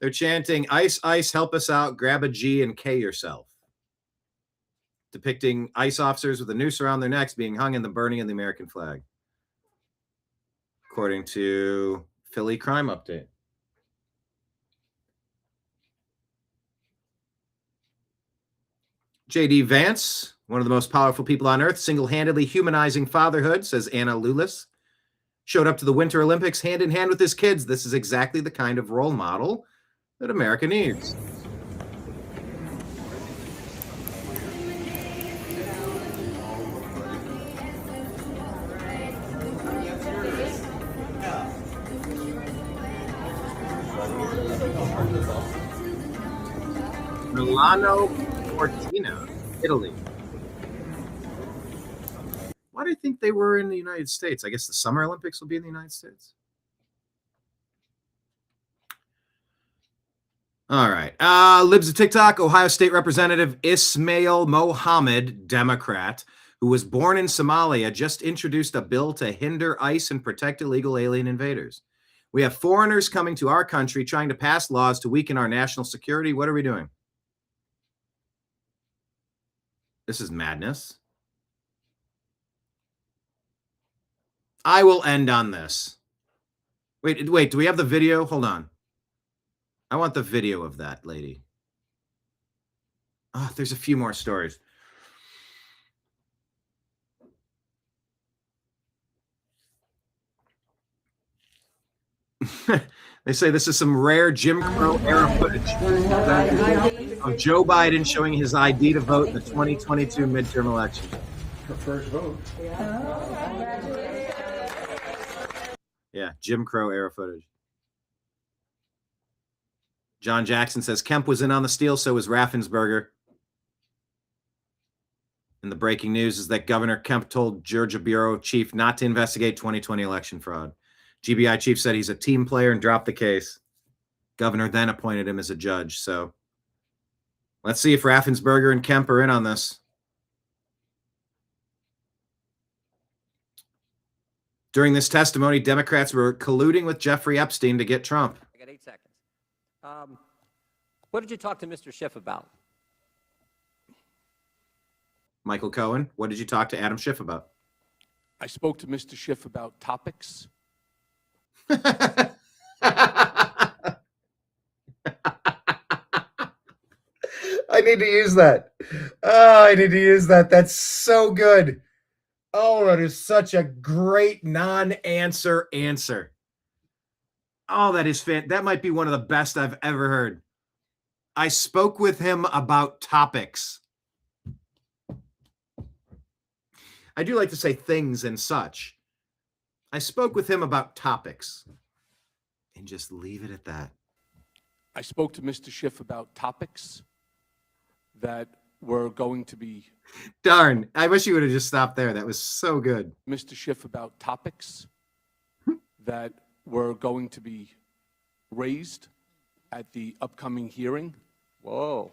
They're chanting, ICE, ICE, help us out, grab a G and K yourself. Depicting ICE officers with a noose around their necks being hung in the burning of the American flag. According to Philly Crime Update. J.D. Vance, one of the most powerful people on earth, single-handedly humanizing fatherhood, says Anna Lulis. Showed up to the Winter Olympics hand in hand with his kids. This is exactly the kind of role model that America needs. Milano Cortina, Italy. Why do you think they were in the United States? I guess the Summer Olympics will be in the United States. All right. Libs of TikTok, Ohio State Representative Ismail Mohammed, Democrat, who was born in Somalia, just introduced a bill to hinder ICE and protect illegal alien invaders. We have foreigners coming to our country trying to pass laws to weaken our national security. What are we doing? This is madness. I will end on this. Wait, do we have the video? Hold on. I want the video of that lady. Oh, there's a few more stories. They say this is some rare Jim Crow era footage of Joe Biden showing his ID to vote in the 2022 midterm election. Her first vote. Yeah, Jim Crow era footage. John Jackson says Kemp was in on the steal, so was Raffensperger. And the breaking news is that Governor Kemp told Georgia Bureau Chief not to investigate 2020 election fraud. GBI chief said he's a team player and dropped the case. Governor then appointed him as a judge. So let's see if Raffensperger and Kemp are in on this. During this testimony, Democrats were colluding with Jeffrey Epstein to get Trump. I got 8 seconds. What did you talk to Mr. Schiff about? Michael Cohen, what did you talk to Adam Schiff about? I spoke to Mr. Schiff about topics. I need to use that. Oh, I need to use that. That's so good. Oh, that is such a great non-answer answer. Oh, that is that might be one of the best I've ever heard. I spoke with him about topics. I do like to say things and such. I spoke with him about topics. And just leave it at that. I spoke to Mr. Schiff about topics that were going to be... Darn, I wish you would have just stopped there. That was so good. Mr. Schiff about topics that were going to be raised at the upcoming hearing. Whoa.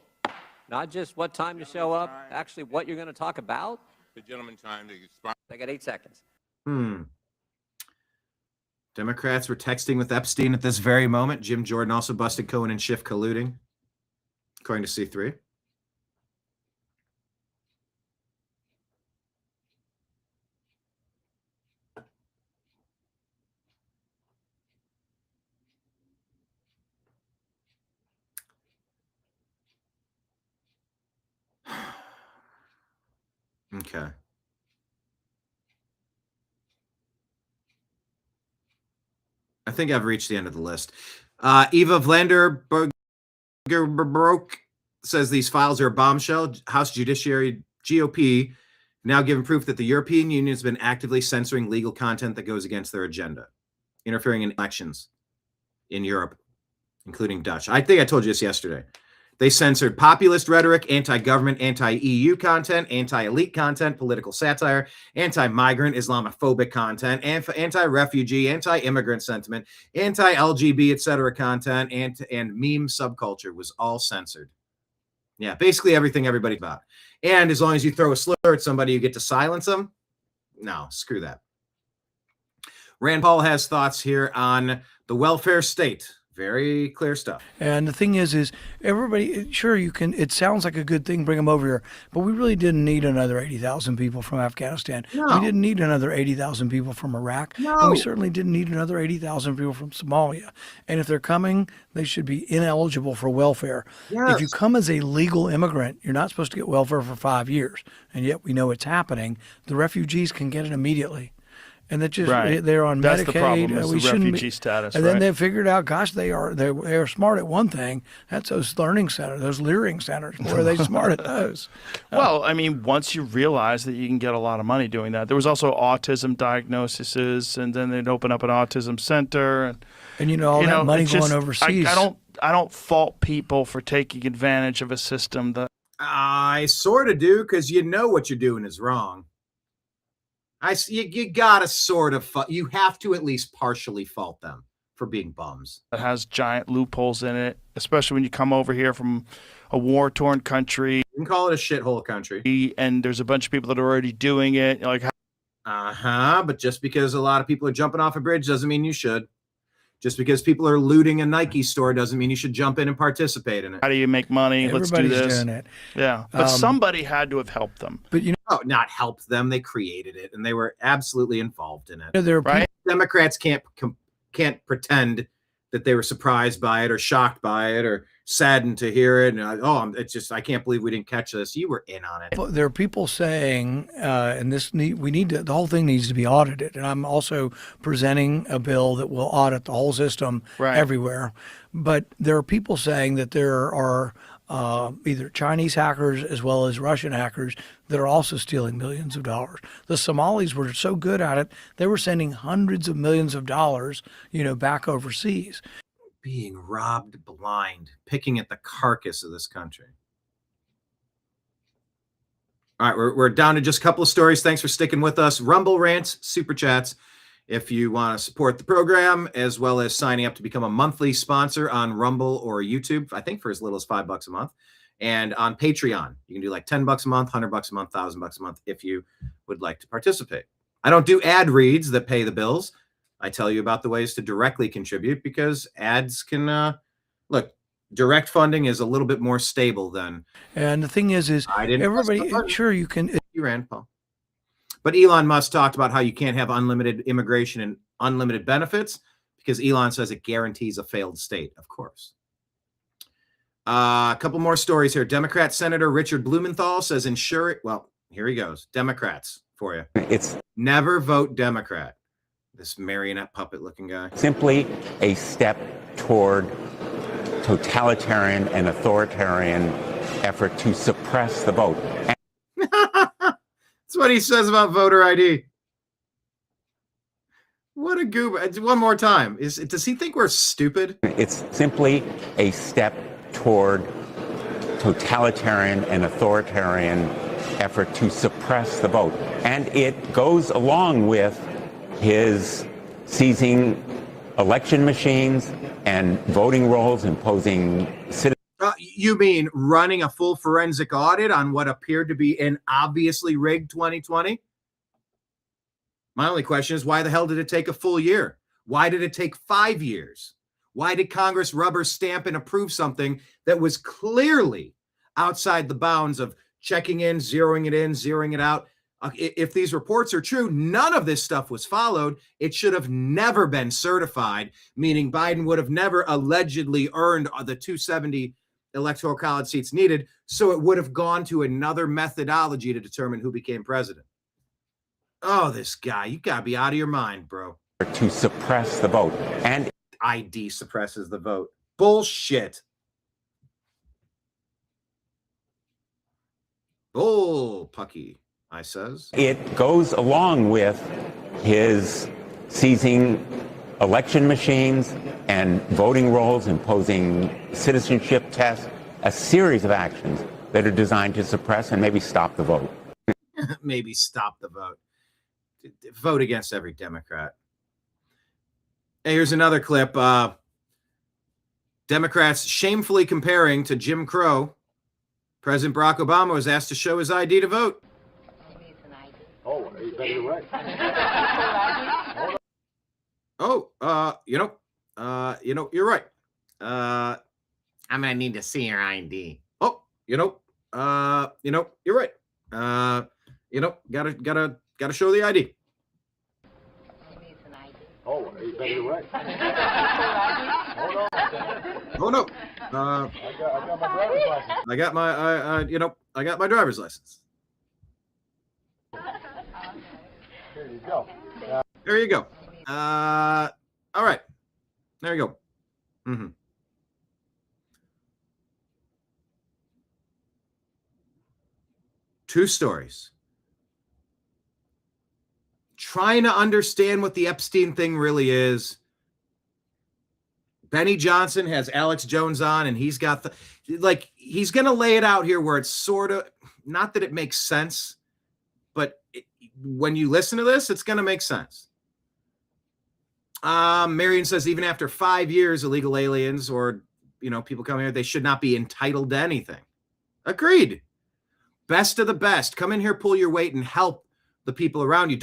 Not just what time to show up, actually what you're going to talk about? The gentleman time to respond. I got 8 seconds. Democrats were texting with Epstein at this very moment. Jim Jordan also busted Cohen and Schiff colluding, according to C3. Okay. I think I've reached the end of the list. Eva Vlanderberg says these files are a bombshell. House Judiciary GOP now given proof that the European Union has been actively censoring legal content that goes against their agenda, interfering in elections in Europe, including Dutch. I think I told you this yesterday. They censored populist rhetoric, anti-government, anti-EU content, anti-elite content, political satire, anti-migrant, Islamophobic content, anti-refugee, anti-immigrant sentiment, anti-LGB, etc. content, and meme subculture was all censored. Yeah, basically everything everybody's about. And as long as you throw a slur at somebody, you get to silence them. No, screw that. Rand Paul has thoughts here on the welfare state. Very clear stuff. And the thing is everybody, sure, you can, it sounds like a good thing, bring them over here, but we really didn't need another 80,000 people from Afghanistan. No. We didn't need another 80,000 people from Iraq. No. And we certainly didn't need another 80,000 people from Somalia. And if they're coming, they should be ineligible for welfare. Yes. If you come as a legal immigrant, you're not supposed to get welfare for 5 years. And yet we know it's happening. The refugees can get it immediately. And that just they're on That's Medicaid. The problem, is we the shouldn't refugee be, status. And then they figured out, gosh, they are smart at one thing. That's those learning centers, those leering centers. Boy, are they smart at those? Well, I mean, once you realize that you can get a lot of money doing that, there was also autism diagnoses, and then they'd open up an autism center, and you know all that money going overseas. I don't fault people for taking advantage of a system that I sort of do, because you know what you're doing is wrong. You gotta sort of, you have to at least partially fault them for being bums. That has giant loopholes in it, especially when you come over here from a war-torn country. You can call it a shithole country. And there's a bunch of people that are already doing it. Like, but just because a lot of people are jumping off a bridge doesn't mean you should. Just because people are looting a Nike store doesn't mean you should jump in and participate in it. How do you make money? Let's do this. Doing it. Yeah, but somebody had to have helped them. But you know, not helped them. They created it, and they were absolutely involved in it. You know, right? Democrats can't pretend that they were surprised by it or shocked by it or saddened to hear it. And it's just, I can't believe we didn't catch this. You were in on it. There are people saying, and the whole thing needs to be audited. And I'm also presenting a bill that will audit the whole system everywhere. But there are people saying that there are either Chinese hackers as well as Russian hackers that are also stealing millions of dollars. The Somalis were so good at it, they were sending hundreds of millions of dollars, back overseas. Being robbed blind, picking at the carcass of this country. All right, we're down to just a couple of stories. Thanks for sticking with us. Rumble rants, super chats. If you want to support the program, as well as signing up to become a monthly sponsor on Rumble or YouTube, I think for as little as $5 a month, and on Patreon, you can do like $10 a month, $100 a month, $1,000 a month if you would like to participate. I don't do ad reads that pay the bills. I tell you about the ways to directly contribute because ads can look. Direct funding is a little bit more stable than. And the thing is everybody, sure, you can. You ran, Paul. But Elon Musk talked about how you can't have unlimited immigration and unlimited benefits because Elon says it guarantees a failed state, of course. A couple more stories here. Democrat Senator Richard Blumenthal says well, here he goes. Democrats for you. It's never vote Democrat. This marionette puppet looking guy. Simply a step toward totalitarian and authoritarian effort to suppress the vote. That's what he says about voter ID. What a goober. One more time. Does he think we're stupid? It's simply a step toward totalitarian and authoritarian effort to suppress the vote. And it goes along with his seizing election machines and voting rolls, imposing citizen. You mean running a full forensic audit on what appeared to be an obviously rigged 2020? My only question is, why the hell did it take a full year? Why did it take 5 years? Why did Congress rubber stamp and approve something that was clearly outside the bounds of checking in, zeroing it in, zeroing it out? If these reports are true, none of this stuff was followed. It should have never been certified, meaning Biden would have never allegedly earned the 270 electoral college seats needed, so it would have gone to another methodology to determine who became president. Oh, this guy, you gotta be out of your mind, bro. To suppress the vote. And ID suppresses the vote. Bullshit. Bull pucky, I says. It goes along with his seizing election machines and voting rolls, imposing citizenship tests, a series of actions that are designed to suppress and maybe stop the vote. Maybe stop the vote. Vote against every Democrat. Hey, here's another clip. Democrats shamefully comparing to Jim Crow. President Barack Obama was asked to show his ID to vote. Oh, you're right. You're right. I'm gonna need to see your ID. You're right. Gotta show the ID. Oh, you're right. Oh no. I got my driver's license. I got my driver's license. There you go. There you go. All right. There you go. Mm-hmm. Two stories. Trying to understand what the Epstein thing really is. Benny Johnson has Alex Jones on, and he's got he's going to lay it out here where it's sort of, not that it makes sense, but when you listen to this, it's going to make sense. Marion says, even after 5 years, illegal aliens or, people come here, they should not be entitled to anything. Agreed. Best of the best. Come in here, pull your weight, and help the people around you.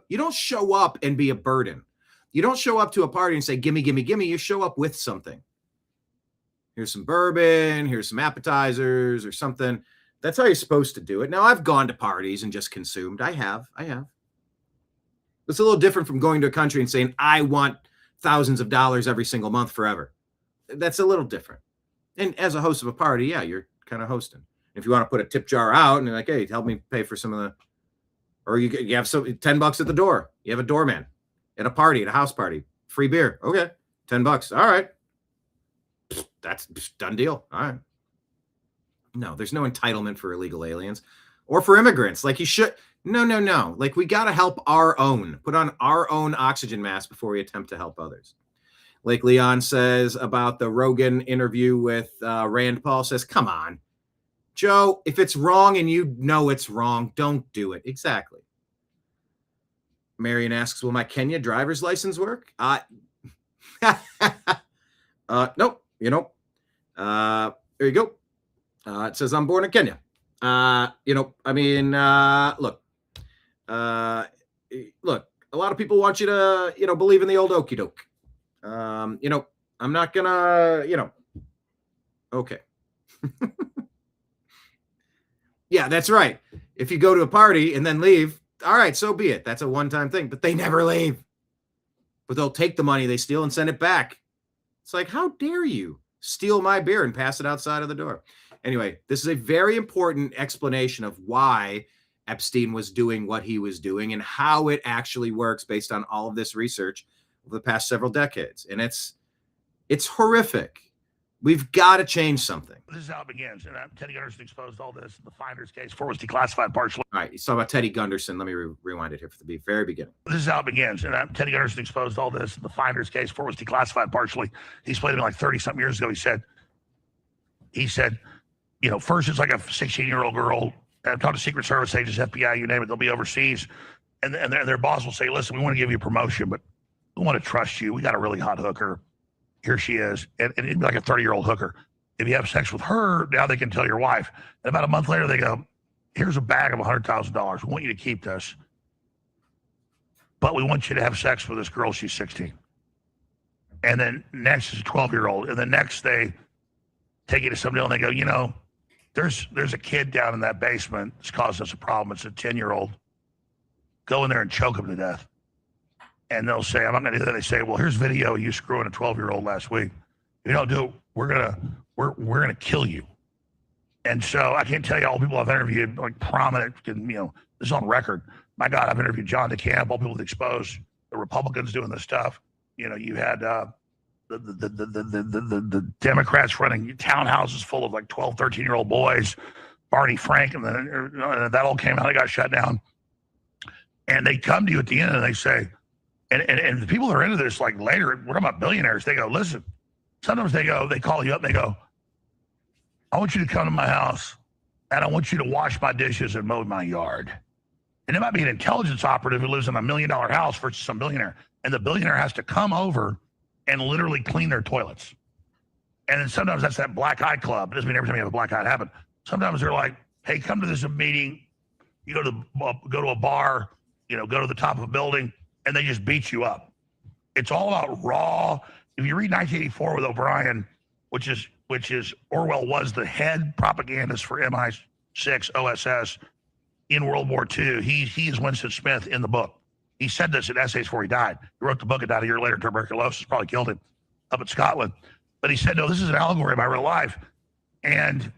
You don't show up and be a burden. You don't show up to a party and say, gimme, gimme, gimme. You show up with something. Here's some bourbon. Here's some appetizers or something. That's how you're supposed to do it. Now, I've gone to parties and just consumed. I have. It's a little different from going to a country and saying, I want thousands of dollars every single month forever. That's a little different. And as a host of a party, yeah, you're kind of hosting. If you want to put a tip jar out and you're like, hey, help me pay for some of the, or you have some $10 at the door. You have a doorman at a party, at a house party, free beer. Okay, $10. All right. That's done deal. All right. No, there's no entitlement for illegal aliens or for immigrants. Like you should. No. Like we got to help our own, put on our own oxygen mask before we attempt to help others. Like Leon says about the Rogan interview with Rand Paul says, come on, Joe, if it's wrong and you know it's wrong, don't do it. Exactly. Marion asks, will my Kenya driver's license work? Nope. There you go. It says I'm born in Kenya. Look, a lot of people want you to, believe in the old okey doke. I'm not gonna, okay. Yeah, that's right. If you go to a party and then leave, all right, so be it. That's a one-time thing, but they never leave. But they'll take the money they steal and send it back. It's like, how dare you steal my beer and pass it outside of the door? Anyway, this is a very important explanation of why Epstein was doing what he was doing and how it actually works based on all of this research over the past several decades. And it's horrific. We've got to change something. This is how it begins. And Teddy Gunderson exposed all this. The Finder's case 4 was declassified partially. All right, you saw about Teddy Gunderson. Let me rewind it here for the very beginning. This is how it begins. And Teddy Gunderson exposed all this. The Finder's case 4 was declassified partially. He explained it like 30-something years ago. He said, first it's like a 16-year-old girl. I've talked to Secret Service agents, FBI, you name it. They'll be overseas. And their boss will say, listen, we want to give you a promotion, but we want to trust you. We got a really hot hooker. Here she is. And it'd be like a 30-year-old hooker. If you have sex with her, now they can tell your wife. And about a month later, they go, here's a bag of $100,000. We want you to keep this. But we want you to have sex with this girl. She's 16. And then next is a 12-year-old. And then next they take you to somebody else and they go, there's a kid down in that basement that's causing us a problem. It's a 10-year-old. Go in there and choke him to death. And they'll say, I'm not going to do that. They say, well, here's video of you screwing a 12-year-old last week. If you don't do it, we're gonna kill you. And so I can't tell you all the people I've interviewed, like prominent, this is on record. My God, I've interviewed John DeCamp, all people that expose the Republicans doing this stuff. You had the Democrats running townhouses full of like 12, 13-year-old boys, Barney Frank, and then that all came out. It got shut down. And they come to you at the end and they say, and the people that are into this, like later, we're talking about billionaires, they go, listen, sometimes they call you up and they go, I want you to come to my house and I want you to wash my dishes and mow my yard. And it might be an intelligence operative who lives in $1 million house versus some billionaire. And the billionaire has to come over and literally clean their toilets. And then sometimes that's that black eye club. It doesn't mean every time you have a black eye it happen. Sometimes they're like, hey, come to this meeting. You go to a bar, go to the top of a building, and they just beat you up. It's all about raw. If you read 1984 with O'Brien, which is Orwell was the head propagandist for MI6 OSS in World War II. He is Winston Smith in the book. He said this in essays before he died. He wrote the book and died a year later. Tuberculosis probably killed him up in Scotland. But he said, no, this is an allegory of my real life. And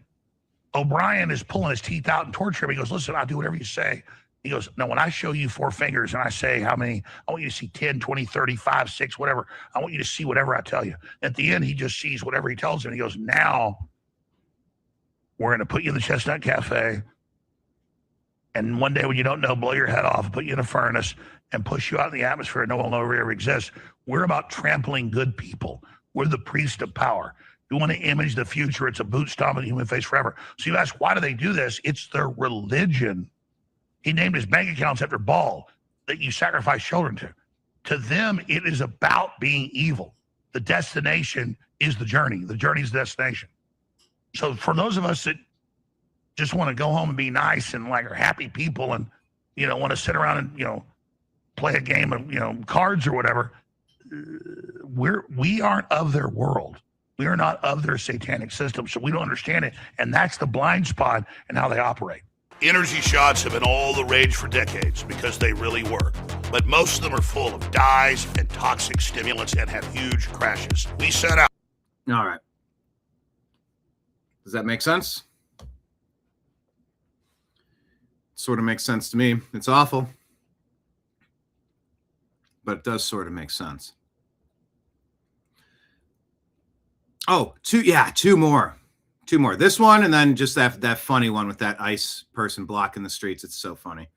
O'Brien is pulling his teeth out and torturing him. He goes, listen, I'll do whatever you say. He goes, now, when I show you 4 fingers and I say how many, I want you to see 10, 20, 30, 5, 6, whatever. I want you to see whatever I tell you. At the end, he just sees whatever he tells him. He goes, now we're going to put you in the Chestnut Cafe. And one day when you don't know, blow your head off, put you in a furnace and push you out in the atmosphere and no one will know ever exists. We're about trampling good people. We're the priest of power. You want to image the future. It's a boot stomp in the human face forever. So you ask, why do they do this? It's their religion. He named his bank accounts after Baal that you sacrifice children to. To them, it is about being evil. The destination is the journey. The journey is the destination. So for those of us that just want to go home and be nice and like are happy people and, want to sit around and, play a game of, cards or whatever, we aren't of their world. We are not of their satanic system, so we don't understand it. And that's the blind spot in how they operate. Energy shots have been all the rage for decades because they really work. But most of them are full of dyes and toxic stimulants and have huge crashes. We set out. All right. Does that make sense? Sort of makes sense to me. It's awful. But it does sort of make sense. Oh, two more. Two more. This one, and then just that funny one with that ICE person blocking the streets. It's so funny.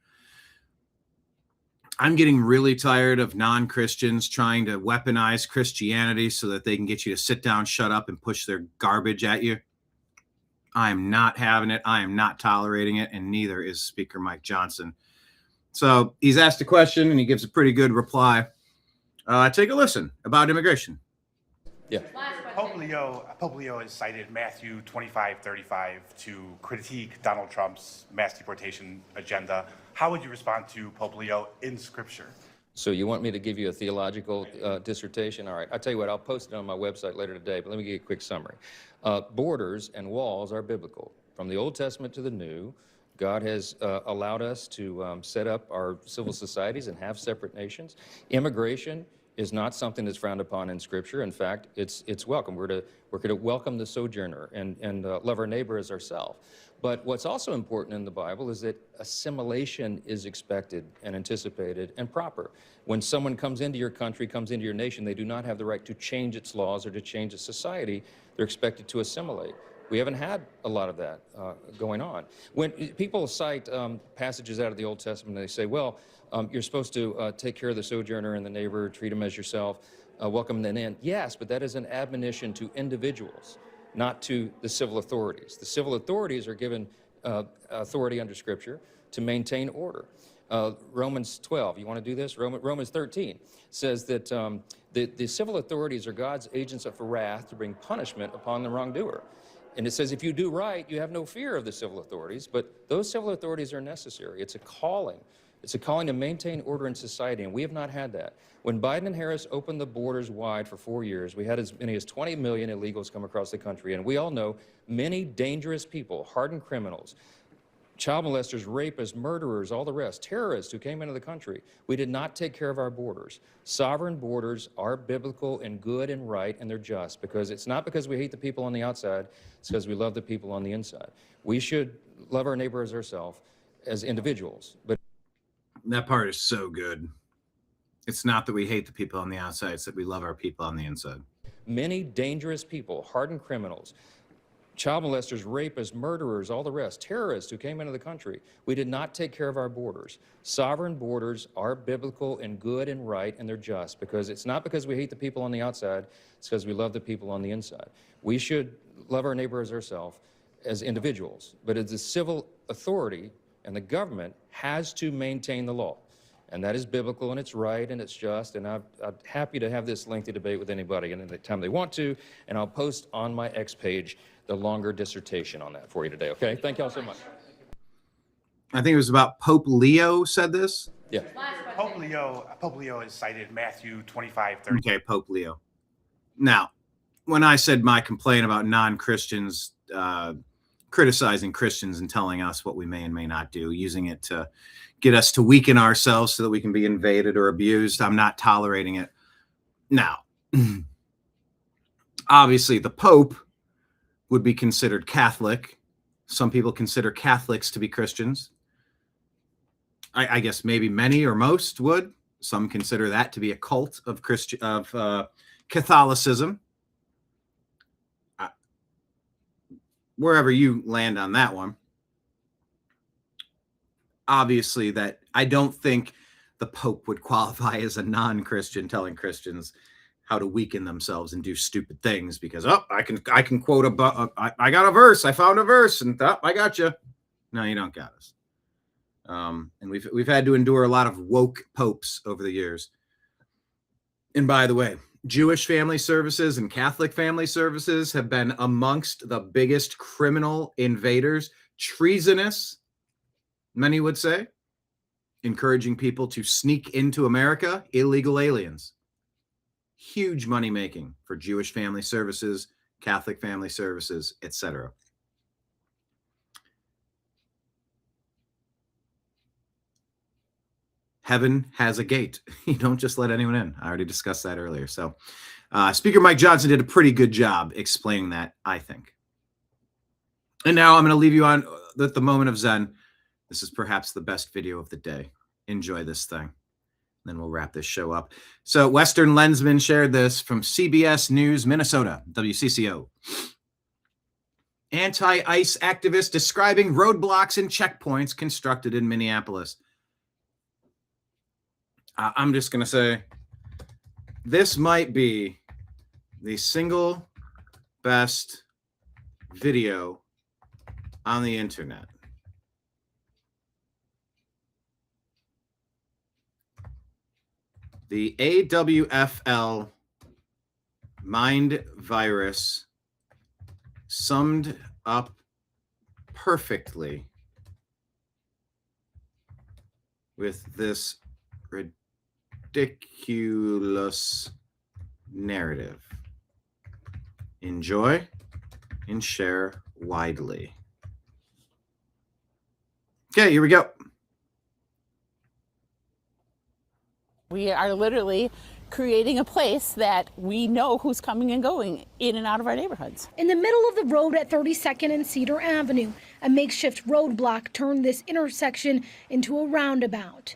I'm getting really tired of non-Christians trying to weaponize Christianity so that they can get you to sit down, shut up, and push their garbage at you. I am not having it. I am not tolerating it, and neither is Speaker Mike Johnson. So he's asked a question, and he gives a pretty good reply. Take a listen about immigration. Yeah. Pope Leo has cited Matthew 25:35 to critique Donald Trump's mass deportation agenda. How would you respond to Pope Leo in Scripture? So you want me to give you a theological dissertation? All right, I'll tell you what, I'll post it on my website later today, but let me give you a quick summary. Borders and walls are biblical. From the Old Testament to the New, God has allowed us to set up our civil societies and have separate nations. Immigration is not something that's frowned upon in Scripture. In fact, it's welcome. We're going to welcome the sojourner and love our neighbor as ourselves. But what's also important in the Bible is that assimilation is expected and anticipated and proper. When someone comes into your country, comes into your nation, they do not have the right to change its laws or to change its society. They're expected to assimilate. We haven't had a lot of that going on. When people cite passages out of the Old Testament, they say, well, you're supposed to take care of the sojourner and the neighbor, treat them as yourself, welcome them in. Yes, but that is an admonition to individuals, not to the civil authorities. The civil authorities are given authority under Scripture to maintain order. Romans 12, you want to do this? Romans 13 says that the civil authorities are God's agents of wrath to bring punishment upon the wrongdoer. And it says if you do right, you have no fear of the civil authorities, but those civil authorities are necessary. It's a calling. It's a calling to maintain order in society, and we have not had that. When Biden and Harris opened the borders wide for 4 years, we had as many as 20 million illegals come across the country, and we all know many dangerous people, hardened criminals, child molesters, rapists, murderers, all the rest, terrorists who came into the country. We did not take care of our borders. Sovereign borders are biblical and good and right, and they're just, because it's not because we hate the people on the outside, it's because we love the people on the inside. We should love our neighbor as ourselves, as individuals. But that part is so good. It's not that we hate the people on the outside, it's that we love our people on the inside. Many dangerous people, hardened criminals, child molesters, rapists, murderers, all the rest, terrorists who came into the country. We did not take care of our borders. Sovereign borders are biblical and good and right, and they're just, because it's not because we hate the people on the outside, it's because we love the people on the inside. We should love our neighbor as ourselves, as individuals, but as the civil authority and the government has to maintain the law. And that is biblical, and it's right, and it's just, and I'm happy to have this lengthy debate with anybody any time they want to, and I'll post on my X page the longer dissertation on that for you today, okay? Thank y'all so much. I think it was about Pope Leo said this. Yeah. Pope Leo has cited Matthew 25:30. Okay, Pope Leo. Now, when I said my complaint about non-Christians criticizing Christians and telling us what we may and may not do, using it to get us to weaken ourselves so that we can be invaded or abused, I'm not tolerating it. Now, obviously the Pope would be considered Catholic. Some people consider Catholics to be Christians. I guess maybe many or most would. Some consider that to be a cult of Catholicism. Wherever you land on that one. Obviously, that I don't think the Pope would qualify as a non-Christian telling Christians how to weaken themselves and do stupid things because, oh, I can quote I got a verse, I found a verse, and I got you. No, you don't got us. And we've had to endure a lot of woke popes over the years. And by the way, Jewish family services and Catholic family services have been amongst the biggest criminal invaders, treasonous, many would say, encouraging people to sneak into America, illegal aliens. Huge money making for Jewish family services, Catholic family services, etc. Heaven has a gate. You don't just let anyone in. I already discussed that earlier. So Speaker Mike Johnson did a pretty good job explaining that, I think. And now I'm going to leave you on the moment of Zen. This is perhaps the best video of the day. Enjoy this thing. Then we'll wrap this show up. So Western Lensman shared this from CBS News, Minnesota, WCCO. Anti-ICE activist describing roadblocks and checkpoints constructed in Minneapolis. I'm just going to say this might be the single best video on the internet. The AWFL mind virus summed up perfectly with this ridiculous narrative. Enjoy and share widely. Okay, here we go. We are literally creating a place that we know who's coming and going in and out of our neighborhoods. In the middle of the road at 32nd and Cedar Avenue, a makeshift roadblock turned this intersection into a roundabout.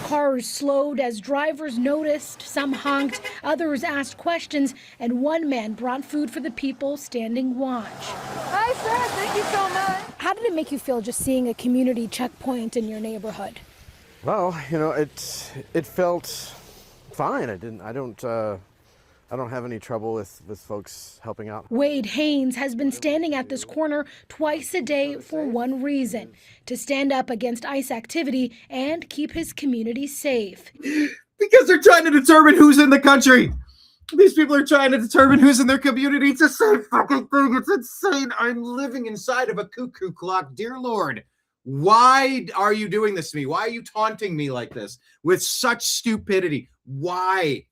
Cars slowed as drivers noticed, some honked, others asked questions, and one man brought food for the people standing watch. Hi, sir. Thank you so much. How did it make you feel just seeing a community checkpoint in your neighborhood? Well, you know, it felt fine. I don't have any trouble with folks helping out. Wade Haynes has been standing at this corner twice a day for one reason: to stand up against ICE activity and keep his community safe. Because they're trying to determine who's in the country. These people are trying to determine who's in their community. It's the same fucking thing. It's insane. I'm living inside of a cuckoo clock. Dear Lord, why are you doing this to me? Why are you taunting me like this with such stupidity? Why?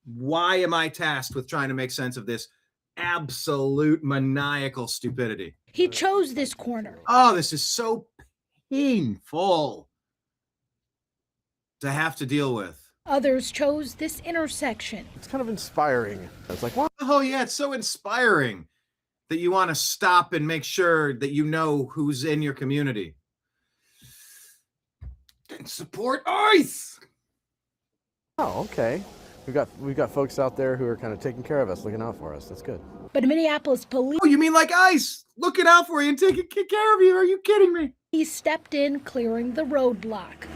Why am I tasked with trying to make sense of this absolute maniacal stupidity? He chose this corner. Oh, this is so painful to have to deal with. Others chose this intersection. It's kind of inspiring. It's like, what? Oh, yeah, it's so inspiring that you want to stop and make sure that you know who's in your community. And support ICE. Oh, okay. We've got folks out there who are kind of taking care of us, looking out for us. That's good. But Minneapolis police... Oh, you mean like ICE? Looking out for you and taking care of you? Are you kidding me? He stepped in, clearing the roadblock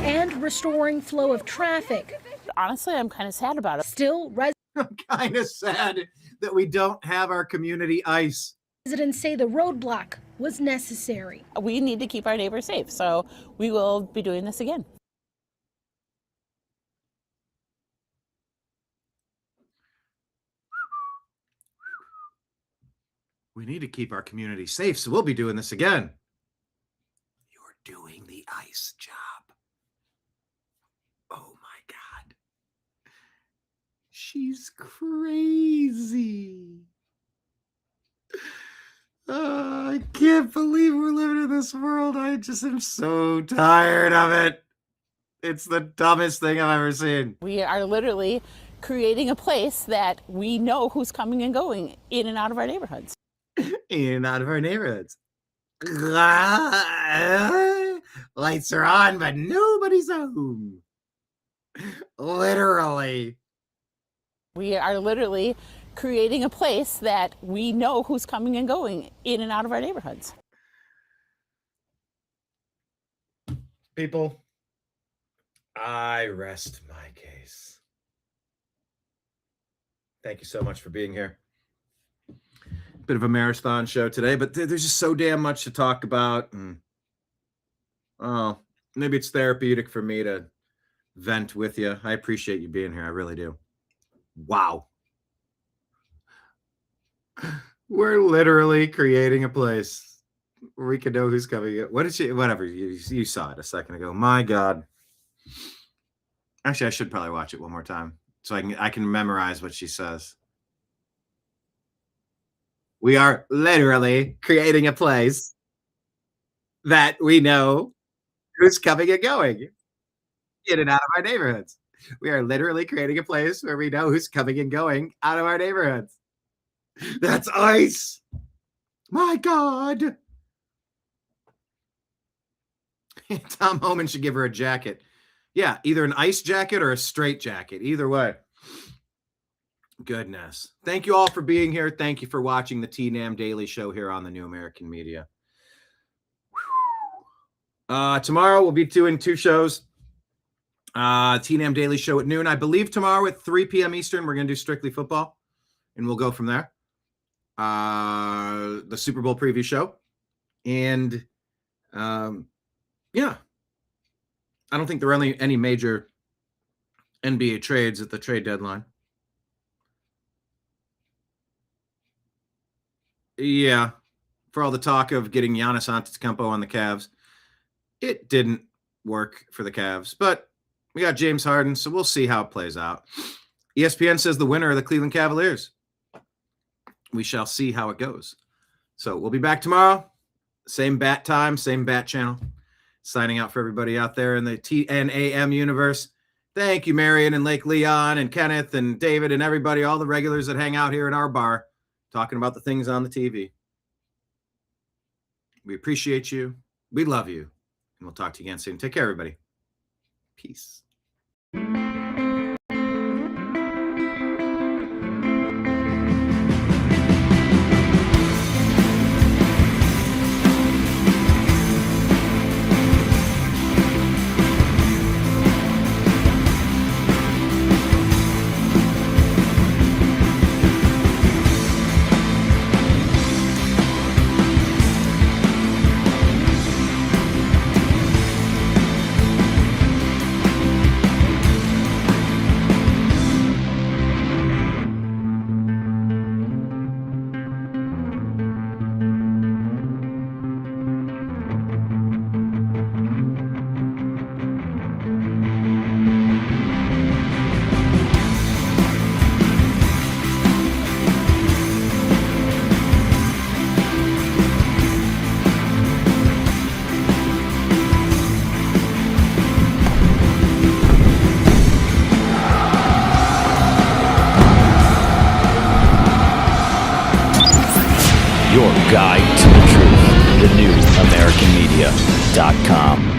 and restoring flow of traffic. Honestly, I'm kind of sad about it. Still, I'm kind of sad that we don't have our community ICE. Residents say the roadblock was necessary. We need to keep our neighbors safe, so we will be doing this again. We need to keep our community safe, so we'll be doing this again. You're doing the ICE job. Oh my God. She's crazy. I can't believe we're living in this world. I just am so tired of it. It's the dumbest thing I've ever seen. We are literally creating a place that we know who's coming and going in and out of our neighborhoods. In and out of our neighborhoods. Lights are on, but nobody's home. Literally. We are literally creating a place that we know who's coming and going in and out of our neighborhoods. People, I rest my case. Thank you so much for being here. Bit of a marathon show today, but there's just so damn much to talk about. And, oh, maybe it's therapeutic for me to vent with you. I appreciate you being here. I really do. Wow. We're literally creating a place where we can know who's coming. What did she, whatever, you saw it a second ago. My God. Actually, I should probably watch it one more time so I can memorize what she says. We are literally creating a place that we know who's coming and going in and out of our neighborhoods. We are literally creating a place where we know who's coming and going out of our neighborhoods. That's ICE. My God. Tom Homan should give her a jacket. Yeah, either an ICE jacket or a straight jacket. Either way. goodness. Thank you all for being here. Thank you for watching the TNAM Daily Show here on the New American Media. Tomorrow we'll be doing 2 shows. TNAM Daily Show at noon. I believe tomorrow at 3 p.m. Eastern, we're going to do Strictly Football, and we'll go from there. The Super Bowl preview show. And, yeah. I don't think there are any major NBA trades at the trade deadline. Yeah. For all the talk of getting Giannis Antetokounmpo on the Cavs, it didn't work for the Cavs, but we got James Harden, so we'll see how it plays out. ESPN says the winner are the Cleveland Cavaliers. We shall see how it goes. So we'll be back tomorrow. Same bat time, same bat channel. Signing out for everybody out there in the TNAM universe. Thank you, Marion and Lake Leon and Kenneth and David and everybody, all the regulars that hang out here in our bar talking about the things on the TV. We appreciate you. We love you. And we'll talk to you again soon. Take care, everybody. Peace. Your guide to the truth. TheNewAmericanMedia.com.